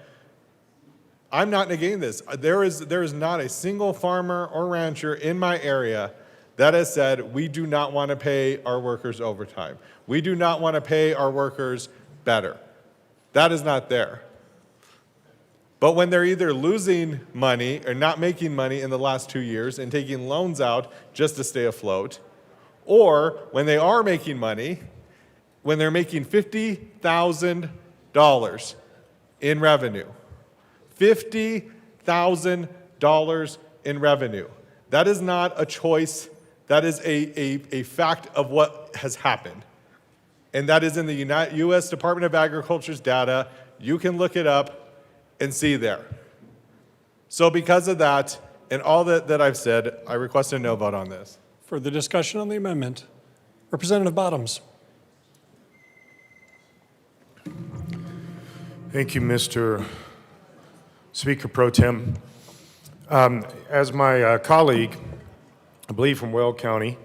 I'm not negating this. There is not a single farmer or rancher in my area that has said, we do not want to pay our workers overtime. We do not want to pay our workers better. That is not there. But when they're either losing money or not making money in the last 2 years and taking loans out just to stay afloat, or when they are making money, when they're making $50,000 in revenue. $50,000 in revenue. That is not a choice. That is a fact of what has happened. And that is in the U.S. Department of Agriculture's data. You can look it up and see there. So because of that and all that I've said, I request a no vote on this. For the discussion on the amendment, Representative Bottoms. Thank you, Mr. Speaker Pro Tem. As my colleague, I believe from Weld County,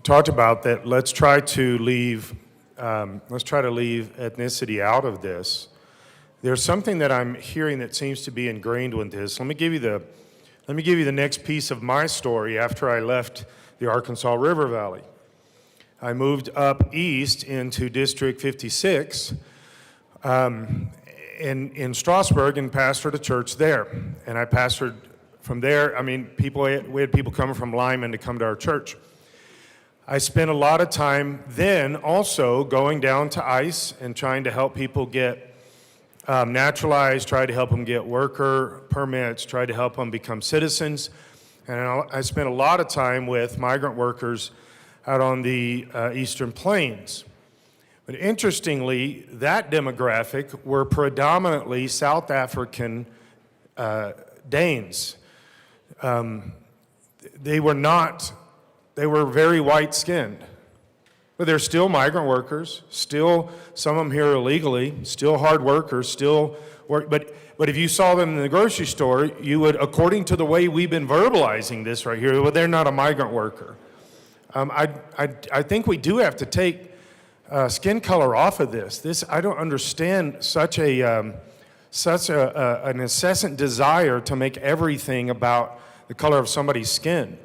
talked about that, let's try to leave ethnicity out of this. There's something that I'm hearing that seems to be ingrained with this. Let me give you the next piece of my story after I left the Arkansas River Valley. I moved up east into District 56 in Strasburg and pastored a church there. And I pastored from there. I mean, we had people coming from Lyman to come to our church. I spent a lot of time then also going down to ICE and trying to help people get naturalized, try to help them get worker permits, try to help them become citizens. And I spent a lot of time with migrant workers out on the Eastern Plains. But interestingly, that demographic were predominantly South African Danes. They were very white-skinned. But they're still migrant workers, still some of them here illegally, still hard workers, still work. But if you saw them in the grocery store, you would, according to the way we've been verbalizing this right here, well, they're not a migrant worker. I think we do have to take skin color off of this. I don't understand such an incessant desire to make everything about the color of somebody's skin.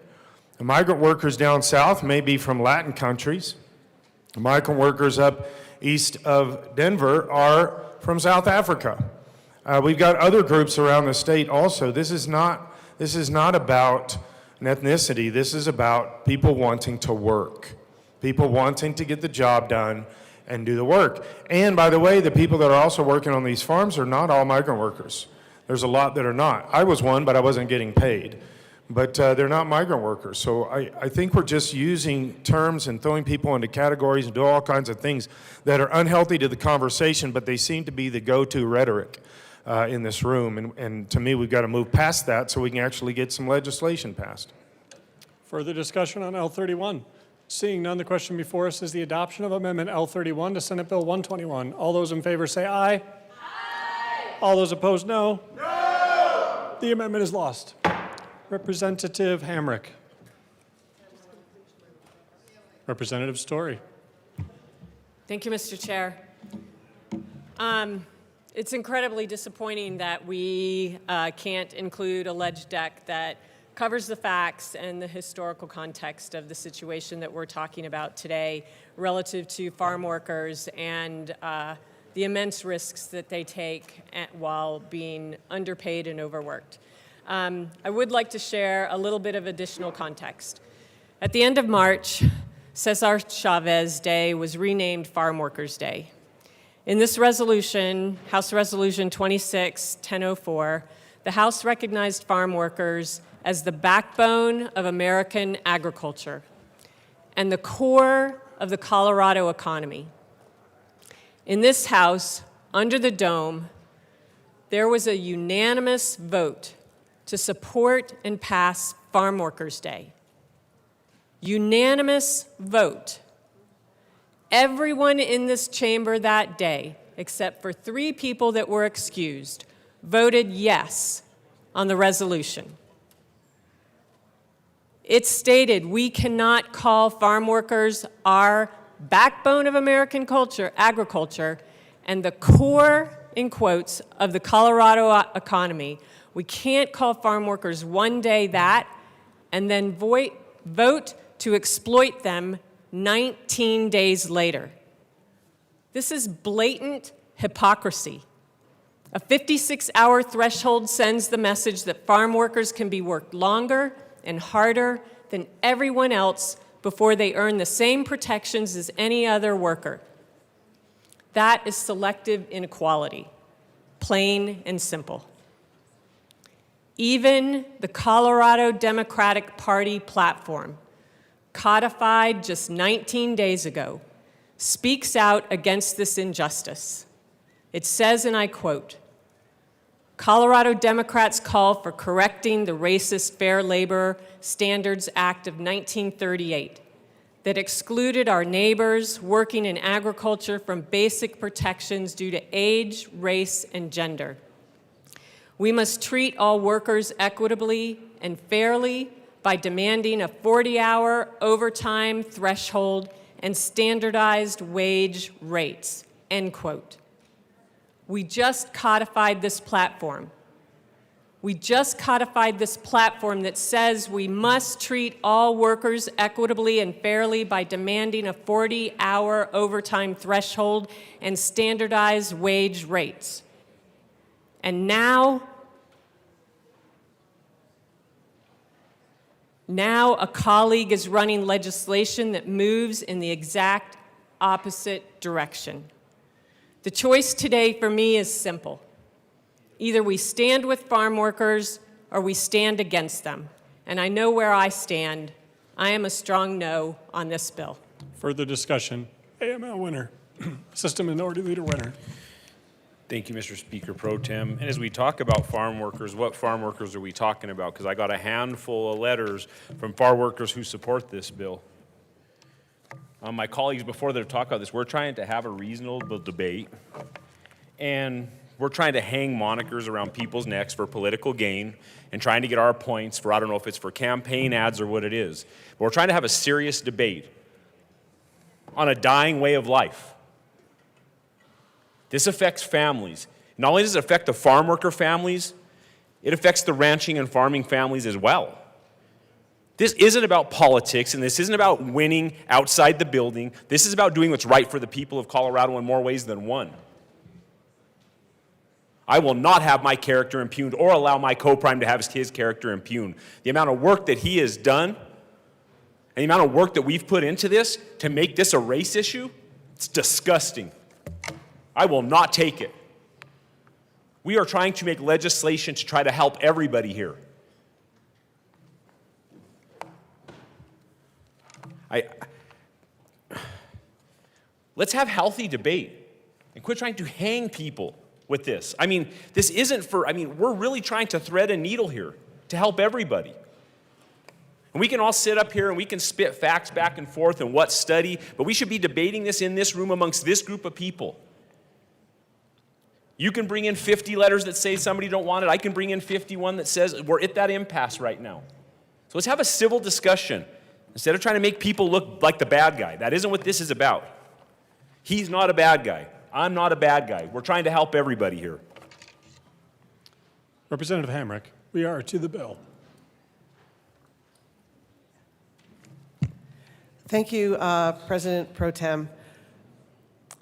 The migrant workers down south may be from Latin countries. The migrant workers up east of Denver are from South Africa. We've got other groups around the state also. This is not about an ethnicity. This is about people wanting to work, people wanting to get the job done and do the work. And by the way, the people that are also working on these farms are not all migrant workers. There's a lot that are not. I was one, but I wasn't getting paid. But they're not migrant workers. So I think we're just using terms and throwing people into categories and doing all kinds of things that are unhealthy to the conversation, but they seem to be the go-to rhetoric in this room. And to me, we've got to move past that so we can actually get some legislation passed. Further discussion on L31. Seeing none, the question before us is the adoption of Amendment L31 to Senate Bill 121. All those in favor say aye. Aye. All those opposed, no. No. The amendment is lost. Representative Hamrick. Representative Story. Thank you, Mr. Chair. It's incredibly disappointing that we can't include a ledge deck that covers the facts and the historical context of the situation that we're talking about today relative to farm workers and the immense risks that they take while being underpaid and overworked. I would like to share a little bit of additional context. At the end of March, Cesar Chavez Day was renamed Farm Workers Day. In this resolution, House Resolution 26-1004, the House recognized farm workers as the backbone of American agriculture and the core of the Colorado economy. In this House, under the dome, there was a unanimous vote to support and pass Farm Workers Day. Unanimous vote. Everyone in this chamber that day, except for 3 people that were excused, voted yes on the resolution. It stated we cannot call farm workers our backbone of American culture, agriculture, and the core, in quotes, of the Colorado economy. We can't call farm workers one day that and then vote to exploit them 19 days later. This is blatant hypocrisy. A 56-hour threshold sends the message that farm workers can be worked longer and harder than everyone else before they earn the same protections as any other worker. That is selective inequality, plain and simple. Even the Colorado Democratic Party platform, codified just 19 days ago, speaks out against this injustice. It says, and I quote, Colorado Democrats call for correcting the racist Fair Labor Standards Act of 1938 that excluded our neighbors working in agriculture from basic protections due to age, race, and gender. We must treat all workers equitably and fairly by demanding a 40-hour overtime threshold and standardized wage rates, end quote. We just codified this platform. We just codified this platform that says we must treat all workers equitably and fairly by demanding a 40-hour overtime threshold and standardized wage rates. And now a colleague is running legislation that moves in the exact opposite direction. The choice today for me is simple. Either we stand with farm workers or we stand against them. And I know where I stand. I am a strong no on this bill. Further discussion. AML winner. Assistant Minority Leader winner. Thank you, Mr. Speaker Pro Tem. And as we talk about farm workers, what farm workers are we talking about? Because I got a handful of letters from farm workers who support this bill. My colleagues before they've talked about this, we're trying to have a reasonable debate, and we're trying to hang monikers around people's necks for political gain and trying to get our points for, I don't know if it's for campaign ads or what it is, but we're trying to have a serious debate on a dying way of life. This affects families. Not only does it affect the farm worker families, it affects the ranching and farming families as well. This isn't about politics, and this isn't about winning outside the building. This is about doing what's right for the people of Colorado in more ways than one. I will not have my character impugned or allow my co-prime to have his character impugned. The amount of work that he has done and the amount of work that we've put into this to make this a race issue, it's disgusting. I will not take it. We are trying to make legislation to try to help everybody here. Let's have healthy debate and quit trying to hang people with this. I mean, this isn't for, we're really trying to thread a needle here to help everybody. And we can all sit up here and we can spit facts back and forth and what study, but we should be debating this in this room amongst this group of people. You can bring in 50 letters that say somebody don't want it. I can bring in 51 that says we're at that impasse right now. So let's have a civil discussion instead of trying to make people look like the bad guy. That isn't what this is about. He's not a bad guy. I'm not a bad guy. We're trying to help everybody here. Representative Hamrick, we are to the bill. Thank you, President Pro Tem.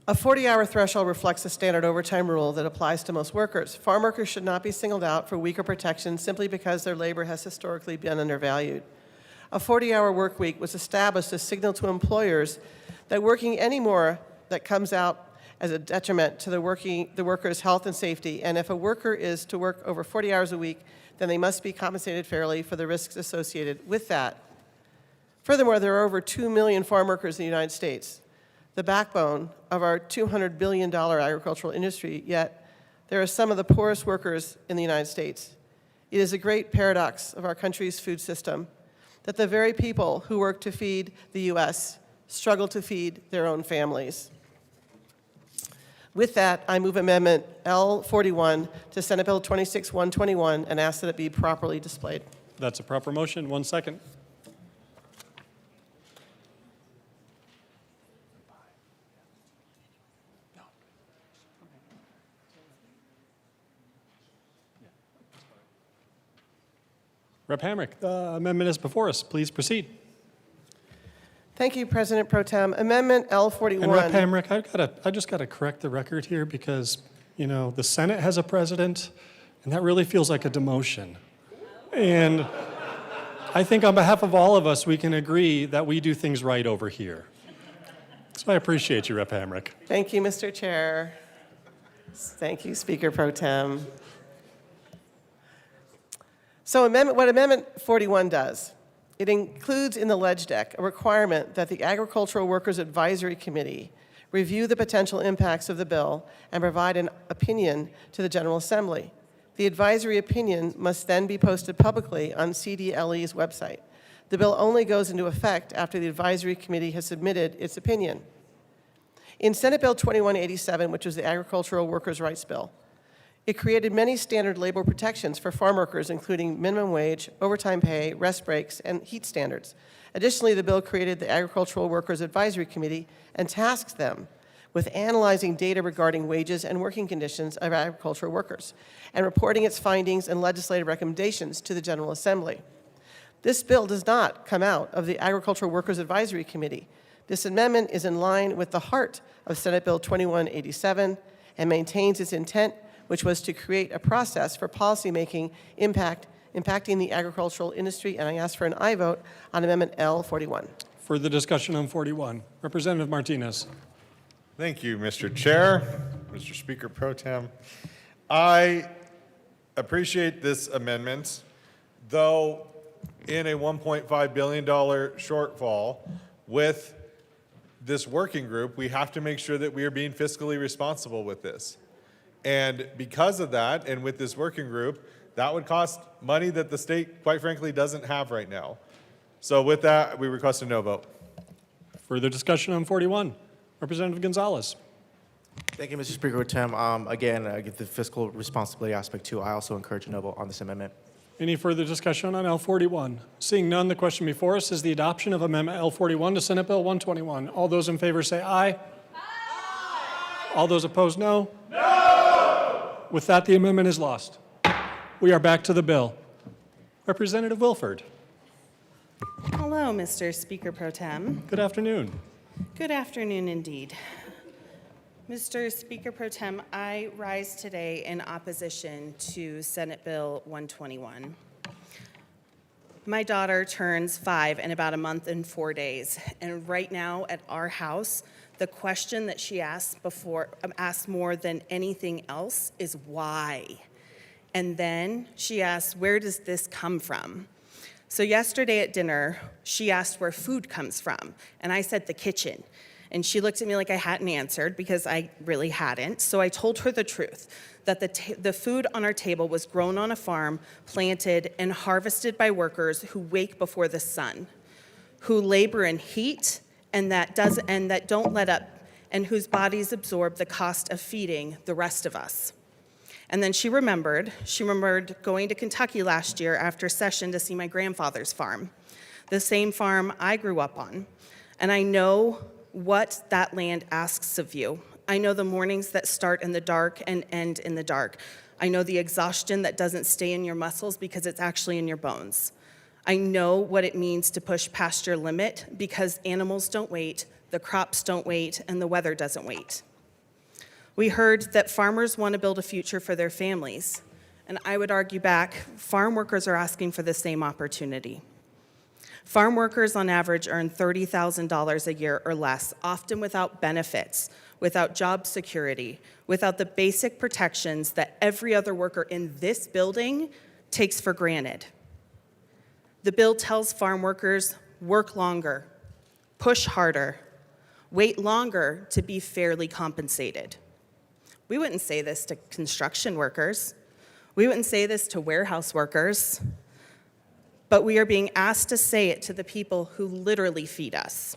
A 40-hour threshold reflects a standard overtime rule that applies to most workers. Farm workers should not be singled out for weaker protection simply because their labor has historically been undervalued. A 40-hour work week was established to signal to employers that working any more that comes out as a detriment to the worker's health and safety, and if a worker is to work over 40 hours a week, then they must be compensated fairly for the risks associated with that. Furthermore, there are over 2 million farm workers in the United States, the backbone of our $200 billion agricultural industry, yet there are some of the poorest workers in the United States. It is a great paradox of our country's food system that the very people who work to feed the U.S. struggle to feed their own families. With that, I move Amendment L41 to Senate Bill 26-121 and ask that it be properly displayed. That's a proper motion. 1 second. Rep. Hamrick, the amendment is before us. Please proceed. Thank you, President Pro Tem. Amendment L41. And Rep. Hamrick, I just got to correct the record here because, you know, the Senate has a president, and that really feels like a demotion. And I think on behalf of all of us, we can agree that we do things right over here. So I appreciate you, Rep. Hamrick. Thank you, Mr. Chair. Thank you, Speaker Pro Tem. So what Amendment 41 does, it includes in the ledge deck a requirement that the Agricultural Workers Advisory Committee review the potential impacts of the bill and provide an opinion to the General Assembly. The advisory opinion must then be posted publicly on CDLE's website. The bill only goes into effect after the advisory committee has submitted its opinion. In Senate Bill 2187, which was the Agricultural Workers' Rights Bill, it created many standard labor protections for farm workers, including minimum wage, overtime pay, rest breaks, and heat standards. Additionally, the bill created the Agricultural Workers Advisory Committee and tasked them with analyzing data regarding wages and working conditions of agricultural workers and reporting its findings and legislative recommendations to the General Assembly. This bill does not come out of the Agricultural Workers Advisory Committee. This amendment is in line with the heart of Senate Bill 2187 and maintains its intent, which was to create a process for policymaking impacting the agricultural industry, and I ask for an aye vote on Amendment L41. Further discussion on 41. Representative Martinez. Thank you, Mr. Chair, Mr. Speaker Pro Tem. I appreciate this amendment, though in a $1.5 billion shortfall with this working group, we have to make sure that we are being fiscally responsible with this. And because of that, and with this working group, that would cost money that the state, quite frankly, doesn't have right now. So with that, we request a no vote. Further discussion on 41. Representative Gonzalez. Thank you, Mr. Speaker Pro Tem. Again, get the fiscal responsibility aspect too. I also encourage a no vote on this amendment. Any further discussion on L41? Seeing none, the question before us is the adoption of Amendment L41 to Senate Bill 121. All those in favor say aye. Aye. All those opposed, no. No! With that, the amendment is lost. We are back to the bill. Representative Wilford. Hello, Mr. Speaker Pro Tem. Good afternoon. Good afternoon indeed. Mr. Speaker Pro Tem, I rise today in opposition to Senate Bill 121. My daughter turns 5 in about a month and 4 days, and right now at our house, the question that she asks more than anything else is why? And then she asks, where does this come from? So yesterday at dinner, she asked where food comes from, and I said the kitchen. And she looked at me like I hadn't answered because I really hadn't. So I told her the truth, that the food on our table was grown on a farm, planted, and harvested by workers who wake before the sun, who labor in heat and that don't let up, and whose bodies absorb the cost of feeding the rest of us. And then she remembered going to Kentucky last year after session to see my grandfather's farm, the same farm I grew up on. And I know what that land asks of you. I know the mornings that start in the dark and end in the dark. I know the exhaustion that doesn't stay in your muscles because it's actually in your bones. I know what it means to push past your limit because animals don't wait, the crops don't wait, and the weather doesn't wait. We heard that farmers want to build a future for their families. And I would argue back, farm workers are asking for the same opportunity. Farm workers on average earn $30,000 a year or less, often without benefits, without job security, without the basic protections that every other worker in this building takes for granted. The bill tells farm workers, work longer, push harder, wait longer to be fairly compensated. We wouldn't say this to construction workers. We wouldn't say this to warehouse workers, but we are being asked to say it to the people who literally feed us.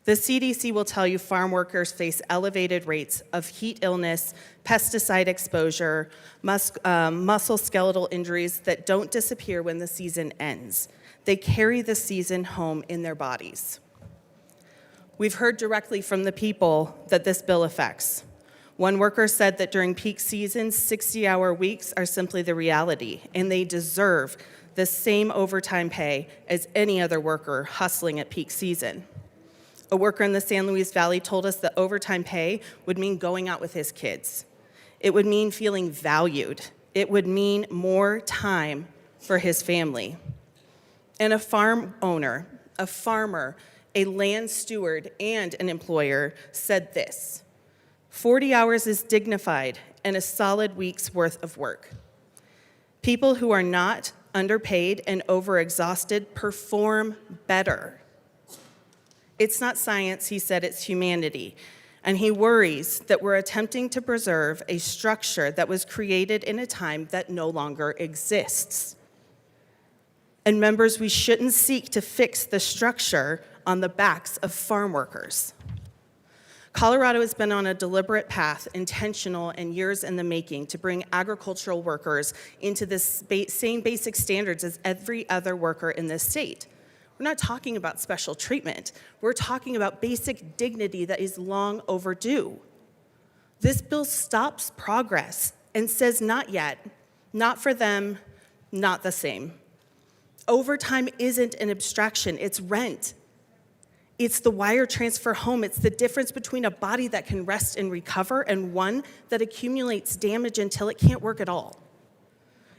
The CDC will tell you farm workers face elevated rates of heat illness, pesticide exposure, musculoskeletal injuries that don't disappear when the season ends. They carry the season home in their bodies. We've heard directly from the people that this bill affects. One worker said that during peak seasons, 60-hour weeks are simply the reality, and they deserve the same overtime pay as any other worker hustling at peak season. A worker in the San Luis Valley told us that overtime pay would mean going out with his kids. It would mean feeling valued. It would mean more time for his family. And a farm owner, a farmer, a land steward, and an employer said this: 40 hours is dignified and a solid week's worth of work. People who are not underpaid and overexhausted perform better. It's not science, he said, it's humanity. And he worries that we're attempting to preserve a structure that was created in a time that no longer exists. And members, we shouldn't seek to fix the structure on the backs of farm workers. Colorado has been on a deliberate path, intentional and years in the making, to bring agricultural workers into the same basic standards as every other worker in this state. We're not talking about special treatment. We're talking about basic dignity that is long overdue. This bill stops progress and says not yet, not for them, not the same. Overtime isn't an abstraction, it's rent. It's the wire transfer home. It's the difference between a body that can rest and recover and one that accumulates damage until it can't work at all.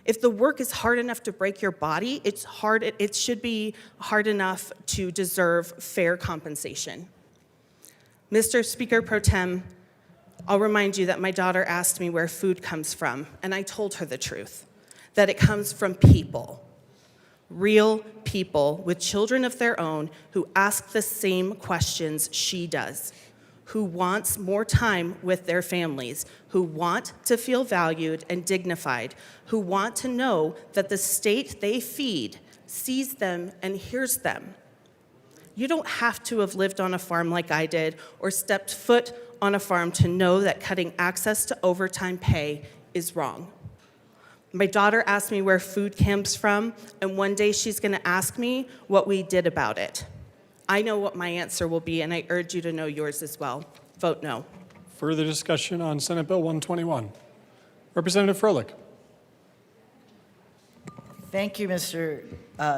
If the work is hard enough to break your body, it should be hard enough to deserve fair compensation. Mr. Speaker Pro Tem, I'll remind you that my daughter asked me where food comes from, and I told her the truth, that it comes from people. Real people with children of their own who ask the same questions she does, who wants more time with their families, who want to feel valued and dignified, who want to know that the state they feed sees them and hears them. You don't have to have lived on a farm like I did or stepped foot on a farm to know that cutting access to overtime pay is wrong. My daughter asked me where food comes from, and one day she's going to ask me what we did about it. I know what my answer will be, and I urge you to know yours as well. Vote no. Further discussion on Senate Bill 121. Representative Froelich. Thank you, Mr.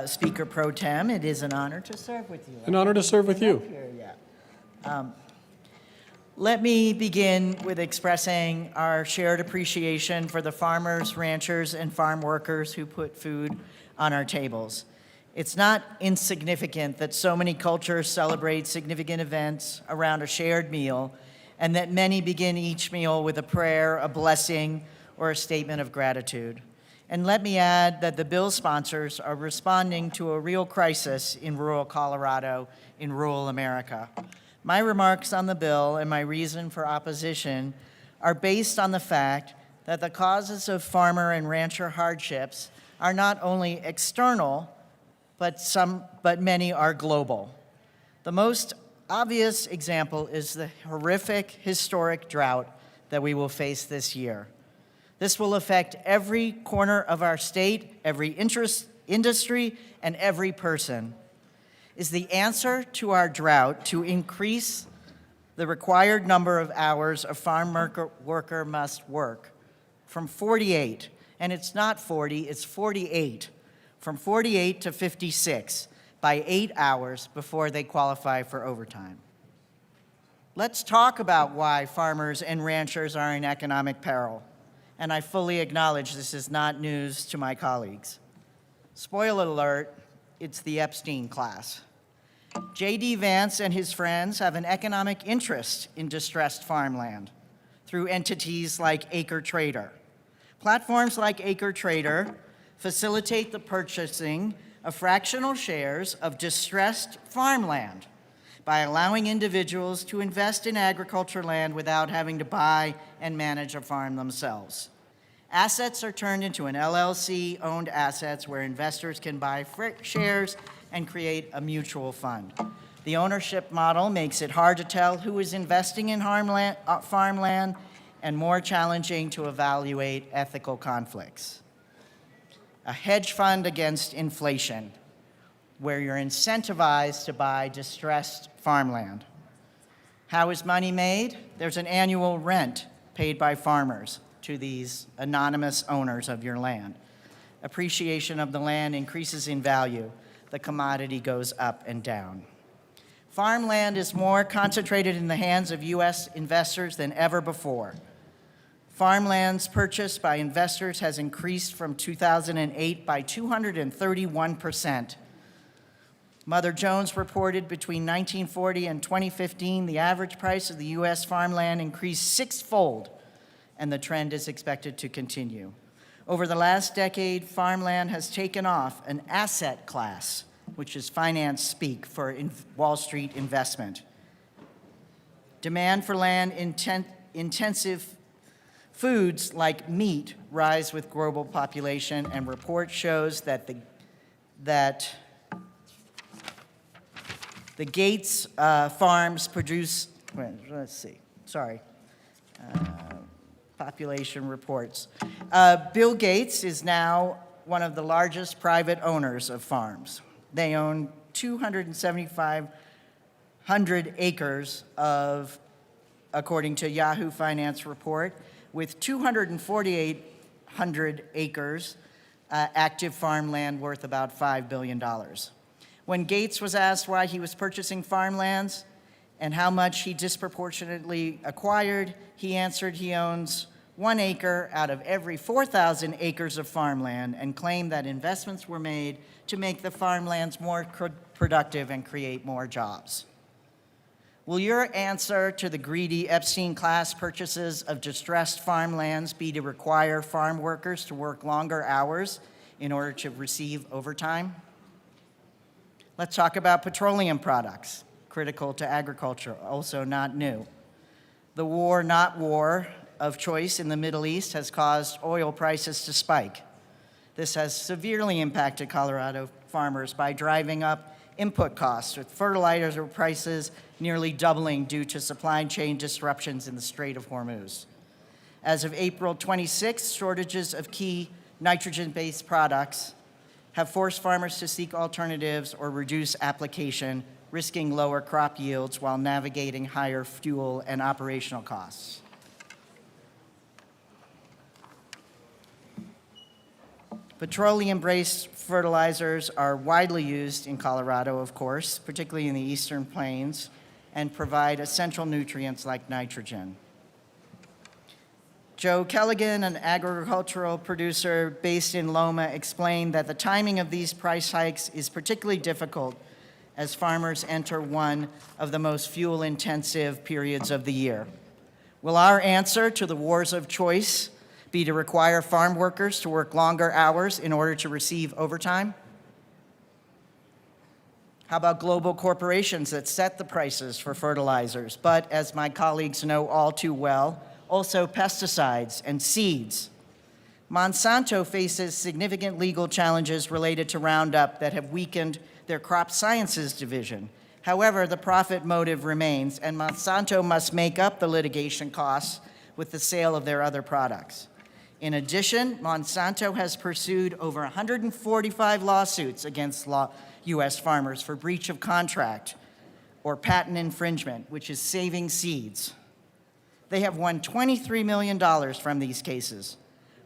Speaker Pro Tem. It is an honor to serve with you. An honor to serve with you. Let me begin with expressing our shared appreciation for the farmers, ranchers, and farm workers who put food on our tables. It's not insignificant that so many cultures celebrate significant events around a shared meal, and that many begin each meal with a prayer, a blessing, or a statement of gratitude. And let me add that the bill sponsors are responding to a real crisis in rural Colorado, in rural America. My remarks on the bill and my reason for opposition are based on the fact that the causes of farmer and rancher hardships are not only external, but many are global. The most obvious example is the horrific historic drought that we will face this year. This will affect every corner of our state, every industry, and every person. Is the answer to our drought to increase the required number of hours a farm worker must work from 48, and it's not 40, it's 48, from 48 to 56 by 8 hours before they qualify for overtime? Let's talk about why farmers and ranchers are in economic peril. And I fully acknowledge this is not news to my colleagues. Spoiler alert, it's the Epstein class. J.D. Vance and his friends have an economic interest in distressed farmland through entities like Acre Trader. Platforms like Acre Trader facilitate the purchasing of fractional shares of distressed farmland by allowing individuals to invest in agriculture land without having to buy and manage a farm themselves. Assets are turned into an LLC-owned assets where investors can buy shares and create a mutual fund. The ownership model makes it hard to tell who is investing in farmland and more challenging to evaluate ethical conflicts. A hedge fund against inflation, where you're incentivized to buy distressed farmland. How is money made? There's an annual rent paid by farmers to these anonymous owners of your land. Appreciation of the land increases in value. The commodity goes up and down. Farmland is more concentrated in the hands of U.S. investors than ever before. Farmlands purchased by investors has increased from 2008 by 231%. Mother Jones reported between 1940 and 2015, the average price of the U.S. farmland increased sixfold, and the trend is expected to continue. Over the last decade, farmland has taken off an asset class, which is finance speak for Wall Street investment. Demand for land-intensive foods like meat rise with global population, and report shows that the Gates farms produce, population reports. Bill Gates is now one of the largest private owners of farms. They own 2,750 acres of, according to Yahoo Finance report, with 2,480 acres active farmland worth about $5 billion. When Gates was asked why he was purchasing farmlands and how much he disproportionately acquired, he answered he owns 1 acre out of every 4,000 acres of farmland, and claimed that investments were made to make the farmlands more productive and create more jobs. Will your answer to the greedy Epstein class purchases of distressed farmlands be to require farm workers to work longer hours in order to receive overtime? Let's talk about petroleum products, critical to agriculture, also not new. The war, not war, of choice in the Middle East has caused oil prices to spike. This has severely impacted Colorado farmers by driving up input costs, with fertilizer prices nearly doubling due to supply chain disruptions in the Strait of Hormuz. As of April 26, shortages of key nitrogen-based products have forced farmers to seek alternatives or reduce application, risking lower crop yields while navigating higher fuel and operational costs. Petroleum-based fertilizers are widely used in Colorado, of course, particularly in the eastern plains, and provide essential nutrients like nitrogen. Joe Kelligan, an agricultural producer based in Loma, explained that the timing of these price hikes is particularly difficult as farmers enter one of the most fuel-intensive periods of the year. Will our answer to the wars of choice be to require farm workers to work longer hours in order to receive overtime? How about global corporations that set the prices for fertilizers, but as my colleagues know all too well, also pesticides and seeds? Monsanto faces significant legal challenges related to Roundup that have weakened their crop sciences division. However, the profit motive remains, and Monsanto must make up the litigation costs with the sale of their other products. In addition, Monsanto has pursued over 145 lawsuits against U.S. farmers for breach of contract or patent infringement, which is saving seeds. They have won $23 million from these cases.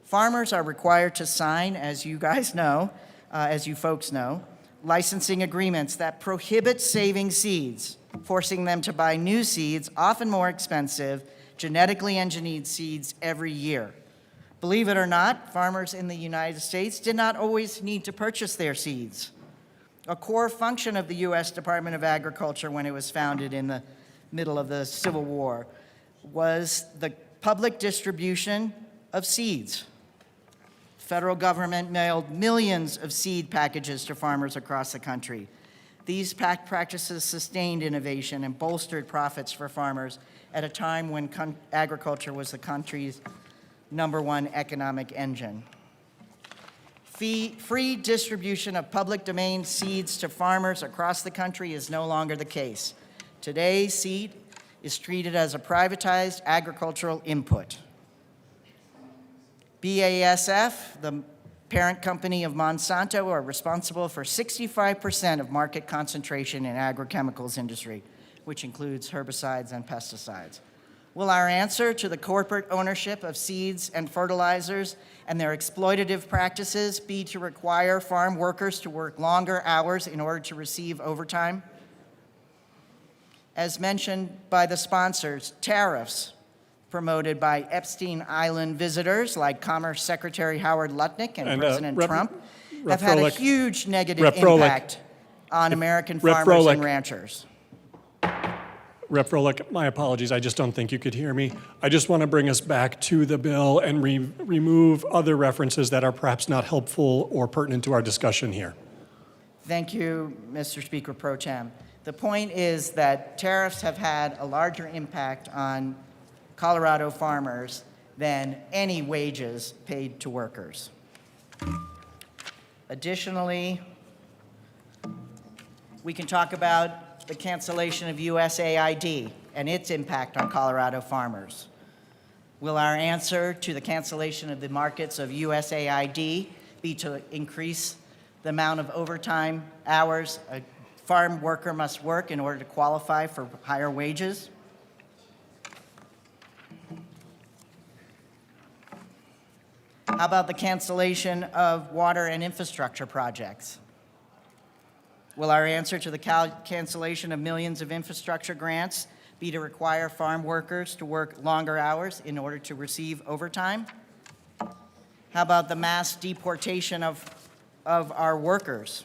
Farmers are required to sign, as you guys know, as you folks know, licensing agreements that prohibit saving seeds forcing them to buy new seeds, often more expensive, genetically engineered seeds every year. Believe it or not, farmers in the United States did not always need to purchase their seeds. A core function of the U.S. Department of Agriculture when it was founded in the middle of the Civil War was the public distribution of seeds. The federal government mailed millions of seed packages to farmers across the country. These practices sustained innovation and bolstered profits for farmers at a time when agriculture was the country's #1 economic engine. Free distribution of public domain seeds to farmers across the country is no longer the case. Today, seed is treated as a privatized agricultural input. BASF, the parent company of Monsanto, are responsible for 65% of market concentration in agrochemicals industry, which includes herbicides and pesticides. Will our answer to the corporate ownership of seeds and fertilizers and their exploitative practices be to require farm workers to work longer hours in order to receive overtime? As mentioned by the sponsors, tariffs promoted by Epstein Island visitors like Commerce Secretary Howard Lutnick and President Trump have had a huge negative impact on American farmers and ranchers. Rep. Froelich, my apologies, I just don't think you could hear me. I just want to bring us back to the bill and remove other references that are perhaps not helpful or pertinent to our discussion here. Thank you, Mr. Speaker Pro Tem. The point is that tariffs have had a larger impact on Colorado farmers than any wages paid to workers. Additionally, we can talk about the cancellation of USAID and its impact on Colorado farmers. Will our answer to the cancellation of the markets of USAID be to increase the amount of overtime hours a farm worker must work in order to qualify for higher wages? How about the cancellation of water and infrastructure projects? Will our answer to the cancellation of millions of infrastructure grants be to require farm workers to work longer hours in order to receive overtime? How about the mass deportation of our workers?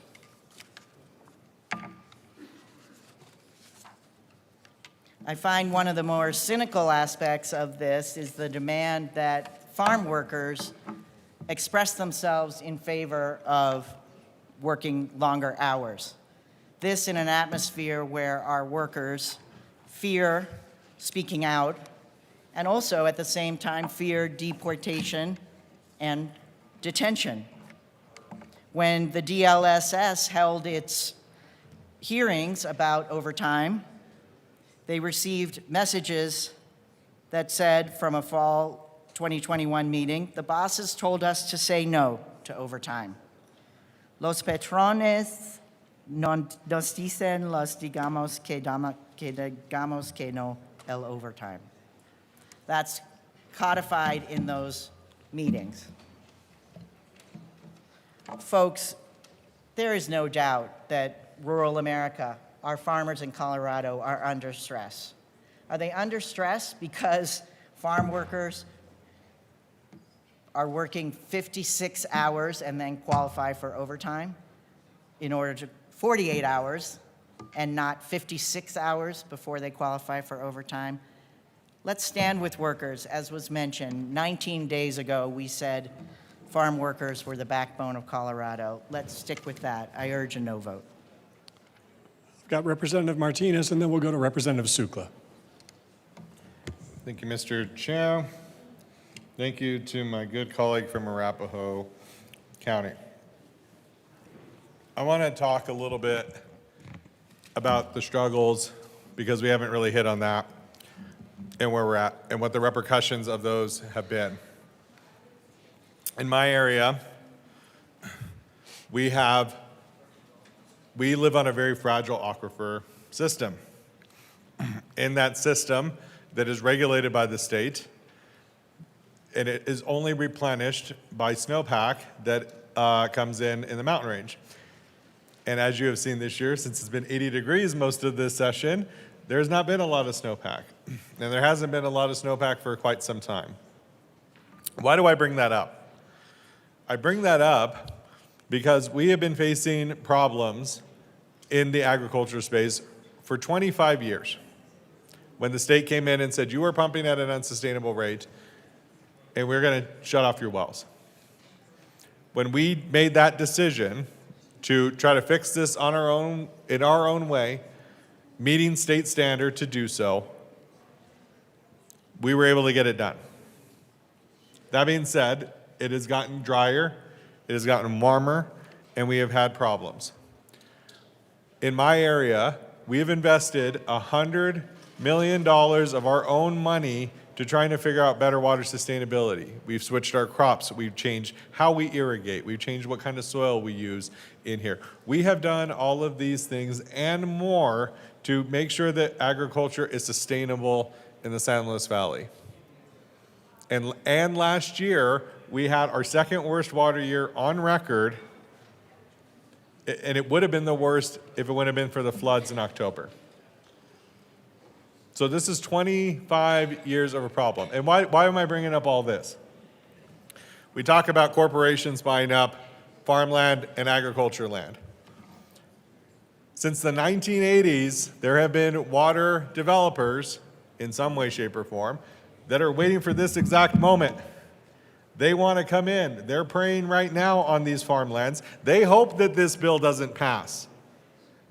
I find one of the more cynical aspects of this is the demand that farm workers express themselves in favor of working longer hours. This in an atmosphere where our workers fear speaking out and also at the same time fear deportation and detention. When the DLSS held its hearings about overtime, they received messages that said from a fall 2021 meeting, the bosses told us to say no to overtime. Los patrones nos dicen los digamos que digamos que no el overtime. That's codified in those meetings. Folks, there is no doubt that rural America, our farmers in Colorado, are under stress. Are they under stress because farm workers are working 56 hours and then qualify for overtime in order to 48 hours and not 56 hours before they qualify for overtime? Let's stand with workers. As was mentioned, 19 days ago, we said farm workers were the backbone of Colorado. Let's stick with that. I urge a no vote. I've got Representative Martinez, and then we'll go to Representative Sukla. Thank you, Mr. Chair. Thank you to my good colleague from Arapahoe County. I want to talk a little bit about the struggles, because we haven't really hit on that, and where we're at, and what the repercussions of those have been. In my area, we live on a very fragile aquifer system. In that system that is regulated by the state, and it is only replenished by snowpack that comes in the mountain range. And as you have seen this year, since it's been 80 degrees most of this session, there's not been a lot of snowpack. And there hasn't been a lot of snowpack for quite some time. Why do I bring that up? I bring that up because we have been facing problems in the agriculture space for 25 years. When the state came in and said, you are pumping at an unsustainable rate, and we're going to shut off your wells. When we made that decision to try to fix this on our own, in our own way, meeting state standard to do so, we were able to get it done. That being said, it has gotten drier, it has gotten warmer, and we have had problems. In my area, we have invested $100 million of our own money to trying to figure out better water sustainability. We've switched our crops, we've changed how we irrigate, we've changed what kind of soil we use in here. We have done all of these things and more to make sure that agriculture is sustainable in the San Luis Valley. And last year, we had our second worst water year on record, and it would have been the worst if it wouldn't have been for the floods in October. So this is 25 years of a problem. And why am I bringing up all this? We talk about corporations buying up farmland and agriculture land. Since the 1980s, there have been water developers, in some way, shape, or form, that are waiting for this exact moment. They want to come in. They're praying right now on these farmlands. They hope that this bill doesn't pass.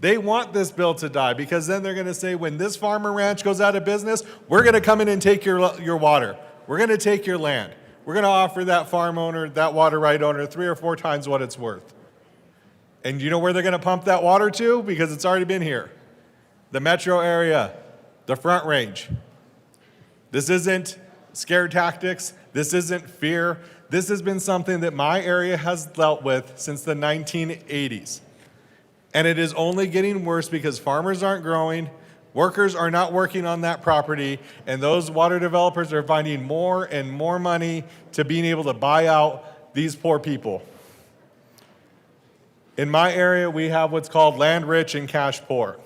They want this bill to die because then they're going to say, when this farmer ranch goes out of business, we're going to come in and take your water. We're going to take your land. We're going to offer that farm owner, that water right owner, 3 or 4 times what it's worth. And you know where they're going to pump that water to? Because it's already been here. The metro area, the Front Range. This isn't scare tactics. This isn't fear. This has been something that my area has dealt with since the 1980s. And it is only getting worse because farmers aren't growing, workers are not working on that property, and those water developers are finding more and more money to being able to buy out these poor people. In my area, we have what's called land rich and cash poor.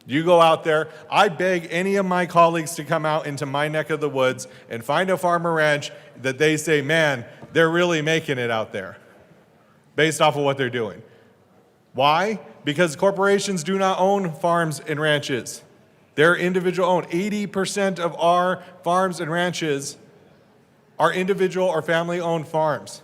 You go out there, I beg any of my colleagues to come out into my neck of the woods and find a farmer ranch that they say, man, they're really making it out there based off of what they're doing. Why? Because corporations do not own farms and ranches. They're individual owned. 80% of our farms and ranches are individual or family owned farms.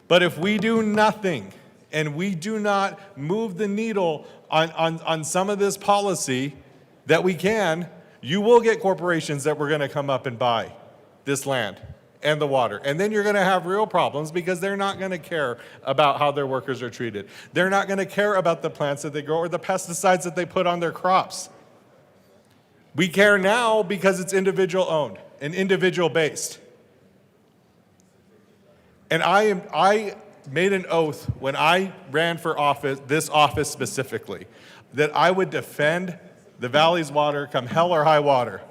But if we do nothing and we do not move the needle on some of this policy that we can, you will get corporations that were going to come up and buy this land and the water. And then you're going to have real problems because they're not going to care about how their workers are treated. They're not going to care about the plants that they grow or the pesticides that they put on their crops. We care now because it's individual owned and individual based. And I made an oath when I ran for office, this office specifically, that I would defend the valley's water come hell or high water.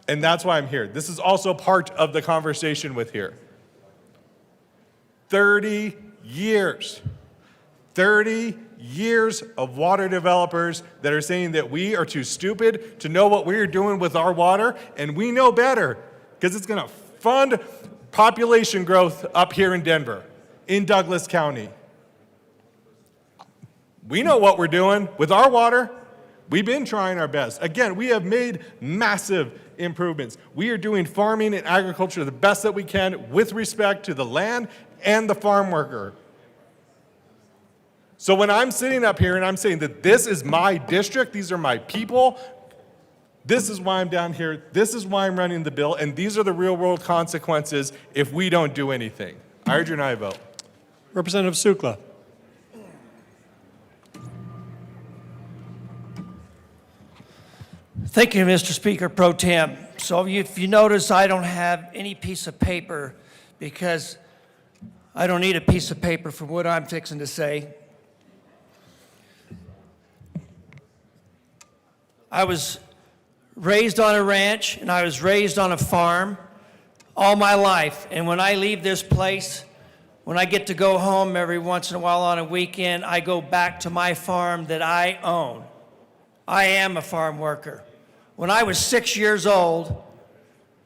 And that's why I'm here. This is also part of the conversation with here. 30 years. 30 years of water developers that are saying that we are too stupid to know what we're doing with our water, and we know better because it's going to fund population growth up here in Denver, in Douglas County. We know what we're doing with our water. We've been trying our best. Again, we have made massive improvements. We are doing farming and agriculture the best that we can with respect to the land and the farm worker. So when I'm sitting up here and I'm saying that this is my district, these are my people, this is why I'm down here, this is why I'm running the bill, and these are the real world consequences if we don't do anything. I urge you and I vote. Representative Sukla. Thank you, Mr. Speaker Pro Tem. So if you notice, I don't have any piece of paper because I don't need a piece of paper for what I'm fixing to say. I was raised on a ranch and I was raised on a farm all my life. And when I leave this place, When I get to go home every once in a while on a weekend, I go back to my farm that I own. I am a farm worker. When I was 6 years old,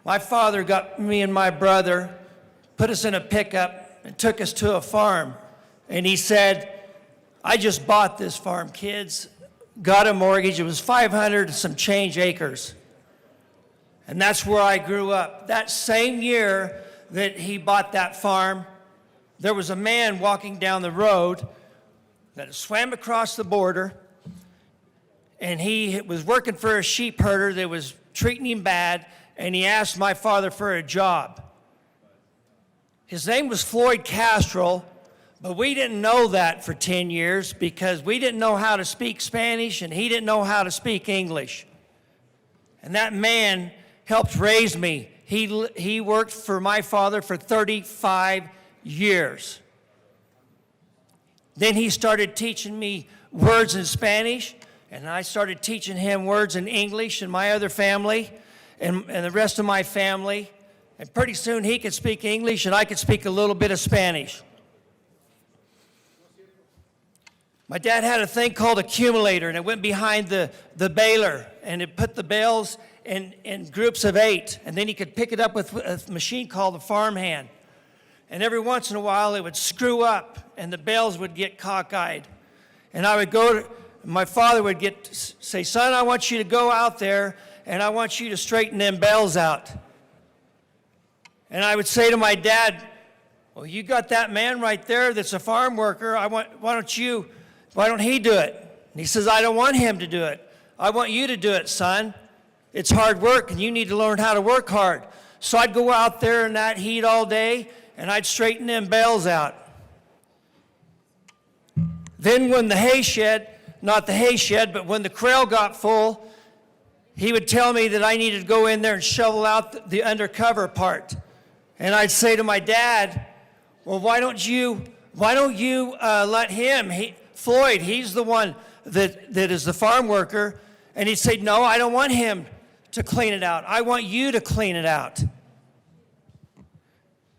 my father got me and my brother, put us in a pickup, and took us to a farm. And he said, I just bought this farm, kids. Got a mortgage. It was 500 and some change acres. And that's where I grew up. That same year that he bought that farm, there was a man walking down the road that swam across the border, and he was working for a sheep herder that was treating him bad, and he asked my father for a job. His name was Floyd Castro, but we didn't know that for 10 years because we didn't know how to speak Spanish and he didn't know how to speak English. And that man helped raise me. He worked for my father for 35 years. Then he started teaching me words in Spanish, and I started teaching him words in English and my other family and the rest of my family. And pretty soon he could speak English and I could speak a little bit of Spanish. My dad had a thing called accumulator, and it went behind the baler, and it put the bales in groups of 8, and then he could pick it up with a machine called the farmhand. And every once in a while, it would screw up, and the bales would get cockeyed. And I would go to, my father would say, son, I want you to go out there, and I want you to straighten them bales out. And I would say to my dad, well, you got that man right there that's a farm worker. Why don't he do it? And he says, I don't want him to do it. I want you to do it, son. It's hard work, and you need to learn how to work hard. So I'd go out there in that heat all day, and I'd straighten them bales out. Then when the hay shed, not the hay shed, but when the corral got full, he would tell me that I needed to go in there and shovel out the undercover part. And I'd say to my dad, well, why don't you let him, Floyd, he's the one that is the farm worker. And he'd say, no, I don't want him to clean it out. I want you to clean it out.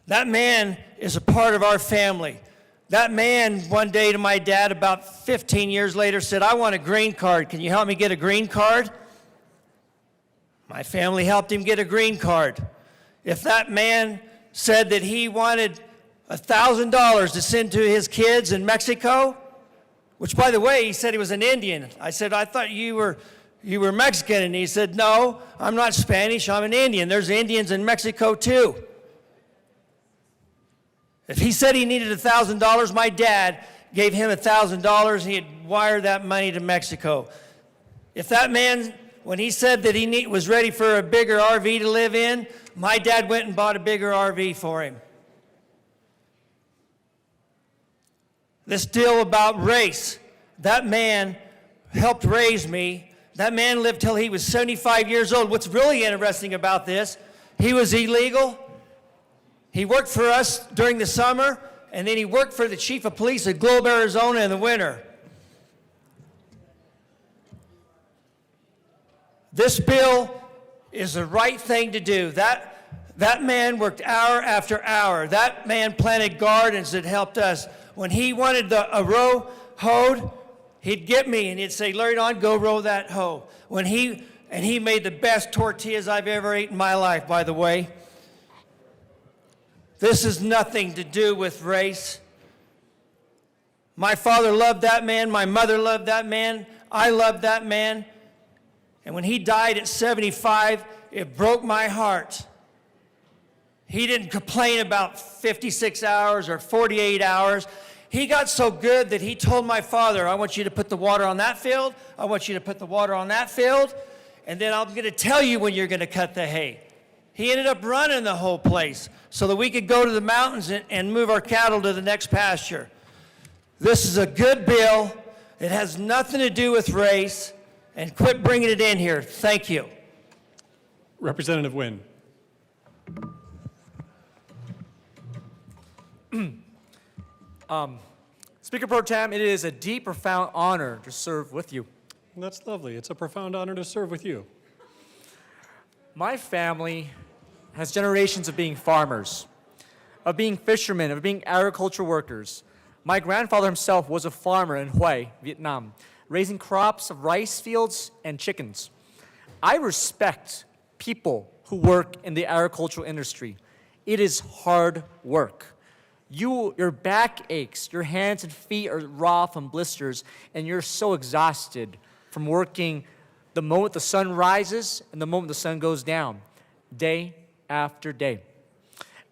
That man is a part of our family. That man, one day to my dad, about 15 years later, said, I want a green card. Can you help me get a green card? My family helped him get a green card. If that man said that he wanted $1,000 to send to his kids in Mexico, which, by the way, he said he was an Indian. I said, I thought you were Mexican. And he said, no, I'm not Spanish, I'm an Indian. There's Indians in Mexico too. If he said he needed $1,000, my dad gave him $1,000 and he'd wire that money to Mexico. If that man, when he said that he was ready for a bigger RV to live in, my dad went and bought a bigger RV for him. This deal about race, that man helped raise me. That man lived till he was 75 years old. What's really interesting about this, he was illegal. He worked for us during the summer, and then he worked for the chief of police at Globe, Arizona in the winter. This bill is the right thing to do. That man worked hour after hour. That man planted gardens that helped us. When he wanted a row hoed, he'd get me and he'd say, Larry Don, go row that hoe. He made the best tortillas I've ever eaten in my life, by the way. This has nothing to do with race. My father loved that man. My mother loved that man. I loved that man. And when he died at 75, it broke my heart. He didn't complain about 56 hours or 48 hours. He got so good that he told my father, I want you to put the water on that field. I want you to put the water on that field. And then I'm going to tell you when you're going to cut the hay. He ended up running the whole place so that we could go to the mountains and move our cattle to the next pasture. This is a good bill. It has nothing to do with race. And quit bringing it in here. Thank you. Representative Wynn. Speaker Pro Tem, it is a deep, profound honor to serve with you. That's lovely. It's a profound honor to serve with you. My family has generations of being farmers. of being fishermen, of being agriculture workers. My grandfather himself was a farmer in Hue, Vietnam, raising crops of rice fields and chickens. I respect people who work in the agricultural industry. It is hard work. Your back aches, your hands and feet are raw from blisters, and you're so exhausted from working the moment the sun rises and the moment the sun goes down, day after day.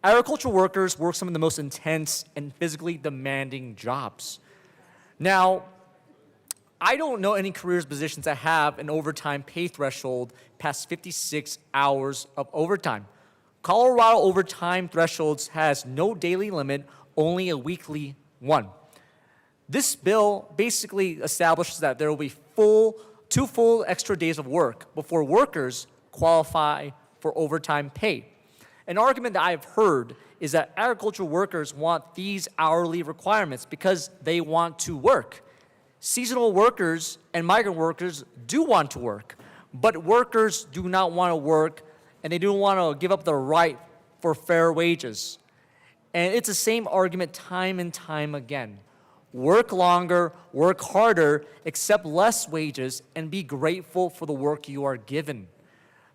Agricultural workers work some of the most intense and physically demanding jobs. Now, I don't know any careers positions that have an overtime pay threshold past 56 hours of overtime. Colorado overtime thresholds has no daily limit, only a weekly one. This bill basically establishes that there will be two full extra days of work before workers qualify for overtime pay. An argument that I've heard is that agricultural workers want these hourly requirements because they want to work. Seasonal workers and migrant workers do want to work, but workers do not want to work, and they don't want to give up their right for fair wages. And it's the same argument time and time again. Work longer, work harder, accept less wages, and be grateful for the work you are given.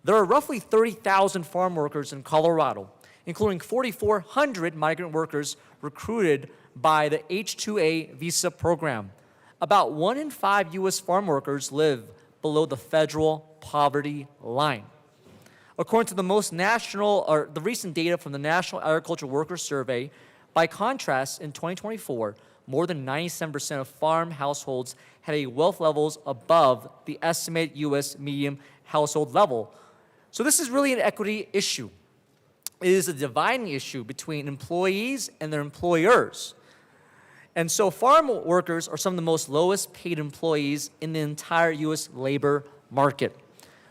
There are roughly 30,000 farm workers in Colorado, including 4,400 migrant workers recruited by the H-2A visa program. About 1 in 5 U.S. farm workers live below the federal poverty line. According to the recent data from the National Agricultural Workers Survey, by contrast, in 2024, more than 97% of farm households had a wealth levels above the estimated U.S. median household level. So this is really an equity issue. It is a dividing issue between employees and their employers. And so farm workers are some of the most lowest paid employees in the entire U.S. labor market,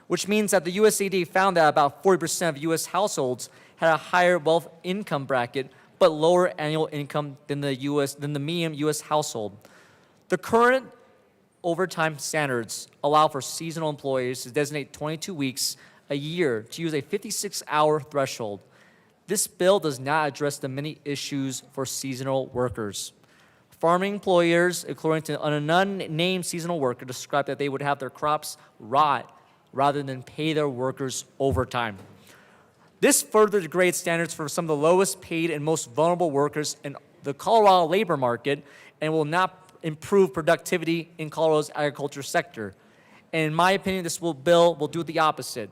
which means that the USAID found that about 40% of U.S. households had a higher wealth income bracket, but lower annual income than the median U.S. household. The current overtime standards allow for seasonal employees to designate 22 weeks a year to use a 56-hour threshold. This bill does not address the many issues for seasonal workers. Farming employers, according to an unnamed seasonal worker, described that they would have their crops rot rather than pay their workers overtime. This further degrades standards for some of the lowest paid and most vulnerable workers in the Colorado labor market and will not improve productivity in Colorado's agriculture sector. And in my opinion, this bill will do the opposite.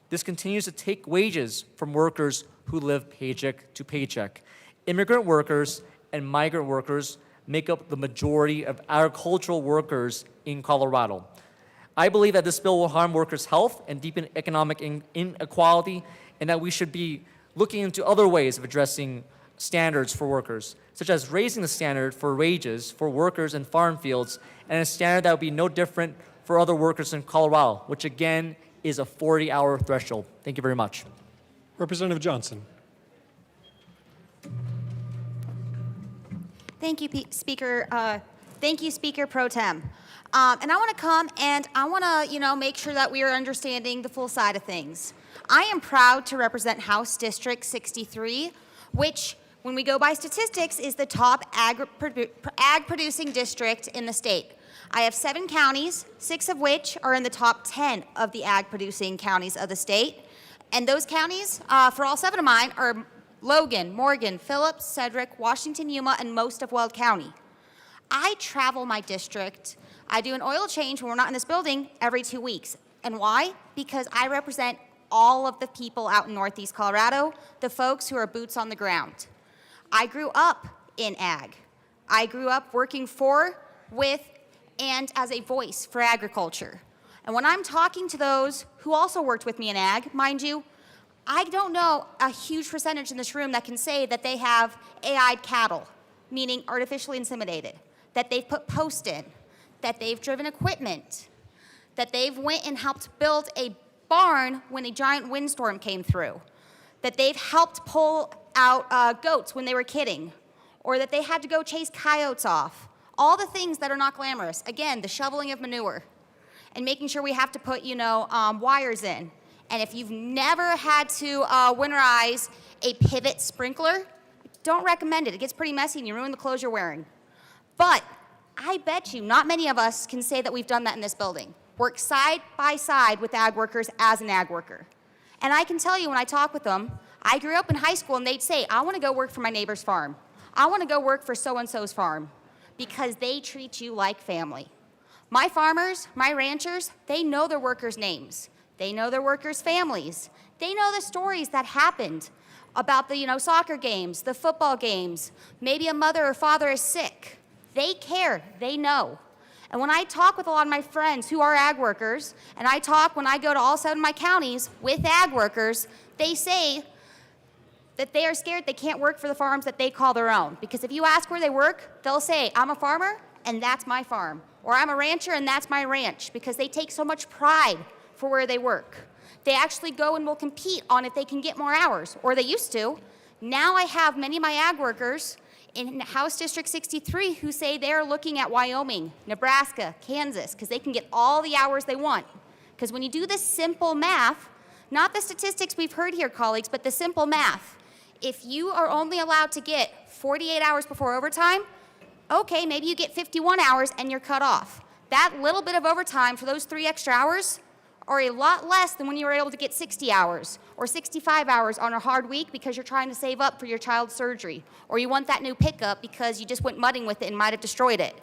This continues to take wages from workers who live paycheck to paycheck. Immigrant workers and migrant workers make up the majority of agricultural workers in Colorado. I believe that this bill will harm workers' health and deepen economic inequality, and that we should be looking into other ways of addressing standards for workers, such as raising the standard for wages for workers in farm fields, and a standard that would be no different for other workers in Colorado, which again is a 40-hour threshold. Thank you very much. Representative Johnson. Thank you, Speaker. Thank you, Speaker Pro Tem. And I want to come and I want to, make sure that we are understanding the full side of things. I am proud to represent House District 63, which, when we go by statistics, is the top ag-producing district in the state. I have 7 counties, 6 of which are in the top 10 of the ag-producing counties of the state. And those counties, for all 7 of mine, are Logan, Morgan, Phillips, Sedgwick, Washington, Yuma, and most of Weld County. I travel my district. I do an oil change when we're not in this building every 2 weeks. And why? Because I represent all of the people out in Northeast Colorado, the folks who are boots on the ground. I grew up in ag. I grew up working for, with, and as a voice for agriculture. And when I'm talking to those who also worked with me in ag, mind you, I don't know a huge percentage in this room that can say that they have AI'd cattle, meaning artificially inseminated, that they've put post in, that they've driven equipment, that they've went and helped build a barn when a giant windstorm came through, that they've helped pull out goats when they were kidding, or that they had to go chase coyotes off. All the things that are not glamorous. Again, the shoveling of manure and making sure we have to put, wires in. And if you've never had to winterize a pivot sprinkler, Don't recommend it. It gets pretty messy and you ruin the clothes you're wearing. But I bet you not many of us can say that we've done that in this building. Work side by side with ag workers as an ag worker. And I can tell you when I talk with them, I grew up in high school and they'd say, I want to go work for my neighbor's farm. I want to go work for so-and-so's farm because they treat you like family. My farmers, my ranchers, they know their workers' names. They know their workers' families. They know the stories that happened about the soccer games, the football games. Maybe a mother or father is sick. They care. They know. And when I talk with a lot of my friends who are ag workers, and I talk when I go to all 7 of my counties with ag workers, they say that they are scared they can't work for the farms that they call their own. Because if you ask where they work, they'll say, I'm a farmer, and that's my farm. Or I'm a rancher, and that's my ranch, because they take so much pride for where they work. They actually go and will compete on if they can get more hours, or they used to. Now I have many of my ag workers in House District 63 who say they're looking at Wyoming, Nebraska, Kansas, because they can get all the hours they want. Because when you do this simple math, not the statistics we've heard here, colleagues, but the simple math, if you are only allowed to get 48 hours before overtime, okay, maybe you get 51 hours and you're cut off. That little bit of overtime for those 3 extra hours are a lot less than when you were able to get 60 hours or 65 hours on a hard week because you're trying to save up for your child's surgery, or you want that new pickup because you just went mudding with it and might have destroyed it.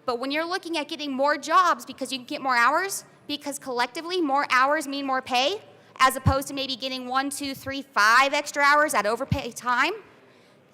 But when you're looking at getting more jobs because you can get more hours, because collectively more hours mean more pay, as opposed to maybe getting 1, 2, 3, 5 extra hours at overpay time,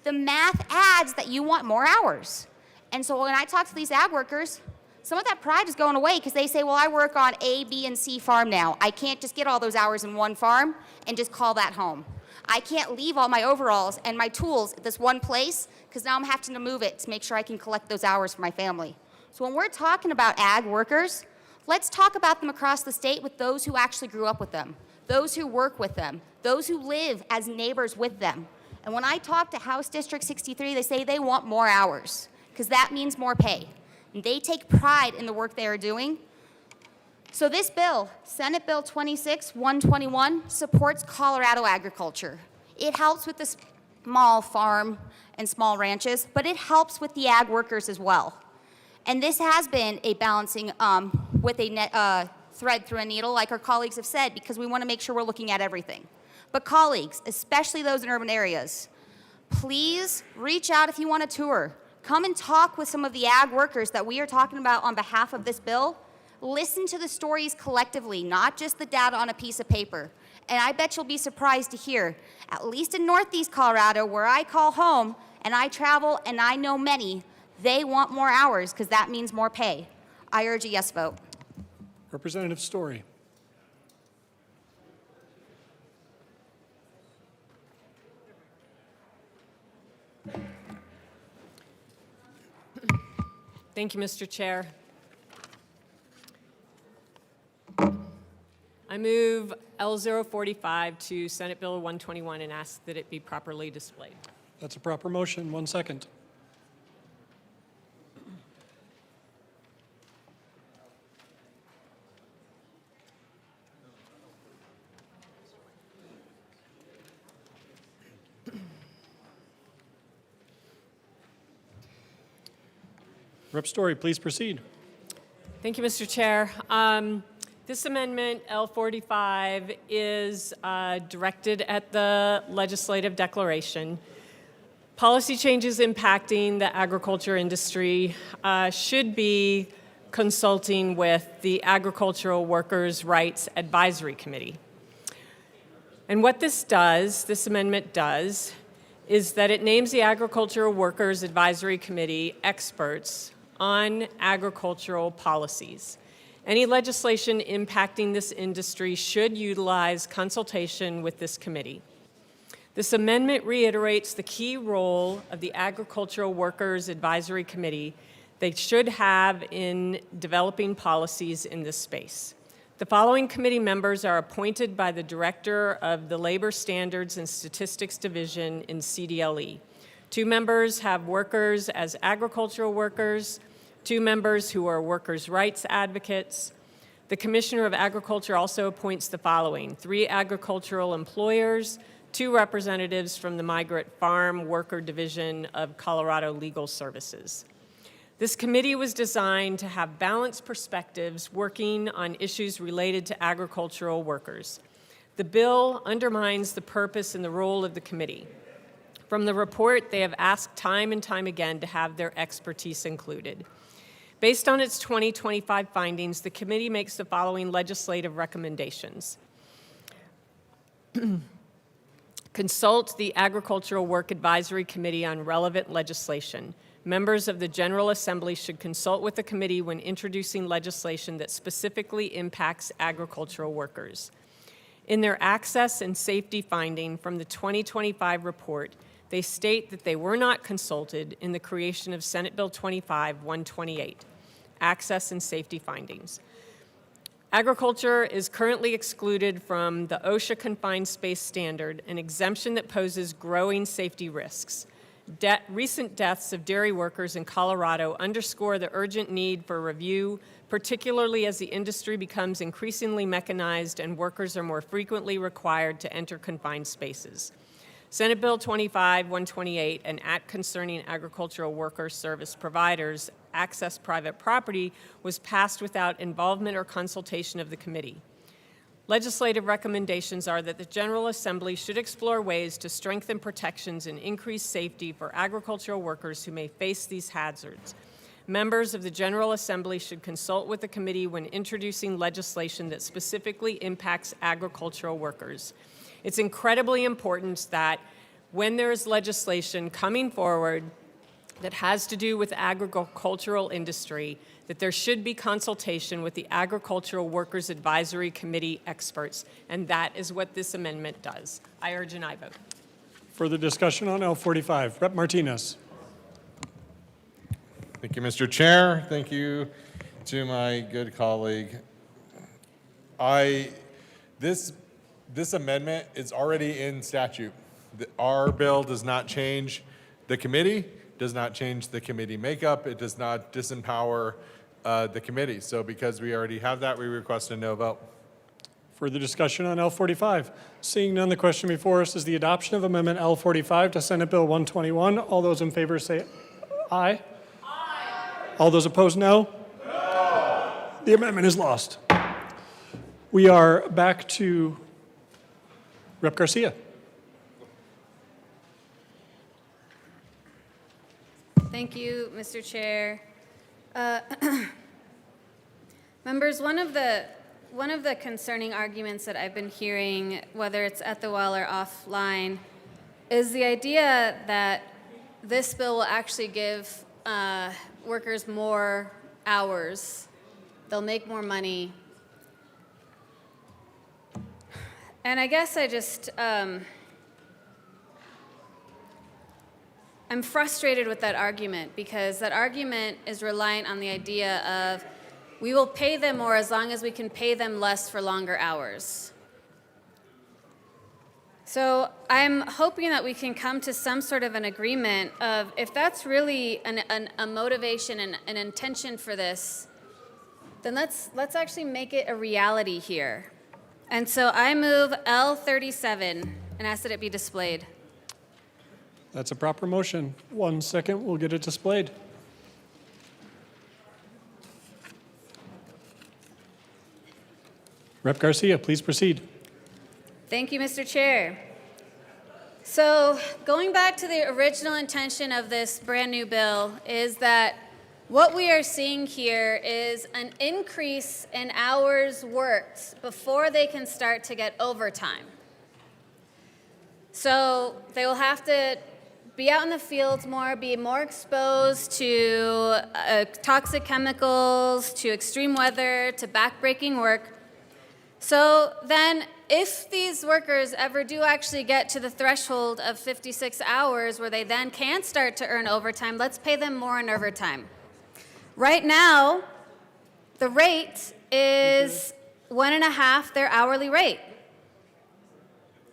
the math adds that you want more hours. And so when I talk to these ag workers, some of that pride is going away because they say, well, I work on A, B, and C farm now. I can't just get all those hours in one farm and just call that home. I can't leave all my overalls and my tools at this one place because now I'm having to move it to make sure I can collect those hours for my family. So when we're talking about ag workers, let's talk about them across the state with those who actually grew up with them, those who work with them, those who live as neighbors with them. And when I talk to House District 63, they say they want more hours because that means more pay. And they take pride in the work they are doing. So this bill, Senate Bill 26-121, supports Colorado agriculture. It helps with the small farm and small ranches, but it helps with the ag workers as well. And this has been a balancing with a thread through a needle, like our colleagues have said, because we want to make sure we're looking at everything. But colleagues, especially those in urban areas, please reach out if you want a tour. Come and talk with some of the ag workers that we are talking about on behalf of this bill. Listen to the stories collectively, not just the data on a piece of paper. And I bet you'll be surprised to hear, at least in Northeast Colorado, where I call home and I travel and I know many, they want more hours because that means more pay. I urge a yes vote. Representative Story. Thank you, Mr. Chair. I move L045 to Senate Bill 121 and ask that it be properly displayed. That's a proper motion. 1 second. Rep. Story, please proceed. Thank you, Mr. Chair. This amendment, L45, is directed at the legislative declaration. Policy changes impacting the agriculture industry should be consulting with the Agricultural Workers' Rights Advisory Committee. And what this amendment does, is that it names the Agricultural Workers Advisory Committee experts on agricultural policies. Any legislation impacting this industry should utilize consultation with this committee. This amendment reiterates the key role of the Agricultural Workers Advisory Committee they should have in developing policies in this space. The following committee members are appointed by the Director of the Labor Standards and Statistics Division in CDLE. 2 members have workers as agricultural workers, 2 members who are workers' rights advocates. The Commissioner of Agriculture also appoints the following: 3 agricultural employers, 2 representatives from the Migrant Farm Worker Division of Colorado Legal Services. This committee was designed to have balanced perspectives working on issues related to agricultural workers. The bill undermines the purpose and the role of the committee. From the report, they have asked time and time again to have their expertise included. Based on its 2025 findings, the committee makes the following legislative recommendations. Consult the Agricultural Work Advisory Committee on relevant legislation. Members of the General Assembly should consult with the committee when introducing legislation that specifically impacts agricultural workers. In their access and safety finding from the 2025 report, they state that they were not consulted in the creation of Senate Bill 25-128, access and safety findings. Agriculture is currently excluded from the OSHA confined space standard, an exemption that poses growing safety risks. Recent deaths of dairy workers in Colorado underscore the urgent need for review, particularly as the industry becomes increasingly mechanized and workers are more frequently required to enter confined spaces. Senate Bill 25-128, an act concerning agricultural worker service providers access private property, was passed without involvement or consultation of the committee. Legislative recommendations are that the General Assembly should explore ways to strengthen protections and increase safety for agricultural workers who may face these hazards. Members of the General Assembly should consult with the committee when introducing legislation that specifically impacts agricultural workers. It's incredibly important that when there is legislation coming forward that has to do with agricultural industry, that there should be consultation with the Agricultural Workers Advisory Committee experts, and that is what this amendment does. I urge an aye vote. Further discussion on L45. Rep. Martinez. Thank you, Mr. Chair. Thank you to my good colleague. This amendment is already in statute. Our bill does not change the committee, does not change the committee makeup. It does not disempower the committee. So because we already have that, we request a no vote. Further discussion on L45. Seeing none, the question before us is the adoption of Amendment L45 to Senate Bill 121. All those in favor say aye. Aye. All those opposed, no. No. The amendment is lost. We are back to Rep. Garcia. Thank you, Mr. Chair. Members, one of the concerning arguments that I've been hearing, whether it's at the well or offline, is the idea that this bill will actually give workers more hours. They'll make more money. And I guess I just, I'm frustrated with that argument because that argument is reliant on the idea of we will pay them more as long as we can pay them less for longer hours. So I'm hoping that we can come to some sort of an agreement of if that's really a motivation and an intention for this, then let's actually make it a reality here. And so I move L37 and ask that it be displayed. That's a proper motion. 1 second, we'll get it displayed. Rep. Garcia, please proceed. Thank you, Mr. Chair. So going back to the original intention of this brand new bill is that what we are seeing here is an increase in hours worked before they can start to get overtime. So they will have to be out in the fields more, be more exposed to toxic chemicals, to extreme weather, to backbreaking work. So then if these workers ever do actually get to the threshold of 56 hours where they then can start to earn overtime, let's pay them more in overtime. Right now, the rate is 1.5 their hourly rate.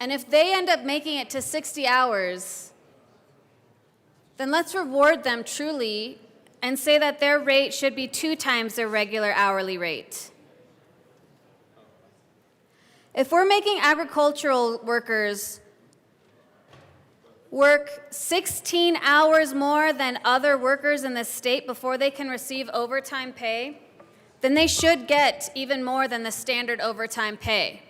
And if they end up making it to 60 hours, then let's reward them truly and say that their rate should be 2 times their regular hourly rate. If we're making agricultural workers work 16 hours more than other workers in the state before they can receive overtime pay, then they should get even more than the standard overtime pay.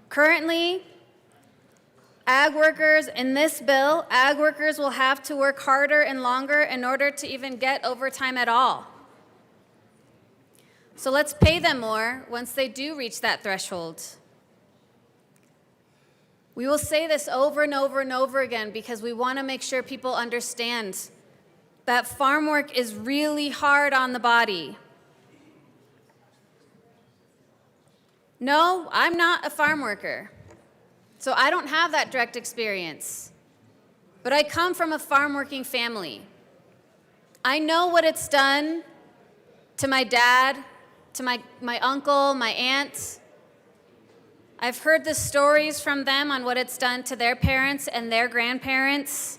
Currently, ag workers in this bill, ag workers will have to work harder and longer in order to even get overtime at all. So let's pay them more once they do reach that threshold. We will say this over and over and over again because we want to make sure people understand that farm work is really hard on the body. No, I'm not a farm worker, so I don't have that direct experience. But I come from a farm working family. I know what it's done to my dad, to my uncle, my aunt. I've heard the stories from them on what it's done to their parents and their grandparents.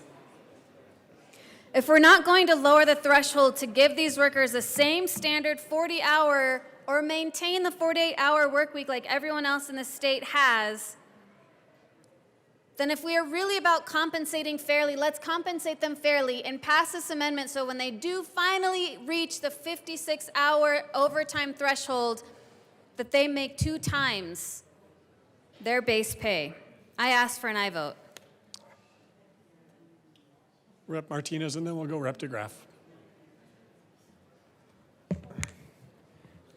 If we're not going to lower the threshold to give these workers the same standard 40-hour or maintain the 48-hour work week like everyone else in the state has, then if we are really about compensating fairly, let's compensate them fairly and pass this amendment so when they do finally reach the 56-hour overtime threshold, that they make 2 times their base pay. I ask for an aye vote. Rep. Martinez, and then we'll go Rep. DeGraff.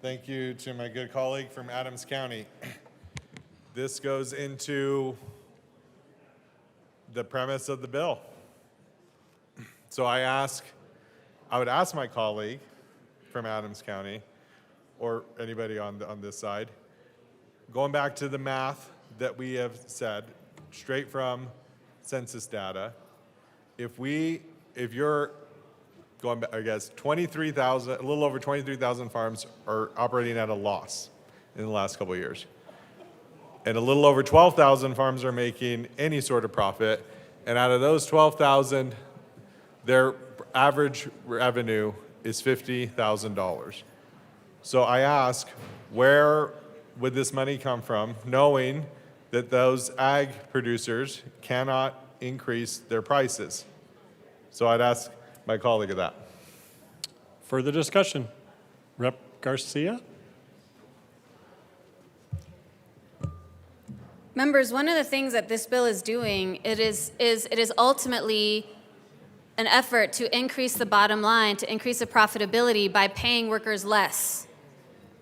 Thank you to my good colleague from Adams County. This goes into the premise of the bill. So I would ask my colleague from Adams County, or anybody on this side, going back to the math that we have said, straight from census data, if you're going back, I guess, 23,000, a little over 23,000 farms are operating at a loss in the last couple of years. And a little over 12,000 farms are making any sort of profit. And out of those 12,000, their average revenue is $50,000. So I ask, where would this money come from, knowing that those ag producers cannot increase their prices? So I'd ask my colleague of that. Further discussion. Rep. Garcia? Members, one of the things that this bill is doing, it is ultimately an effort to increase the bottom line, to increase the profitability by paying workers less.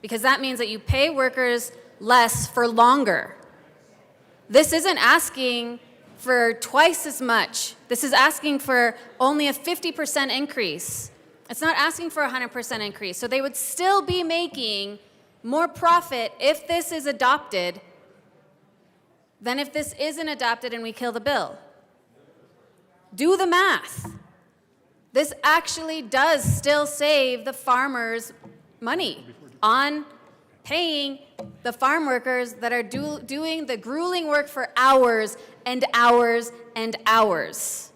Because that means that you pay workers less for longer. This isn't asking for twice as much. This is asking for only a 50% increase. It's not asking for a 100% increase. So they would still be making more profit if this is adopted than if this isn't adopted and we kill the bill. Do the math. This actually does still save the farmers money on paying the farm workers that are doing the grueling work for hours and hours and hours.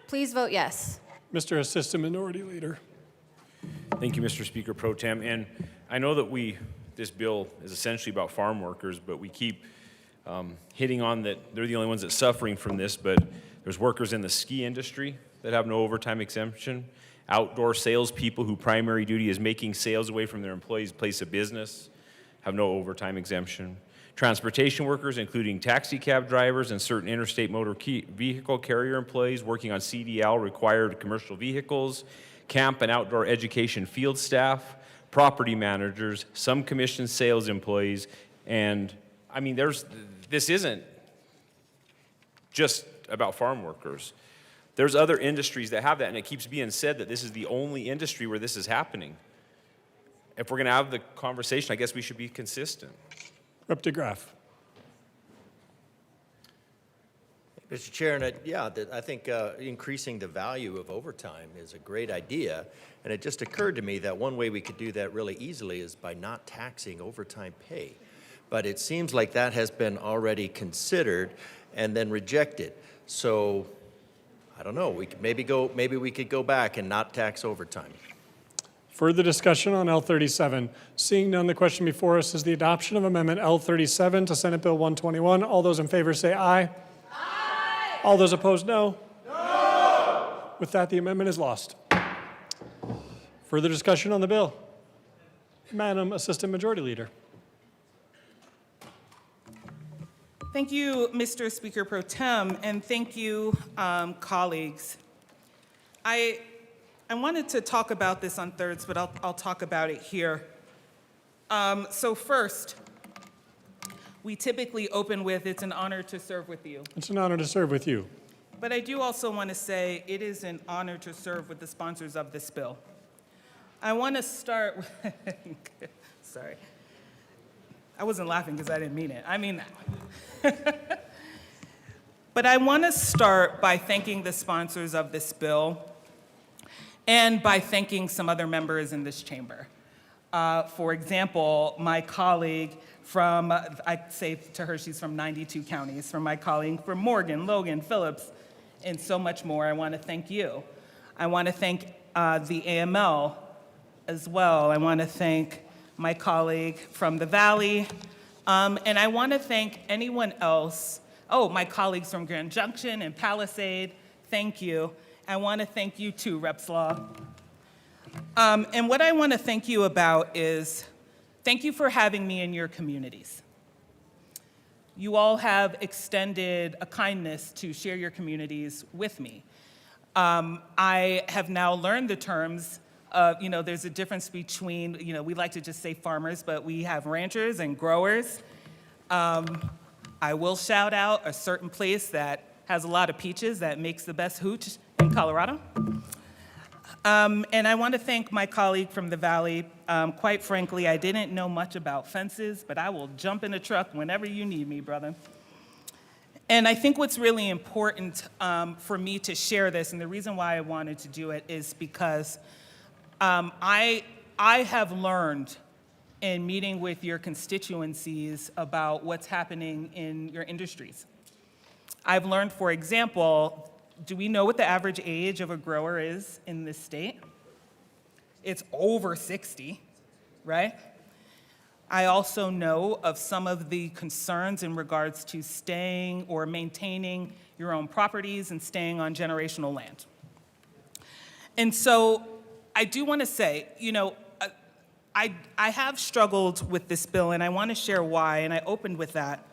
Please vote yes. Mr. Assistant Minority Leader. Thank you, Mr. Speaker Pro Tem. And I know that this bill is essentially about farm workers, but we keep hitting on that they're the only ones that's suffering from this, but there's workers in the ski industry that have no overtime exemption, outdoor salespeople whose primary duty is making sales away from their employees' place of business have no overtime exemption. Transportation workers, including taxi cab drivers and certain interstate motor vehicle carrier employees working on CDL required commercial vehicles, camp and outdoor education field staff, property managers, some commissioned sales employees, and I mean, this isn't just about farm workers. There's other industries that have that, and it keeps being said that this is the only industry where this is happening. If we're going to have the conversation, I guess we should be consistent. Rep. DeGraff. Mr. Chair, and I think increasing the value of overtime is a great idea. And it just occurred to me that one way we could do that really easily is by not taxing overtime pay. But it seems like that has been already considered and then rejected. So I don't know. Maybe we could go back and not tax overtime. Further discussion on L37. Seeing none, the question before us is the adoption of Amendment L37 to Senate Bill 121. All those in favor say aye. All those opposed, no. No. With that, the amendment is lost. Further discussion on the bill? Madam Assistant Majority Leader. Thank you, Mr. Speaker Pro Tem, and thank you, colleagues. I wanted to talk about this on thirds, but I'll talk about it here. So first, we typically open with, "It's an honor to serve with you." It's an honor to serve with you. But I do also want to say it is an honor to serve with the sponsors of this bill. I want to start with, sorry. I wasn't laughing because I didn't mean it. I mean that. But I want to start by thanking the sponsors of this bill and by thanking some other members in this chamber. For example, my colleague from, I say to her she's from 92 counties, from my colleague from Morgan, Logan, Phillips, and so much more. I want to thank you. I want to thank the AML as well. I want to thank my colleague from the Valley, and I want to thank anyone else. Oh, my colleagues from Grand Junction and Palisade, thank you. I want to thank you too, Repslaw. And what I want to thank you about is, thank you for having me in your communities. You all have extended a kindness to share your communities with me. I have now learned the terms of, there's a difference between, we like to just say farmers, but we have ranchers and growers. I will shout out a certain place that has a lot of peaches that makes the best hooch in Colorado. And I want to thank my colleague from the Valley. Quite frankly, I didn't know much about fences, but I will jump in a truck whenever you need me, brother. And I think what's really important for me to share this, and the reason why I wanted to do it is because I have learned in meeting with your constituencies about what's happening in your industries. I've learned, for example, do we know what the average age of a grower is in this state? It's over 60, right? I also know of some of the concerns in regards to staying or maintaining your own properties and staying on generational land. And so I do want to say, I have struggled with this bill, and I want to share why, and I opened with that.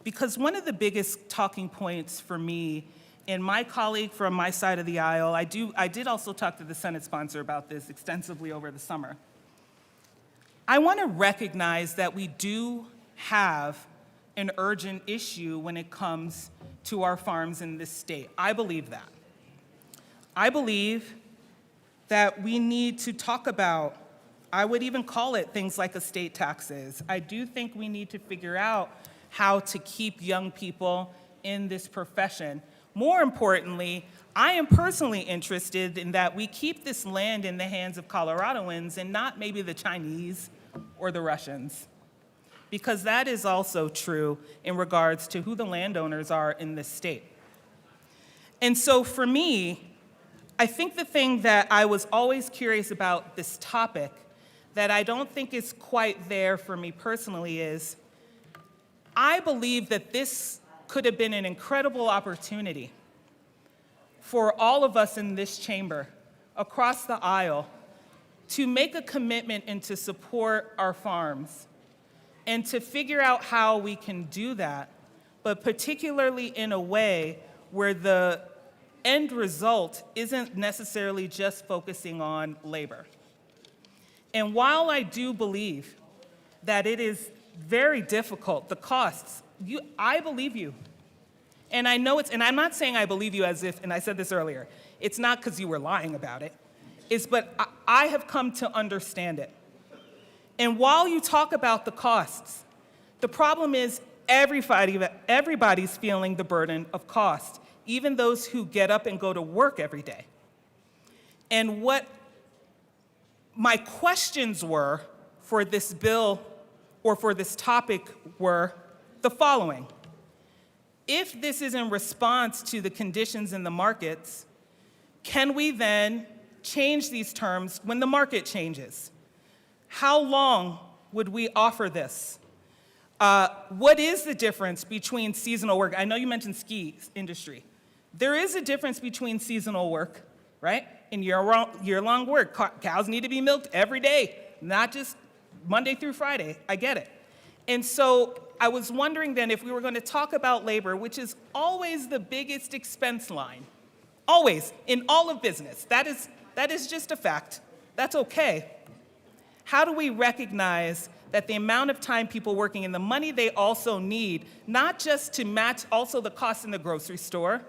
Because one of the biggest talking points for me, and my colleague from my side of the aisle, I did also talk to the Senate sponsor about this extensively over the summer. I want to recognize that we do have an urgent issue when it comes to our farms in this state. I believe that. I believe that we need to talk about, I would even call it things like estate taxes. I do think we need to figure out how to keep young people in this profession. More importantly, I am personally interested in that we keep this land in the hands of Coloradoans and not maybe the Chinese or the Russians, because that is also true in regards to who the landowners are in this state. And so for me, I think the thing that I was always curious about this topic that I don't think is quite there for me personally is, I believe that this could have been an incredible opportunity for all of us in this chamber, across the aisle, to make a commitment and to support our farms and to figure out how we can do that, but particularly in a way where the end result isn't necessarily just focusing on labor. And while I do believe that it is very difficult, the costs, I believe you. And I know and I'm not saying I believe you as if, and I said this earlier, it's not because you were lying about it, but I have come to understand it. And while you talk about the costs, the problem is everybody's feeling the burden of cost, even those who get up and go to work every day. And what my questions were for this bill or for this topic were the following. If this is in response to the conditions in the markets, can we then change these terms when the market changes? How long would we offer this? What is the difference between seasonal work? I know you mentioned ski industry. There is a difference between seasonal work, right? And year-long work. Cows need to be milked every day, not just Monday through Friday. I get it. And so I was wondering then if we were going to talk about labor, which is always the biggest expense line, always, in all of business. That is just a fact. That's okay. How do we recognize that the amount of time people working and the money they also need, not just to match also the cost in the grocery store,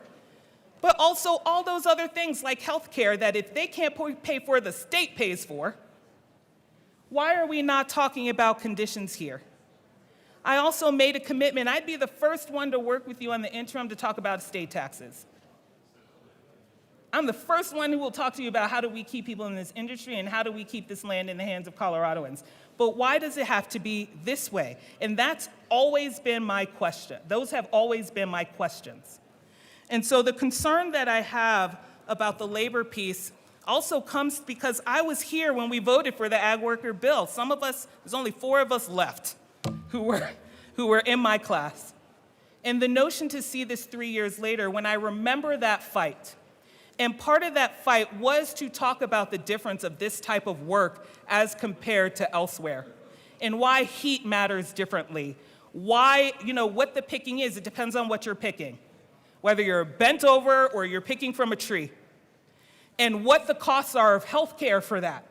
but also all those other things like healthcare that if they can't pay for, the state pays for? Why are we not talking about conditions here? I also made a commitment. I'd be the first one to work with you on the interim to talk about estate taxes. I'm the first one who will talk to you about how do we keep people in this industry and how do we keep this land in the hands of Coloradoans. But why does it have to be this way? And that's always been my question. Those have always been my questions. And so the concern that I have about the labor piece also comes because I was here when we voted for the ag worker bill. Some of us, there's only 4 of us left who were in my class. And the notion to see this 3 years later, when I remember that fight, and part of that fight was to talk about the difference of this type of work as compared to elsewhere, and why heat matters differently. Why, what the picking is, it depends on what you're picking, whether you're bent over or you're picking from a tree, and what the costs are of healthcare for that.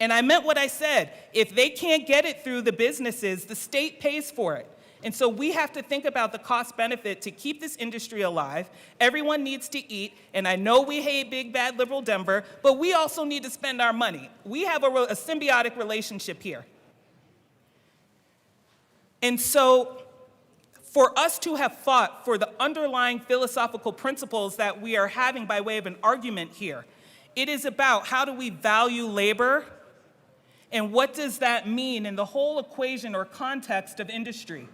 And I meant what I said. If they can't get it through the businesses, the state pays for it. And so we have to think about the cost benefit to keep this industry alive. Everyone needs to eat, and I know we hate big, bad, liberal Denver, but we also need to spend our money. We have a symbiotic relationship here. And so for us to have fought for the underlying philosophical principles that we are having by way of an argument here, it is about how do we value labor, and what does that mean in the whole equation or context of industry?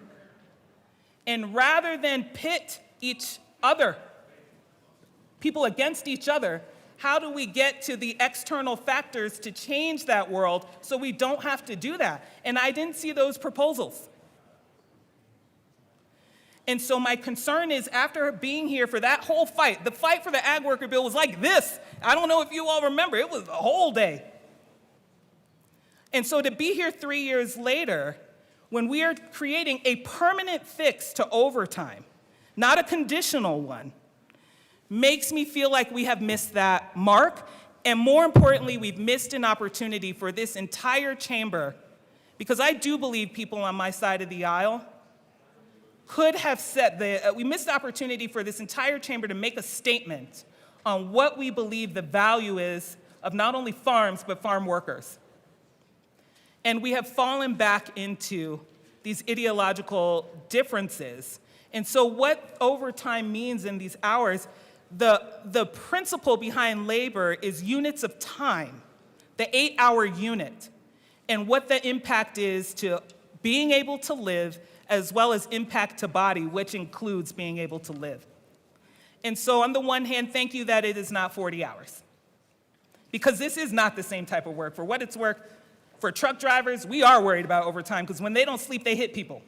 And rather than pit each other, people against each other, how do we get to the external factors to change that world so we don't have to do that? And I didn't see those proposals. And so my concern is, after being here for that whole fight, the fight for the ag worker bill was like this. I don't know if you all remember, it was a whole day. And so to be here 3 years later, when we are creating a permanent fix to overtime, not a conditional one, makes me feel like we have missed that mark. And more importantly, we've missed an opportunity for this entire chamber, because I do believe people on my side of the aisle could have said, we missed the opportunity for this entire chamber to make a statement on what we believe the value is of not only farms, but farm workers. And we have fallen back into these ideological differences. And so what overtime means in these hours, the principle behind labor is units of time, the 8-hour unit, and what the impact is to being able to live, as well as impact to body, which includes being able to live. And so on the one hand, thank you that it is not 40 hours. Because this is not the same type of work. For what it's worth, for truck drivers, we are worried about overtime, because when they don't sleep, they hit people.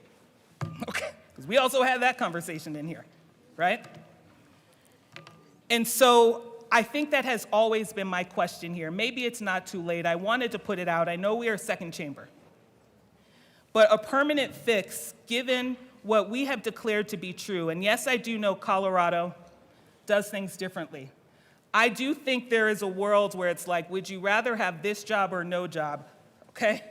Okay, because we also had that conversation in here, right? And so I think that has always been my question here. Maybe it's not too late. I wanted to put it out. I know we are second chamber. But a permanent fix, given what we have declared to be true, and yes, I do know Colorado does things differently. I do think there is a world where it's like, would you rather have this job or no job? Okay?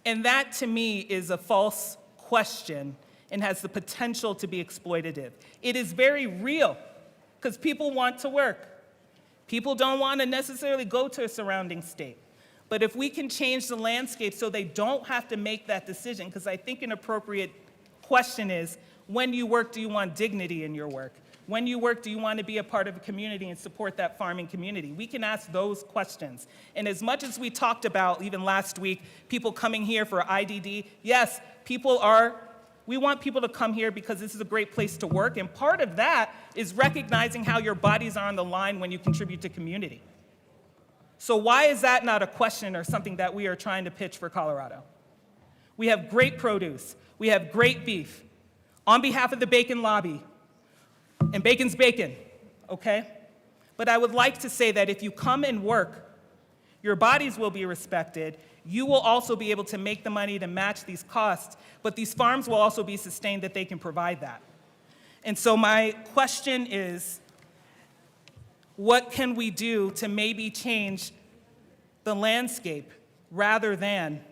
And that, to me, is a false question and has the potential to be exploitative. It is very real, because people want to work. People don't want to necessarily go to a surrounding state. But if we can change the landscape so they don't have to make that decision, because I think an appropriate question is, when you work, do you want dignity in your work? When you work, do you want to be a part of a community and support that farming community? We can ask those questions. And as much as we talked about, even last week, people coming here for IDD, yes, we want people to come here because this is a great place to work. And part of that is recognizing how your bodies are on the line when you contribute to community. So why is that not a question or something that we are trying to pitch for Colorado? We have great produce. We have great beef. On behalf of the bacon lobby, and bacon's bacon, okay? But I would like to say that if you come and work, your bodies will be respected. You will also be able to make the money to match these costs, but these farms will also be sustained that they can provide that. And so my question is, what can we do to maybe change the landscape rather than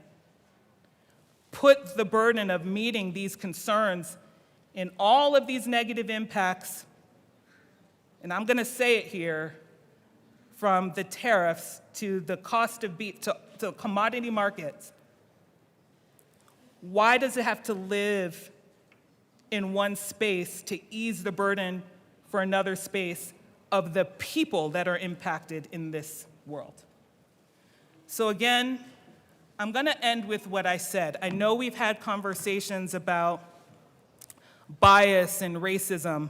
put the burden of meeting these concerns in all of these negative impacts, and I'm gonna say it here, from the tariffs to the cost of beef to commodity markets. Why does it have to live in one space to ease the burden for another space of the people that are impacted in this world? So again, I'm gonna end with what I said. I know we've had conversations about bias and racism.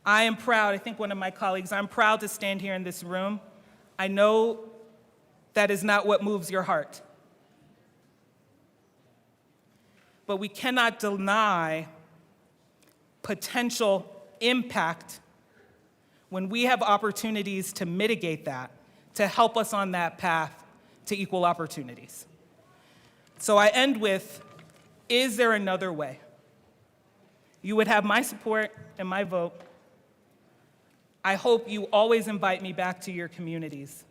I am proud, I think one of my colleagues, I'm proud to stand here in this room. I know that is not what moves your heart. But we cannot deny potential impact when we have opportunities to mitigate that, to help us on that path to equal opportunities. So I end with, is there another way? You would have my support and my vote. I hope you always invite me back to your communities.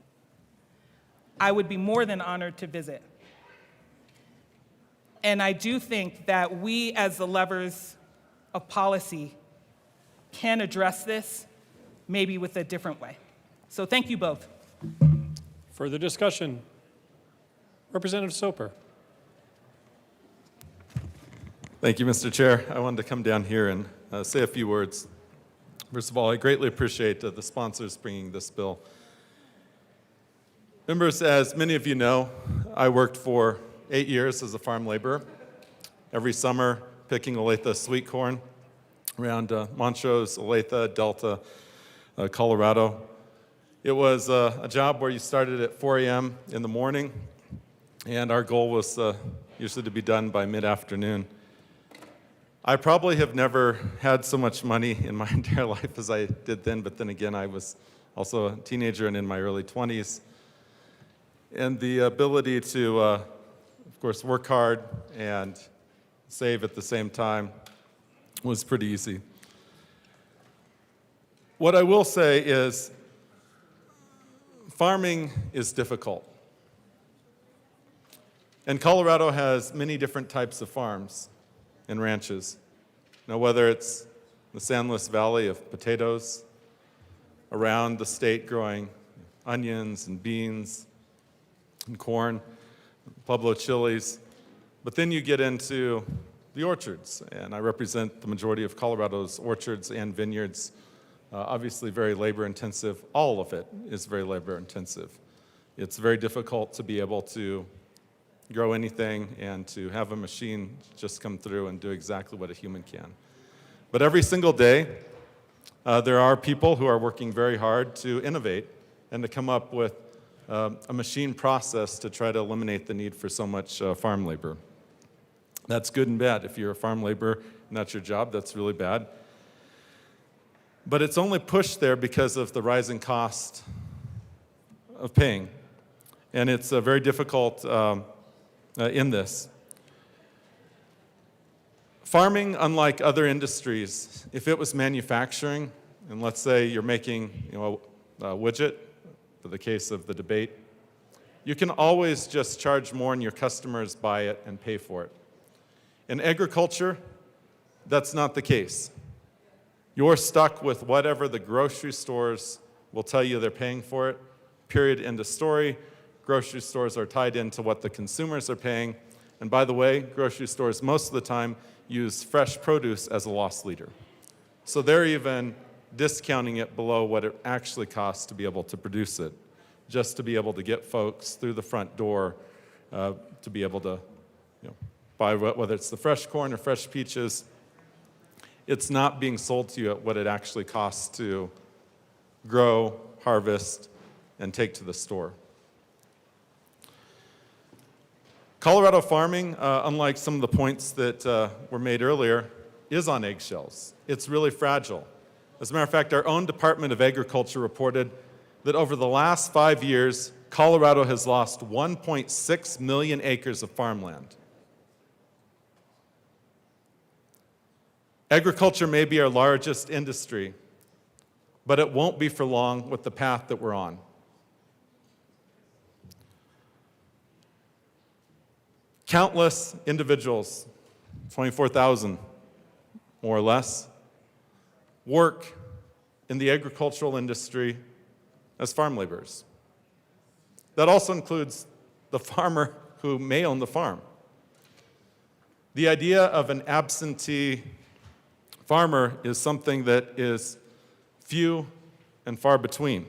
I would be more than honored to visit. And I do think that we, as the levers of policy, can address this maybe with a different way. So thank you both. Further discussion? Representative Soper. Thank you, Mr. Chair. I wanted to come down here and say a few words. First of all, I greatly appreciate the sponsors bringing this bill. Members, as many of you know, I worked for 8 years as a farm laborer, every summer picking Olathe sweet corn around Montrose, Olathe, Delta, Colorado. It was a job where you started at 4 a.m. in the morning, and our goal was usually to be done by mid-afternoon. I probably have never had so much money in my entire life as I did then, but then again, I was also a teenager and in my early 20s. And the ability to, of course, work hard and save at the same time was pretty easy. What I will say is, farming is difficult. And Colorado has many different types of farms and ranches. Now, whether it's the Sandless Valley of potatoes, around the state growing onions and beans and corn, Pueblo chilies, but then you get into the orchards, and I represent the majority of Colorado's orchards and vineyards. Obviously very labor intensive. All of it is very labor intensive. It's very difficult to be able to grow anything and to have a machine just come through and do exactly what a human can. But every single day, there are people who are working very hard to innovate and to come up with a machine process to try to eliminate the need for so much farm labor. That's good and bad. If you're a farm laborer and that's your job, that's really bad. But it's only pushed there because of the rising cost of paying. And it's very difficult in this. Farming, unlike other industries, if it was manufacturing, and let's say you're making a widget, for the case of the debate, you can always just charge more and your customers buy it and pay for it. In agriculture, that's not the case. You're stuck with whatever the grocery stores will tell you they're paying for it, period, end of story. Grocery stores are tied into what the consumers are paying. And by the way, grocery stores most of the time use fresh produce as a loss leader. So they're even discounting it below what it actually costs to be able to produce it, just to be able to get folks through the front door to be able to buy whether it's the fresh corn or fresh peaches. It's not being sold to you at what it actually costs to grow, harvest, and take to the store. Colorado farming, unlike some of the points that were made earlier, is on eggshells. It's really fragile, As a matter of fact, our own Department of Agriculture reported that over the last 5 years, Colorado has lost 1.6 million acres of farmland. Agriculture may be our largest industry, but it won't be for long with the path that we're on. Countless individuals, 24,000 more or less, work in the agricultural industry as farm laborers. That also includes the farmer who may own the farm. The idea of an absentee farmer is something that is few and far between.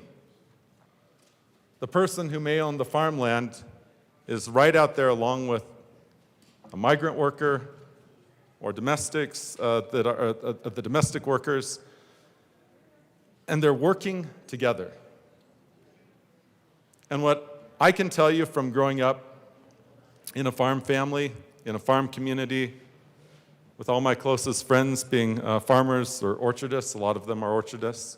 The person who may own the farmland is right out there along with a migrant worker or domestics that are the domestic workers, and they're working together. And what I can tell you from growing up in a farm family, in a farm community, with all my closest friends being farmers or orchardists, a lot of them are orchardists,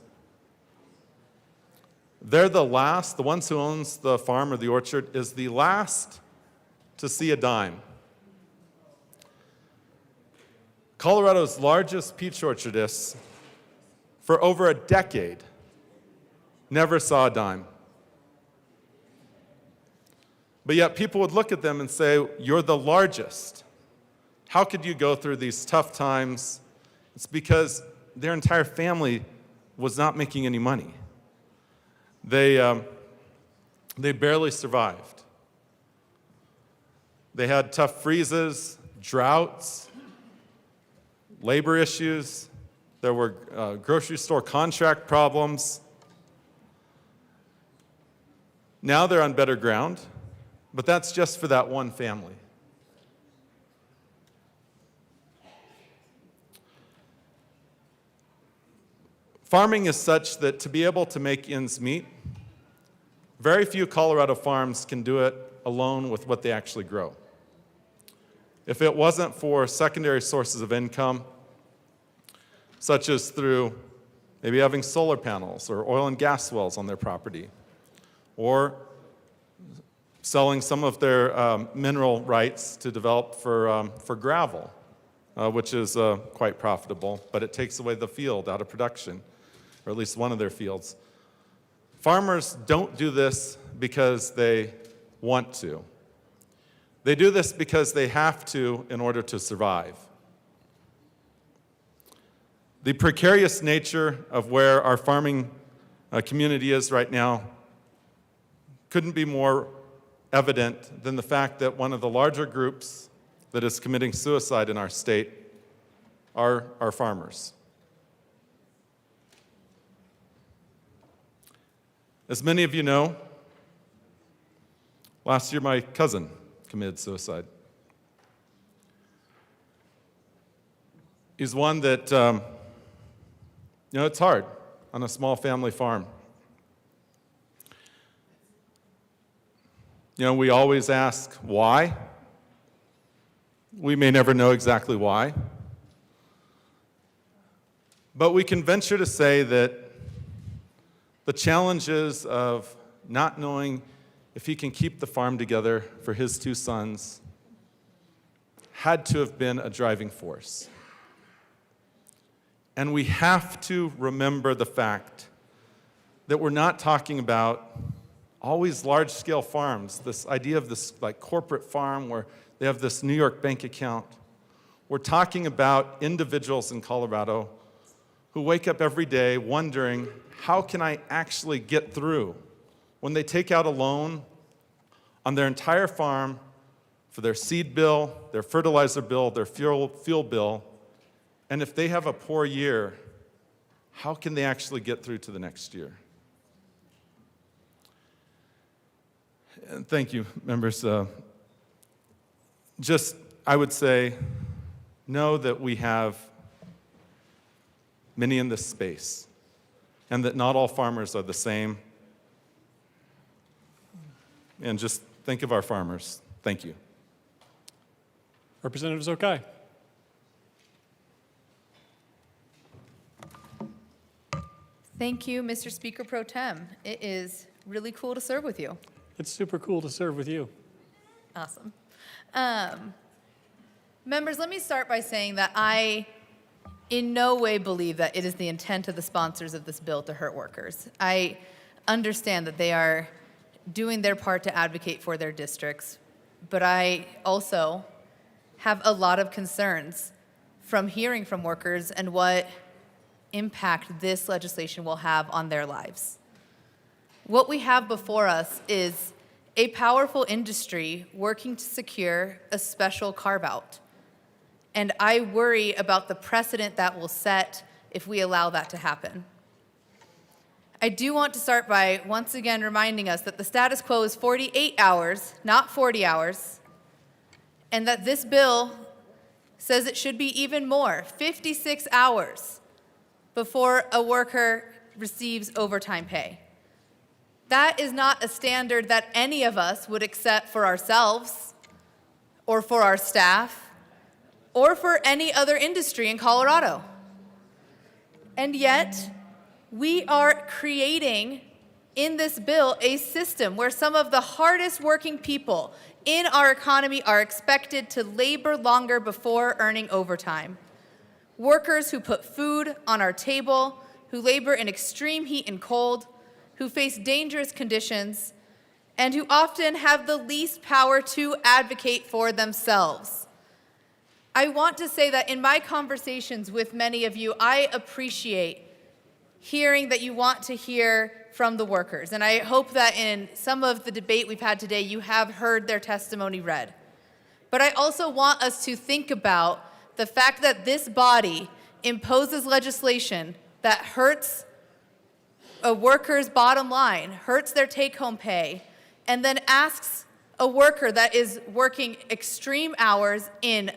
they're the last, the ones who owns the farm or the orchard is the last to see a dime. Colorado's largest peach orchardists, for over a decade, never saw a dime. But yet people would look at them and say, "You're the largest. How could you go through these tough times?" It's because their entire family was not making any money. They barely survived. They had tough freezes, droughts, labor issues. There were grocery store contract problems. Now they're on better ground, but that's just for that one family. Farming is such that to be able to make ends meet, very few Colorado farms can do it alone with what they actually grow. If it wasn't for secondary sources of income, such as through maybe having solar panels or oil and gas wells on their property, or selling some of their mineral rights to develop for gravel, which is quite profitable, but it takes away the field out of production, or at least one of their fields. Farmers don't do this because they want to. They do this because they have to in order to survive. The precarious nature of where our farming community is right now couldn't be more evident than the fact that one of the larger groups that is committing suicide in our state are our farmers. As many of you know, last year my cousin committed suicide. He's one that, it's hard on a small family farm. We always ask why. We may never know exactly why. But we can venture to say that the challenges of not knowing if he can keep the farm together for his two sons had to have been a driving force. And we have to remember the fact that we're not talking about always large-scale farms, this idea of this like corporate farm where they have this New York bank account. We're talking about individuals in Colorado who wake up every day wondering, how can I actually get through when they take out a loan on their entire farm for their seed bill, their fertilizer bill, their fuel bill, and if they have a poor year, how can they actually get through to the next year? And thank you, members. I would say, know that we have many in this space, and that not all farmers are the same. And just think of our farmers. Thank you. Representative Zokai. Thank you, Mr. Speaker Pro Tem. It is really cool to serve with you. It's super cool to serve with you. Awesome. Members, let me start by saying that I in no way believe that it is the intent of the sponsors of this bill to hurt workers. I understand that they are doing their part to advocate for their districts, but I also have a lot of concerns from hearing from workers and what impact this legislation will have on their lives. What we have before us is a powerful industry working to secure a special carve-out. And I worry about the precedent that will set if we allow that to happen. I do want to start by once again reminding us that the status quo is 48 hours, not 40 hours, and that this bill says it should be even more, 56 hours, before a worker receives overtime pay. That is not a standard that any of us would accept for ourselves or for our staff or for any other industry in Colorado. And yet, we are creating in this bill a system where some of the hardest working people in our economy are expected to labor longer before earning overtime. Workers who put food on our table, who labor in extreme heat and cold, who face dangerous conditions, and who often have the least power to advocate for themselves. I want to say that in my conversations with many of you, I appreciate hearing that you want to hear from the workers. And I hope that in some of the debate we've had today, you have heard their testimony read. But I also want us to think about the fact that this body imposes legislation that hurts a worker's bottom line, hurts their take-home pay, and then asks a worker that is working extreme hours in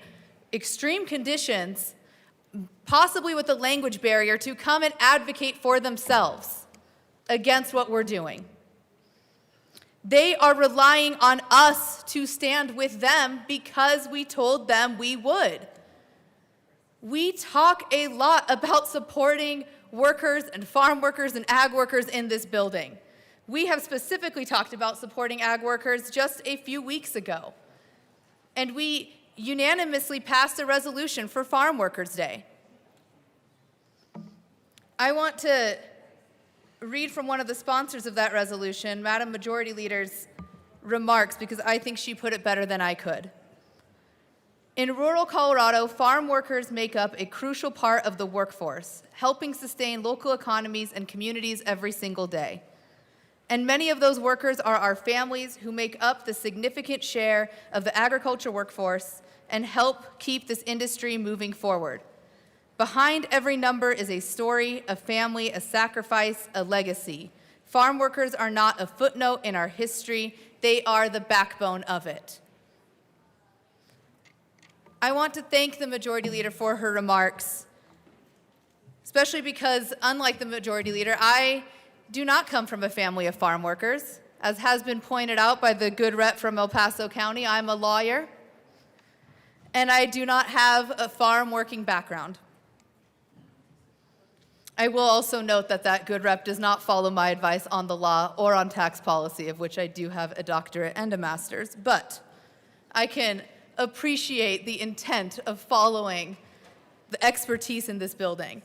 extreme conditions, possibly with a language barrier, to come and advocate for themselves against what we're doing. They are relying on us to stand with them because we told them we would. We talk a lot about supporting workers and farm workers and ag workers in this building. We have specifically talked about supporting ag workers just a few weeks ago. And we unanimously passed a resolution for Farm Workers Day. I want to read from one of the sponsors of that resolution, Madam Majority Leader's remarks, because I think she put it better than I could. In rural Colorado, farm workers make up a crucial part of the workforce, helping sustain local economies and communities every single day. And many of those workers are our families who make up the significant share of the agriculture workforce and help keep this industry moving forward. Behind every number is a story, a family, a sacrifice, a legacy. Farm workers are not a footnote in our history, they are the backbone of it. I want to thank the Majority Leader for her remarks, especially because, unlike the Majority Leader, I do not come from a family of farm workers. As has been pointed out by the good rep from El Paso County, I'm a lawyer, and I do not have a farm working background. I will also note that that good rep does not follow my advice on the law or on tax policy, of which I do have a doctorate and a master's, but I can appreciate the intent of following the expertise in this building.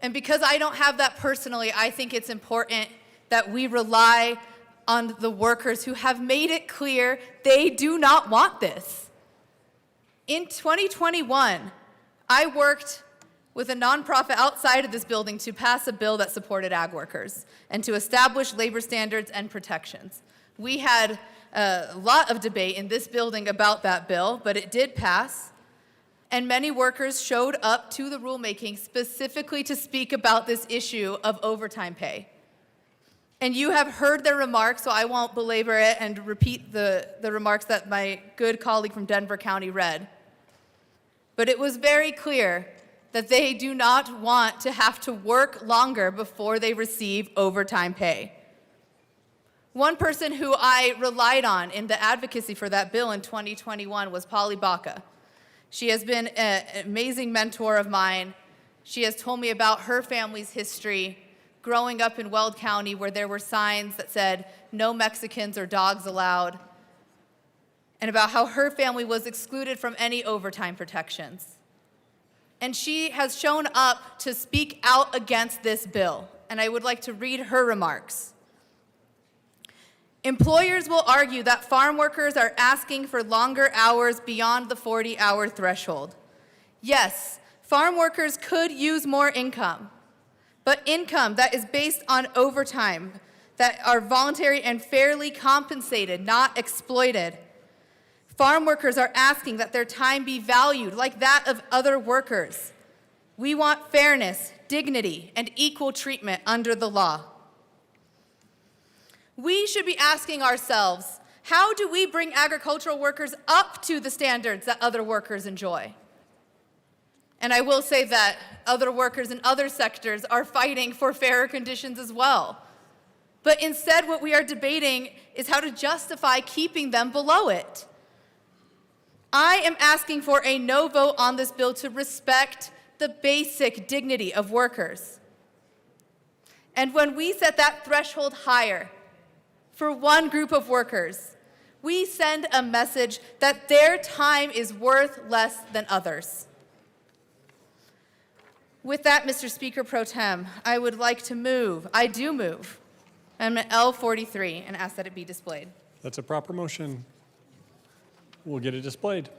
And because I don't have that personally, I think it's important that we rely on the workers who have made it clear they do not want this. In 2021, I worked with a nonprofit outside of this building to pass a bill that supported ag workers and to establish labor standards and protections. We had a lot of debate in this building about that bill, but it did pass. And many workers showed up to the rulemaking specifically to speak about this issue of overtime pay. And you have heard their remarks, so I won't belabor it and repeat the remarks that my good colleague from Denver County read. But it was very clear that they do not want to have to work longer before they receive overtime pay. One person who I relied on in the advocacy for that bill in 2021 was Polly Baca. She has been an amazing mentor of mine. She has told me about her family's history growing up in Weld County where there were signs that said, "No Mexicans or dogs allowed," and about how her family was excluded from any overtime protections. And she has shown up to speak out against this bill, and I would like to read her remarks. Employers will argue that farm workers are asking for longer hours beyond the 40-hour threshold. Yes, farm workers could use more income, but income that is based on overtime, that are voluntary and fairly compensated, not exploited. Farm workers are asking that their time be valued like that of other workers. We want fairness, dignity, and equal treatment under the law. We should be asking ourselves, how do we bring agricultural workers up to the standards that other workers enjoy? And I will say that other workers in other sectors are fighting for fairer conditions as well. But instead, what we are debating is how to justify keeping them below it. I am asking for a no vote on this bill to respect the basic dignity of workers. And when we set that threshold higher for one group of workers, we send a message that their time is worth less than others. With that, Mr. Speaker Pro Tem, I would like to move, Amendment L43 and ask that it be displayed. That's a proper motion. We'll get it displayed.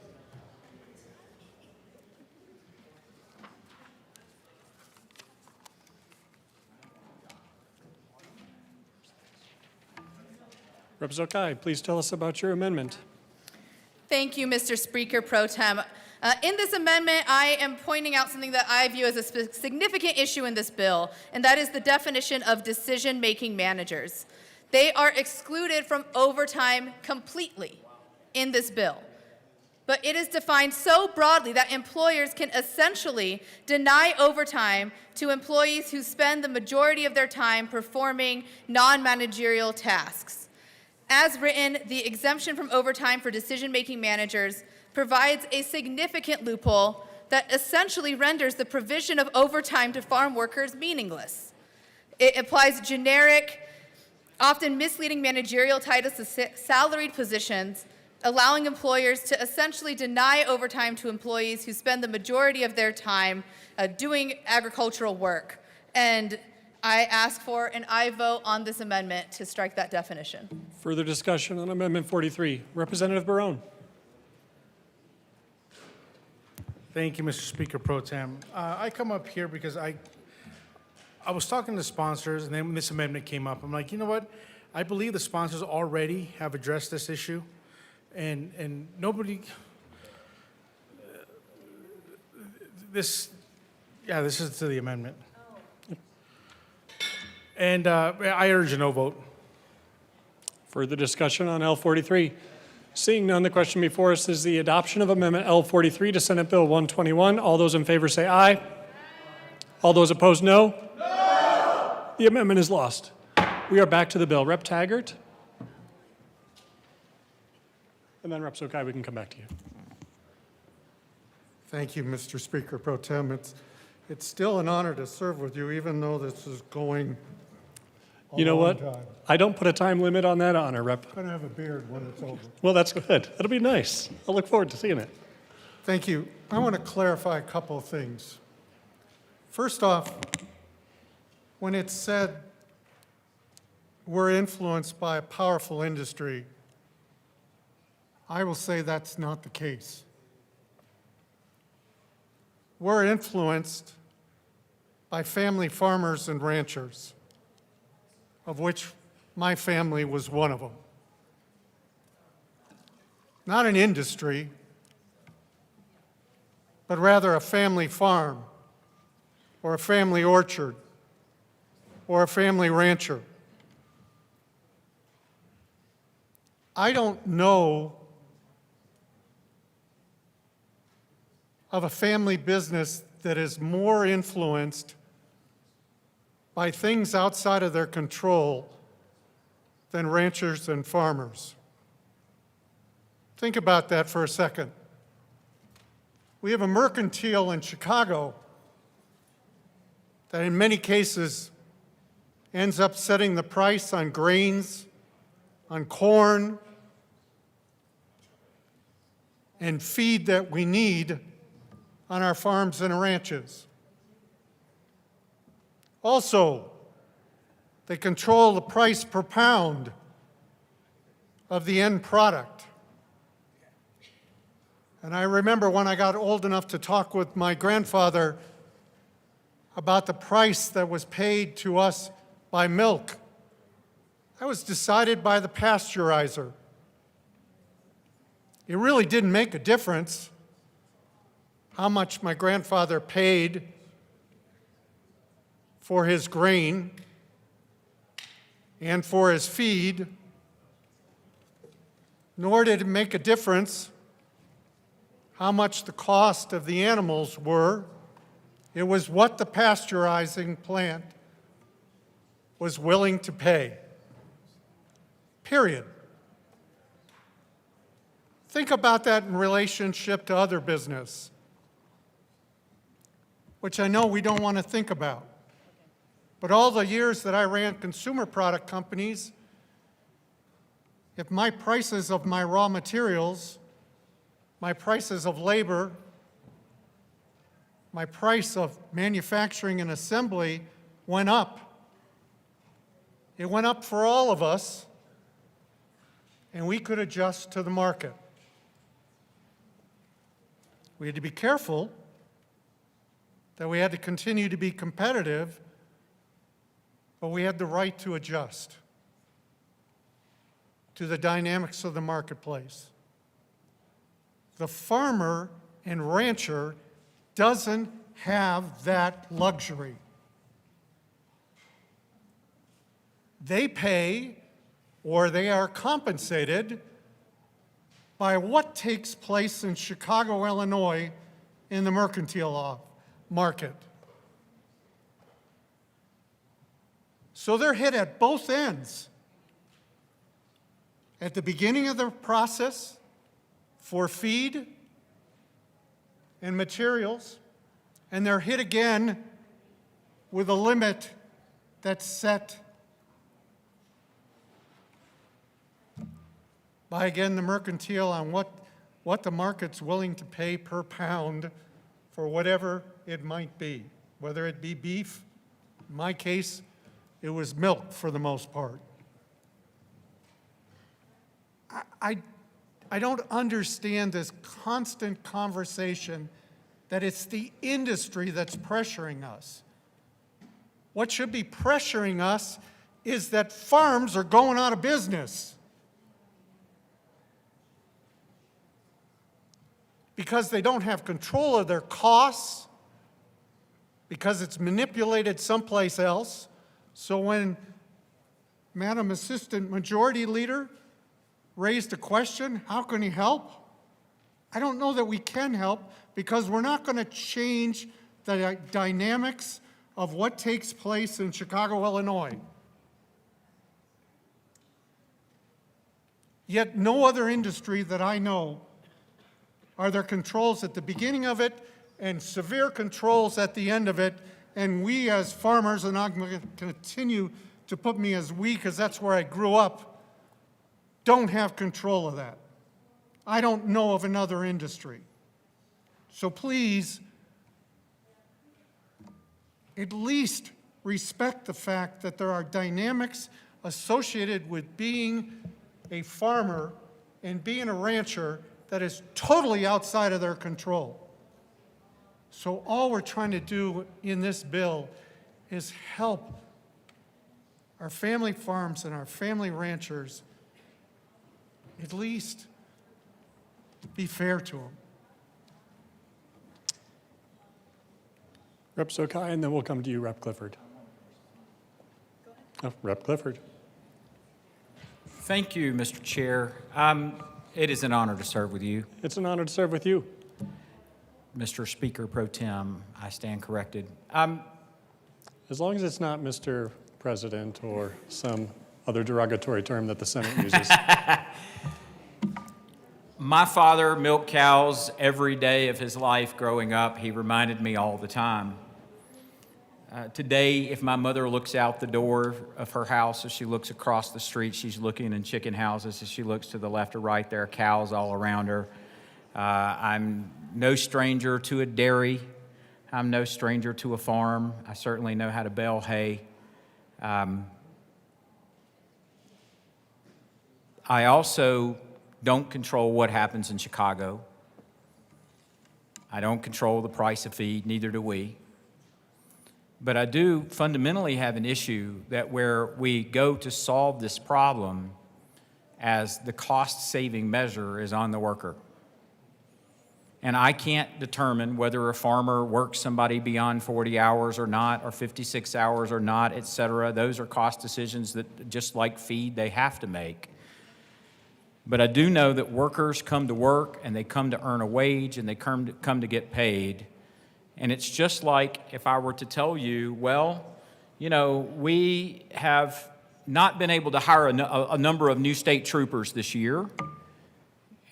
Representative Okai, please tell us about your amendment. Thank you, Mr. Speaker Pro Tem. In this amendment, I am pointing out something that I view as a significant issue in this bill, and that is the definition of decision-making managers. They are excluded from overtime completely in this bill. But it is defined so broadly that employers can essentially deny overtime to employees who spend the majority of their time performing non-managerial tasks. As written, the exemption from overtime for decision-making managers provides a significant loophole that essentially renders the provision of overtime to farm workers meaningless. It applies generic, often misleading managerial titles to salaried positions, allowing employers to essentially deny overtime to employees who spend the majority of their time doing agricultural work. And I ask for and I vote on this amendment to strike that definition. Further discussion on Amendment 43. Representative Barone. Thank you, Mr. Speaker Pro Tem. I come up here because I was talking to sponsors, and then when this amendment came up, I'm like, you know what? I believe the sponsors already have addressed this issue, and nobody. This is to the amendment. And I urge a no vote. Further discussion on L43. Seeing none, the question before us is the adoption of Amendment L43 to Senate Bill 121. All those in favor say aye. All those opposed, no. No. The amendment is lost. We are back to the bill. Rep. Taggart. And then Rep. Sokai, we can come back to you. Thank you, Mr. Speaker Pro Tem. It's still an honor to serve with you, even though this is going a You know long what? time. I don't put a time limit on that honor, Rep. I'm going to have a beard when it's over. Well, that's good. That'll be nice. I look forward to seeing it. Thank you. I want to clarify a couple of things. First off, when it's said we're influenced by a powerful industry, I will say that's not the case. We're influenced by family farmers and ranchers, of which my family was one of them. Not an industry, but rather a family farm, or a family orchard, or a family rancher. I don't know of a family business that is more influenced by things outside of their control than ranchers and farmers. Think about that for a second. We have a mercantile in Chicago that in many cases ends up setting the price on grains, on corn, and feed that we need on our farms and ranches. Also, they control the price per pound of the end product. And I remember when I got old enough to talk with my grandfather about the price that was paid to us by milk. That was decided by the pasteurizer. It really didn't make a difference how much my grandfather paid for his grain and for his feed, nor did it make a difference how much the cost of the animals were. It was what the pasteurizing plant was willing to pay. Period. Think about that in relationship to other business, which I know we don't want to think about. But all the years that I ran consumer product companies, if my prices of my raw materials, my prices of labor, my price of manufacturing and assembly went up, it went up for all of us, and we could adjust to the market. We had to be careful that we had to continue to be competitive, but we had the right to adjust to the dynamics of the marketplace. The farmer and rancher doesn't have that luxury. They pay, or they are compensated, by what takes place in Chicago, Illinois, in the mercantile market. So they're hit at both ends. At the beginning of the process for feed and materials, and they're hit again with a limit that's set by, again, the mercantile on what the market's willing to pay per pound for whatever it might be, whether it be beef. In my case, it was milk for the most part. I don't understand this constant conversation that it's the industry that's pressuring us. What should be pressuring us is that farms are going out of business because they don't have control of their costs, because it's manipulated someplace else. So when Madam Assistant Majority Leader raised a question, how can he help? I don't know that we can help, because we're not going to change the dynamics of what takes place in Chicago, Illinois. Yet no other industry that I know are there controls at the beginning of it and severe controls at the end of it, and we as farmers, and I'm going to continue to put me as we because that's where I grew up, don't have control of that. I don't know of another industry. So please, at least respect the fact that there are dynamics associated with being a farmer and being a rancher that is totally outside of their control. So all we're trying to do in this bill is help our family farms and our family ranchers at least be fair to them. Rep. Sokai, and then we'll come to you, Rep. Clifford. Oh, Rep. Clifford. Thank you, Mr. Chair. It is an honor to serve with you. It's an honor to serve with you. Mr. Speaker Pro Tem, I stand corrected. As long as it's not Mr. President or some other derogatory term that the Senate uses. My father milked cows every day of his life growing up. He reminded me all the time. Today, if my mother looks out the door of her house, as she looks across the street, she's looking in chicken houses. As she looks to the left or right, there are cows all around her. I'm no stranger to a dairy. I'm no stranger to a farm. I certainly know how to bale hay. I also don't control what happens in Chicago. I don't control the price of feed, neither do we. But I do fundamentally have an issue that where we go to solve this problem as the cost-saving measure is on the worker. And I can't determine whether a farmer works somebody beyond 40 hours or not, or 56 hours or not, et cetera. Those are cost decisions that, just like feed, they have to make. But I do know that workers come to work and they come to earn a wage and they come to get paid. And it's just like if I were to tell you, well, you know, we have not been able to hire a number of new state troopers this year.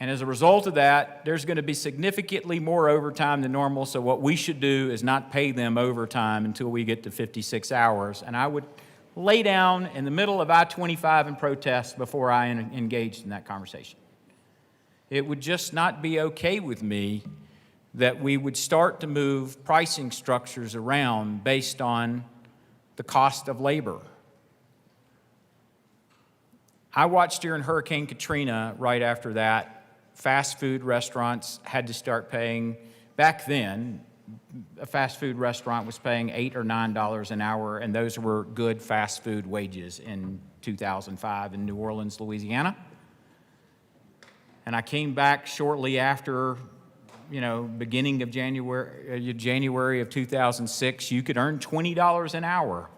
And as a result of that, there's going to be significantly more overtime than normal. So what we should do is not pay them overtime until we get to 56 hours. And I would lay down in the middle of I-25 and protest before I engaged in that conversation. It would just not be okay with me that we would start to move pricing structures around based on the cost of labor. I watched during Hurricane Katrina, right after that, fast food restaurants had to start paying, back then, a fast food restaurant was paying $8 or $9 an hour, and those were good fast food wages in 2005 in New Orleans, Louisiana. And I came back shortly after, you know, beginning of January of 2006, you could earn $20 an hour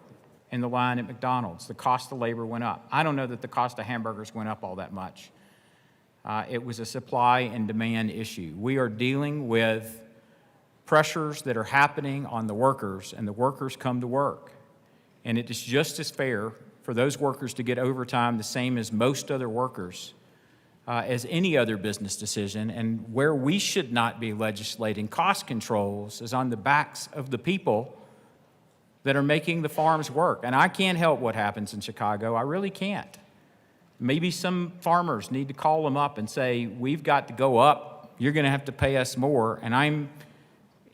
in the line at McDonald's. The cost of labor went up. I don't know that the cost of hamburgers went up all that much. It was a supply and demand issue. We are dealing with pressures that are happening on the workers, and the workers come to work. And it is just as fair for those workers to get overtime the same as most other workers, as any other business decision. And where we should not be legislating cost controls is on the backs of the people that are making the farms work. And I can't help what happens in Chicago. I really can't. Maybe some farmers need to call them up and say, we've got to go up. You're going to have to pay us more. And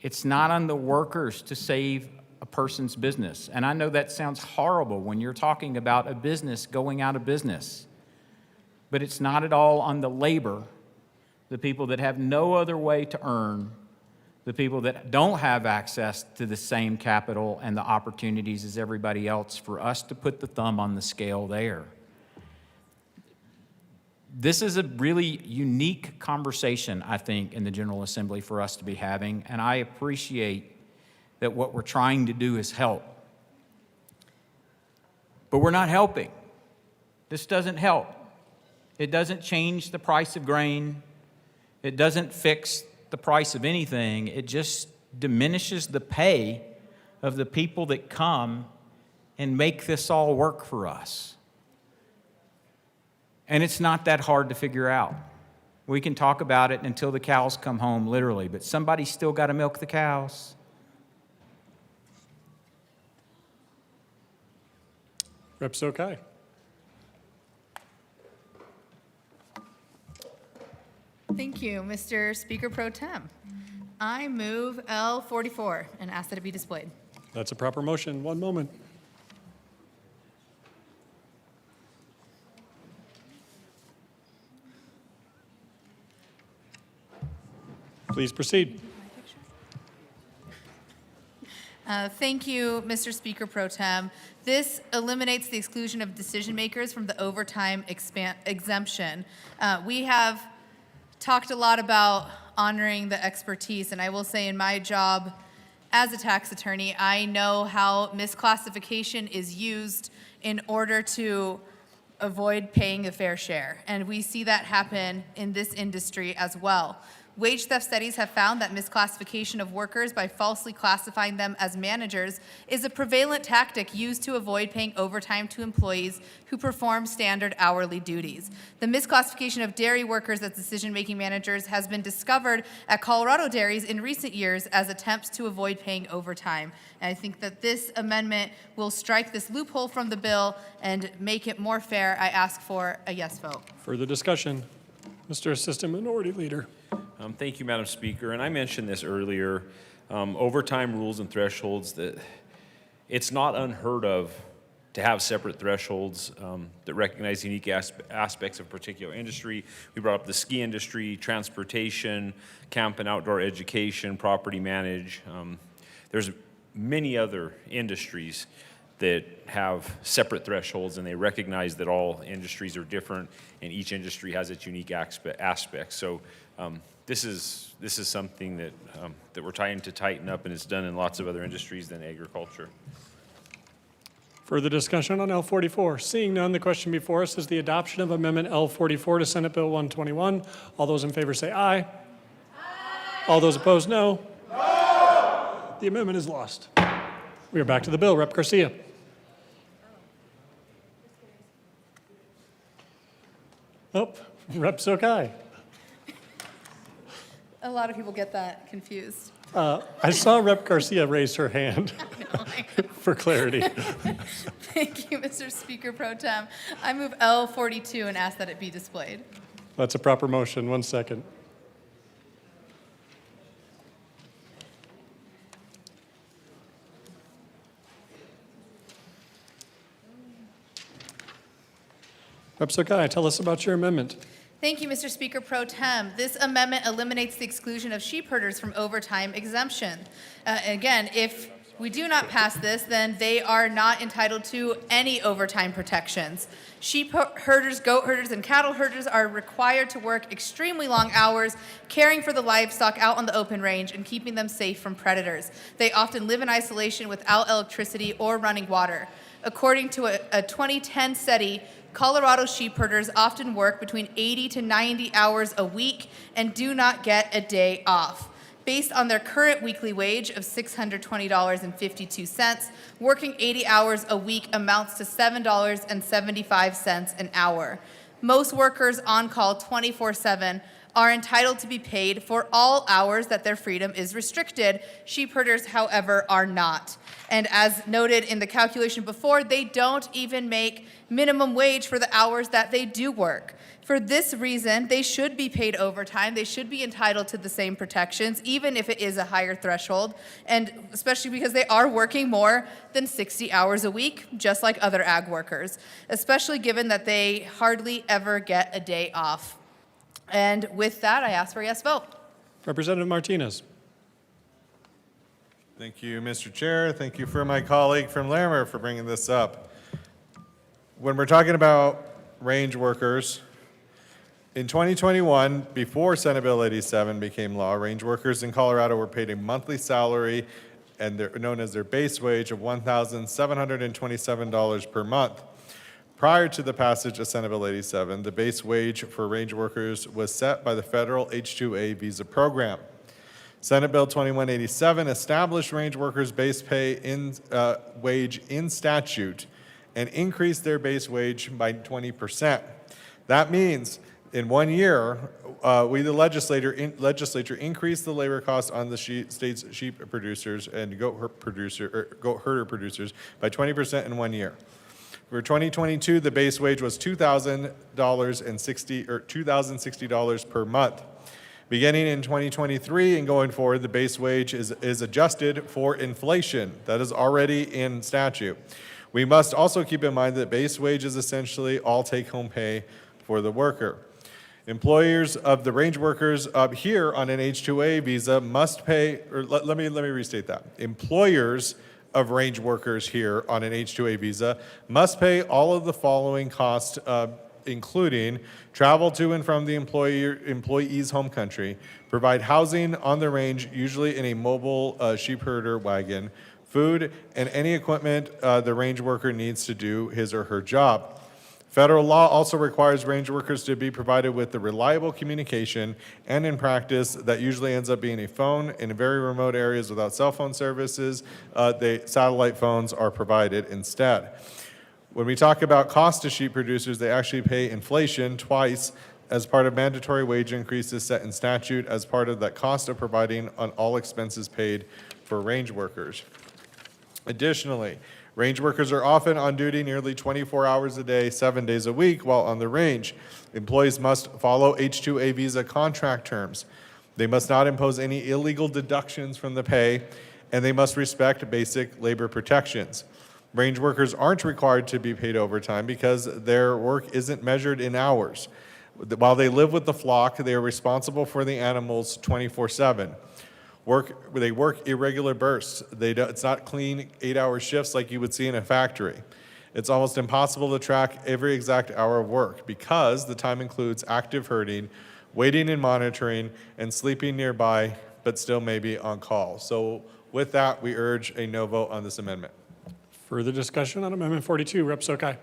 it's not on the workers to save a person's business. And I know that sounds horrible when you're talking about a business going out of business. But it's not at all on the labor, the people that have no other way to earn, the people that don't have access to the same capital and the opportunities as everybody else, for us to put the thumb on the scale there. This is a really unique conversation, I think, in the General Assembly for us to be having, and I appreciate that what we're trying to do is help. But we're not helping. This doesn't help. It doesn't change the price of grain. It doesn't fix the price of anything. It just diminishes the pay of the people that come and make this all work for us. And it's not that hard to figure out. We can talk about it until the cows come home, literally, but somebody's still got to milk the cows. Rep. Sokai. Thank you, Mr. Speaker Pro Tem. I move L44 and ask that it be displayed. That's a proper motion. One moment. Please proceed. Thank you, Mr. Speaker Pro Tem. This eliminates the exclusion of decision makers from the overtime exemption. We have talked a lot about honoring the expertise, and I will say in my job as a tax attorney, I know how misclassification is used in order to avoid paying a fair share. And we see that happen in this industry as well. Wage theft studies have found that misclassification of workers by falsely classifying them as managers is a prevalent tactic used to avoid paying overtime to employees who perform standard hourly duties. The misclassification of dairy workers as decision-making managers has been discovered at Colorado dairies in recent years as attempts to avoid paying overtime. And I think that this amendment will strike this loophole from the bill and make it more fair. I ask for a yes vote. Further discussion? Mr. Assistant Minority Leader. Thank you, Madam Speaker. And I mentioned this earlier, overtime rules and thresholds, that it's not unheard of to have separate thresholds that recognize unique aspects of a particular industry. We brought up the ski industry, transportation, camp and outdoor education, property manage. There's many other industries that have separate thresholds, and they recognize that all industries are different and each industry has its unique aspects. So this is something that that we're trying to tighten up, and it's done in lots of other industries than agriculture. Further discussion on L44? Seeing none, the question before us is the adoption of Amendment L44 to Senate Bill 121. All those in favor say aye. Aye. All those opposed, no. No. The amendment is lost. We are back to the bill. Rep. Garcia. Oh, Rep. Sokai. A lot of people get that confused. I saw Rep. Garcia raise her hand for clarity. Thank you, Mr. Speaker Pro Tem. I move L42 and ask that it be displayed. That's a proper motion. 1 second. Rep. Sokai, tell us about your amendment. Thank you, Mr. Speaker Pro Tem. This amendment eliminates the exclusion of sheep herders from overtime exemption. Again, if we do not pass this, then they are not entitled to any overtime protections. Sheep herders, goat herders, and cattle herders are required to work extremely long hours, caring for the livestock out on the open range and keeping them safe from predators. They often live in isolation without electricity or running water. According to a 2010 study, Colorado sheep herders often work between 80 to 90 hours a week and do not get a day off. Based on their current weekly wage of $620.52, working 80 hours a week amounts to $7.75 an hour. Most workers on call 24/7 are entitled to be paid for all hours that their freedom is restricted. Sheep herders, however, are not. And as noted in the calculation before, they don't even make minimum wage for the hours that they do work. For this reason, they should be paid overtime. They should be entitled to the same protections, even if it is a higher threshold, and especially because they are working more than 60 hours a week, just like other ag workers, especially given that they hardly ever get a day off. And with that, I ask for a yes vote. Representative Martinez. Thank you, Mr. Chair. Thank you for my colleague from Larimer for bringing this up. When we're talking about range workers, in 2021, before Senate Bill 87 became law, range workers in Colorado were paid a monthly salary, and they're known as their base wage, of $1,727 per month. Prior to the passage of Senate Bill 87, the base wage for range workers was set by the federal H-2A visa program. Senate Bill 2187 established range workers' base pay wage in statute and increased their base wage by 20%. That means in 1 year, the legislature increased the labor costs on the state's sheep producers and goat herder producers by 20% in 1 year. For 2022, the base wage was $2,060 per month. Beginning in 2023 and going forward, the base wage is adjusted for inflation. That is already in statute. We must also keep in mind that base wage is essentially all take-home pay for the worker. Employers of the range workers up here on an H-2A visa must pay, or let me restate that. Employers of range workers here on an H-2A visa must pay all of the following costs, including travel to and from the employee's home country, provide housing on the range, usually in a mobile sheep herder wagon, food, and any equipment the range worker needs to do his or her job. Federal law also requires range workers to be provided with the reliable communication, and in practice, that usually ends up being a phone. In very remote areas without cell phone services, satellite phones are provided instead. When we talk about cost to sheep producers, they actually pay inflation twice as part of mandatory wage increases set in statute as part of that cost of providing on all expenses paid for range workers. Additionally, range workers are often on duty nearly 24 hours a day, 7 days a week while on the range. Employees must follow H-2A visa contract terms. They must not impose any illegal deductions from the pay, and they must respect basic labor protections. Range workers aren't required to be paid overtime because their work isn't measured in hours. While they live with the flock, they are responsible for the animals 24/7. They work irregular bursts. It's not clean 8-hour shifts like you would see in a factory. It's almost impossible to track every exact hour of work because the time includes active herding, waiting and monitoring, and sleeping nearby, but still maybe on call. So with that, we urge a no vote on this amendment. Further discussion on Amendment 42. Rep. Sokai.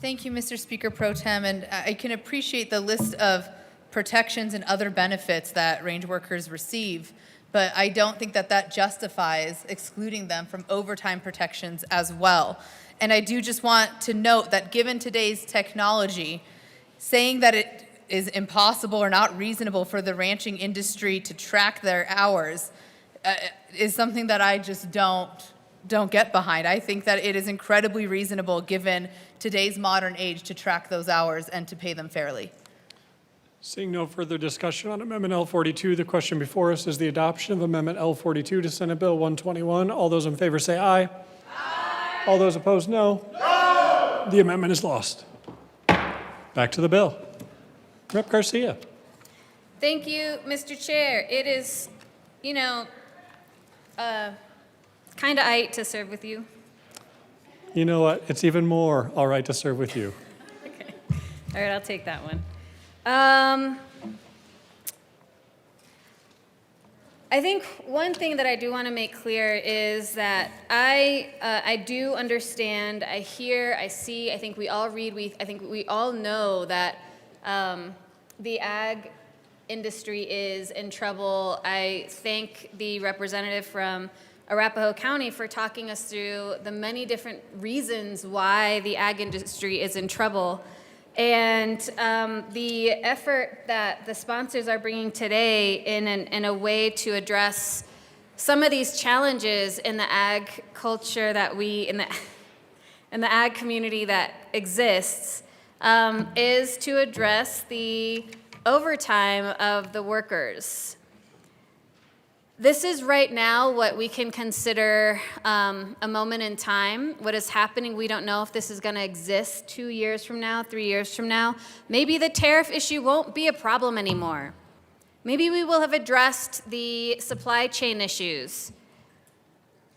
Thank you, Mr. Speaker Pro Tem, and I can appreciate the list of protections and other benefits that range workers receive, but I don't think that that justifies excluding them from overtime protections as well. And I do just want to note that given today's technology, saying that it is impossible or not reasonable for the ranching industry to track their hours is something that I just don't get behind. I think that it is incredibly reasonable given today's modern age to track those hours and to pay them fairly. Seeing no further discussion on Amendment L42, the question before us is the adoption of Amendment L42 to Senate Bill 121. All those in favor say aye. Aye. All those opposed, no. No. The amendment is lost. Back to the bill. Rep. Garcia. Thank you, Mr. Chair. It is, kind of aight to serve with you. You know what? It's even more all right to serve with you. Okay. All right, I'll take that one. I think one thing that I do want to make clear is that I do understand, I hear, I see, I think we all read, I think we all know that the ag industry is in trouble. I thank the representative from Arapahoe County for talking us through the many different reasons why the ag industry is in trouble. And the effort that the sponsors are bringing today in a way to address some of these challenges in the ag culture that in the ag community that exists is to address the overtime of the workers. This is right now what we can consider a moment in time. What is happening, we don't know if this is going to exist 2 years from now, 3 years from now. Maybe the tariff issue won't be a problem anymore. Maybe we will have addressed the supply chain issues.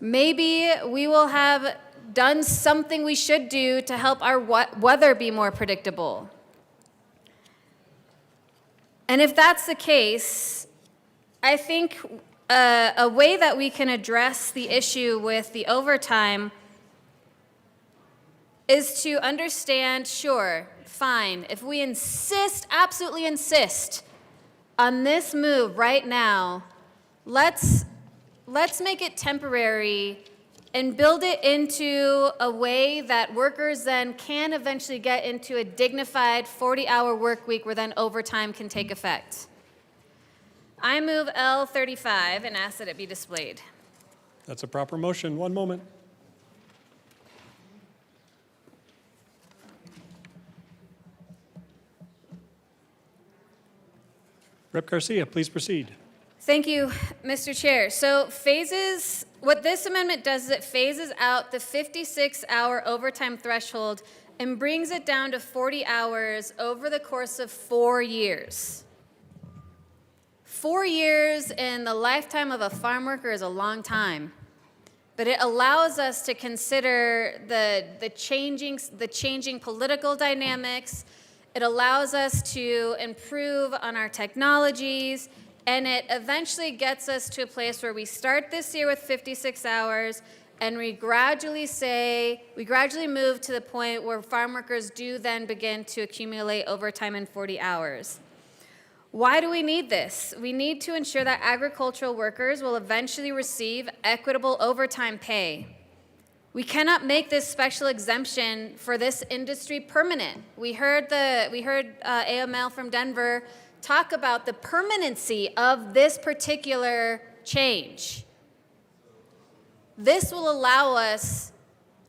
Maybe we will have done something we should do to help our weather be more predictable. And if that's the case, I think a way that we can address the issue with the overtime is to understand, sure, fine, if we insist, absolutely insist on this move right now, let's make it temporary and build it into a way that workers then can eventually get into a dignified 40-hour work week where then overtime can take effect. I move L35 and ask that it be displayed. That's a proper motion. One moment. Rep. Garcia, please proceed. Thank you, Mr. Chair. So what this amendment does is it phases out the 56-hour overtime threshold and brings it down to 40 hours over the course of 4 years. 4 years in the lifetime of a farm worker is a long time, but it allows us to consider the changing political dynamics. It allows us to improve on our technologies, and it eventually gets us to a place where we start this year with 56 hours, and we gradually move to the point where farm workers do then begin to accumulate overtime in 40 hours. Why do we need this? We need to ensure that agricultural workers will eventually receive equitable overtime pay. We cannot make this special exemption for this industry permanent. We heard AML from Denver talk about the permanency of this particular change. This will allow us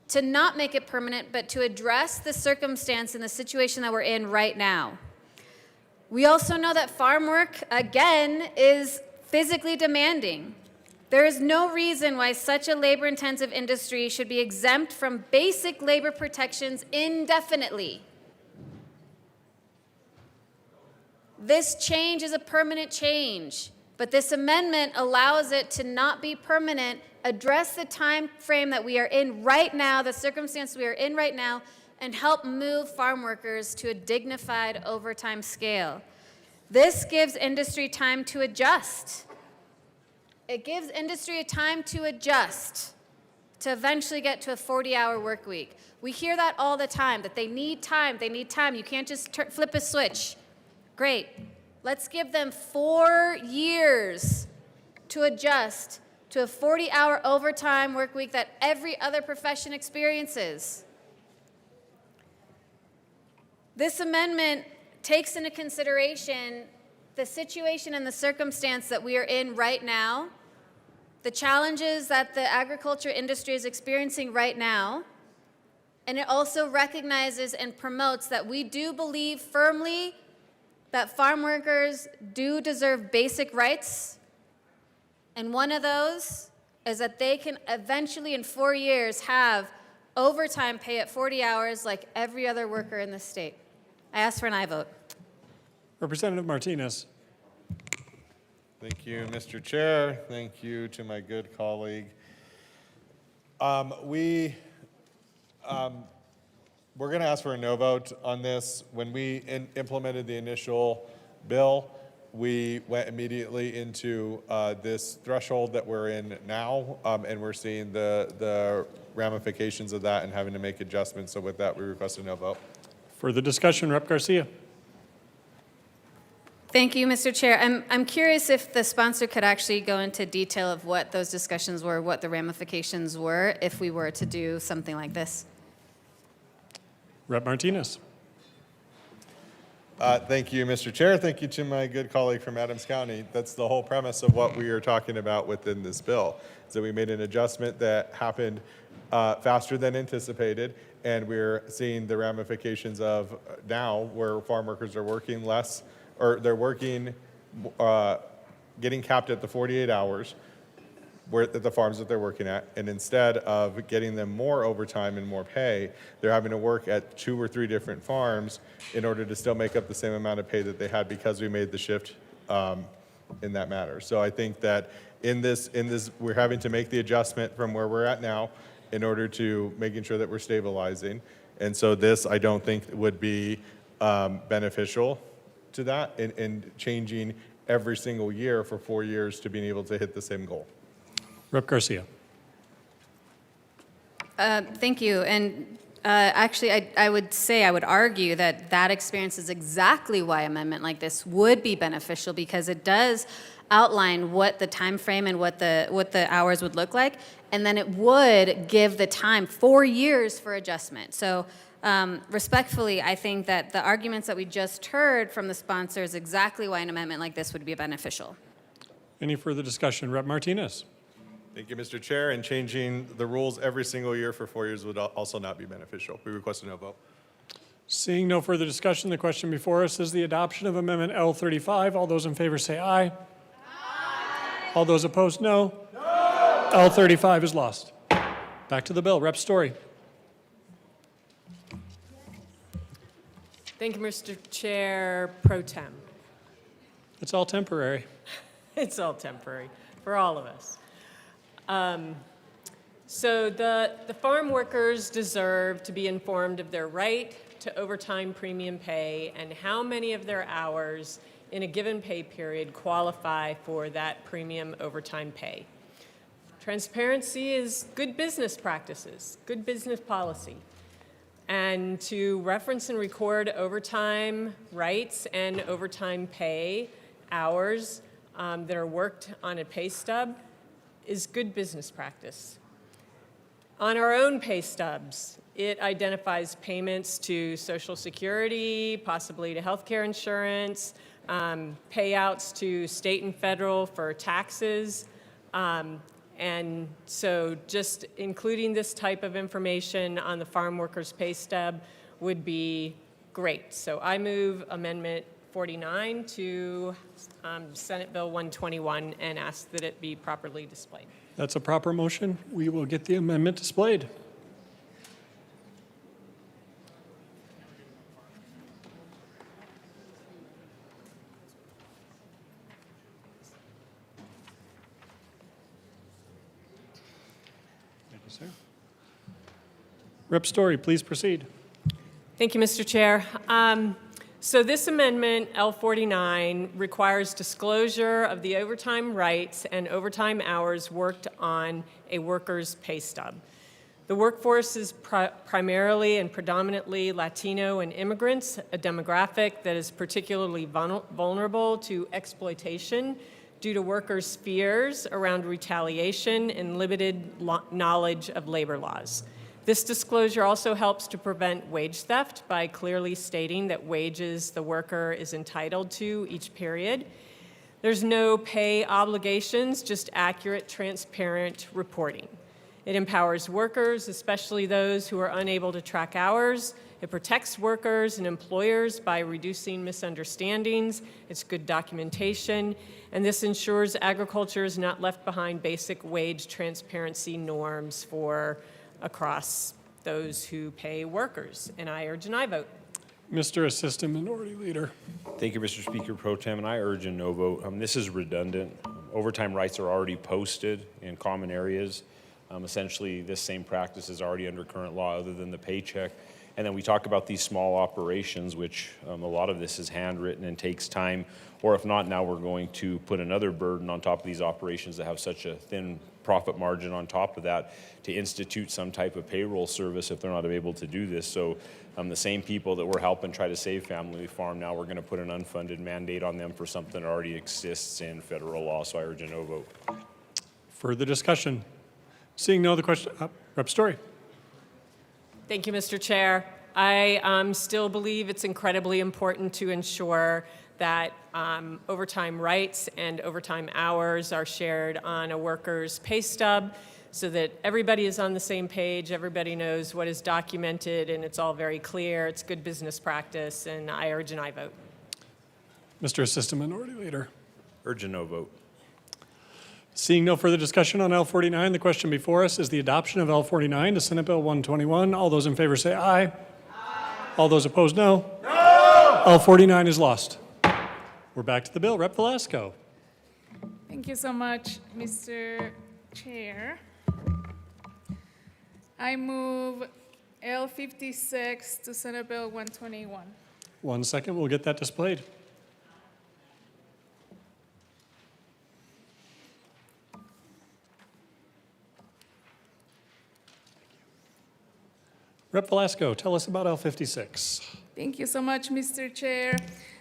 to not make it permanent, but to address the circumstance and the situation that we're in right now. We also know that farm work, again, is physically demanding. There is no reason why such a labor-intensive industry should be exempt from basic labor protections indefinitely. This change is a permanent change, but this amendment allows it to not be permanent, address the time frame that we are in right now, the circumstance we are in right now, and help move farm workers to a dignified overtime scale. This gives industry time to adjust. It gives industry a time to adjust to eventually get to a 40-hour work week. We hear that all the time, that they need time, they need time. You can't just flip a switch. Great. Let's give them 4 years to adjust to a 40-hour overtime work week that every other profession experiences. This amendment takes into consideration the situation and the circumstance that we are in right now, the challenges that the agriculture industry is experiencing right now, and it also recognizes and promotes that we do believe firmly that farm workers do deserve basic rights, and one of those is that they can eventually in 4 years have overtime pay at 40 hours like every other worker in the state. I ask for an aye vote. Representative Martinez. Thank you, Mr. Chair. Thank you to my good colleague. We're going to ask for a no vote on this. When we implemented the initial bill, we went immediately into this threshold that we're in now, and we're seeing the ramifications of that and having to make adjustments. So with that, we request a no vote. Further discussion, Rep. Garcia. Thank you, Mr. Chair. I'm curious if the sponsor could actually go into detail of what those discussions were, what the ramifications were if we were to do something like this. Rep. Martinez. Thank you, Mr. Chair. Thank you to my good colleague from Adams County. That's the whole premise of what we are talking about within this bill. So we made an adjustment that happened faster than anticipated, and we're seeing the ramifications of now where farm workers are working less, or they're working, getting capped at the 48 hours at the farms that they're working at, and instead of getting them more overtime and more pay, they're having to work at 2 or 3 different farms in order to still make up the same amount of pay that they had because we made the shift in that matter. So I think that in this, we're having to make the adjustment from where we're at now in order to making sure that we're stabilizing. And so this, I don't think would be beneficial to that in changing every single year for 4 years to being able to hit the same goal. Rep. Garcia. Thank you. And actually, I would argue that that experience is exactly why amendment like this would be beneficial, because it does outline what the time frame and what the hours would look like, and then it would give the time 4 years for adjustment. So respectfully, I think that the arguments that we just heard from the sponsor is exactly why an amendment like this would be beneficial. Any further discussion? Rep. Martinez. Thank you, Mr. Chair. And changing the rules every single year for 4 years would also not be beneficial. We request a no vote. Seeing no further discussion, the question before us is the adoption of Amendment L35. All those in favor say aye. Aye. All those opposed, no. No. L35 is lost. Back to the bill. Rep. Story. Thank you, Mr. Chair Pro Tem. It's all temporary. It's all temporary for all of us. So the farm workers deserve to be informed of their right to overtime premium pay and how many of their hours in a given pay period qualify for that premium overtime pay. Transparency is good business practices, good business policy. And to reference and record overtime rights and overtime pay hours that are worked on a pay stub is good business practice. On our own pay stubs, it identifies payments to Social Security, possibly to healthcare insurance, payouts to state and federal for taxes. And so just including this type of information on the farm workers' pay stub would be great. So I move Amendment 49 to Senate Bill 121 and ask that it be properly displayed. That's a proper motion. We will get the amendment displayed. Thank you, sir. Rep. Story, please proceed. Thank you, Mr. Chair. So this amendment, L49, requires disclosure of the overtime rights and overtime hours worked on a worker's pay stub. The workforce is primarily and predominantly Latino and immigrants, a demographic that is particularly vulnerable to exploitation due to workers' fears around retaliation and limited knowledge of labor laws. This disclosure also helps to prevent wage theft by clearly stating that wages the worker is entitled to each period. There's no pay obligations, just accurate, transparent reporting. It empowers workers, especially those who are unable to track hours. It protects workers and employers by reducing misunderstandings. It's good documentation. And this ensures agriculture is not left behind basic wage transparency norms across those who pay workers. And I urge an aye vote. Mr. Assistant Minority Leader. Thank you, Mr. Speaker Pro Tem, and I urge a no vote. This is redundant. Overtime rights are already posted in common areas. Essentially, this same practice is already under current law other than the paycheck. And then we talk about these small operations, which a lot of this is handwritten and takes time. Or if not, now we're going to put another burden on top of these operations that have such a thin profit margin on top of that to institute some type of payroll service if they're not able to do this. So the same people that we're helping try to save family farm, now we're going to put an unfunded mandate on them for something that already exists in federal law. So I urge a no vote. Further discussion? Seeing no other question, Rep. Story. Thank you, Mr. Chair. I still believe it's incredibly important to ensure that overtime rights and overtime hours are shared on a worker's pay stub so that everybody is on the same page, everybody knows what is documented, and it's all very clear. It's good business practice, and I urge an aye vote. Mr. Assistant Minority Leader. Urge a no vote. Seeing no further discussion on L49, the question before us is the adoption of L49 to Senate Bill 121. All those in favor say aye. Aye. All those opposed, no. No! L49 is lost. We're back to the bill. Rep. Velasco. Thank you so much, Mr. Chair. I move L56 to Senate Bill 121. 1 second, we'll get that displayed. Rep. Velasco, tell us about L56. Thank you so much, Mr. Chair.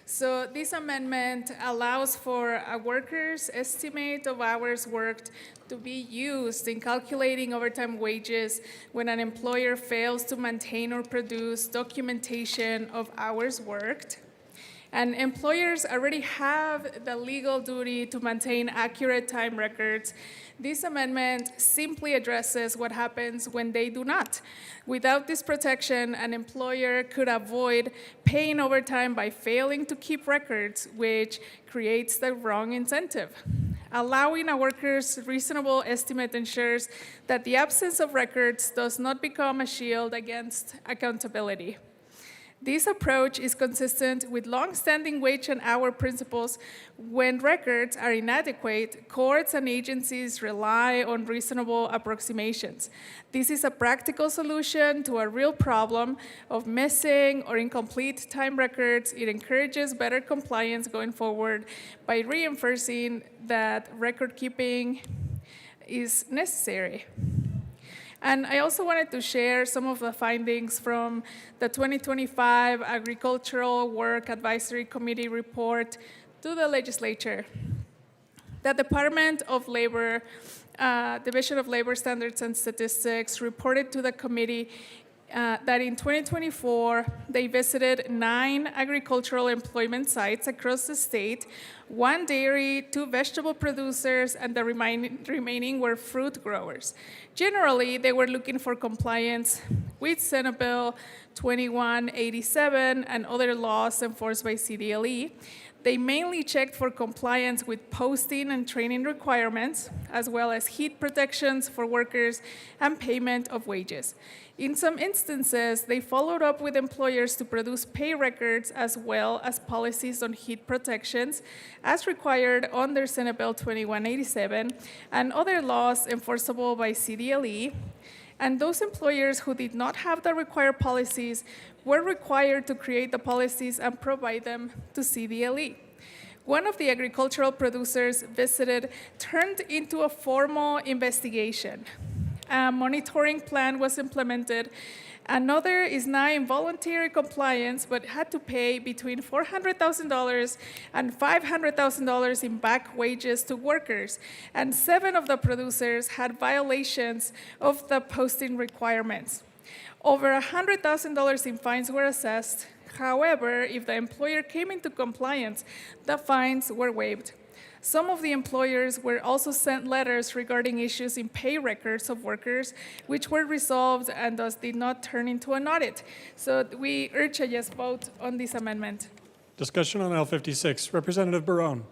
So this amendment allows for a worker's estimate of hours worked to be used in calculating overtime wages when an employer fails to maintain or produce documentation of hours worked. And employers already have the legal duty to maintain accurate time records. This amendment simply addresses what happens when they do not. Without this protection, an employer could avoid paying overtime by failing to keep records, which creates the wrong incentive. Allowing a worker's reasonable estimate ensures that the absence of records does not become a shield against accountability. This approach is consistent with long-standing wage and hour principles. When records are inadequate, courts and agencies rely on reasonable approximations. This is a practical solution to a real problem of missing or incomplete time records. It encourages better compliance going forward by reinforcing that record keeping is necessary. And I also wanted to share some of the findings from the 2025 Agricultural Work Advisory Committee report to the legislature. The Department of Labor, Division of Labor Standards and Statistics reported to the committee that in 2024, they visited 9 agricultural employment sites across the state, 1 dairy, 2 vegetable producers, and the remaining were fruit growers. Generally, they were looking for compliance with Senate Bill 2187 and other laws enforced by CDLE. They mainly checked for compliance with posting and training requirements, as well as heat protections for workers and payment of wages. In some instances, they followed up with employers to produce pay records as well as policies on heat protections as required under Senate Bill 2187 and other laws enforceable by CDLE. And those employers who did not have the required policies were required to create the policies and provide them to CDLE. One of the agricultural producers visited turned into a formal investigation. A monitoring plan was implemented. Another is now in voluntary compliance, but had to pay between $400,000 and $500,000 in back wages to workers. And 7 of the producers had violations of the posting requirements. Over $100,000 in fines were assessed. However, if the employer came into compliance, the fines were waived. Some of the employers were also sent letters regarding issues in pay records of workers, which were resolved and thus did not turn into an audit. So we urge a yes vote on this amendment. Discussion on L56. Representative Barone.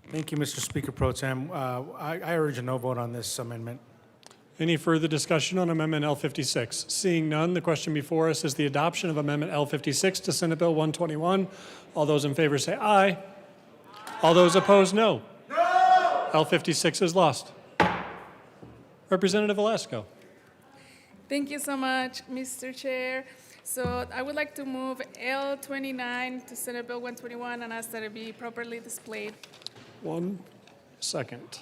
Thank you, Mr. Speaker Pro Tem. I urge a no vote on this amendment. Any further discussion on Amendment L56? Seeing none, the question before us is the adoption of Amendment L56 to Senate Bill 121. All those in favor say aye. All those opposed, no. No! L56 is lost. Representative Velasco. Thank you so much, Mr. Chair. So I would like to move L29 to Senate Bill 121 and ask that it be properly displayed. 1 second.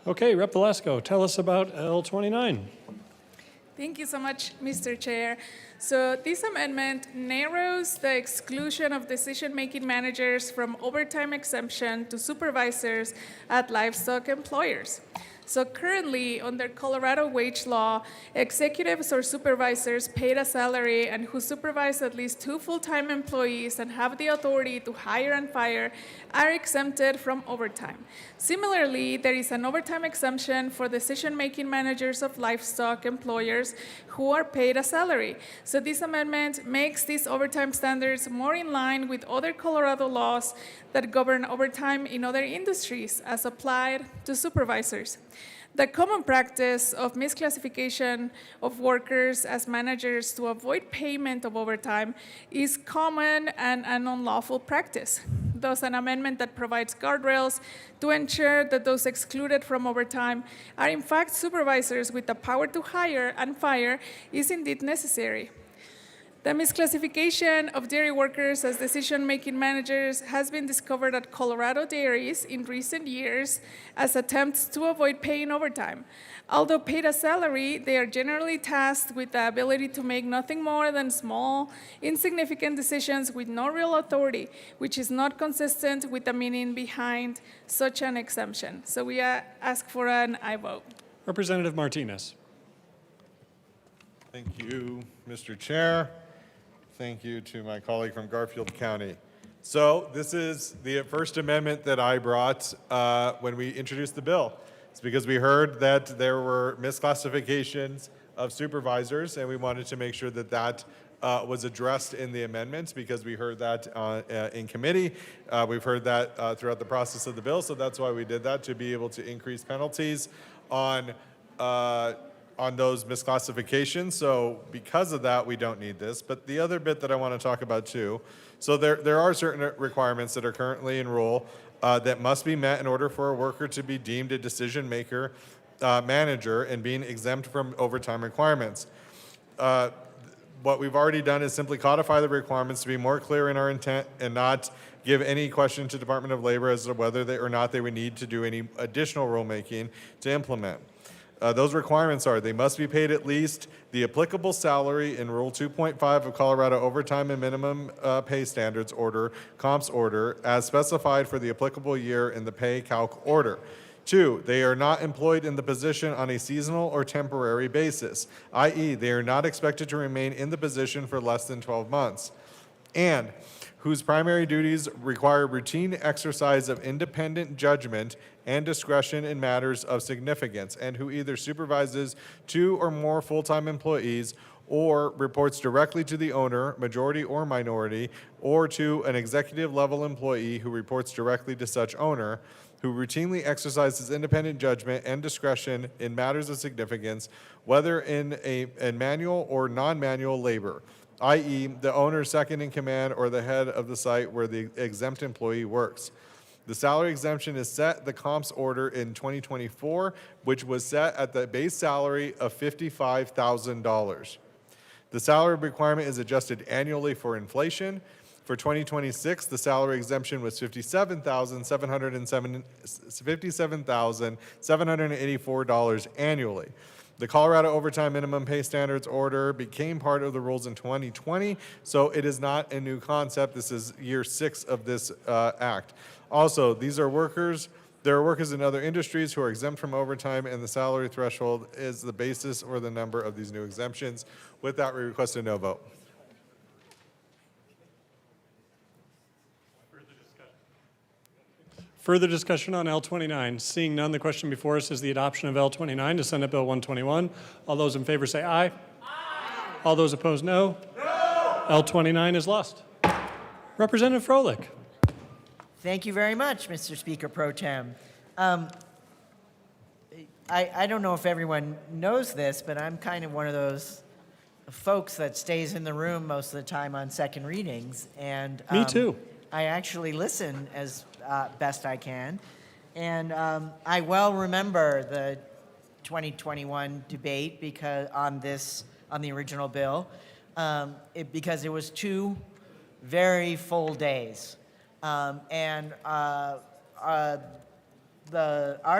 Okay, Rep. Velasco, tell us about L29. Thank you so much, Mr. Chair. So this amendment narrows the exclusion of decision-making managers from overtime exemption to supervisors at livestock employers. So currently, under Colorado wage law, executives or supervisors paid a salary and who supervise at least 2 full-time employees and have the authority to hire and fire are exempted from overtime. Similarly, there is an overtime exemption for decision-making managers of livestock employers who are paid a salary. So this amendment makes these overtime standards more in line with other Colorado laws that govern overtime in other industries as applied to supervisors. The common practice of misclassification of workers as managers to avoid payment of overtime is common and an unlawful practice. Thus, an amendment that provides guardrails to ensure that those excluded from overtime are in fact supervisors with the power to hire and fire is indeed necessary. The misclassification of dairy workers as decision-making managers has been discovered at Colorado dairies in recent years as attempts to avoid paying overtime. Although paid a salary, they are generally tasked with the ability to make nothing more than small, insignificant decisions with no real authority, which is not consistent with the meaning behind such an exemption. So we ask for an aye vote. Representative Martinez. Thank you, Mr. Chair. Thank you to my colleague from Garfield County. So this is the first amendment that I brought when we introduced the bill. It's because we heard that there were misclassifications of supervisors, and we wanted to make sure that that was addressed in the amendments because we heard that in committee. We've heard that throughout the process of the bill, so that's why we did that, to be able to increase penalties on those misclassifications. So because of that, we don't need this. But the other bit that I want to talk about too, so there are certain requirements that are currently in rule that must be met in order for a worker to be deemed a decision maker, manager, and being exempt from overtime requirements. what we've already done is simply codify the requirements to be more clear in our intent and not give any question to Department of Labor as to whether or not they would need to do any additional rulemaking to implement. Those requirements are they must be paid at least the applicable salary in Rule 2.5 of Colorado Overtime and Minimum Pay Standards Order, Comps Order, as specified for the applicable year in the Pay Calc Order. 2, they are not employed in the position on a seasonal or temporary basis, i.e., they are not expected to remain in the position for less than 12 months, and whose primary duties require routine exercise of independent judgment and discretion in matters of significance, and who either supervises 2 or more full-time employees or reports directly to the owner, majority or minority, or to an executive-level employee who reports directly to such owner, who routinely exercises independent judgment and discretion in matters of significance, whether in manual or non-manual labor, i.e., the owner's second in command or the head of the site where the exempt employee works. The salary exemption is set the comps order in 2024, which was set at the base salary of $55,000. The salary requirement is adjusted annually for inflation. For 2026, the salary exemption was $57,784 annually. The Colorado Overtime Minimum Pay Standards Order became part of the rules in 2020, so it is not a new concept. This is year 6 of this act. Also, these are workers. There are workers in other industries who are exempt from overtime, and the salary threshold is the basis or the number of these new exemptions. With that, we request a no vote. Further discussion on L29. Seeing none, the question before us is the adoption of L29 to Senate Bill 121. All those in favor say aye. Aye. All those opposed, no. No. L29 is lost. Representative Froelich. Thank you very much, Mr. Speaker Pro Tem. I don't know if everyone knows this, but I'm kind of one of those folks that stays in the room most of the time on second readings. And Me too. I actually listen as best I can. And I well remember the 2021 debate because on the original bill, because it was 2 very full days. Our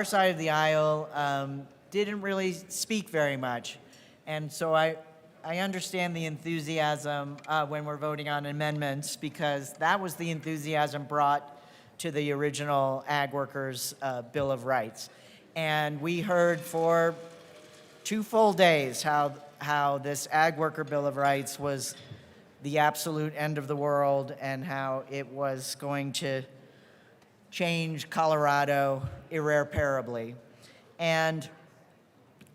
side of the aisle didn't really speak very much. And so I understand the enthusiasm when we're voting on amendments, because that was the enthusiasm brought to the original Ag Workers Bill of Rights. And we heard for 2 full days how this Ag Worker Bill of Rights was the absolute end of the world and how it was going to change Colorado irreparably. And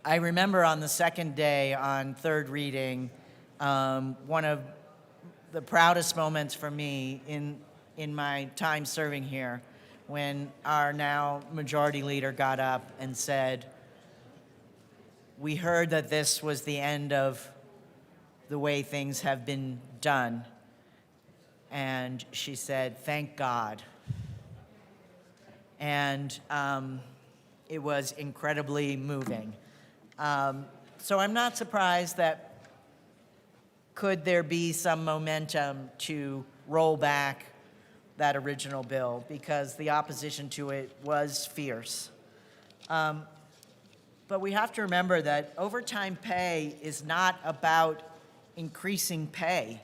I remember on the second day, on third reading, one of the proudest moments for me in my time serving here, when our now majority leader got up and said, "We heard that this was the end of the way things have been done." And she said, "Thank God." And it was incredibly moving. So I'm not surprised that could there be some momentum to roll back that original bill, because the opposition to it was fierce. But we have to remember that overtime pay is not about increasing pay.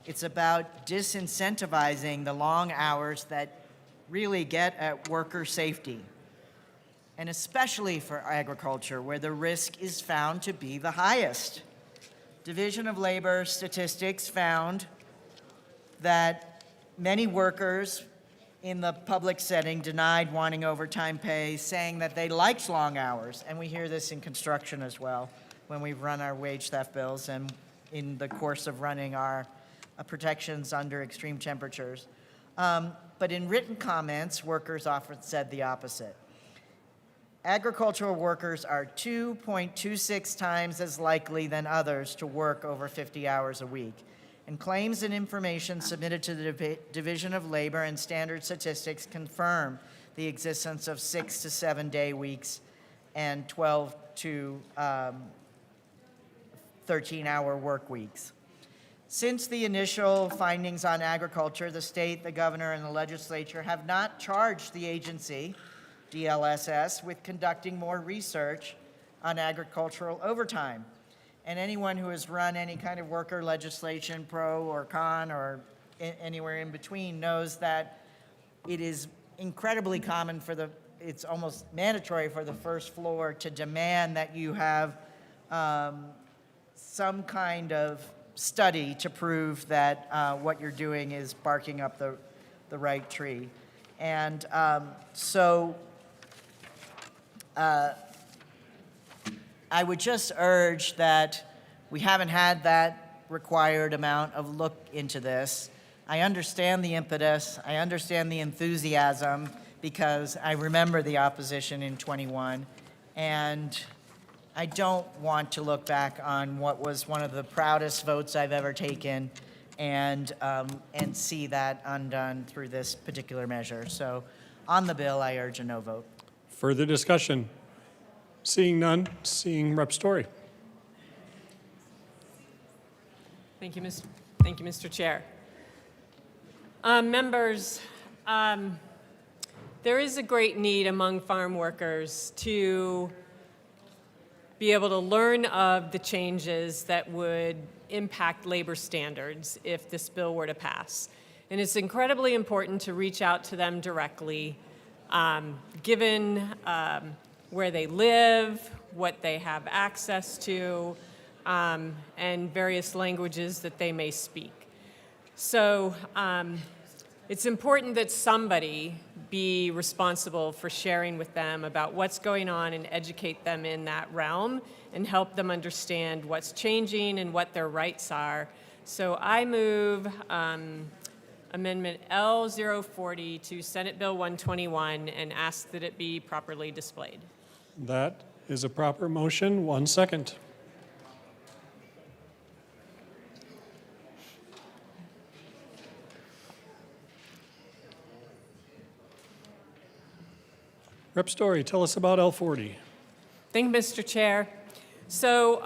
It's about disincentivizing the long hours that really get at worker safety, and especially for agriculture, where the risk is found to be the highest. Division of Labor statistics found that many workers in the public setting denied wanting overtime pay, saying that they liked long hours. And we hear this in construction as well, when we've run our wage theft bills and in the course of running our protections under extreme temperatures. But in written comments, workers often said the opposite. Agricultural workers are 2.26 times as likely than others to work over 50 hours a week. And claims and information submitted to the Division of Labor and Standard Statistics confirm the existence of 6 to 7 day weeks and 12 to 13-hour work weeks. Since the initial findings on agriculture, the state, the governor, and the legislature have not charged the agency, DLSS, with conducting more research on agricultural overtime. And anyone who has run any kind of worker legislation, pro or con or anywhere in between, knows that it is incredibly common it's almost mandatory for the first floor to demand that you have some kind of study to prove that what you're doing is barking up the right tree. And so I would just urge that we haven't had that required amount of look into this. I understand the impetus, I understand the enthusiasm, because I remember the opposition in 21, and I don't want to look back on what was one of the proudest votes I've ever taken and see that undone through this particular measure. So on the bill, I urge a no vote. Further discussion? Seeing none, seeing Rep. Story. Thank you, Mr. Chair. Members, there is a great need among farm workers to be able to learn of the changes that would impact labor standards if this bill were to pass. And it's incredibly important to reach out to them directly, given where they live, what they have access to, and various languages that they may speak. So it's important that somebody be responsible for sharing with them about what's going on and educate them in that realm and help them understand what's changing and what their rights are. So I move Amendment L040 to Senate Bill 121 and ask that it be properly displayed. That is a proper motion. 1 second. Rep. Story, tell us about L40. Thank you, Mr. Chair. So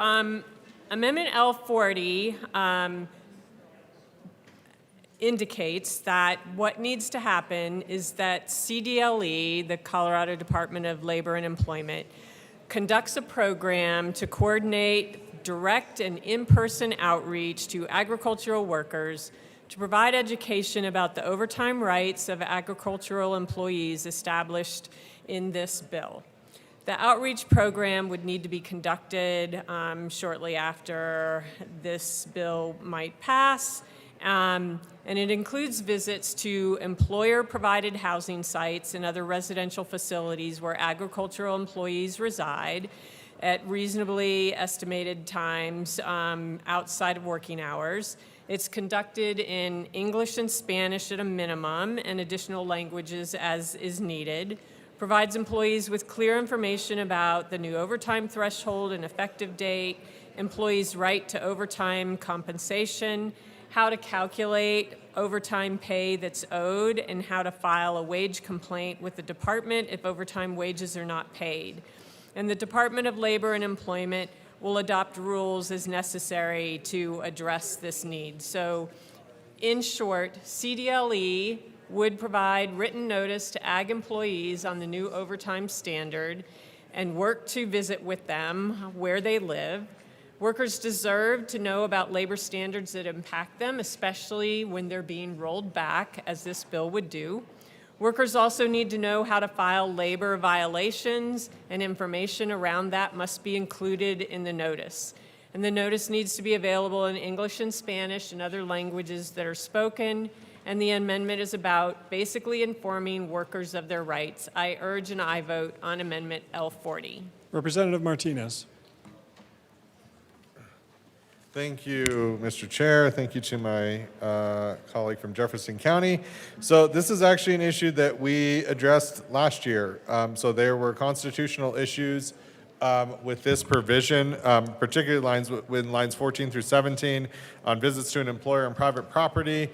Amendment L40 indicates that what needs to happen is that CDLE, the Colorado Department of Labor and Employment, conducts a program to coordinate direct and in-person outreach to agricultural workers to provide education about the overtime rights of agricultural employees established in this bill. The outreach program would need to be conducted shortly after this bill might pass, and it includes visits to employer-provided housing sites and other residential facilities where agricultural employees reside at reasonably estimated times outside of working hours. It's conducted in English and Spanish at a minimum, and additional languages as is needed. Provides employees with clear information about the new overtime threshold and effective date, employees' right to overtime compensation, how to calculate overtime pay that's owed, and how to file a wage complaint with the department if overtime wages are not paid. And the Department of Labor and Employment will adopt rules as necessary to address this need. So, in short, CDLE would provide written notice to ag employees on the new overtime standard and work to visit with them where they live. Workers deserve to know about labor standards that impact them, especially when they're being rolled back, as this bill would do. Workers also need to know how to file labor violations, and information around that must be included in the notice. And the notice needs to be available in English and Spanish and other languages that are spoken. And the amendment is about basically informing workers of their rights. I urge an aye vote on Amendment L40. Representative Martinez. Thank you, Mr. Chair. Thank you to my colleague from Jefferson County. So this is actually an issue that we addressed last year. So there were constitutional issues with this provision, particularly lines 14 through 17 on visits to an employer on private property.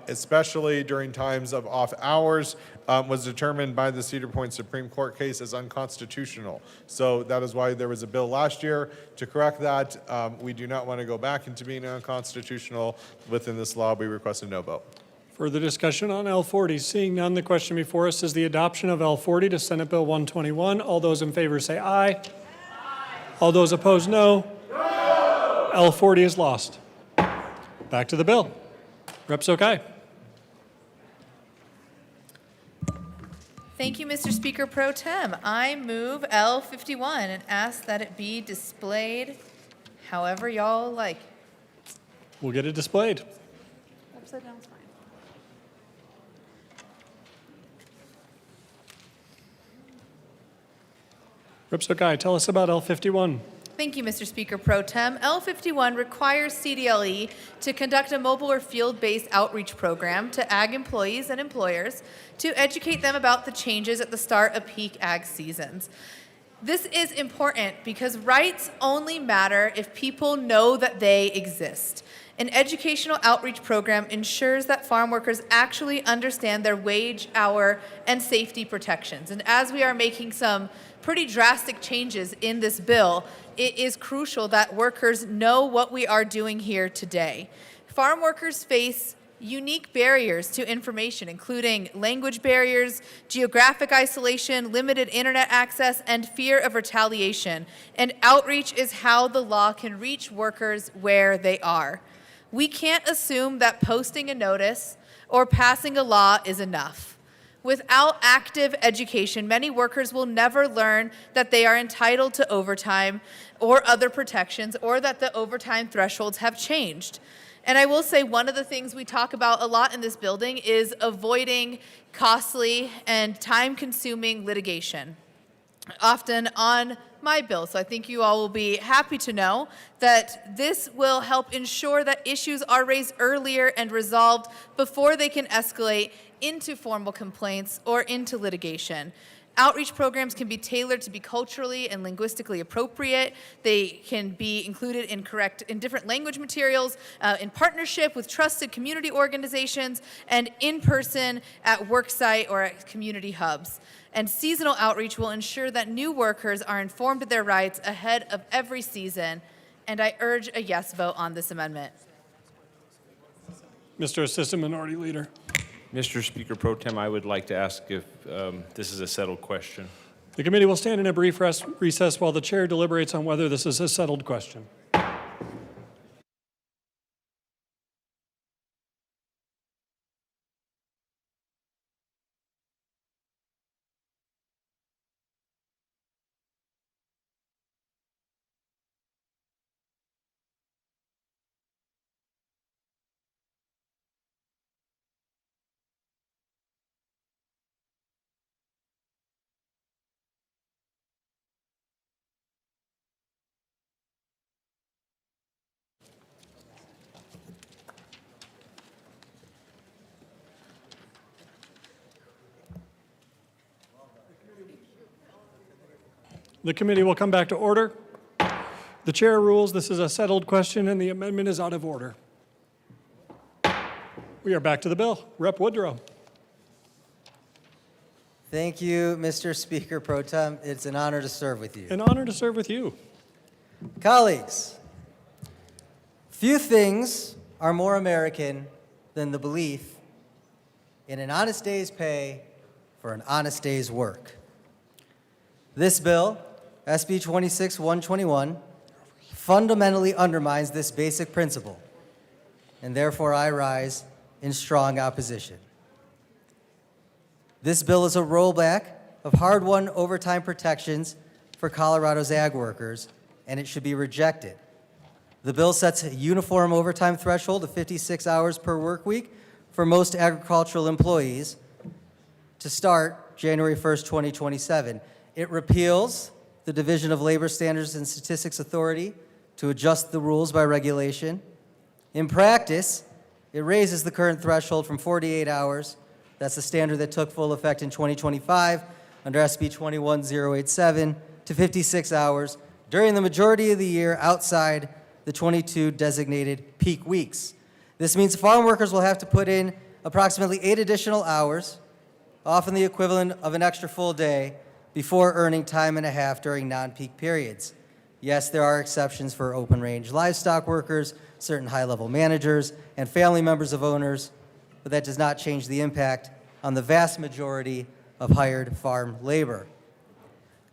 especially during times of off hours, was determined by the Cedar Point Supreme Court case as unconstitutional. So that is why there was a bill last year to correct that. We do not want to go back into being unconstitutional. Within this law, we request a no vote. Further discussion on L40? Seeing none, the question before us is the adoption of L40 to Senate Bill 121. All those in favor say aye. Aye. All those opposed, no. No. L40 is lost. Back to the bill. Rep. Sokai. Thank you, Mr. Speaker Pro Tem. I move L51 and ask that it be displayed however y'all like. We'll get it displayed. Upside down is fine. Rep. Sokai, tell us about L51. Thank you, Mr. Speaker Pro Tem. L51 requires CDLE to conduct a mobile or field-based outreach program to ag employees and employers to educate them about the changes at the start of peak ag seasons. This is important because rights only matter if people know that they exist. An educational outreach program ensures that farm workers actually understand their wage, hour, and safety protections. And as we are making some pretty drastic changes in this bill, it is crucial that workers know what we are doing here today. Farm workers face unique barriers to information, including language barriers, geographic isolation, limited internet access, and fear of retaliation. And outreach is how the law can reach workers where they are. We can't assume that posting a notice or passing a law is enough. Without active education, many workers will never learn that they are entitled to overtime or other protections, or that the overtime thresholds have changed. And I will say one of the things we talk about a lot in this building is avoiding costly and time-consuming litigation, often on my bill. So I think you all will be happy to know that this will help ensure that issues are raised earlier and resolved before they can escalate into formal complaints or into litigation. Outreach programs can be tailored to be culturally and linguistically appropriate. They can be included in different language materials, in partnership with trusted community organizations, and in person at worksite or at community hubs. And seasonal outreach will ensure that new workers are informed of their rights ahead of every season. And I urge a yes vote on this amendment. Mr. Assistant Minority Leader. Mr. Speaker Pro Tem, I would like to ask if this is a settled question. The committee will stand in a brief recess while the chair deliberates on whether this is a settled question. The committee will come back to order. The chair rules this is a settled question and the amendment is out of order. We are back to the bill. Rep. Woodrow. Thank you, Mr. Speaker Pro Tem. It's an honor to serve with you. An honor to serve with you. Colleagues, few things are more American than the belief in an honest day's pay for an honest day's work. This bill, SB 26-121, fundamentally undermines this basic principle, and therefore I rise in strong opposition. This bill is a rollback of hard-won overtime protections for Colorado's ag workers, and it should be rejected. The bill sets a uniform overtime threshold of 56 hours per work week for most agricultural employees to start January 1st, 2027. It repeals the Division of Labor Standards and Statistics Authority to adjust the rules by regulation. In practice, it raises the current threshold from 48 hours, that's the standard that took full effect in 2025 under SB 21087, to 56 hours during the majority of the year outside the 22 designated peak weeks. This means farm workers will have to put in approximately 8 additional hours, often the equivalent of an extra full day, before earning time and a half during non-peak periods. Yes, there are exceptions for open-range livestock workers, certain high-level managers, and family members of owners, but that does not change the impact on the vast majority of hired farm labor.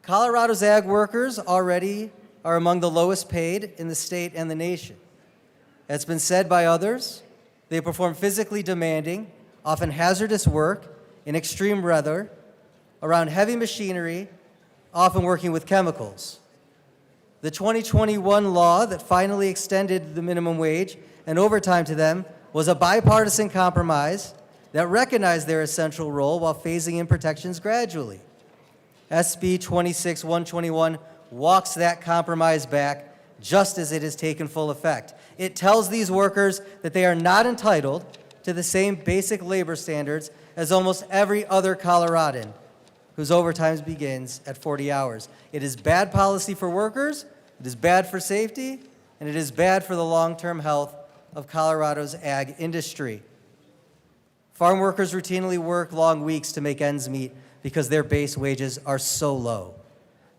Colorado's ag workers already are among the lowest paid in the state and the nation. As been said by others, they perform physically demanding, often hazardous work in extreme weather, around heavy machinery, often working with chemicals. The 2021 law that finally extended the minimum wage and overtime to them was a bipartisan compromise that recognized their essential role while phasing in protections gradually. SB 26-121 walks that compromise back just as it has taken full effect. It tells these workers that they are not entitled to the same basic labor standards as almost every other Coloradan whose overtime begins at 40 hours. It is bad policy for workers, it is bad for safety, and it is bad for the long-term health of Colorado's ag industry. Farm workers routinely work long weeks to make ends meet because their base wages are so low.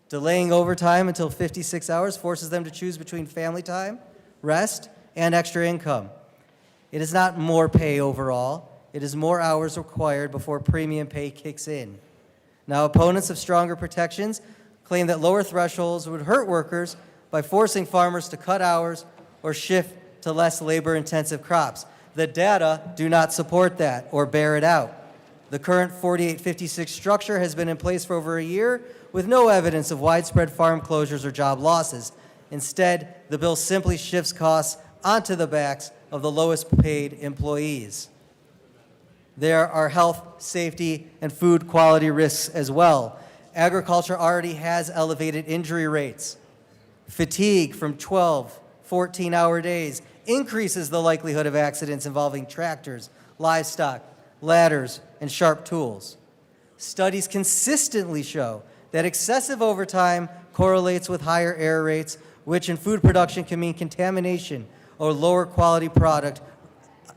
Delaying overtime until 56 hours forces them to choose between family time, rest, and extra income. It is not more pay overall, it is more hours required before premium pay kicks in. Now, opponents of stronger protections claim that lower thresholds would hurt workers by forcing farmers to cut hours or shift to less labor-intensive crops. The data do not support that or bear it out. The current 4856 structure has been in place for over a year with no evidence of widespread farm closures or job losses. Instead, the bill simply shifts costs onto the backs of the lowest paid employees. There are health, safety, and food quality risks as well. Agriculture already has elevated injury rates. Fatigue from 12, 14-hour days increases the likelihood of accidents involving tractors, livestock, ladders, and sharp tools. Studies consistently show that excessive overtime correlates with higher error rates, which in food production can mean contamination or lower quality product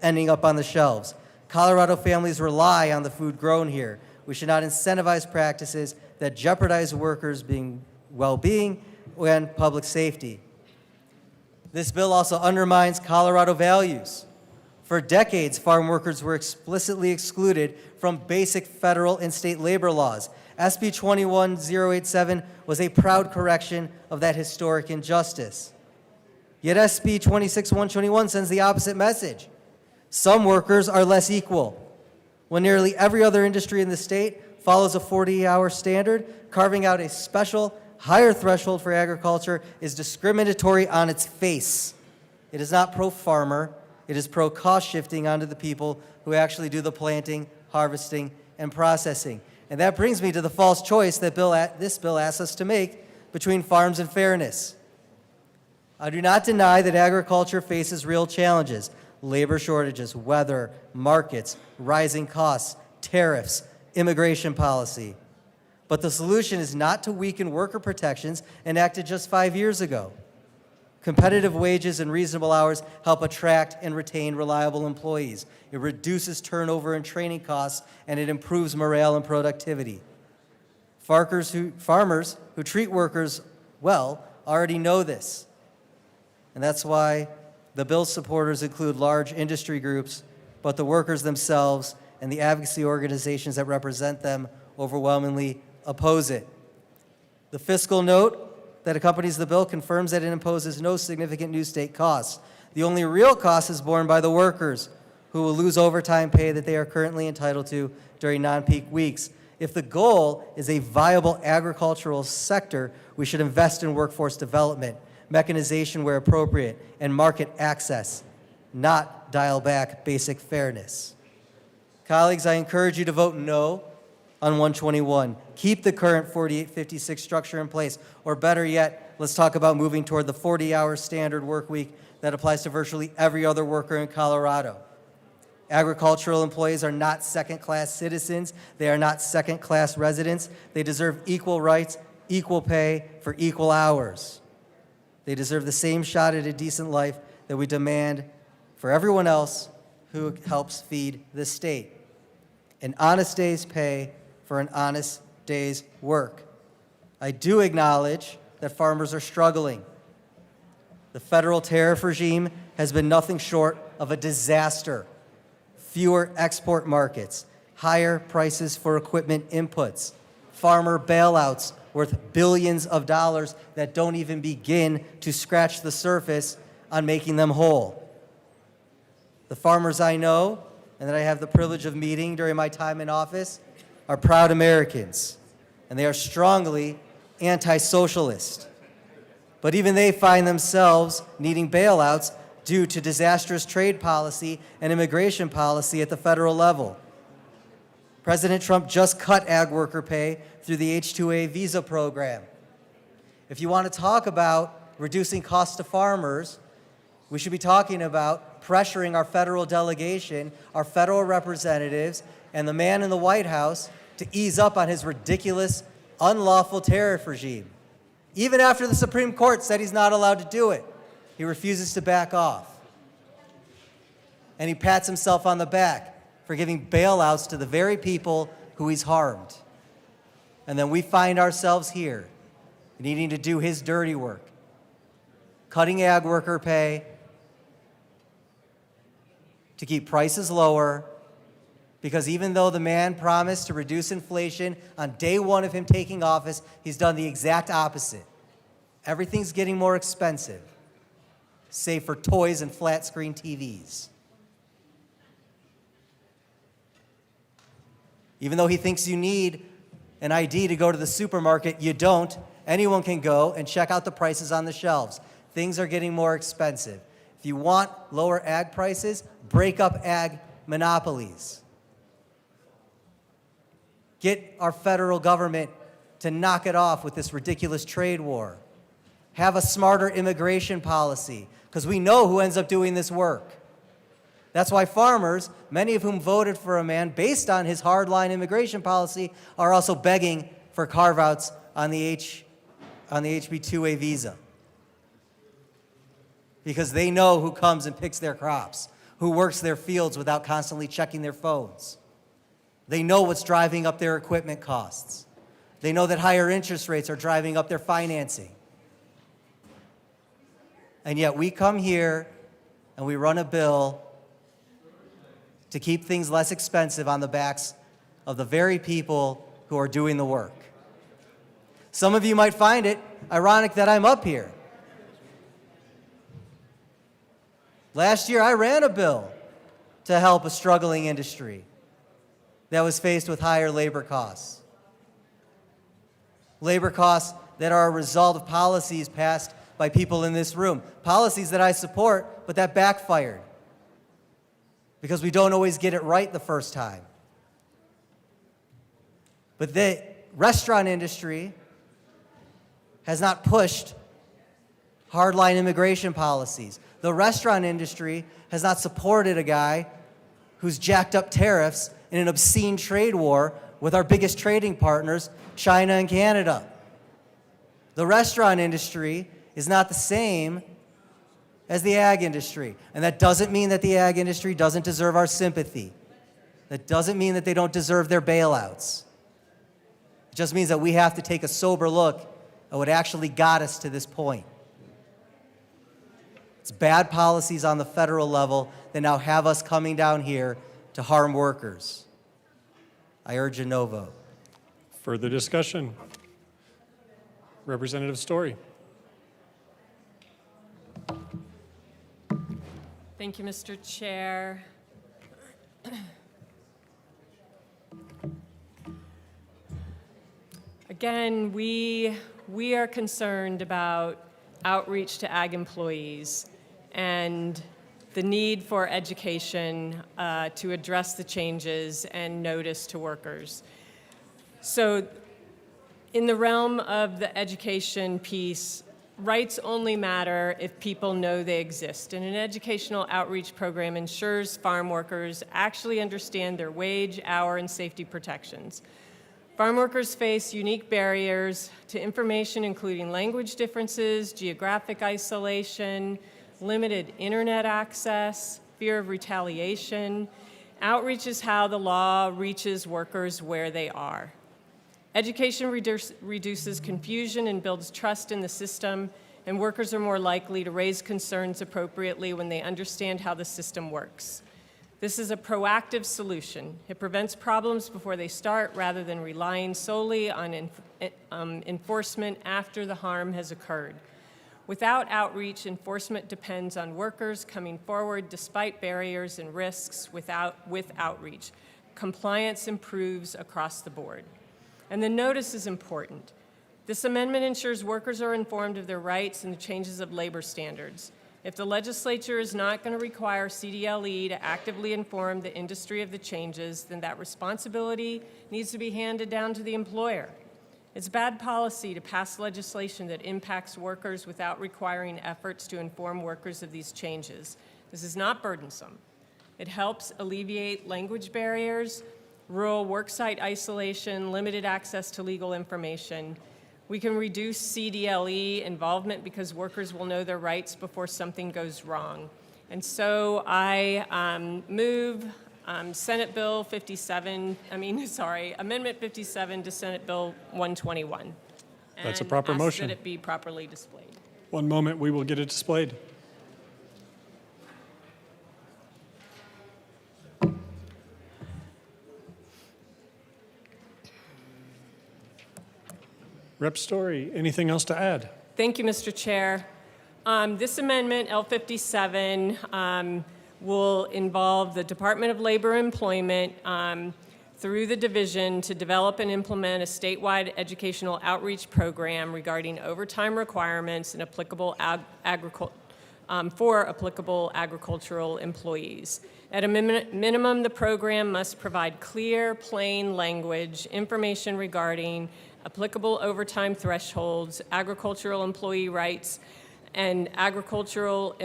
ending up on the shelves. Colorado families rely on the food grown here. We should not incentivize practices that jeopardize workers' well-being and public safety. This bill also undermines Colorado values. For decades, farm workers were explicitly excluded from basic federal and state labor laws. SB 21087 was a proud correction of that historic injustice. Yet SB 26121 sends the opposite message. Some workers are less equal. When nearly every other industry in the state follows a 40-hour standard, carving out a special, higher threshold for agriculture is discriminatory on its face. It is not pro-farmer, it is pro-cost shifting onto the people who actually do the planting, harvesting, and processing. And that brings me to the false choice that this bill asks us to make between farms and fairness. I do not deny that agriculture faces real challenges: labor shortages, weather, markets, rising costs, tariffs, immigration policy. But the solution is not to weaken worker protections enacted just 5 years ago. Competitive wages and reasonable hours help attract and retain reliable employees. It reduces turnover and training costs, and it improves morale and productivity. Farmers who treat workers well already know this. And that's why the bill's supporters include large industry groups, but the workers themselves and the advocacy organizations that represent them overwhelmingly oppose it. The fiscal note that accompanies the bill confirms that it imposes no significant new state costs. The only real cost is borne by the workers, who will lose overtime pay that they are currently entitled to during non-peak weeks. If the goal is a viable agricultural sector, we should invest in workforce development, mechanization where appropriate, and market access, not dial back basic fairness. Colleagues, I encourage you to vote no on 121. Keep the current 4856 structure in place, or better yet, let's talk about moving toward the 40-hour standard work week that applies to virtually every other worker in Colorado. Agricultural employees are not second-class citizens. They are not second-class residents. They deserve equal rights, equal pay for equal hours. They deserve the same shot at a decent life that we demand for everyone else who helps feed this state. An honest day's pay for an honest day's work. I do acknowledge that farmers are struggling. The federal tariff regime has been nothing short of a disaster. Fewer export markets, higher prices for equipment inputs, farmer bailouts worth billions of dollars that don't even begin to scratch the surface on making them whole. The farmers I know and that I have the privilege of meeting during my time in office are proud Americans, and they are strongly anti-socialist. But even they find themselves needing bailouts due to disastrous trade policy and immigration policy at the federal level. President Trump just cut ag worker pay through the H-2A visa program. If you want to talk about reducing costs to farmers, we should be talking about pressuring our federal delegation, our federal representatives, and the man in the White House to ease up on his ridiculous, unlawful tariff regime. Even after the Supreme Court said he's not allowed to do it, he refuses to back off. And he pats himself on the back for giving bailouts to the very people who he's harmed. And then we find ourselves here needing to do his dirty work, cutting ag worker pay to keep prices lower, because even though the man promised to reduce inflation on day one of him taking office, he's done the exact opposite. Everything's getting more expensive, save for toys and flat screen TVs. Even though he thinks you need an ID to go to the supermarket, you don't. Anyone can go and check out the prices on the shelves. Things are getting more expensive. If you want lower ag prices, break up ag monopolies. Get our federal government to knock it off with this ridiculous trade war. Have a smarter immigration policy, because we know who ends up doing this work. That's why farmers, many of whom voted for a man based on his hardline immigration policy, are also begging for carve-outs on the HB2A visa. Because they know who comes and picks their crops, who works their fields without constantly checking their phones. They know what's driving up their equipment costs. They know that higher interest rates are driving up their financing. And yet we come here and we run a bill to keep things less expensive on the backs of the very people who are doing the work. Some of you might find it ironic that I'm up here. Last year, I ran a bill to help a struggling industry that was faced with higher labor costs. Labor costs that are a result of policies passed by people in this room. Policies that I support, but that backfired because we don't always get it right the first time. But the restaurant industry has not pushed hardline immigration policies. The restaurant industry has not supported a guy who's jacked up tariffs in an obscene trade war with our biggest trading partners, China and Canada. The restaurant industry is not the same as the ag industry. And that doesn't mean that the ag industry doesn't deserve our sympathy. That doesn't mean that they don't deserve their bailouts. It just means that we have to take a sober look at what actually got us to this point. It's bad policies on the federal level that now have us coming down here to harm workers. I urge a no vote. Further discussion? Representative Story. Thank you, Mr. Chair. Again, we are concerned about outreach to ag employees and the need for education to address the changes and notice to workers. So in the realm of the education piece, rights only matter if people know they exist, and an educational outreach program ensures farm workers actually understand their wage, hour, and safety protections. Farm workers face unique barriers to information, including language differences, geographic isolation, limited internet access, fear of retaliation. Outreach is how the law reaches workers where they are. Education reduces confusion and builds trust in the system, and workers are more likely to raise concerns appropriately when they understand how the system works. This is a proactive solution. It prevents problems before they start rather than relying solely on enforcement after the harm has occurred. Without outreach, enforcement depends on workers coming forward despite barriers and risks. With outreach, compliance improves across the board. And the notice is important. This amendment ensures workers are informed of their rights and the changes of labor standards. If the legislature is not going to require CDLE to actively inform the industry of the changes, then that responsibility needs to be handed down to the employer. It's bad policy to pass legislation that impacts workers without requiring efforts to inform workers of these changes. This is not burdensome. It helps alleviate language barriers, rural worksite isolation, limited access to legal information. We can reduce CDLE involvement because workers will know their rights before something goes wrong. And so I move Amendment 57 to Senate Bill 121. That's a proper and ask motion. that it be properly displayed. One moment, we will get it displayed. Rep. Story, anything else to add? Thank you, Mr. Chair. This amendment, L57, will involve the Department of Labor and Employment through the division to develop and implement a statewide educational outreach program regarding overtime requirements and applicable for applicable agricultural employees. At a minimum, the program must provide clear, plain language, information regarding applicable overtime thresholds, agricultural employee rights, and agricultural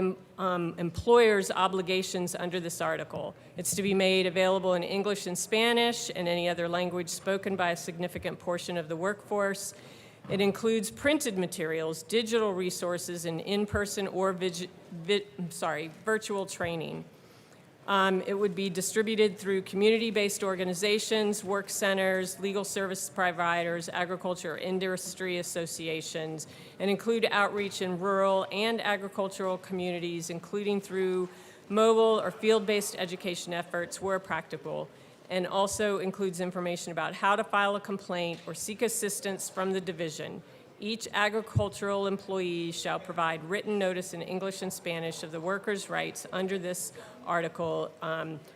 employers' obligations under this article. It's to be made available in English and Spanish and any other language spoken by a significant portion of the workforce. It includes printed materials, digital resources, and in-person or virtual training. It would be distributed through community-based organizations, work centers, legal service providers, agriculture or industry associations, and include outreach in rural and agricultural communities, including through mobile or field-based education efforts where practical, and also includes information about how to file a complaint or seek assistance from the division. Each agricultural employee shall provide written notice in English and Spanish of the workers' rights under this article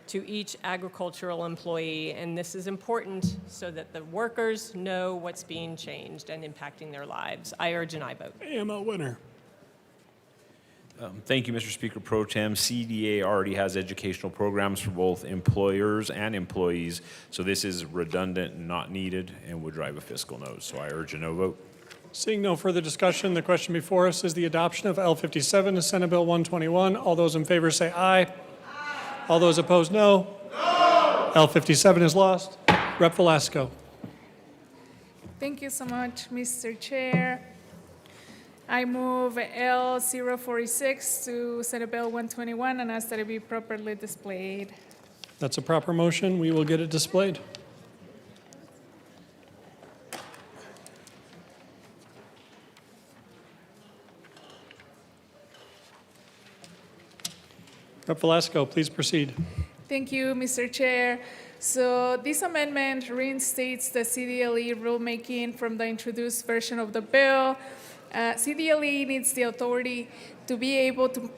to each agricultural employee, and this is important so that the workers know what's being changed and impacting their lives. I urge an aye vote. AML winner. Thank you, Mr. Speaker Pro Tem. CDA already has educational programs for both employers and employees, so this is redundant and not needed and would drive a fiscal nose, so I urge a no vote. Seeing no further discussion, the question before us is the adoption of L57 to Senate Bill 121. All those in favor say aye. All those opposed, no. L57 is lost. Rep. Velasco. Thank you so much, Mr. Chair. I move L046 to Senate Bill 121 and ask that it be properly displayed. That's a proper motion. We will get it displayed. Rep. Velasco, please proceed. Thank you, Mr. Chair. So this amendment reinstates the CDLE rulemaking from the introduced version of the bill. CDLE needs the authority to be able to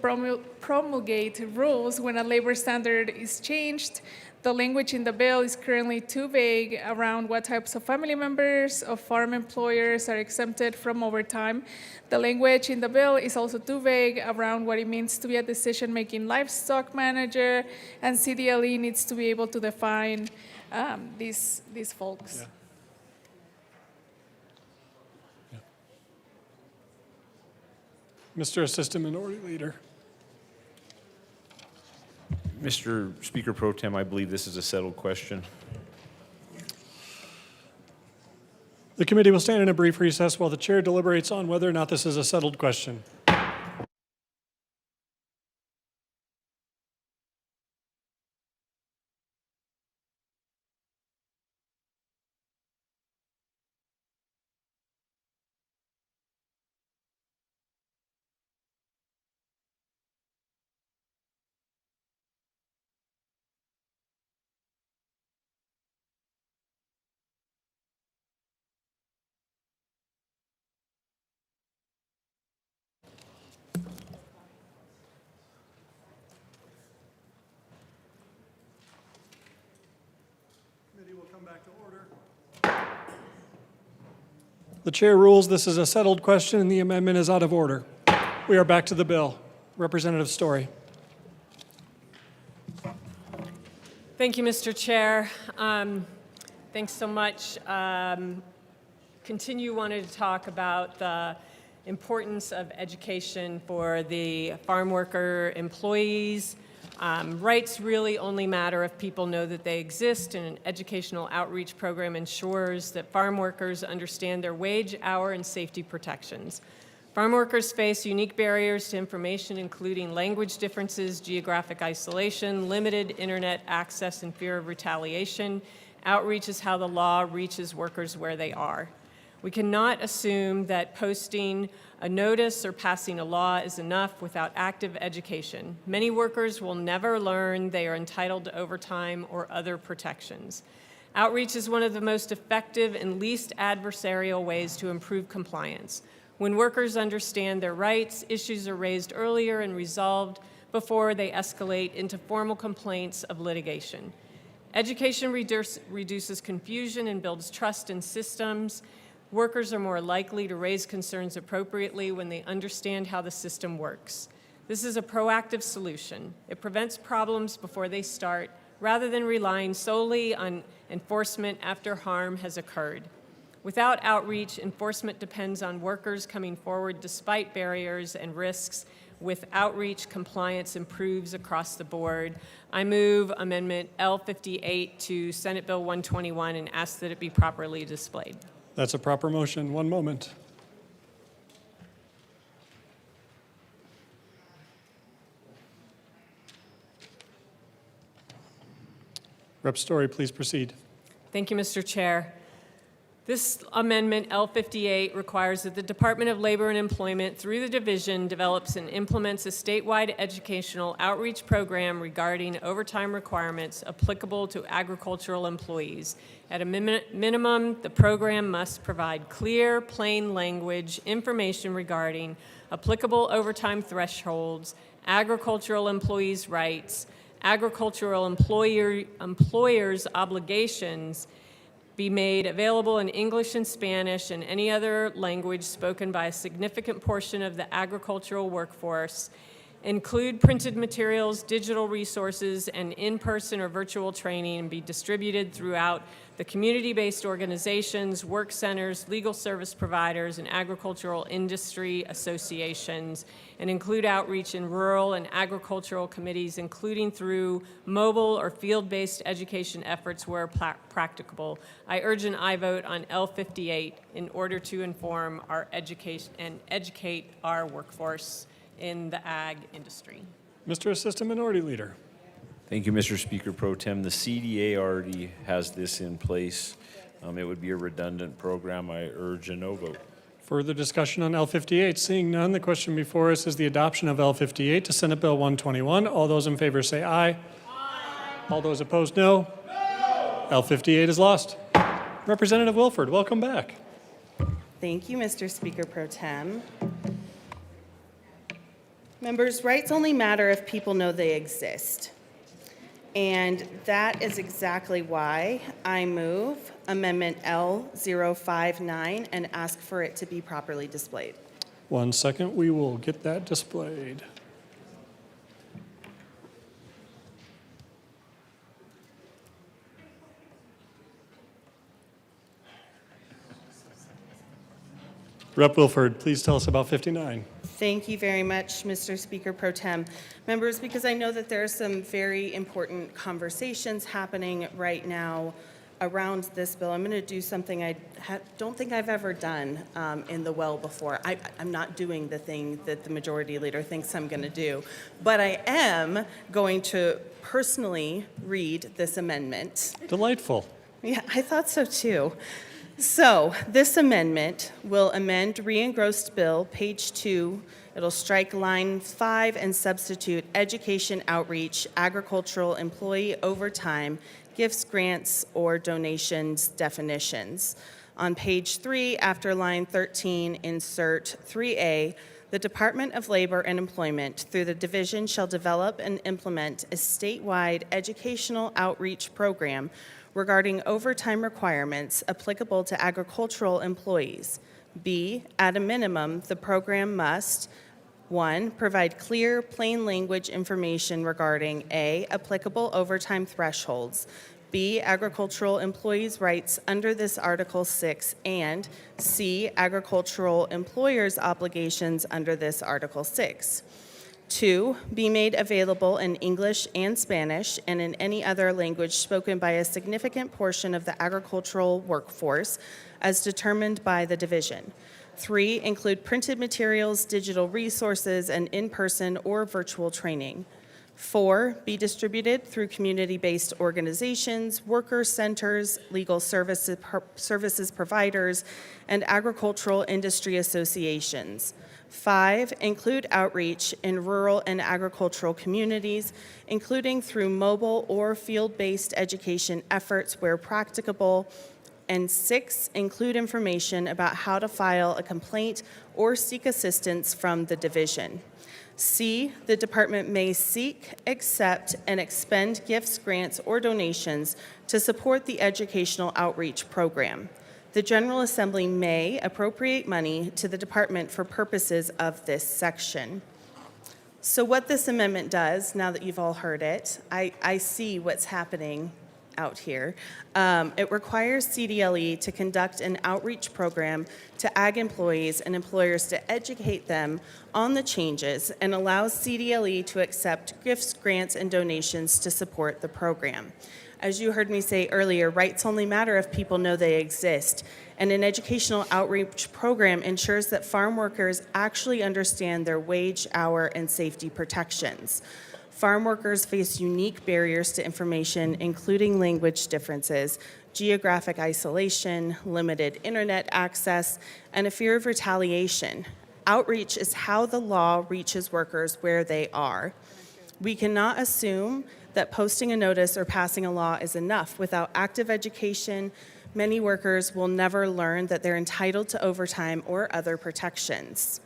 promulgate rules when a labor standard is changed. The language in the bill is currently too vague around what types of family members of farm employers are exempted from overtime. The language in the bill is also too vague around what it means to be a decision-making livestock manager, and CDLE needs to be able to define these folks. Yeah. Mr. Assistant Minority Leader. Mr. Speaker Pro Tem, I believe this is a settled question. The committee will stand in a brief recess while the chair deliberates on whether or not this is a settled question. The chair rules this is a settled question and the amendment is out of order. We are back to the bill. Representative Story. Thank you, Mr. Chair. Thanks so much. Wanted to talk about the importance of education for the farm worker employees. Rights really only matter if people know that they exist, and an educational outreach program ensures that farm workers understand their wage, hour, and safety protections. Farm workers face unique barriers to information, including language differences, geographic isolation, limited internet access, and fear of retaliation. Outreach is how the law reaches workers where they are. We cannot assume that posting a notice or passing a law is enough without active education. Many workers will never learn they are entitled to overtime or other protections. Outreach is one of the most effective and least adversarial ways to improve compliance. When workers understand their rights, issues are raised earlier and resolved before they escalate into formal complaints of litigation. Education reduces confusion and builds trust in systems. Workers are more likely to raise concerns appropriately when they understand how the system works. This is a proactive solution. It prevents problems before they start, rather than relying solely on enforcement after harm has occurred. Without outreach, enforcement depends on workers coming forward despite barriers and risks. With outreach, compliance improves across the board. I move Amendment L58 to Senate Bill 121 and ask that it be properly displayed. That's a proper motion. One moment. Rep. Story, please proceed. Thank you, Mr. Chair. This amendment, L58, requires that the Department of Labor and Employment, through the division, develops and implements a statewide educational outreach program regarding overtime requirements applicable to agricultural employees. At a minimum, the program must provide clear, plain language information regarding applicable overtime thresholds, agricultural employees' rights, agricultural employers' obligations, be made available in English and Spanish and any other language spoken by a significant portion of the agricultural workforce, include printed materials, digital resources, and in-person or virtual training, and be distributed throughout the community-based organizations, work centers, legal service providers, and agricultural industry associations, and include outreach in rural and agricultural committees, including through mobile or field-based education efforts where practicable. I urge an aye vote on L58 in order to inform our education and educate our workforce in the ag industry. Mr. Assistant Minority Leader. Thank you, Mr. Speaker Pro Tem. The CDA already has this in place. It would be a redundant program. I urge a no vote. Further discussion on L58. Seeing none, the question before us is the adoption of L58 to Senate Bill 121. All those in favor say aye. Aye. All those opposed, no. No. L58 is lost. Representative Wilford, welcome back. Thank you, Mr. Speaker Pro Tem. Members, rights only matter if people know they exist. And that is exactly why I move Amendment L059 and ask for it to be properly displayed. 1 second, we will get that displayed. Rep. Wilford, please tell us about 59. Thank you very much, Mr. Speaker Pro Tem. Members, because I know that there are some very important conversations happening right now around this bill, I'm going to do something I don't think I've ever done in the well before. I'm not doing the thing that the Majority Leader thinks I'm going to do, but I am going to personally read this amendment. Delightful. Yeah, I thought so too. So this amendment will amend re-engrossed bill, page 2. It'll strike line 5 and substitute education outreach, agricultural employee overtime, gifts, grants, or donations definitions. On page 3, after line 13, insert 3A, the Department of Labor and Employment, through the division, shall develop and implement a statewide educational outreach program regarding overtime requirements applicable to agricultural employees. B, at a minimum, the program must 1, provide clear, plain language information regarding A, applicable overtime thresholds, B, agricultural employees' rights under this Article 6, and C, agricultural employers' obligations under this Article 6. 2, be made available in English and Spanish and in any other language spoken by a significant portion of the agricultural workforce as determined by the division. 3, include printed materials, digital resources, and in-person or virtual training. 4, be distributed through community-based organizations, worker centers, legal services providers, and agricultural industry associations. 5, include outreach in rural and agricultural communities, including through mobile or field-based education efforts where practicable. And 6, include information about how to file a complaint or seek assistance from the division. C, the department may seek, accept, and expend gifts, grants, or donations to support the educational outreach program. The General Assembly may appropriate money to the department for purposes of this section. So what this amendment does, now that you've all heard it, I see what's happening out here. It requires CDLE to conduct an outreach program to ag employees and employers to educate them on the changes and allows CDLE to accept gifts, grants, and donations to support the program. As you heard me say earlier, rights only matter if people know they exist, and an educational outreach program ensures that farm workers actually understand their wage, hour, and safety protections. Farm workers face unique barriers to information, including language differences, geographic isolation, limited internet access, and a fear of retaliation. Outreach is how the law reaches workers where they are. We cannot assume that posting a notice or passing a law is enough. Without active education, many workers will never learn that they're entitled to overtime or other protections.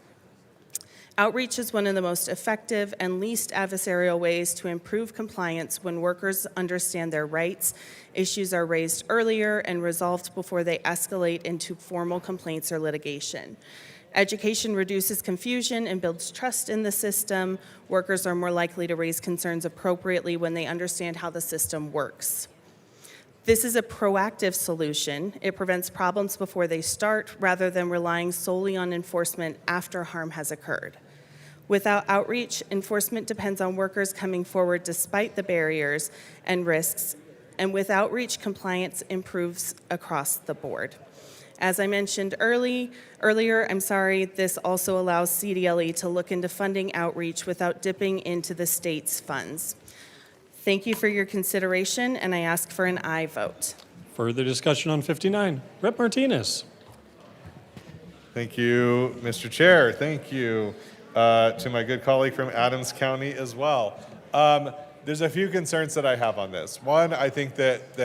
Outreach is one of the most effective and least adversarial ways to improve compliance when workers understand their rights, issues are raised earlier, and resolved before they escalate into formal complaints or litigation. Education reduces confusion and builds trust in the system. Workers are more likely to raise concerns appropriately when they understand how the system works. This is a proactive solution. It prevents problems before they start rather than relying solely on enforcement after harm has occurred. Without outreach, enforcement depends on workers coming forward despite the barriers and risks, and with outreach, compliance improves across the board. As I mentioned earlier, this also allows CDLE to look into funding outreach without dipping into the state's funds. Thank you for your consideration, and I ask for an aye vote. Further discussion on 59. Rep. Martinez. Thank you, Mr. Chair. Thank you to my good colleague from Adams County as well. There's a few concerns that I have on this. One, I think that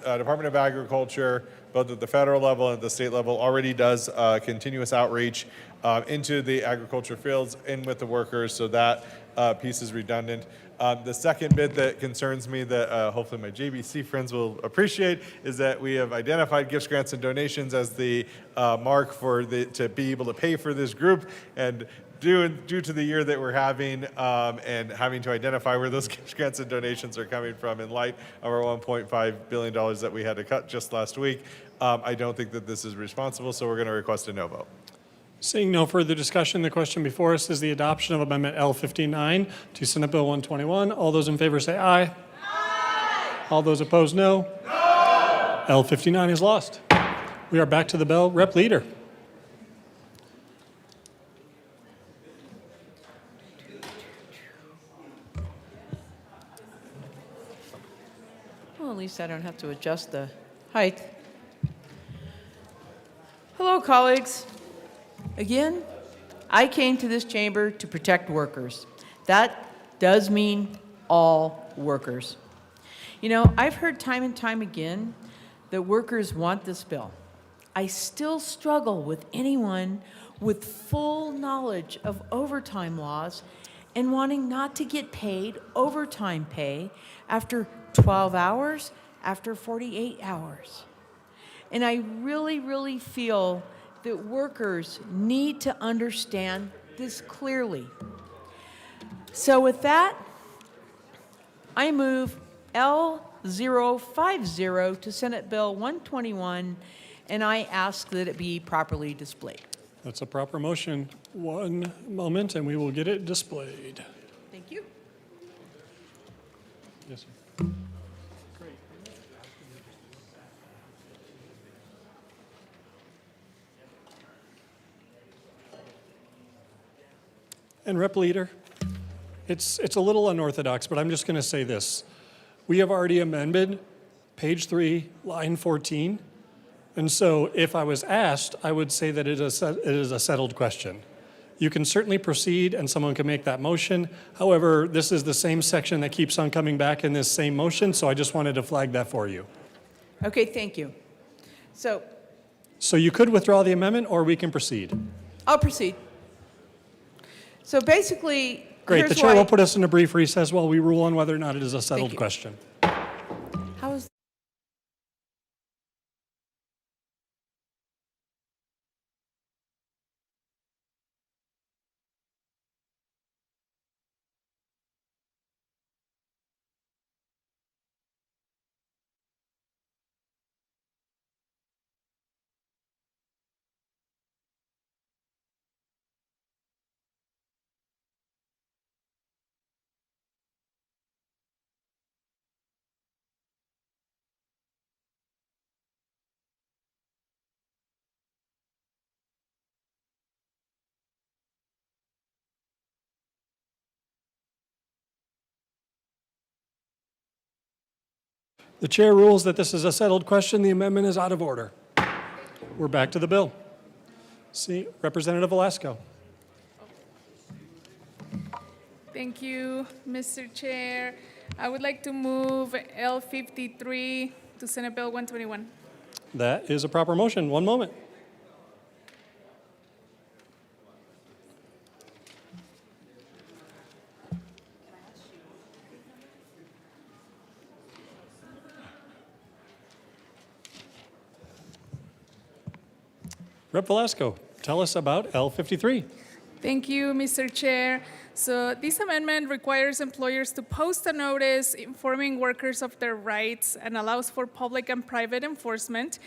Department of Agriculture, both at the federal level and at the state level, already does continuous outreach into the agriculture fields and with the workers, so that piece is redundant. The second bit that concerns me that hopefully my JBC friends will appreciate is that we have identified gifts, grants, and donations as the mark for to be able to pay for this group, and due to the year that we're having and having to identify where those gifts, grants, and donations are coming from in light of our $1.5 billion that we had to cut just last week, I don't think that this is responsible, so we're going to request a no vote. Seeing no further discussion, the question before us is the adoption of Amendment L59 to Senate Bill 121. All those in favor say aye. Aye. All those opposed, no. No. L59 is lost. We are back to the bell. Rep. Leader. Well, at least I don't have to adjust the height. Hello, colleagues. Again, I came to this chamber to protect workers. That does mean all workers. You know, I've heard time and time again that workers want this bill. I still struggle with anyone with full knowledge of overtime laws and wanting not to get paid overtime pay after 12 hours, after 48 hours. And I really, really feel that workers need to understand this clearly. So with that, I move L050 to Senate Bill 121, and I ask that it be properly displayed. That's a proper motion. One moment, and we will get it displayed. Thank you. Yes, sir. And Rep Leader, it's a little unorthodox, but I'm just going to say this. We have already amended page 3, line 14. And so if I was asked, I would say that it is a settled question. You can certainly proceed and someone can make that motion. However, this is the same section that keeps on coming back in this same motion, so I just wanted to flag that for you. Okay, thank you. So So you could withdraw the amendment or we can proceed. I'll proceed. So basically, Great, here's the chair why- will put us in a brief recess while we rule on whether or not it is a settled you. question. How is The chair rules that this is a settled question. The amendment is out of order. We're back to the bill. See, Representative Velasco. Thank you, Mr. Chair. I would like to move L53 to Senate Bill 121. That is a proper motion. One moment. Rep. Velasco, tell us about L53. Thank you, Mr. Chair. So this amendment requires employers to post a notice informing workers of their rights and allows for public and private enforcement.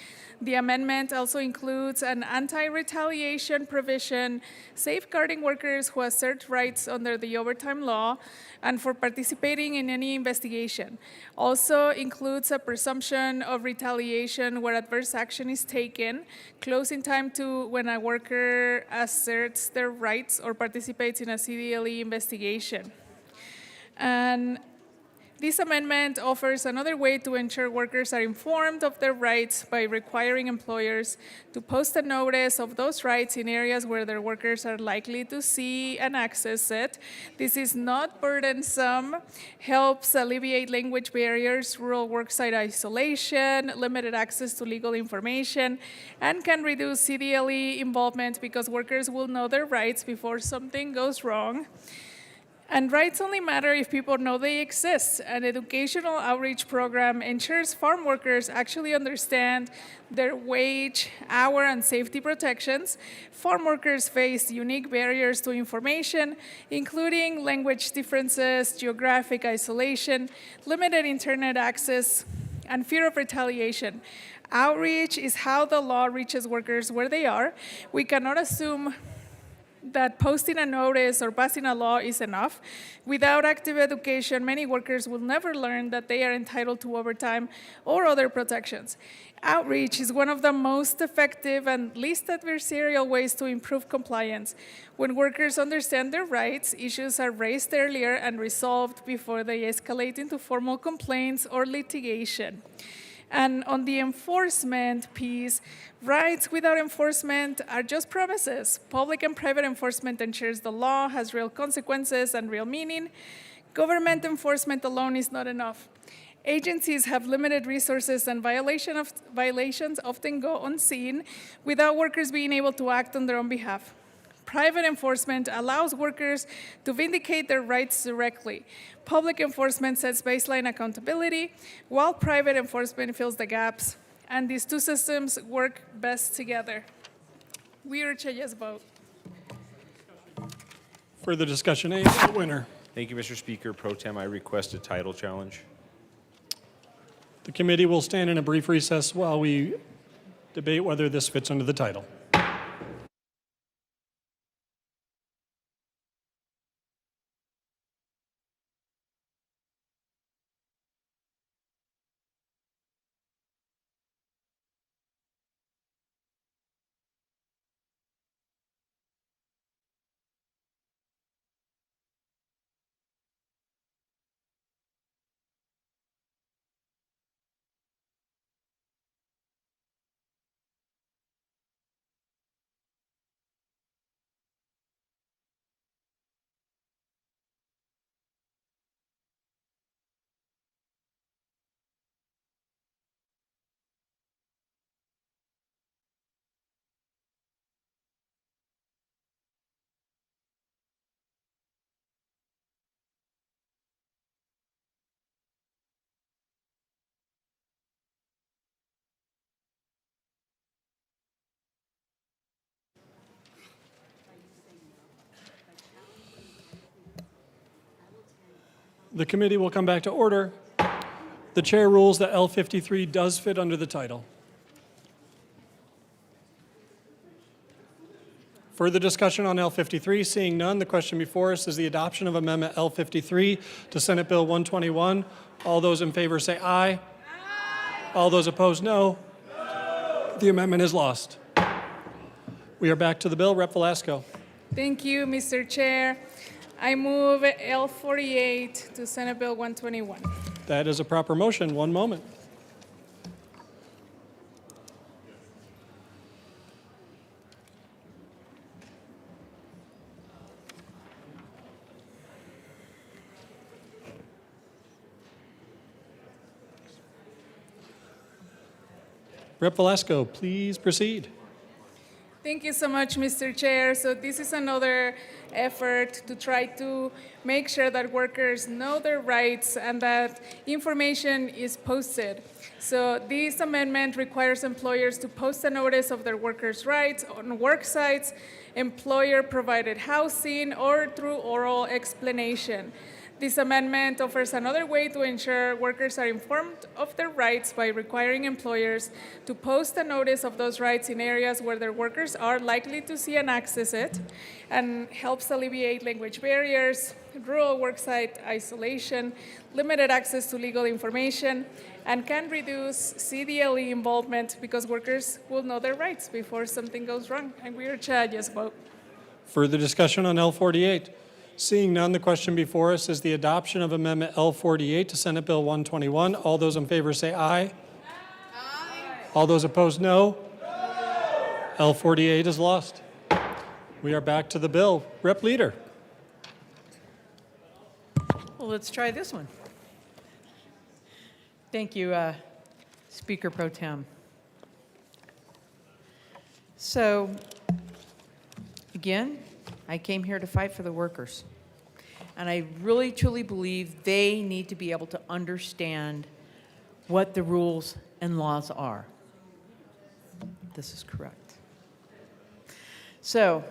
The amendment also includes an anti-retaliation provision safeguarding workers who assert rights under the overtime law and for participating in any investigation. Also includes a presumption of retaliation where adverse action is taken, close in time to when a worker asserts their rights or participates in a CDLE investigation. And this amendment offers another way to ensure workers are informed of their rights by requiring employers to post a notice of those rights in areas where their workers are likely to see and access it. This is not burdensome, helps alleviate language barriers, rural worksite isolation, limited access to legal information, and can reduce CDLE involvement because workers will know their rights before something goes wrong. And rights only matter if people know they exist. An educational outreach program ensures farm workers actually understand their wage, hour, and safety protections. Farm workers face unique barriers to information, including language differences, geographic isolation, limited internet access, and fear of retaliation. Outreach is how the law reaches workers where they are. We cannot assume that posting a notice or passing a law is enough. Without active education, many workers will never learn that they are entitled to overtime or other protections. Outreach is one of the most effective and least adversarial ways to improve compliance. When workers understand their rights, issues are raised earlier and resolved before they escalate into formal complaints or litigation. And on the enforcement piece, rights without enforcement are just promises. Public and private enforcement ensures the law has real consequences and real meaning. Government enforcement alone is not enough. Agencies have limited resources and violations often go unseen without workers being able to act on their own behalf. Private enforcement allows workers to vindicate their rights directly. Public enforcement sets baseline accountability, while private enforcement fills the gaps, and these two systems work best together. We urge a yes vote. Further discussion, A is the winner. Thank you, Mr. Speaker. Pro Tem, I request a title challenge. The committee will stand in a brief recess while we debate whether this fits under the title. The committee will come back to order. The chair rules that L53 does fit under the title. Further discussion on L53, seeing none, the question before us is the adoption of Amendment L53 to Senate Bill 121. All those in favor say aye. Aye. All those opposed, no. No. The amendment is lost. We are back to the bill. Rep. Velasco. Thank you, Mr. Chair. I move L48 to Senate Bill 121. That is a proper motion. One moment. Rep. Velasco, please proceed. Thank you so much, Mr. Chair. So this is another effort to try to make sure that workers know their rights and that information is posted. So this amendment requires employers to post a notice of their workers' rights on work sites, employer-provided housing, or through oral explanation. This amendment offers another way to ensure workers are informed of their rights by requiring employers to post a notice of those rights in areas where their workers are likely to see and access it, and helps alleviate language barriers, rural worksite isolation, limited access to legal information, and can reduce CDLE involvement because workers will know their rights before something goes wrong. And we urge a yes vote. Further discussion on L48. Seeing none, the question before us is the adoption of Amendment L48 to Senate Bill 121. All those in favor say aye. Aye. All those opposed, no. No. L48 is lost. We are back to the bill. Rep. Leader. Well, let's try this one. Thank you, Speaker Pro Tem. So, again, I came here to fight for the workers. And I really, truly believe they need to be able to understand what the rules and laws are. This is correct. So,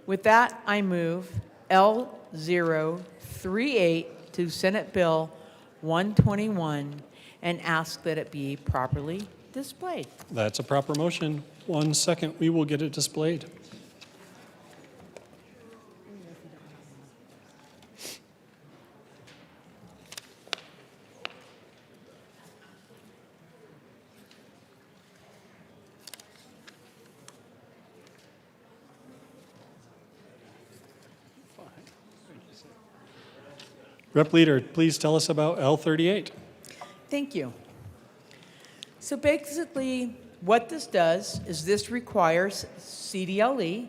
with that, I move L038 to Senate Bill 121 and ask that it be properly displayed. That's a proper motion. 1 second, we will get it displayed. Rep. Leader, please tell us about L38. Thank you. So basically, what this does is this requires CDLE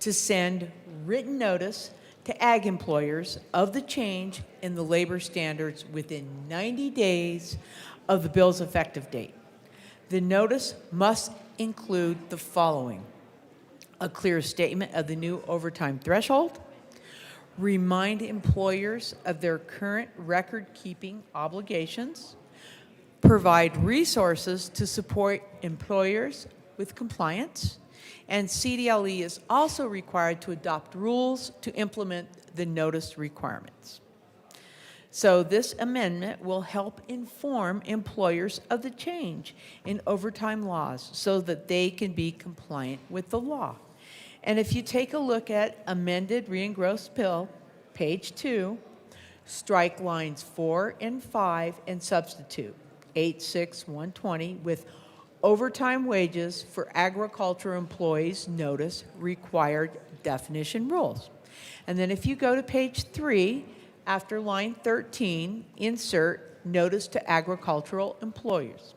to send written notice to ag employers of the change in the labor standards within 90 days of the bill's effective date. The notice must include the following: a clear statement of the new overtime threshold, remind employers of their current record-keeping obligations, provide resources to support employers with compliance, and CDLE is also required to adopt rules to implement the notice requirements. So this amendment will help inform employers of the change in overtime laws so that they can be compliant with the law. And if you take a look at amended re-engrossed bill, page 2, strike lines 4 and 5 and substitute 86120 with overtime wages for agriculture employees notice required definition rules. And then if you go to page 3, after line 13, insert notice to agricultural employers.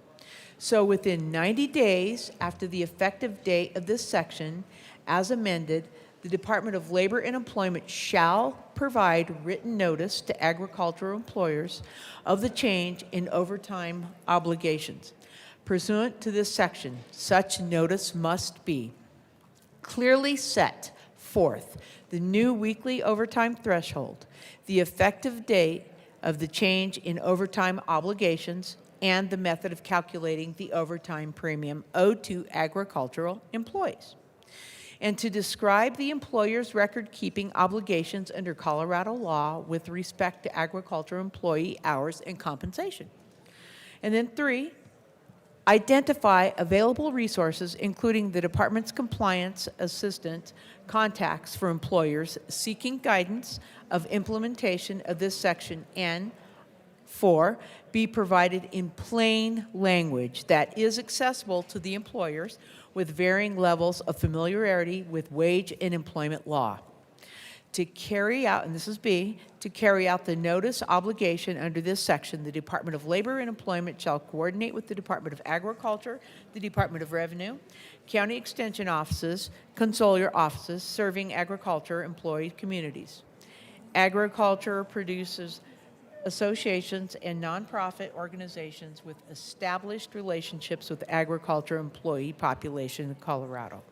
So within 90 days after the effective date of this section, as amended, the Department of Labor and Employment shall provide written notice to agricultural employers of the change in overtime obligations. Pursuant to this section, such notice must be clearly set forth the new weekly overtime threshold, the effective date of the change in overtime obligations, and the method of calculating the overtime premium owed to agricultural employees, and to describe the employer's record-keeping obligations under Colorado law with respect to agricultural employee hours and compensation. And then 3, identify available resources, including the department's compliance assistant contacts for employers seeking guidance of implementation of this section, and 4, be provided in plain language that is accessible to the employers with varying levels of familiarity with wage and employment law. To carry out, and this is B, to carry out the notice obligation under this section, the Department of Labor and Employment shall coordinate with the Department of Agriculture, the Department of Revenue, county extension offices, consular offices serving agriculture employee communities, agriculture producers associations, and nonprofit organizations with established relationships with the agriculture employee population in Colorado.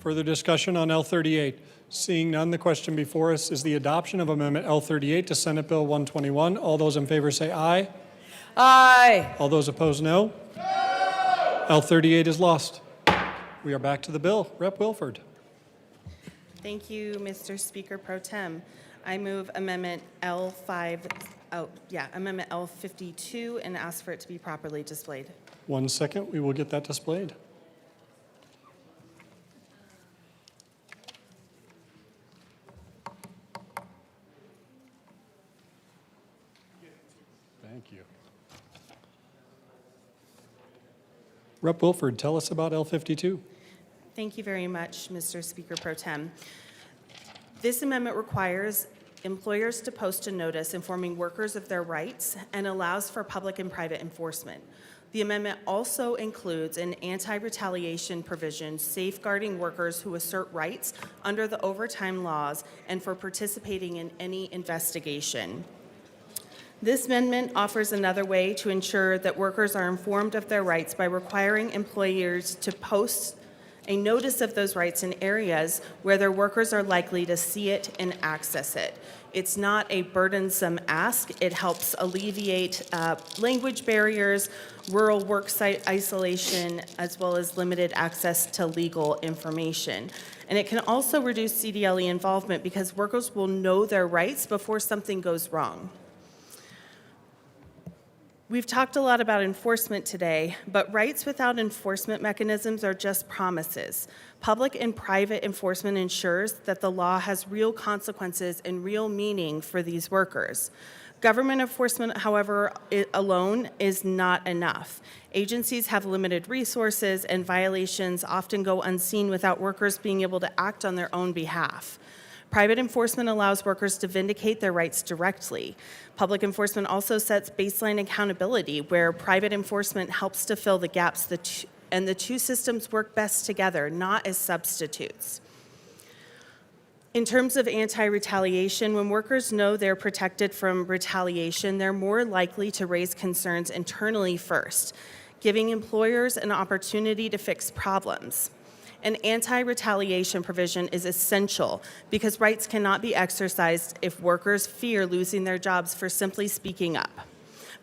Further discussion on L38? Seeing none, the question before us is the adoption of Amendment L38 to Senate Bill 121. All those in favor say aye. Aye. All those opposed, no. L38 is lost. We are back to the bill. Rep. Wilford. Thank you, Mr. Speaker Pro Tem. I move Amendment Amendment L52 and ask for it to be properly displayed. 1 second, we will get that displayed. Thank you. Rep. Wilford, tell us about L52. Thank you very much, Mr. Speaker Pro Tem. This amendment requires employers to post a notice informing workers of their rights and allows for public and private enforcement. The amendment also includes an anti-retaliation provision safeguarding workers who assert rights under the overtime laws and for participating in any investigation. This amendment offers another way to ensure that workers are informed of their rights by requiring employers to post a notice of those rights in areas where their workers are likely to see it and access it. It's not a burdensome ask. It helps alleviate language barriers, rural work site isolation, as well as limited access to legal information. And it can also reduce CDLE involvement because workers will know their rights before something goes wrong. We've talked a lot about enforcement today, but rights without enforcement mechanisms are just promises. Public and private enforcement ensures that the law has real consequences and real meaning for these workers. Government enforcement, however, alone is not enough. Agencies have limited resources, and violations often go unseen without workers being able to act on their own behalf. Private enforcement allows workers to vindicate their rights directly. Public enforcement also sets baseline accountability, where private enforcement helps to fill the gaps, and the two systems work best together, not as substitutes. In terms of anti-retaliation, when workers know they're protected from retaliation, they're more likely to raise concerns internally first. giving employers an opportunity to fix problems. An anti-retaliation provision is essential because rights cannot be exercised if workers fear losing their jobs for simply speaking up.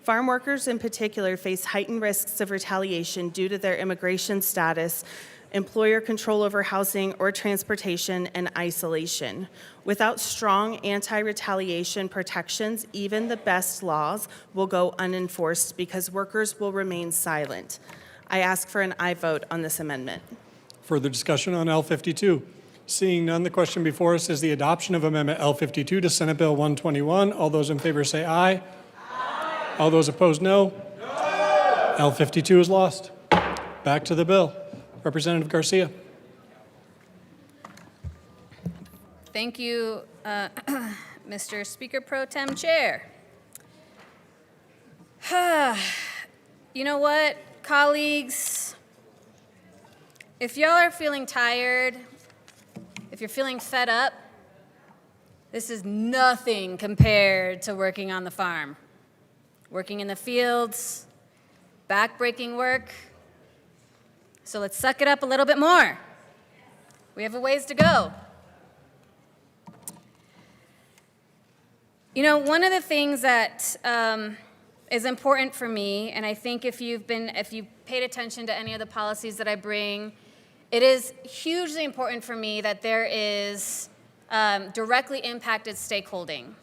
Farm workers in particular face heightened risks of retaliation due to their immigration status, employer control over housing or transportation, and isolation. Without strong anti-retaliation protections, even the best laws will go unenforced because workers will remain silent. I ask for an aye vote on this amendment. Further discussion on L52? Seeing none, the question before us is the adoption of Amendment L52 to Senate Bill 121. All those in favor say aye. Aye. All those opposed, no. No. L52 is lost. Back to the bill. Representative Garcia. Thank you, Mr. Speaker Pro Tem Chair. You know what, colleagues? If y'all are feeling tired, if you're feeling fed up, this is nothing compared to working on the farm. Working in the fields, back-breaking work. So let's suck it up a little bit more. We have a ways to go. You know, one of the things that is important for me, and I think if you've paid attention to any of the policies that I bring, it is hugely important for me that there is directly impacted stakeholding.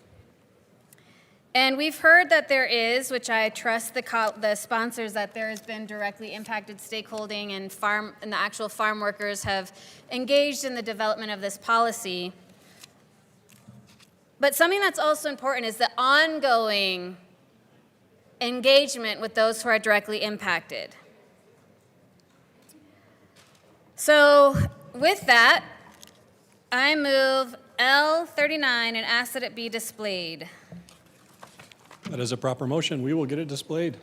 And we've heard that there is, which I trust the sponsors, that there has been directly impacted stakeholding and the actual farm workers have engaged in the development of this policy. But something that's also important is the ongoing engagement with those who are directly impacted. So with that, I move L39 and ask that it be displayed. That is a proper motion. We will get it displayed.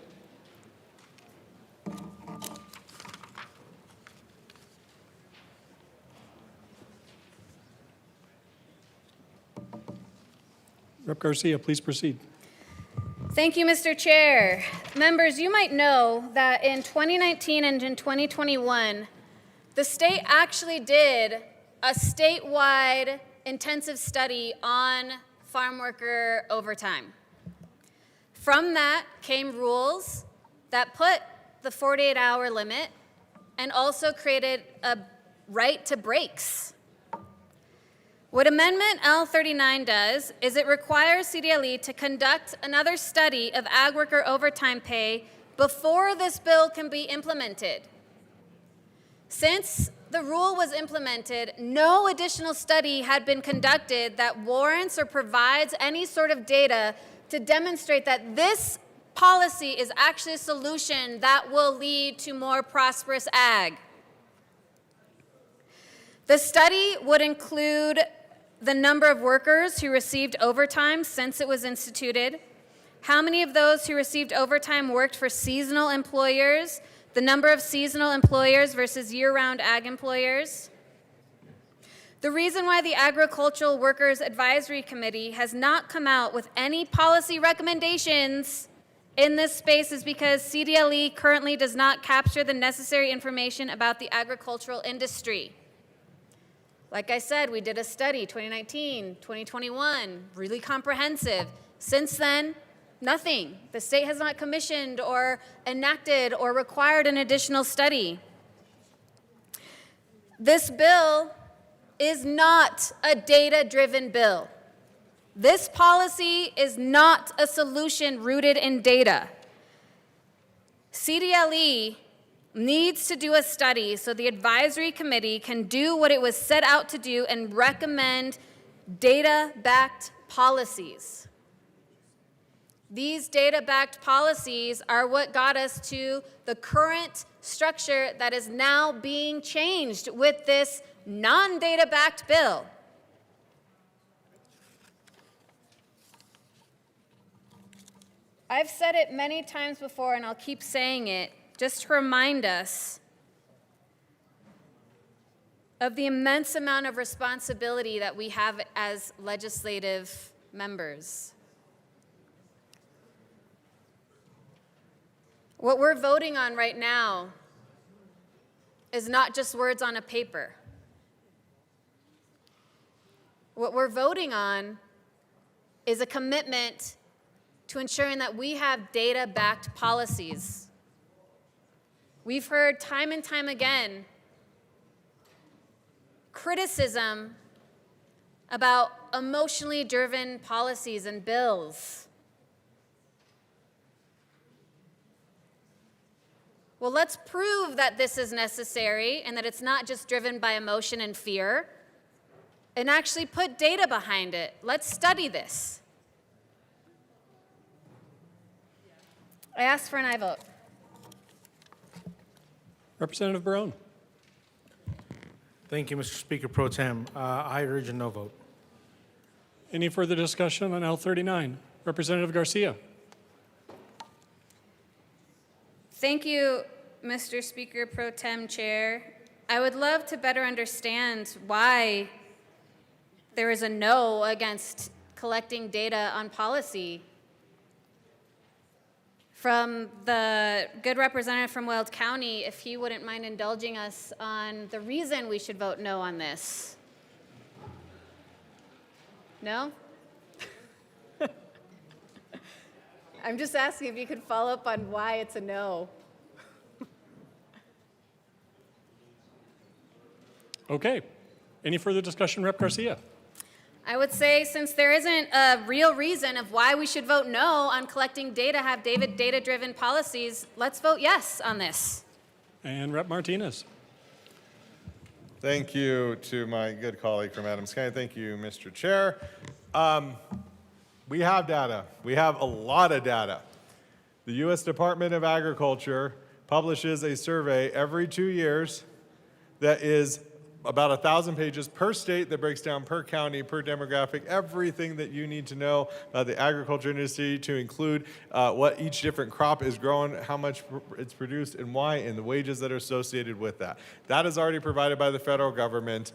Rep. Garcia, please proceed. Thank you, Mr. Chair. Members, you might know that in 2019 and in 2021, the state actually did a statewide intensive study on farm worker overtime. From that came rules that put the 48-hour limit and also created a right to breaks. What Amendment L39 does is it requires CDLE to conduct another study of ag worker overtime pay before this bill can be implemented. Since the rule was implemented, no additional study had been conducted that warrants or provides any sort of data to demonstrate that this policy is actually a solution that will lead to more prosperous ag. The study would include the number of workers who received overtime since it was instituted, how many of those who received overtime worked for seasonal employers, the number of seasonal employers versus year-round ag employers. The reason why the Agricultural Workers Advisory Committee has not come out with any policy recommendations in this space is because CDLE currently does not capture the necessary information about the agricultural industry. Like I said, we did a study, 2019, 2021, really comprehensive. Since then, nothing. The state has not commissioned or enacted or required an additional study. This bill is not a data-driven bill. This policy is not a solution rooted in data. CDLE needs to do a study so the advisory committee can do what it was set out to do and recommend data-backed policies. These data-backed policies are what got us to the current structure that is now being changed with this non-data-backed bill. I've said it many times before, and I'll keep saying it, just to remind us of the immense amount of responsibility that we have as legislative members. What we're voting on right now is not just words on a paper. What we're voting on is a commitment to ensuring that we have data-backed policies. We've heard time and time again criticism about emotionally driven policies and bills. Well, let's prove that this is necessary and that it's not just driven by emotion and fear, and actually put data behind it. Let's study this. I ask for an aye vote. Representative Barone. Thank you, Mr. Speaker Pro Tem. I urge a no vote. Any further discussion on L39? Representative Garcia. Thank you, Mr. Speaker Pro Tem Chair. I would love to better understand why there is a no against collecting data on policy. From the good representative from Weld County, if he wouldn't mind indulging us on the reason we should vote no on this. No? I'm just asking if you could follow up on why it's a no. Okay. Any further discussion, Rep. Garcia? I would say since there isn't a real reason of why we should vote no on collecting data, have data-driven policies, let's vote yes on this. And Rep. Martinez. Thank you to my good colleague from Adams County. Thank you, Mr. Chair. We have data. We have a lot of data. The U.S. Department of Agriculture publishes a survey every 2 years that is about 1,000 pages per state that breaks down per county, per demographic, everything that you need to know about the agriculture industry, to include what each different crop is growing, how much it's produced, and why, and the wages that are associated with that. That is already provided by the federal government.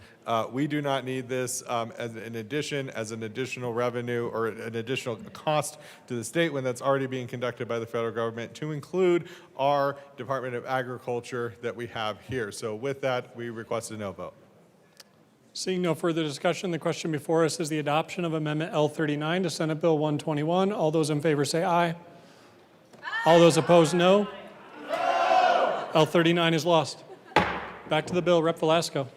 We do not need this as an additional revenue or an additional cost to the state when that's already being conducted by the federal government, to include our Department of Agriculture that we have here. So with that, we request a no vote. Seeing no further discussion, the question before us is the adoption of Amendment L39 to Senate Bill 121. All those in favor say aye. All those opposed, no. L39 is lost. Back to the bill, Rep. Velasco.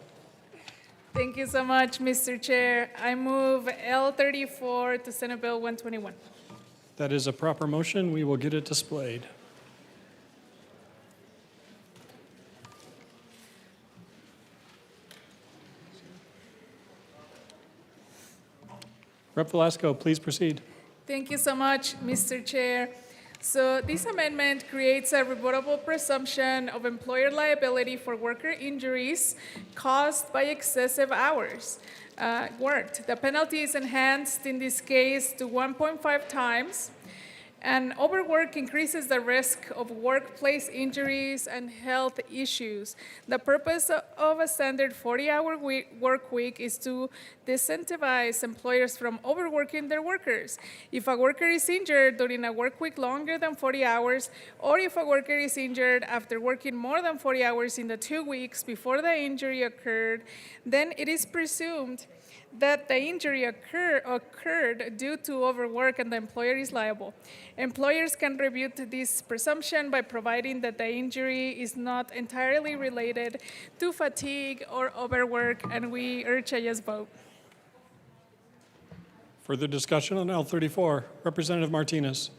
Thank you so much, Mr. Chair. I move L34 to Senate Bill 121. That is a proper motion. We will get it displayed. Rep. Velasco, please proceed. Thank you so much, Mr. Chair. So this amendment creates a rebuttable presumption of employer liability for worker injuries caused by excessive hours worked. The penalty is enhanced in this case to 1.5 times, and overwork increases the risk of workplace injuries and health issues. The purpose of a standard 40-hour work week is to disincentivize employers from overworking their workers. If a worker is injured during a work week longer than 40 hours, or if a worker is injured after working more than 40 hours in the 2 weeks before the injury occurred, then it is presumed that the injury occurred due to overwork and the employer is liable. Employers can rebut this presumption by providing that the injury is not entirely related to fatigue or overwork, and we urge a yes vote. Further discussion on L34. Representative Martinez.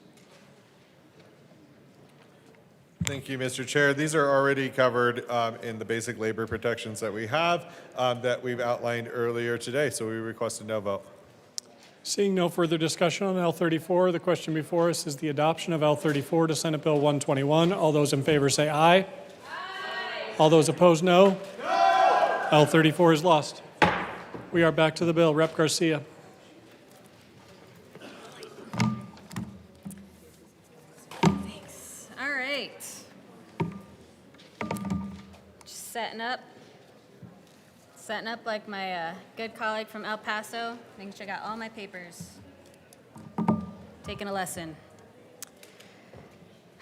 Thank you, Mr. Chair. These are already covered in the basic labor protections that we have that we've outlined earlier today, so we request a no vote. Seeing no further discussion on L34, the question before us is the adoption of L34 to Senate Bill 121. All those in favor say aye. Aye. All those opposed, no. No. L34 is lost. We are back to the bill. Rep. Garcia. All right. Just setting up like my good colleague from El Paso, making sure I got all my papers. Taking a lesson.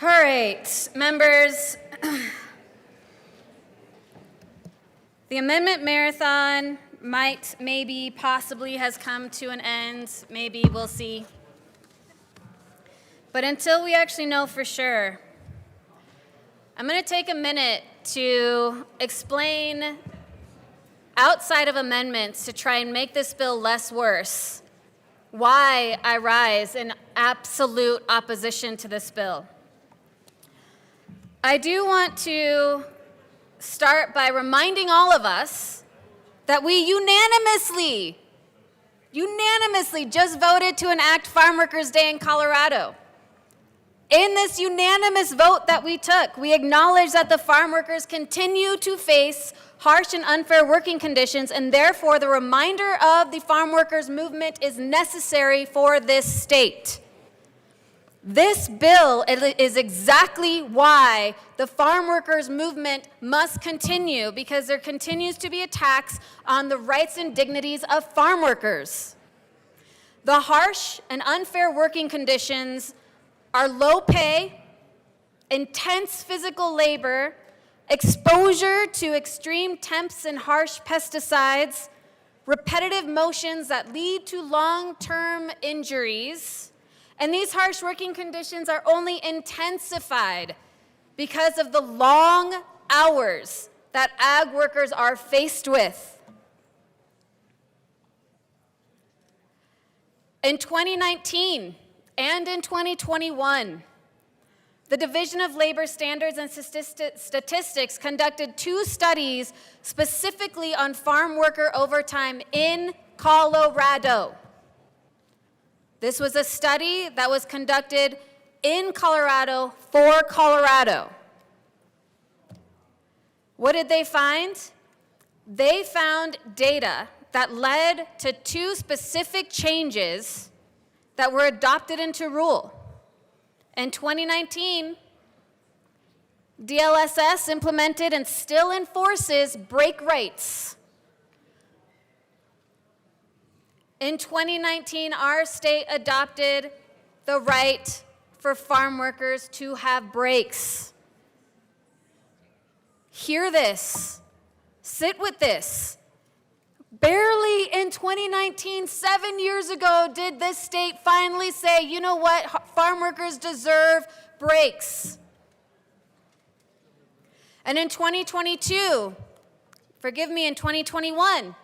All right, members. The amendment marathon might, maybe, possibly has come to an end. Maybe, we'll see. But until we actually know for sure, I'm going to take a minute to explain, outside of amendments, to try and make this bill less worse, why I rise in absolute opposition to this bill. I do want to start by reminding all of us that we unanimously just voted to enact Farm Workers' Day in Colorado. In this unanimous vote that we took, we acknowledge that the farm workers continue to face harsh and unfair working conditions, and therefore the reminder of the farm workers movement is necessary for this state. This bill is exactly why the farm workers movement must continue, because there continues to be attacks on the rights and dignities of farm workers. The harsh and unfair working conditions are low pay, intense physical labor, exposure to extreme temps and harsh pesticides, repetitive motions that lead to long-term injuries. And these harsh working conditions are only intensified because of the long hours that ag workers are faced with. In 2019 and in 2021, the Division of Labor Standards and Statistics conducted 2 studies specifically on farm worker overtime in Colorado. This was a study that was conducted in Colorado for Colorado. What did they find? They found data that led to 2 specific changes that were adopted into rule. In 2019, DLSS implemented and still enforces break rates. In 2019, our state adopted the right for farm workers to have breaks. Hear this. Sit with this. Barely in 2019, 7 years ago, did this state finally say, you know what, farm workers deserve breaks. And in 2022, forgive me, in 2021,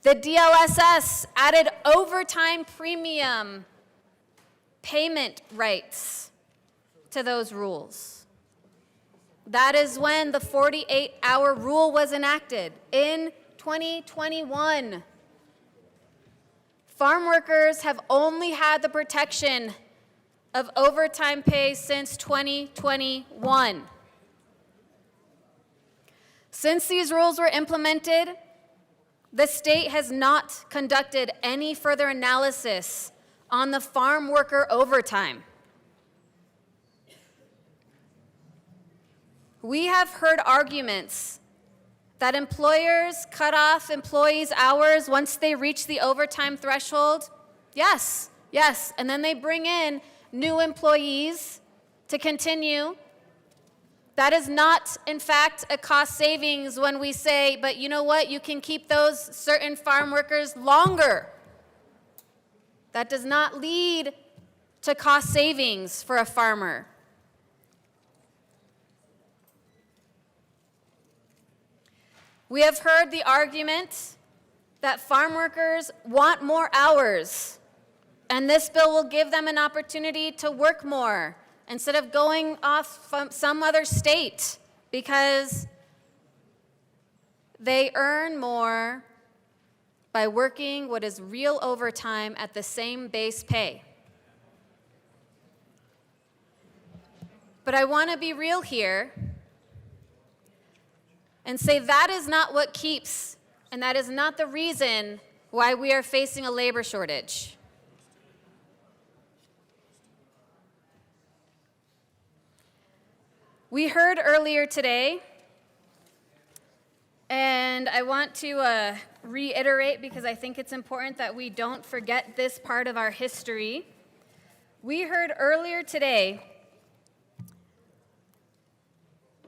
the DLSS added overtime premium payment rights to those rules. That is when the 48-hour rule was enacted in 2021. Farm workers have only had the protection of overtime pay since 2021. Since these rules were implemented, the state has not conducted any further analysis on the farm worker overtime. We have heard arguments that employers cut off employees' hours once they reach the overtime threshold. Yes, and then they bring in new employees to continue. That is not, in fact, a cost savings when we say, but you know what, you can keep those certain farm workers longer. That does not lead to cost savings for a farmer. We have heard the argument that farm workers want more hours, and this bill will give them an opportunity to work more instead of going off from some other state because they earn more by working what is real overtime at the same base pay. But I want to be real here and say that is not what keeps, and that is not the reason why we are facing a labor shortage. We heard earlier today, and I want to reiterate because I think it's important that we don't forget this part of our history. We heard earlier today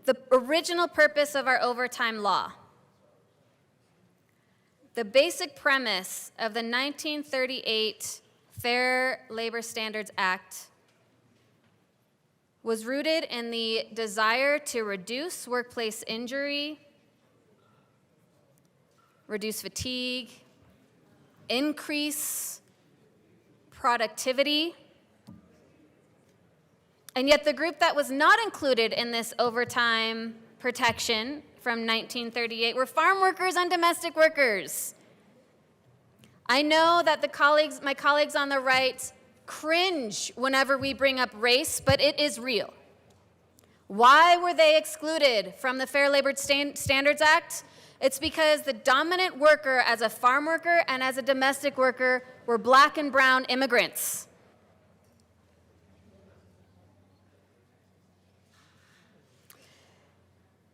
the original purpose of our overtime law. The basic premise of the 1938 Fair Labor Standards Act was rooted in the desire to reduce workplace injury, reduce fatigue, increase productivity. And yet the group that was not included in this overtime protection from 1938 were farm workers and domestic workers. I know that my colleagues on the right cringe whenever we bring up race, but it is real. Why were they excluded from the Fair Labor Standards Act? It's because the dominant worker as a farm worker and as a domestic worker were black and brown immigrants.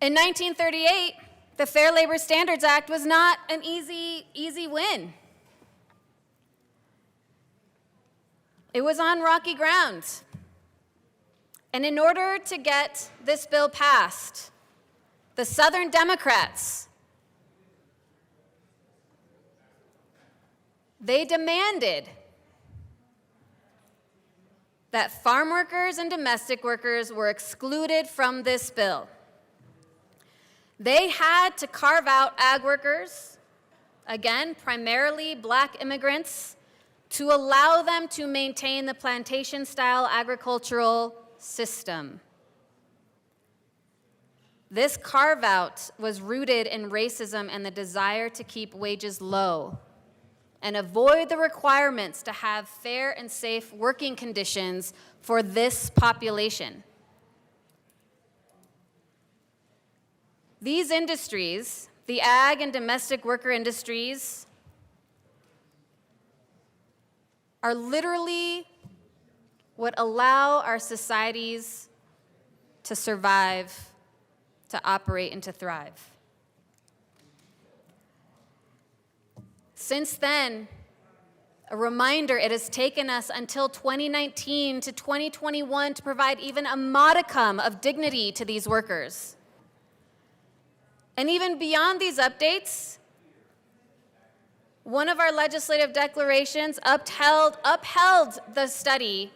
In 1938, the Fair Labor Standards Act was not an easy win. It was on rocky ground. And in order to get this bill passed, the Southern Democrats, they demanded that farm workers and domestic workers were excluded from this bill. They had to carve out ag workers, again, primarily black immigrants, to allow them to maintain the plantation-style agricultural system. This carve-out was rooted in racism and the desire to keep wages low and avoid the requirements to have fair and safe working conditions for this population. These industries, the ag and domestic worker industries, are literally what allow our societies to survive, to operate, and to thrive. Since then, a reminder, it has taken us until 2019 to 2021 to provide even a modicum of dignity to these workers. And even beyond these updates, one of our legislative declarations upheld the study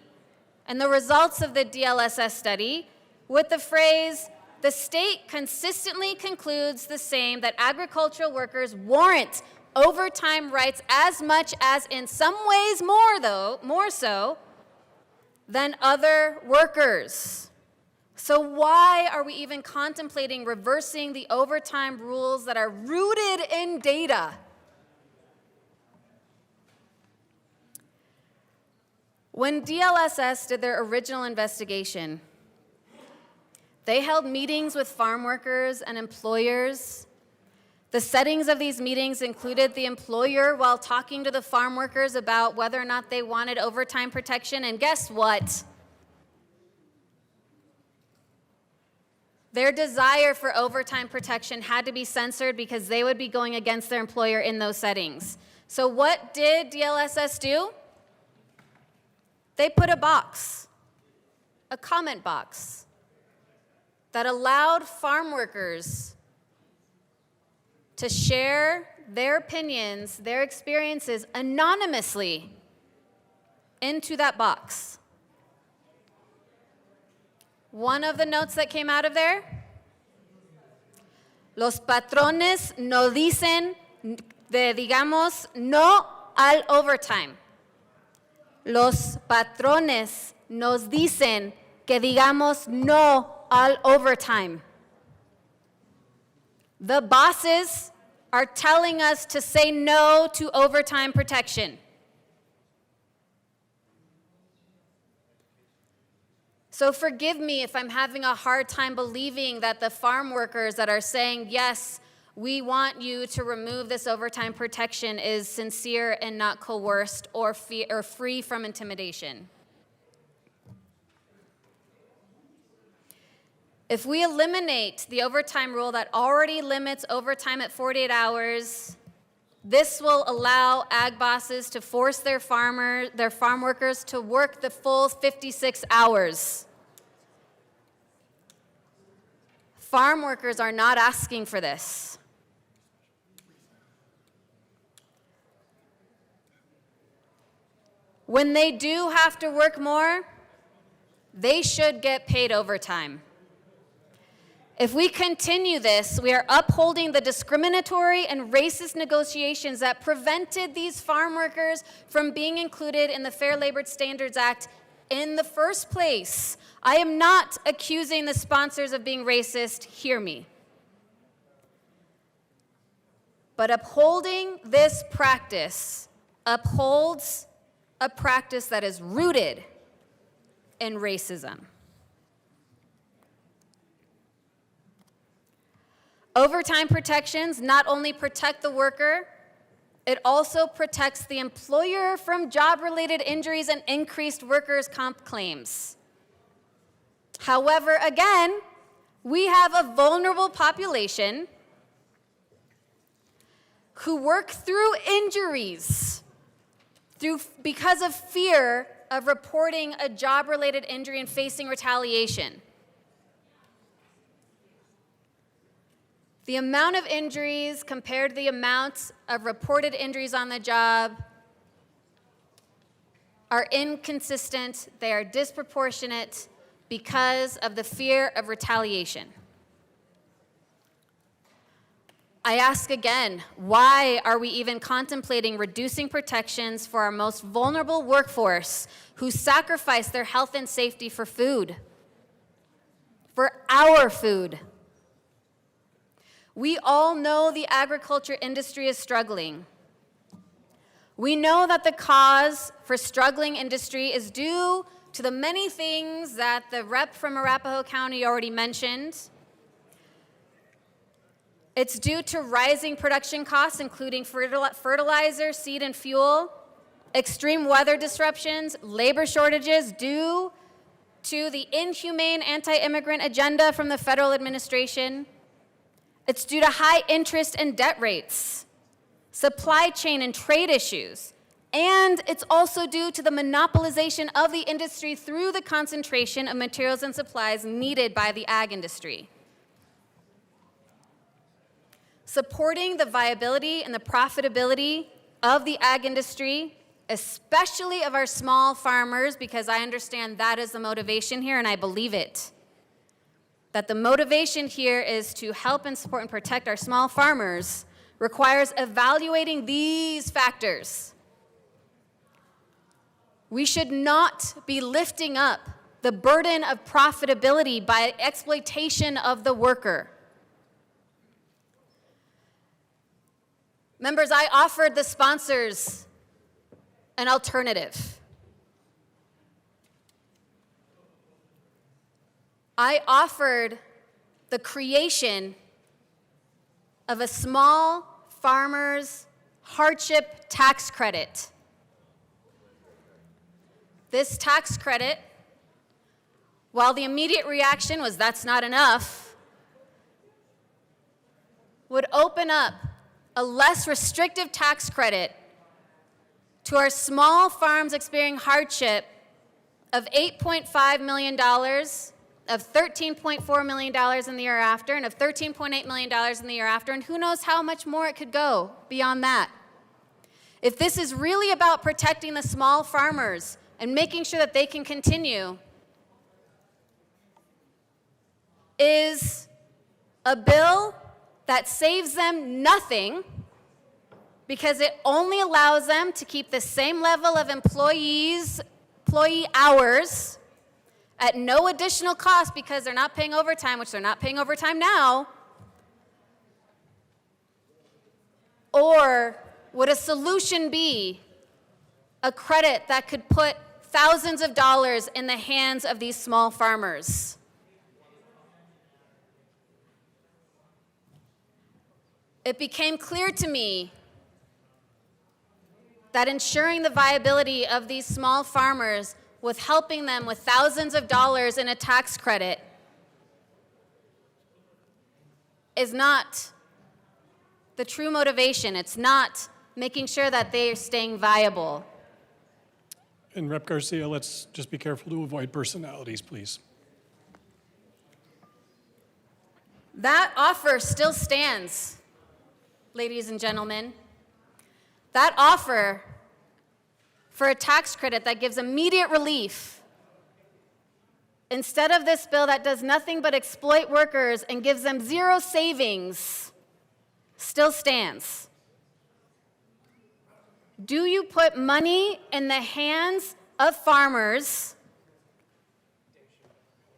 and the results of the DLSS study with the phrase, "The state consistently concludes the same, that agricultural workers warrant overtime rights as much as, in some ways more so, than other workers." So why are we even contemplating reversing the overtime rules that are rooted in data? When DLSS did their original investigation, they held meetings with farm workers and employers. The settings of these meetings included the employer while talking to the farm workers about whether or not they wanted overtime protection, and guess what? Their desire for overtime protection had to be censored because they would be going against their employer in those settings. So what did DLSS do? They put a box, a comment box, that allowed farm workers to share their opinions, their experiences anonymously into that box. One of the notes that came out of there, los patrones no dicen, digamos, no al overtime. Los patrones nos dicen que digamos no al overtime. The bosses are telling us to say no to overtime protection. So forgive me if I'm having a hard time believing that the farm workers that are saying, yes, we want you to remove this overtime protection is sincere and not coerced or free from intimidation. If we eliminate the overtime rule that already limits overtime at 48 hours, this will allow ag bosses to force their farm workers to work the full 56 hours. Farm workers are not asking for this. When they do have to work more, they should get paid overtime. If we continue this, we are upholding the discriminatory and racist negotiations that prevented these farm workers from being included in the Fair Labor Standards Act in the first place. I am not accusing the sponsors of being racist, hear me. But upholding this practice upholds a practice that is rooted in racism. Overtime protections not only protect the worker, it also protects the employer from job-related injuries and increased workers' comp claims. However, again, we have a vulnerable population who work through injuries because of fear of reporting a job-related injury and facing retaliation. The amount of injuries compared to the amount of reported injuries on the job are inconsistent. They are disproportionate because of the fear of retaliation. I ask again, why are we even contemplating reducing protections for our most vulnerable workforce who sacrifice their health and safety for food? For our food. We all know the agriculture industry is struggling. We know that the cause for struggling industry is due to the many things that the rep from Arapahoe County already mentioned. It's due to rising production costs, including fertilizer, seed, and fuel, extreme weather disruptions, labor shortages due to the inhumane anti-immigrant agenda from the federal administration. It's due to high interest and debt rates, supply chain and trade issues, and it's also due to the monopolization of the industry through the concentration of materials and supplies needed by the ag industry. Supporting the viability and the profitability of the ag industry, especially of our small farmers, because I understand that is the motivation here and I believe it. That the motivation here is to help and support and protect our small farmers requires evaluating these factors. We should not be lifting up the burden of profitability by exploitation of the worker. Members, I offered the sponsors an alternative. I offered the creation of a small farmers hardship tax credit. This tax credit, while the immediate reaction was that's not enough, would open up a less restrictive tax credit to our small farms experiencing hardship of $8.5 million, of $13.4 million in the year after, and of $13.8 million in the year after, and who knows how much more it could go beyond that. If this is really about protecting the small farmers and making sure that they can continue, is a bill that saves them nothing because it only allows them to keep the same level of employee hours at no additional cost because they're not paying overtime, which they're not paying overtime now? Or would a solution be a credit that could put thousands of dollars in the hands of these small farmers? It became clear to me that ensuring the viability of these small farmers with helping them with thousands of dollars in a tax credit is not the true motivation. It's not making sure that they are staying viable. And Rep. Garcia, let's just be careful to avoid personalities, please. That offer still stands, ladies and gentlemen. That offer for a tax credit that gives immediate relief, instead of this bill that does nothing but exploit workers and gives them zero savings, still stands. Do you put money in the hands of farmers,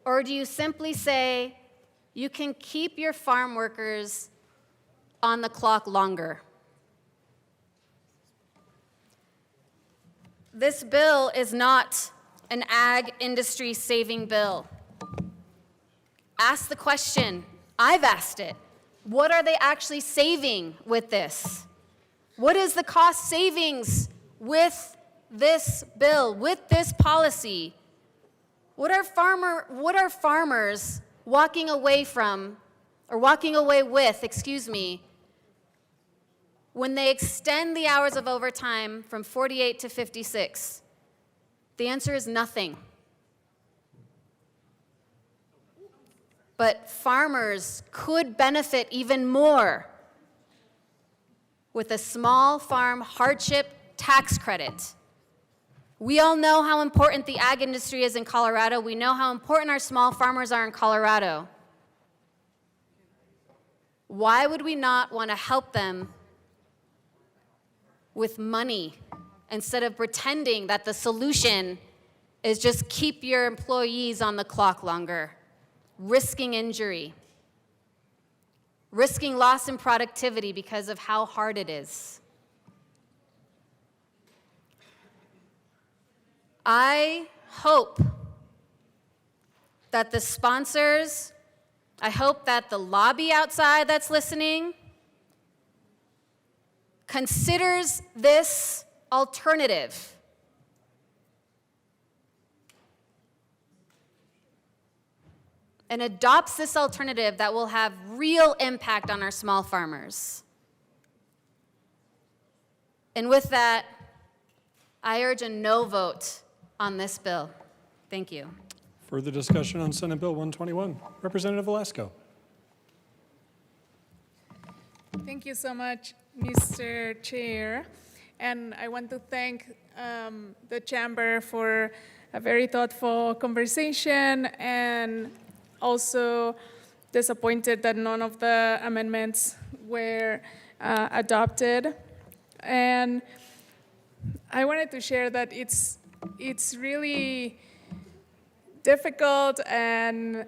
or do you simply say you can keep your farm workers on the clock longer? This bill is not an ag industry saving bill. Ask the question. I've asked it. What are they actually saving with this? What is the cost savings with this bill, with this policy? What are farmers walking away from, or walking away with, when they extend the hours of overtime from 48 to 56? The answer is nothing. But farmers could benefit even more with a small farm hardship tax credit. We all know how important the ag industry is in Colorado. We know how important our small farmers are in Colorado. Why would we not want to help them with money instead of pretending that the solution is just keep your employees on the clock longer, risking injury, risking loss in productivity because of how hard it is? I hope that the sponsors, I hope that the lobby outside that's listening considers this alternative. And adopts this alternative that will have real impact on our small farmers. And with that, I urge a no vote on this bill. Thank you. Further discussion on Senate Bill 121. Representative Velasco. Thank you so much, Mr. Chair. And I want to thank the Chamber for a very thoughtful conversation, and also disappointed that none of the amendments were adopted. And I wanted to share that it's really difficult and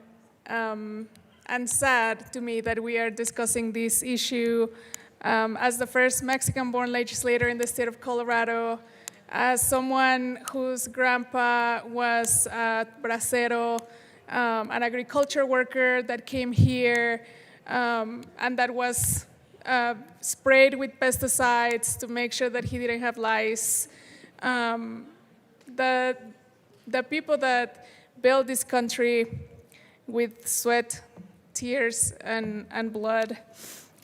sad to me that we are discussing this issue as the first Mexican-born legislator in the state of Colorado, as someone whose grandpa was a bracero, an agriculture worker that came here and that was sprayed with pesticides to make sure that he didn't have lice. The people that built this country with sweat, tears, and blood.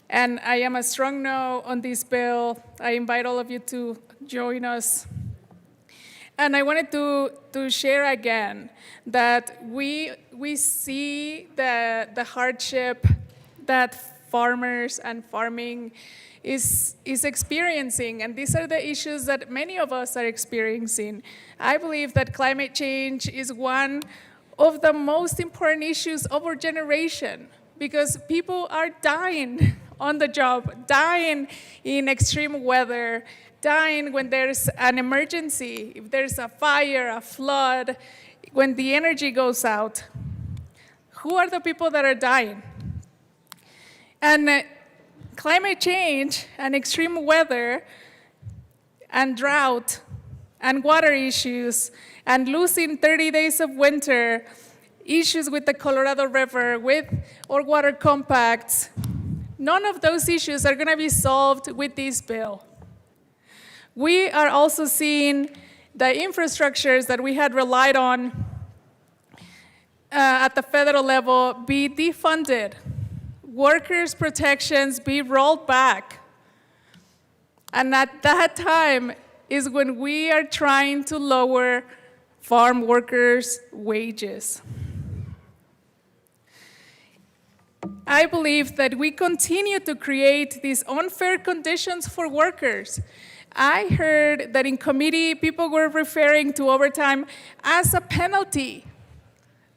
And I am a strong no on this bill. I invite all of you to join us. And I wanted to share again that we see the hardship that farmers and farming is experiencing, and these are the issues that many of us are experiencing. I believe that climate change is one of the most important issues of our generation, because people are dying on the job, dying in extreme weather, dying when there's an emergency, if there's a fire, a flood, when the energy goes out. Who are the people that are dying? And climate change and extreme weather and drought and water issues and losing 30 days of winter, issues with the Colorado River, with our water compacts, none of those issues are going to be solved with this bill. We are also seeing the infrastructures that we had relied on at the federal level be defunded, workers' protections be rolled back. And at that time is when we are trying to lower farm workers' wages. I believe that we continue to create these unfair conditions for workers. I heard that in committee, people were referring to overtime as a penalty.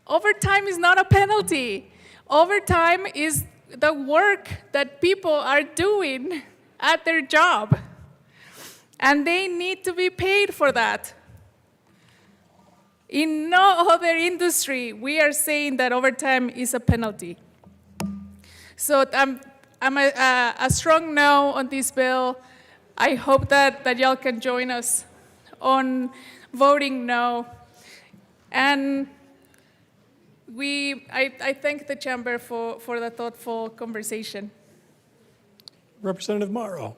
Overtime is not a penalty. Overtime is the work that people are doing at their job. And they need to be paid for that. In no other industry, we are saying that overtime is a penalty. So I'm a strong no on this bill. I hope that y'all can join us on voting no. And I thank the chamber for the thoughtful conversation. Representative Morrow.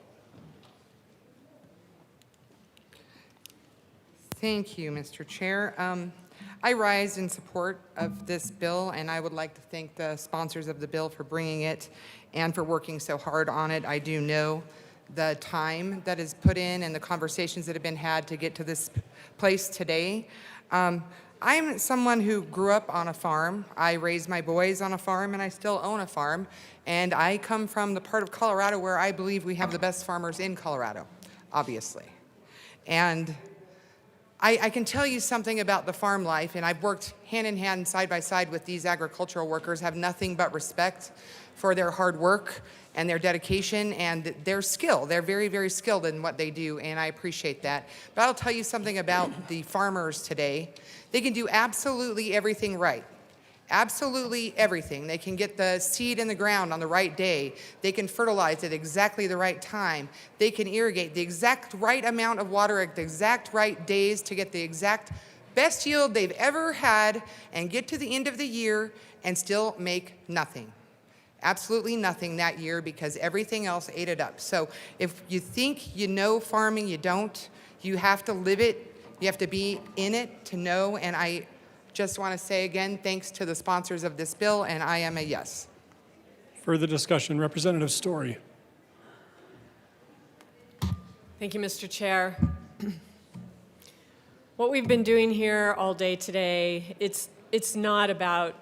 Thank you, Mr. Chair. I rise in support of this bill, and I would like to thank the sponsors of the bill for bringing it and for working so hard on it. I do know the time that is put in and the conversations that have been had to get to this place today. I'm someone who grew up on a farm. I raised my boys on a farm, and I still own a farm. And I come from the part of Colorado where I believe we have the best farmers in Colorado, obviously. And I can tell you something about the farm life, and I've worked hand in hand, side by side with these agricultural workers, have nothing but respect for their hard work and their dedication and their skill. They're very, very skilled in what they do, and I appreciate that. But I'll tell you something about the farmers today. They can do absolutely everything right. Absolutely everything. They can get the seed in the ground on the right day. They can fertilize at exactly the right time. They can irrigate the exact right amount of water at the exact right days to get the exact best yield they've ever had and get to the end of the year and still make nothing. Absolutely nothing that year because everything else ate it up. So if you think you know farming, you don't. You have to live it. You have to be in it to know, and I just want to say again, thanks to the sponsors of this bill, and I am a yes. Further discussion, Representative Story. Thank you, Mr. Chair. What we've been doing here all day today, it's not about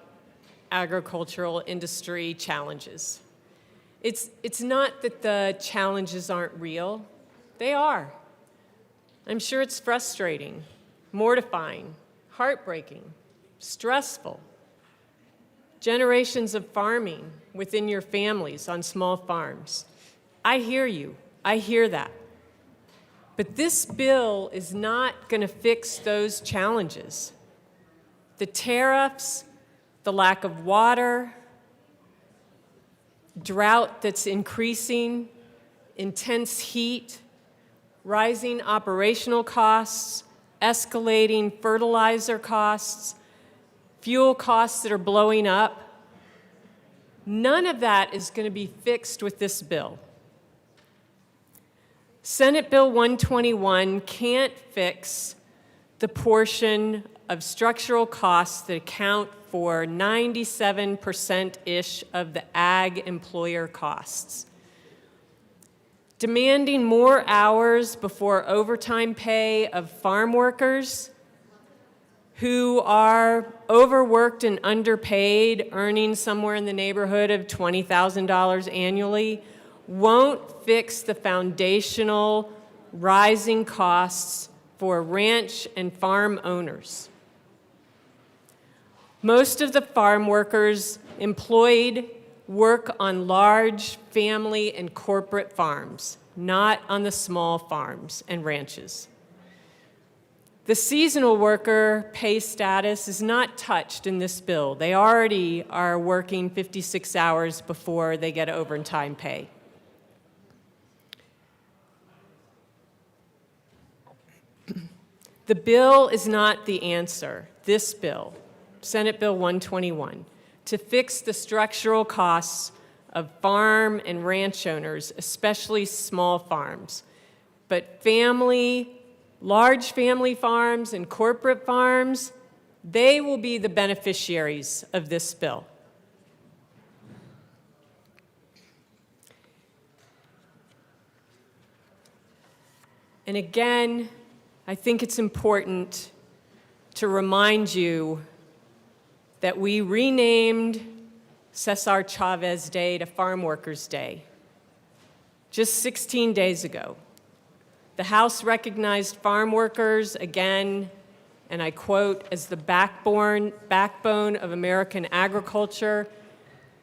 agricultural industry challenges. It's not that the challenges aren't real. They are. I'm sure it's frustrating, mortifying, heartbreaking, stressful. Generations of farming within your families on small farms. I hear you. I hear that. But this bill is not going to fix those challenges. The tariffs, the lack of water, drought that's increasing, intense heat, rising operational costs, escalating fertilizer costs, fuel costs that are blowing up. None of that is going to be fixed with this bill. Senate Bill 121 can't fix the portion of structural costs that account for 97%-ish of the ag employer costs. Demanding more hours before overtime pay of farm workers who are overworked and underpaid, earning somewhere in the neighborhood of $20,000 annually, won't fix the foundational rising costs for ranch and farm owners. Most of the farm workers employed work on large family and corporate farms, not on the small farms and ranches. The seasonal worker pay status is not touched in this bill. They already are working 56 hours before they get overtime pay. The bill is not the answer, this bill, Senate Bill 121, to fix the structural costs of farm and ranch owners, especially small farms. But large family farms and corporate farms, they will be the beneficiaries of this bill. And again, I think it's important to remind you that we renamed Cesar Chavez Day to Farm Workers Day. Just 16 days ago, the House recognized farm workers again, and I quote, as the backbone of American agriculture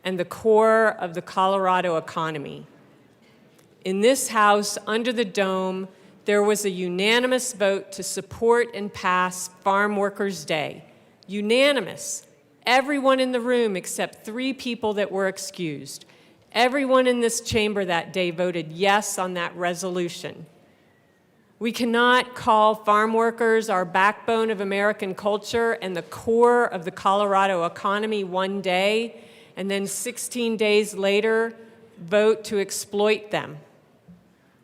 and the core of the Colorado economy. In this House, under the dome, there was a unanimous vote to support and pass Farm Workers Day. Unanimous. Everyone in the room except 3 people that were excused. Everyone in this chamber that day voted yes on that resolution. We cannot call farm workers our backbone of American culture and the core of the Colorado economy one day, and then 16 days later, vote to exploit them.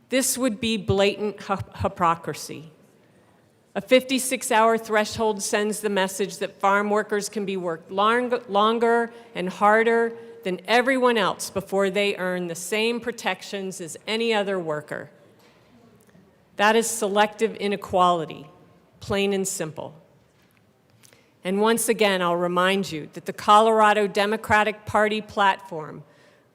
This would be blatant hypocrisy. A 56-hour threshold sends the message that farm workers can be worked longer and harder than everyone else before they earn the same protections as any other worker. That is selective inequality, plain and simple. And once again, I'll remind you that the Colorado Democratic Party platform,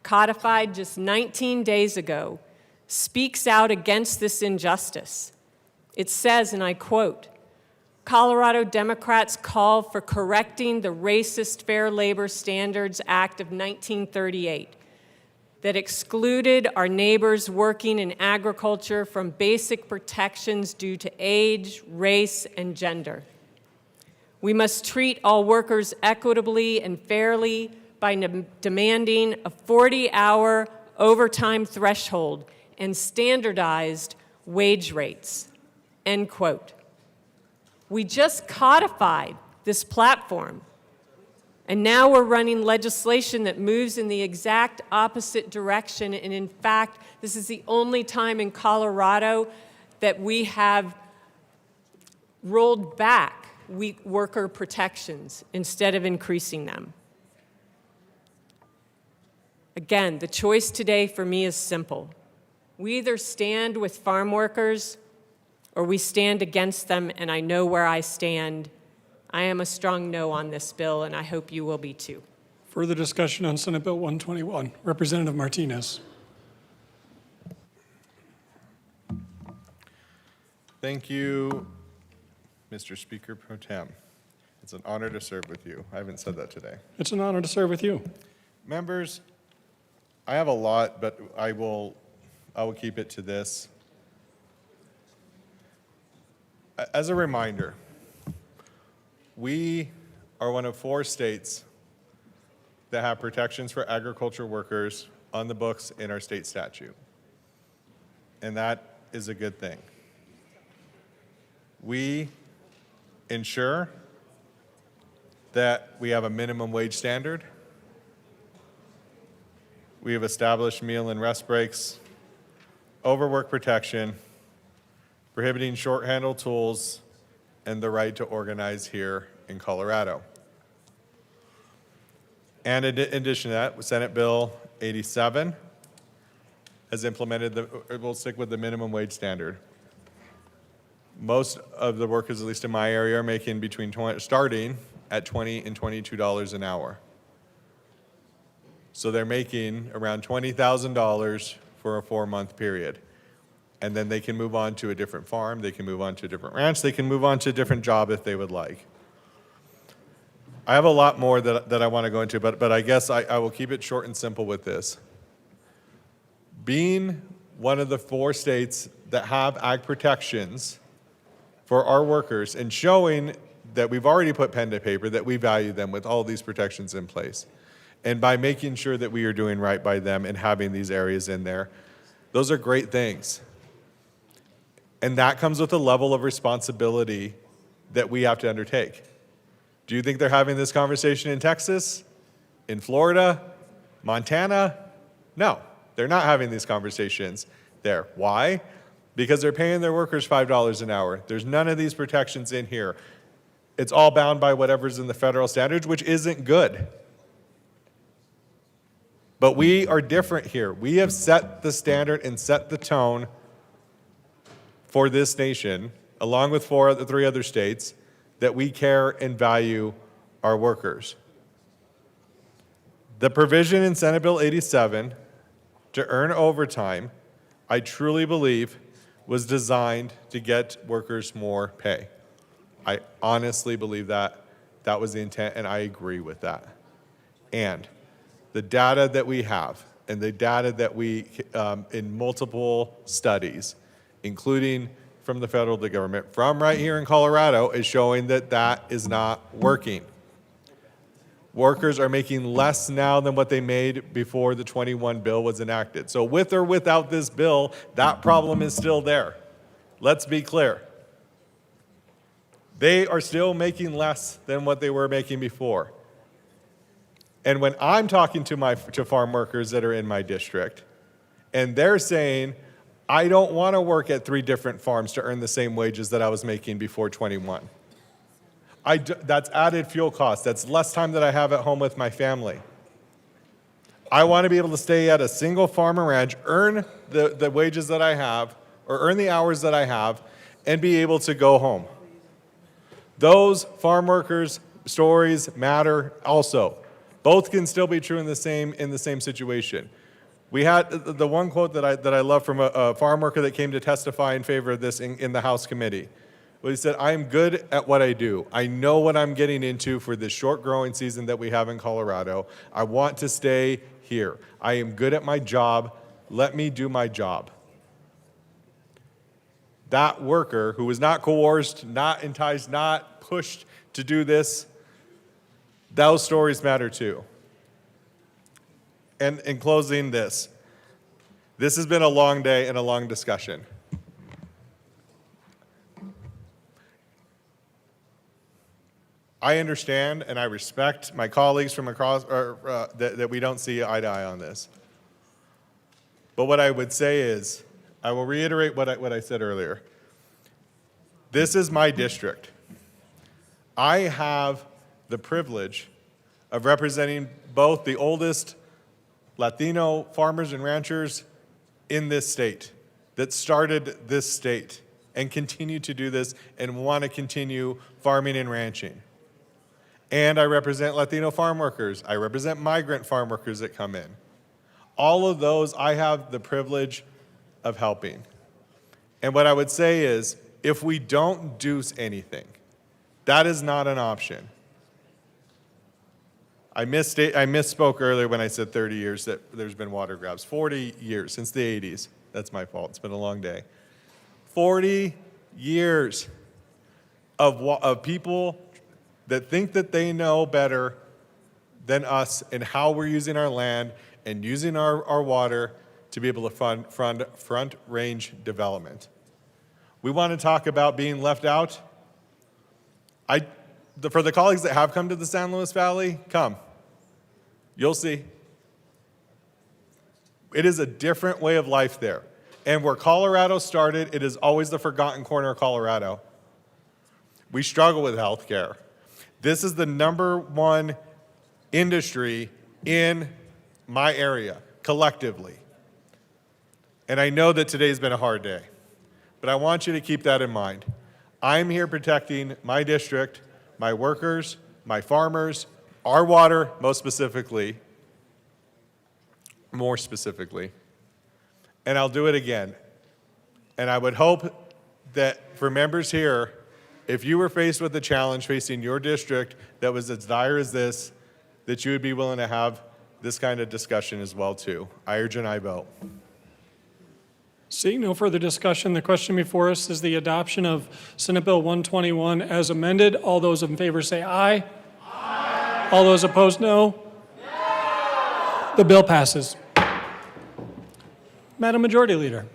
codified just 19 days ago, speaks out against this injustice. It says, and I quote, Colorado Democrats call for correcting the racist Fair Labor Standards Act of 1938 that excluded our neighbors working in agriculture from basic protections due to age, race, and gender. We must treat all workers equitably and fairly by demanding a 40-hour overtime threshold and standardized wage rates, end quote. We just codified this platform, and now we're running legislation that moves in the exact opposite direction, and in fact, this is the only time in Colorado that we have rolled back worker protections instead of increasing them. Again, the choice today for me is simple. We either stand with farm workers or we stand against them, and I know where I stand. I am a strong no on this bill, and I hope you will be too. Further discussion on Senate Bill 121. Representative Martinez. Thank you, Mr. Speaker Pro Tem. It's an honor to serve with you. I haven't said that today. It's an honor to serve with you. Members, I have a lot, but I will keep it to this. As a reminder, we are one of 4 states that have protections for agriculture workers on the books in our state statute. And that is a good thing. We ensure that we have a minimum wage standard. We have established meal and rest breaks, overwork protection, prohibiting short-handled tools, and the right to organize here in Colorado. And in addition to that, Senate Bill 87 has implemented we'll stick with the minimum wage standard. Most of the workers, at least in my area, are making starting at $20 and $22 an hour. So they're making around $20,000 for a 4-month period. And then they can move on to a different farm, they can move on to a different ranch, they can move on to a different job if they would like. I have a lot more that I want to go into, but I guess I will keep it short and simple with this. Being one of the 4 states that have ag protections for our workers and showing that we've already put pen to paper, that we value them with all these protections in place. And by making sure that we are doing right by them and having these areas in there, those are great things. And that comes with a level of responsibility that we have to undertake. Do you think they're having this conversation in Texas, in Florida, Montana? No, they're not having these conversations there. Why? Because they're paying their workers $5 an hour. There's none of these protections in here. It's all bound by whatever's in the federal standards, which isn't good. But we are different here. We have set the standard and set the tone for this nation, along with 3 other states, that we care and value our workers. The provision in Senate Bill 87 to earn overtime, I truly believe, was designed to get workers more pay. I honestly believe that that was the intent, and I agree with that. And the data that we have, and the data that we, in multiple studies, including from the federal government, from right here in Colorado, is showing that that is not working. Workers are making less now than what they made before the 21 bill was enacted. So with or without this bill, that problem is still there. Let's be clear. They are still making less than what they were making before. And when I'm talking to farm workers that are in my district, and they're saying, I don't want to work at 3 different farms to earn the same wages that I was making before 21. That's added fuel costs. That's less time that I have at home with my family. I want to be able to stay at a single farm or ranch, earn the wages that I have, or earn the hours that I have, and be able to go home. Those farm workers' stories matter also. Both can still be true in the same situation. We had the one quote that I love from a farm worker that came to testify in favor of this in the House committee. Well, he said, I am good at what I do. I know what I'm getting into for this short growing season that we have in Colorado. I want to stay here. I am good at my job. Let me do my job. That worker who was not coerced, not enticed, not pushed to do this, those stories matter too. And in closing this has been a long day and a long discussion. I understand and I respect my colleagues from across, that we don't see eye to eye on this. But what I would say is, I will reiterate what I said earlier. This is my district. I have the privilege of representing both the oldest Latino farmers and ranchers in this state that started this state and continue to do this and want to continue farming and ranching. And I represent Latino farm workers. I represent migrant farm workers that come in. All of those I have the privilege of helping. And what I would say is, if we don't do anything, that is not an option. I misspoke earlier when I said 30 years that there's been water grabs. 40 years, since the 80s. That's my fault. It's been a long day. 40 years of people that think that they know better than us and how we're using our land and using our water to be able to front range development. We want to talk about being left out. For the colleagues that have come to the San Luis Valley, come. You'll see. It is a different way of life there. And where Colorado started, it is always the forgotten corner of Colorado. We struggle with healthcare. This is the #1 industry in my area, collectively. And I know that today's been a hard day, but I want you to keep that in mind. I'm here protecting my district, my workers, my farmers, our water, more specifically. And I'll do it again. And I would hope that for members here, if you were faced with a challenge facing your district that was as dire as this, that you would be willing to have this kind of discussion as well too. I urge and I vote. Seeing no further discussion, the question before us is the adoption of Senate Bill 121 as amended. All those in favor say aye. Aye. All those opposed, no. No. The bill passes. Madam Majority Leader.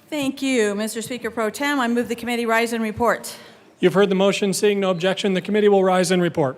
Thank you, Mr. Speaker Pro Tem. I move the committee rise and report. You've heard the motion. Seeing no objection, the committee will rise and report.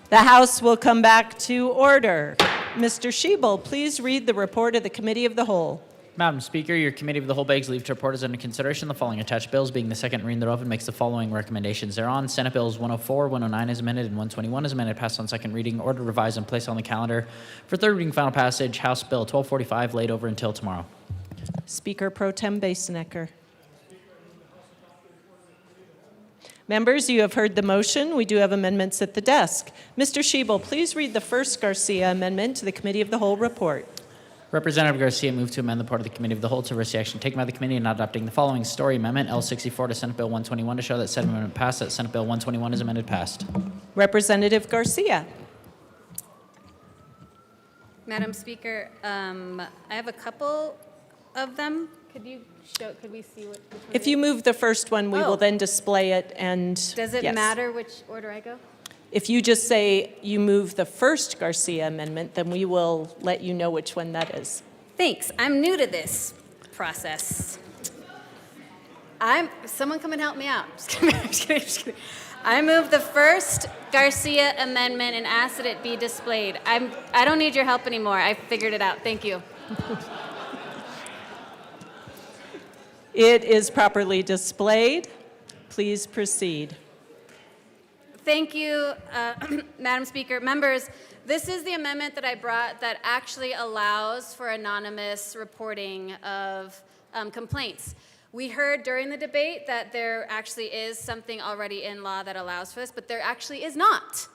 The House will come back to order. Mr. Schiebel, please read the report of the Committee of the Whole. Madam Speaker, your Committee of the Whole begs leave to report as under consideration the following attached bills, being the second reading thereof, and makes the following recommendations thereon. Senate Bills 104, 109 as amended, and 121 as amended, passed on second reading, ordered, revised, and placed on the calendar for third reading final passage. House Bill 1245 laid over until tomorrow. Speaker Pro Tem Basenecker. Members, you have heard the motion. We do have amendments at the desk. Mr. Schiebel, please read the first Garcia amendment to the Committee of the Whole report. Representative Garcia moved to amend the part of the Committee of the Whole to receive action taken by the committee in not adopting the following story amendment, L64 to Senate Bill 121, to show that said amendment passed, that Senate Bill 121 is amended passed. Representative Garcia. Madam Speaker, I have a couple of them. Could we see which one If it you is? move the first one, we will then display it and. Does it yes. matter which order I go? If you just say you move the first Garcia amendment, then we will let you know which one that is. Thanks. I'm new to this process. Someone come and help me out. Just kidding. I move the first Garcia amendment and ask that it be displayed. I don't need your help anymore. I figured it out. Thank you. It is properly displayed. Please proceed. Thank you, Madam Speaker. Members, this is the amendment that I brought that actually allows for anonymous reporting of complaints. We heard during the debate that there actually is something already in law that allows for this, but there actually is not.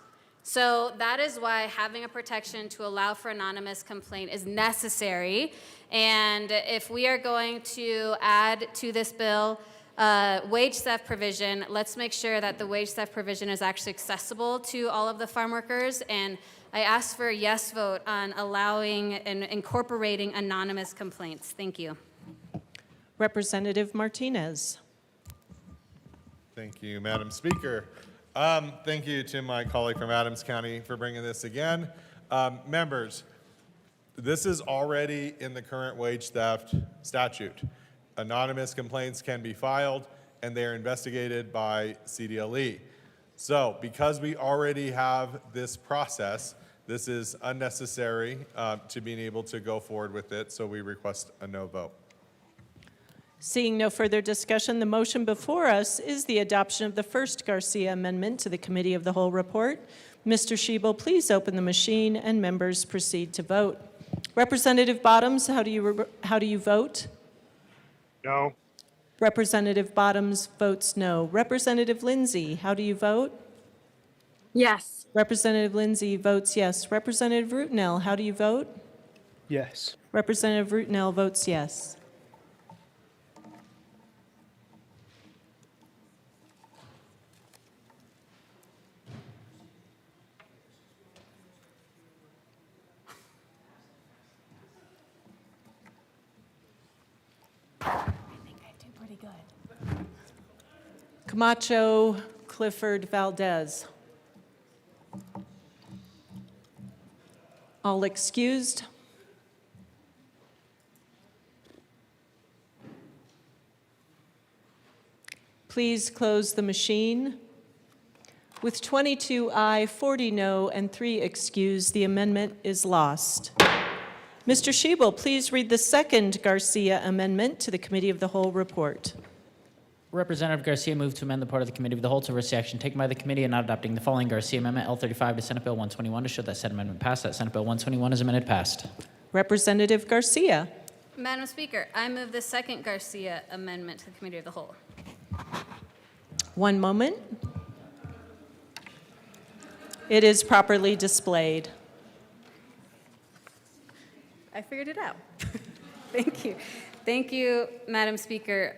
So that is why having a protection to allow for anonymous complaint is necessary. And if we are going to add to this bill wage theft provision, let's make sure that the wage theft provision is actually accessible to all of the farm workers. And I ask for a yes vote on allowing and incorporating anonymous complaints. Thank you. Representative Martinez. Thank you, Madam Speaker. Thank you to my colleague from Adams County for bringing this again. Members, this is already in the current wage theft statute. Anonymous complaints can be filed, and they are investigated by CDLE. So because we already have this process, this is unnecessary to being able to go forward with it, so we request a no vote. Seeing no further discussion, the motion before us is the adoption of the first Garcia amendment to the Committee of the Whole report. Mr. Schiebel, please open the machine and members proceed to vote. Representative Bottoms, how do you vote? No. Representative Bottoms votes no. Representative Lindsay, how do you vote? Yes. Representative Lindsay votes yes. Representative Rootenell, how do you vote? Yes. Representative Rootenell votes yes. Camacho, Clifford, Valdez. All excused. Please close the machine. With 22 aye, 40 no, and 3 excused, the amendment is lost. Mr. Schiebel, please read the second Garcia amendment to the Committee of the Whole report. Representative Garcia moved to amend the part of the Committee of the Whole to receive action taken by the committee in not adopting the following Garcia amendment, L35 to Senate Bill 121, to show that said amendment passed, that Senate Bill 121 is amended passed. Representative Garcia. Madam Speaker, I move the second Garcia amendment to the Committee of the Whole. One moment. It is properly displayed. I figured it out. Thank you. Thank you, Madam Speaker.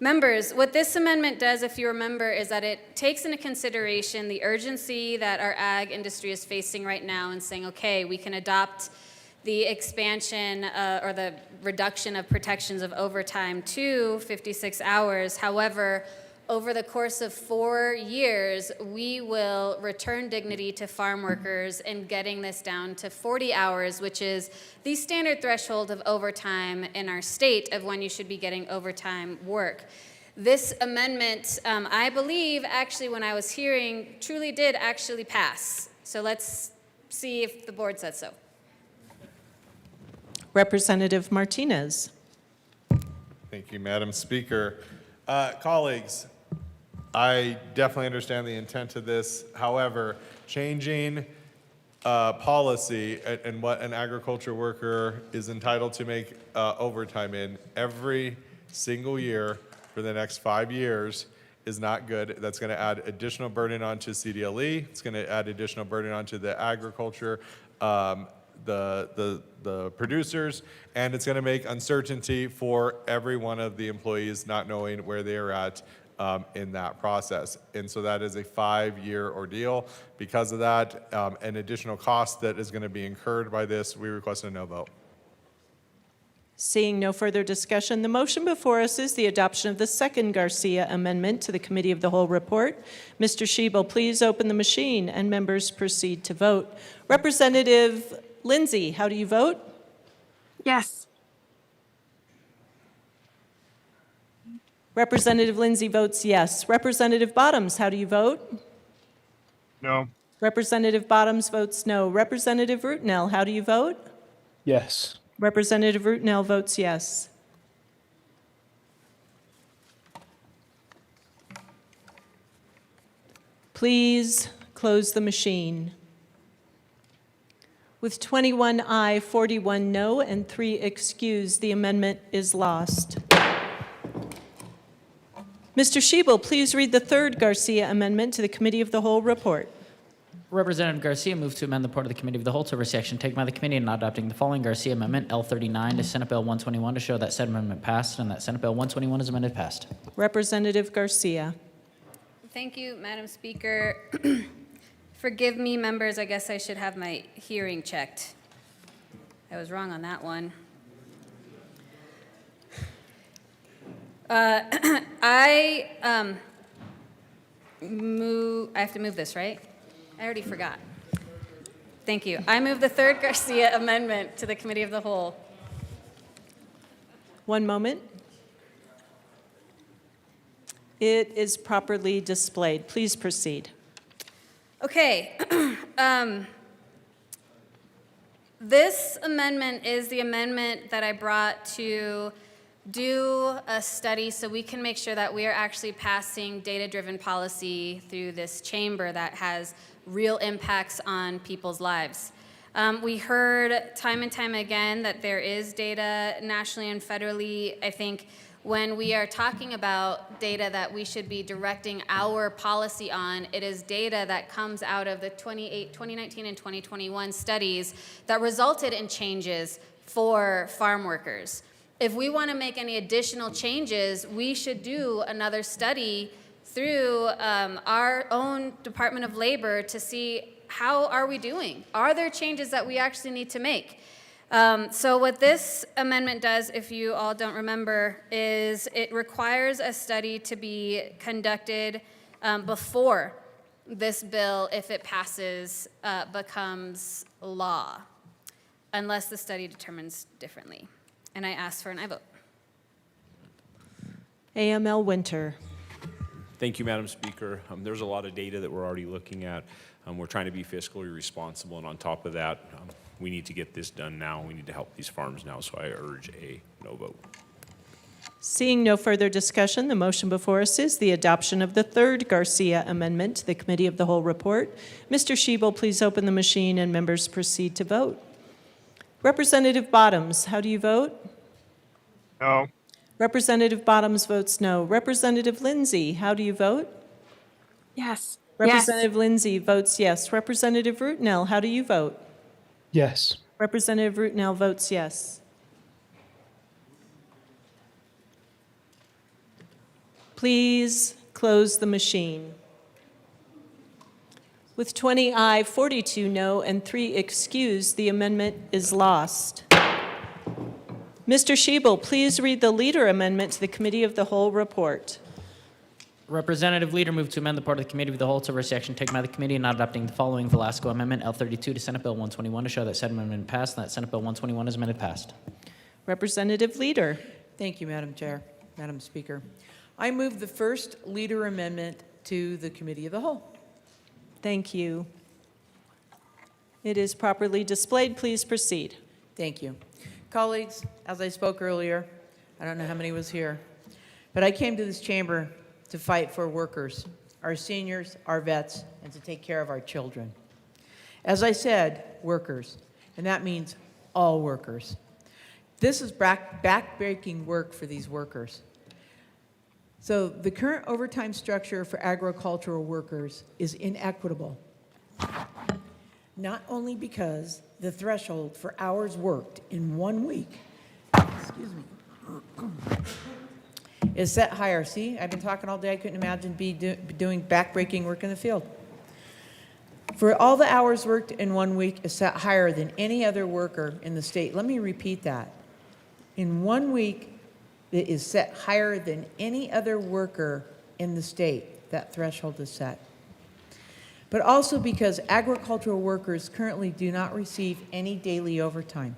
Members, what this amendment does, if you remember, is that it takes into consideration the urgency that our ag industry is facing right now and saying, okay, we can adopt the expansion or the reduction of protections of overtime to 56 hours. However, over the course of 4 years, we will return dignity to farm workers in getting this down to 40 hours, which is the standard threshold of overtime in our state of when you should be getting overtime work. This amendment, I believe, actually, when I was hearing, truly did actually pass. So let's see if the board says so. Representative Martinez. Thank you, Madam Speaker. Colleagues, I definitely understand the intent of this. However, changing policy and what an agriculture worker is entitled to make overtime in every single year for the next 5 years is not good. That's going to add additional burden onto CDLE. It's going to add additional burden onto the agriculture, the producers, and it's going to make uncertainty for every one of the employees not knowing where they are at in that process. And so that is a 5-year ordeal. Because of that, an additional cost that is going to be incurred by this, we request a no vote. Seeing no further discussion, the motion before us is the adoption of the second Garcia amendment to the Committee of the Whole report. Mr. Schiebel, please open the machine and members proceed to vote. Representative Lindsay, how do you vote? Yes. Representative Lindsay votes yes. Representative Bottoms, how do you vote? No. Representative Bottoms votes no. Representative Rootenell, how do you vote? Yes. Representative Rootenell votes yes. Please close the machine. With 21 aye, 41 no, and 3 excused, the amendment is lost. Mr. Schiebel, please read the third Garcia amendment to the Committee of the Whole report. Representative Garcia moved to amend the part of the Committee of the Whole to oversee action taken by the committee in not adopting the following Garcia Amendment L39 to Senate Bill 121 to show that said amendment passed and that Senate Bill 121 is amended passed. Representative Garcia. Thank you, Madam Speaker. Forgive me, members, I guess I should have my hearing checked. I was wrong on that one. I have to move this, right? I already forgot. Thank you. I move the third Garcia amendment to the Committee of the Whole. One moment. It is properly displayed. Please proceed. Okay. This amendment is the amendment that I brought to do a study so we can make sure that we are actually passing data-driven policy through this chamber that has real impacts on people's lives. We heard time and time again that there is data nationally and federally. I think when we are talking about data that we should be directing our policy on, it is data that comes out of the 2019 and 2021 studies that resulted in changes for farm workers. If we want to make any additional changes, we should do another study through our own Department of Labor to see how are we doing? Are there changes that we actually need to make? So what this amendment does, if you all don't remember, is it requires a study to be conducted before this bill, if it passes, becomes law, unless the study determines differently. And I ask for an aye vote. AML Winter. Thank you, Madam Speaker. There's a lot of data that we're already looking at. We're trying to be fiscally responsible, and on top of that, we need to get this done now. We need to help these farms now, so I urge a no vote. Seeing no further discussion, the motion before us is the adoption of the third Garcia Amendment to the Committee of the Whole report. Mr. Schiebel, please open the machine and members proceed to vote. Representative Bottoms, how do you vote? No. Representative Bottoms votes no. Representative Lindsay, how do you vote? Yes. Representative Lindsay votes yes. Representative Rootenell, how do you vote? Yes. Representative Rootenell votes yes. Please close the machine. With 20 aye, 42 no, and 3 excused, the amendment is lost. Mr. Schiebel, please read the Leader Amendment to the Committee of the Whole report. Representative Leader moved to amend the part of the Committee of the Whole to oversee action taken by the committee in not adopting the following Velasco Amendment L32 to Senate Bill 121 to show that said amendment passed and that Senate Bill 121 is amended passed. Representative Leader. Thank you, Madam Chair, Madam Speaker. I move the first leader amendment to the Committee of the Whole. Thank you. It is properly displayed. Please proceed. Thank you. Colleagues, as I spoke earlier, I don't know how many was here, but I came to this chamber to fight for workers, our seniors, our vets, and to take care of our children. As I said, workers, and that means all workers. This is back-breaking work for these workers. So the current overtime structure for agricultural workers is inequitable, not only because the threshold for hours worked in 1 week, excuse me, is set higher. See, I've been talking all day. I couldn't imagine doing back-breaking work in the field. For all the hours worked in 1 week is set higher than any other worker in the state. Let me repeat that. In 1 week, it is set higher than any other worker in the state. That threshold is set. But also because agricultural workers currently do not receive any daily overtime.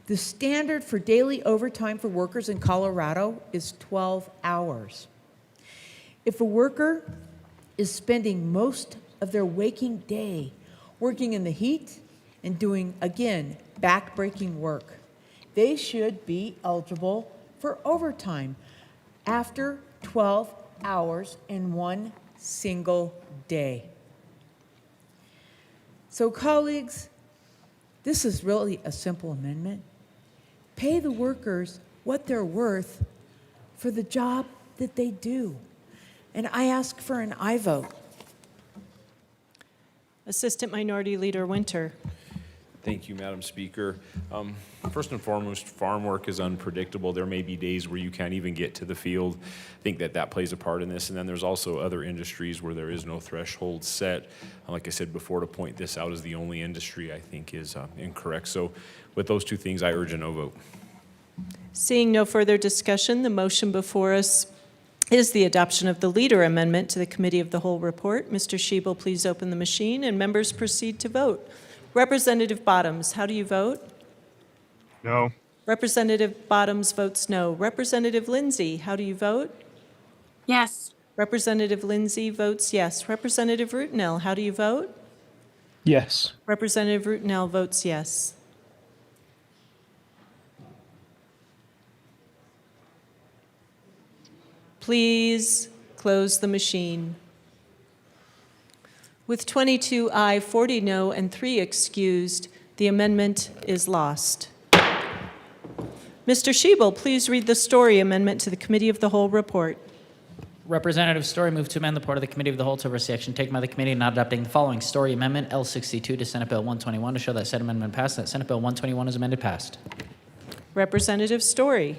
The standard for daily overtime for workers in Colorado is 12 hours. If a worker is spending most of their waking day working in the heat and doing, again, back-breaking work, they should be eligible for overtime after 12 hours in 1 single day. So, colleagues, this is really a simple amendment. Pay the workers what they're worth for the job that they do. And I ask for an aye vote. Assistant Minority Leader Winter. Thank you, Madam Speaker. First and foremost, farm work is unpredictable. There may be days where you can't even get to the field. I think that plays a part in this. And then there's also other industries where there is no threshold set. Like I said before, to point this out as the only industry I think is incorrect. So with those two things, I urge a no vote. Seeing no further discussion, the motion before us is the adoption of the Leader Amendment to the Committee of the Whole report. Mr. Schiebel, please open the machine and members proceed to vote. Representative Bottoms, how do you vote? No. Representative Bottoms votes no. Representative Lindsay, how do you vote? Yes. Representative Lindsay votes yes. Representative Rutenell, how do you vote? Yes. Representative Rutenell votes yes. Please close the machine. With 22 aye, 40 no, and 3 excused, the amendment is lost. Mr. Schiebel, please read the Story Amendment to the Committee of the Whole report. Representative Story moved to amend the part of the Committee of the Whole to oversee action taken by the committee not adopting the following Story Amendment L62 to Senate Bill 121 to show that said amendment passed, that Senate Bill 121 is amended passed. Representative Story.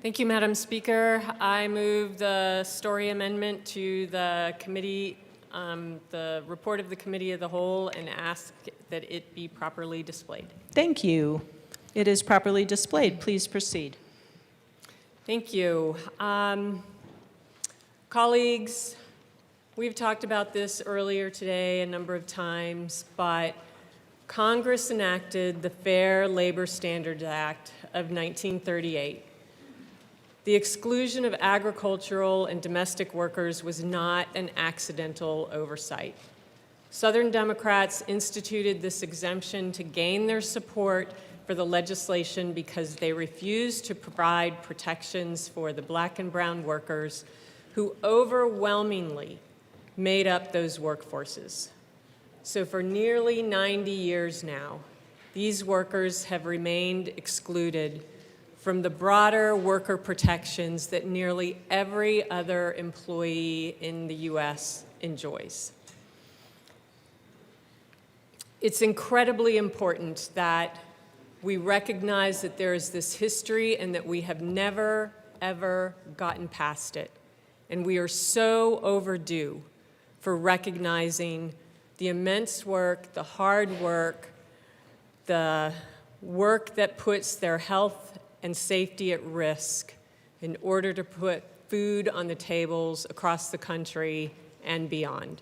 Thank you, Madam Speaker. I move the Story Amendment to the committee, the report of the Committee of the Whole, and ask that it be properly displayed. Thank you. It is properly displayed. Please proceed. Thank you. Colleagues, we've talked about this earlier today a number of times, but Congress enacted the Fair Labor Standards Act of 1938. The exclusion of agricultural and domestic workers was not an accidental oversight. Southern Democrats instituted this exemption to gain their support for the legislation because they refused to provide protections for the black and brown workers who overwhelmingly made up those workforces. So for nearly 90 years now, these workers have remained excluded from the broader worker protections that nearly every other employee in the U.S. enjoys. It's incredibly important that we recognize that there is this history and that we have never, ever gotten past it. And we are so overdue for recognizing the immense work, the hard work, the work that puts their health and safety at risk in order to put food on the tables across the country and beyond.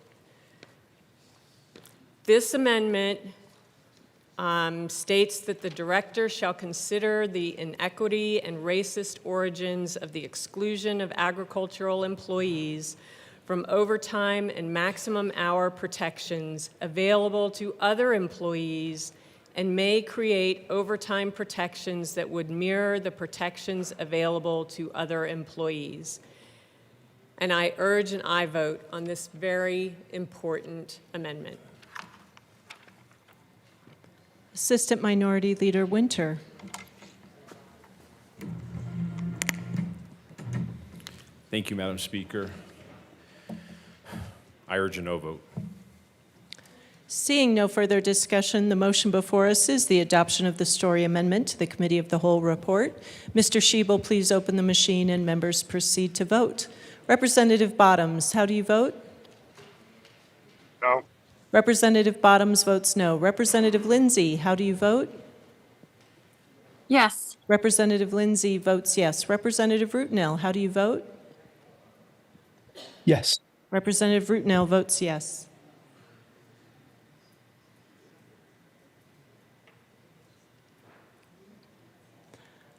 This amendment states that the director shall consider the inequity and racist origins of the exclusion of agricultural employees from overtime and maximum hour protections available to other employees and may create overtime protections that would mirror the protections available to other employees. And I urge an aye vote on this very important amendment. Assistant Minority Leader Winter. Thank you, Madam Speaker. I urge a no vote. Seeing no further discussion, the motion before us is the adoption of the Story Amendment to the Committee of the Whole report. Mr. Schiebel, please open the machine and members proceed to vote. Representative Bottoms, how do you vote? No. Representative Bottoms votes no. Representative Lindsay, how do you vote? Yes. Representative Lindsay votes yes. Representative Rootnell, how do you vote? Yes. Representative Rootnell votes yes.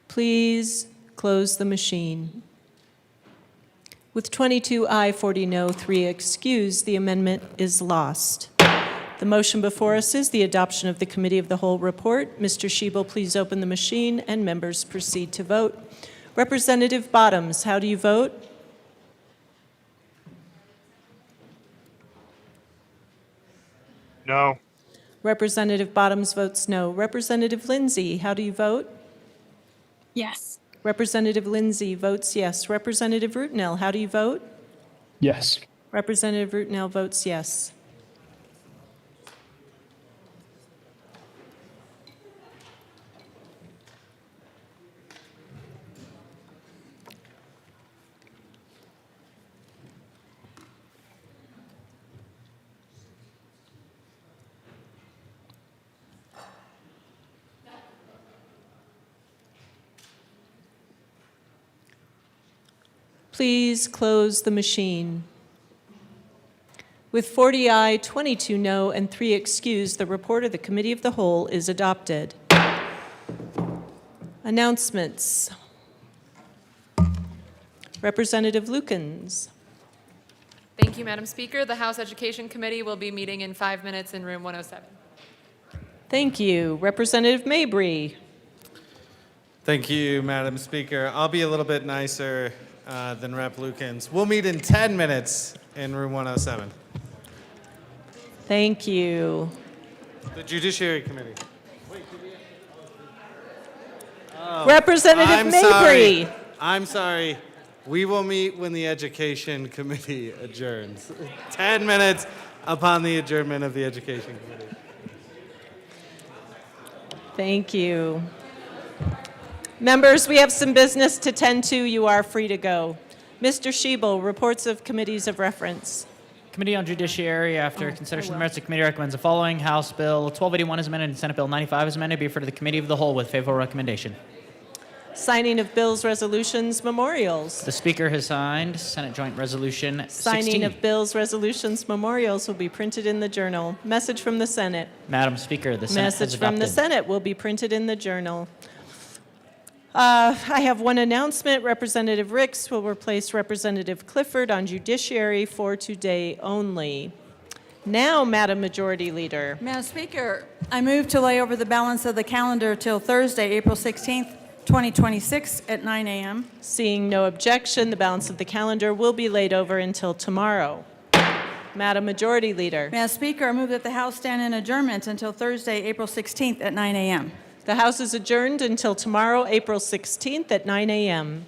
Please close the machine. With 22 aye, 40 no, 3 excused, the amendment is lost. The motion before us is the adoption of the Committee of the Whole report. Mr. Schiebel, please open the machine and members proceed to vote. Representative Bottoms, how do you vote? No. Representative Bottoms votes no. Representative Lindsay, how do you vote? Yes. Representative Lindsay votes yes. Representative Rootnell, how do you vote? Yes. Representative Rootnell votes yes. Please close the machine. With 40 aye, 22 no, and 3 excused, the report of the Committee of the Whole is adopted. Announcements. Representative Lukens. Thank you, Madam Speaker. The House Education Committee will be meeting in 5 minutes in room 107. Thank you. Representative Mabry. Thank you, Madam Speaker. I'll be a little bit nicer than Rep. Lukens. We'll meet in 10 minutes in room 107. Thank you. The Judiciary Committee. Representative Mabry. I'm sorry. We will meet when the Education Committee adjourns. 10 minutes upon the adjournment of the Education Committee. Thank you. Members, we have some business to tend to. You are free to go. Mr. Schiebel, reports of committees of reference. Committee on Judiciary, after consideration of the merits, the committee recommends the following. House Bill 1281 is amended and Senate Bill 95 is amended. Be referred to the Committee of the Whole with favorable recommendation. Signing of bills, resolutions, memorials. The Speaker has signed Senate Joint Resolution 16. Signing of bills, resolutions, memorials will be printed in the journal. Message from the Senate. Madam Speaker, the Senate has Message from the adopted. Senate will be printed in the journal. I have one announcement. Representative Ricks will replace Representative Clifford on Judiciary for today only. Now, Madam Majority Leader. Madam Speaker, I move to lay over the balance of the calendar till Thursday, April 16th, 2026 at 9 a.m. Seeing no objection, the balance of the calendar will be laid over until tomorrow. Madam Majority Leader. Madam Speaker, I move that the House stand in adjournment until Thursday, April 16th at 9 a.m. The House is adjourned until tomorrow, April 16th at 9 a.m.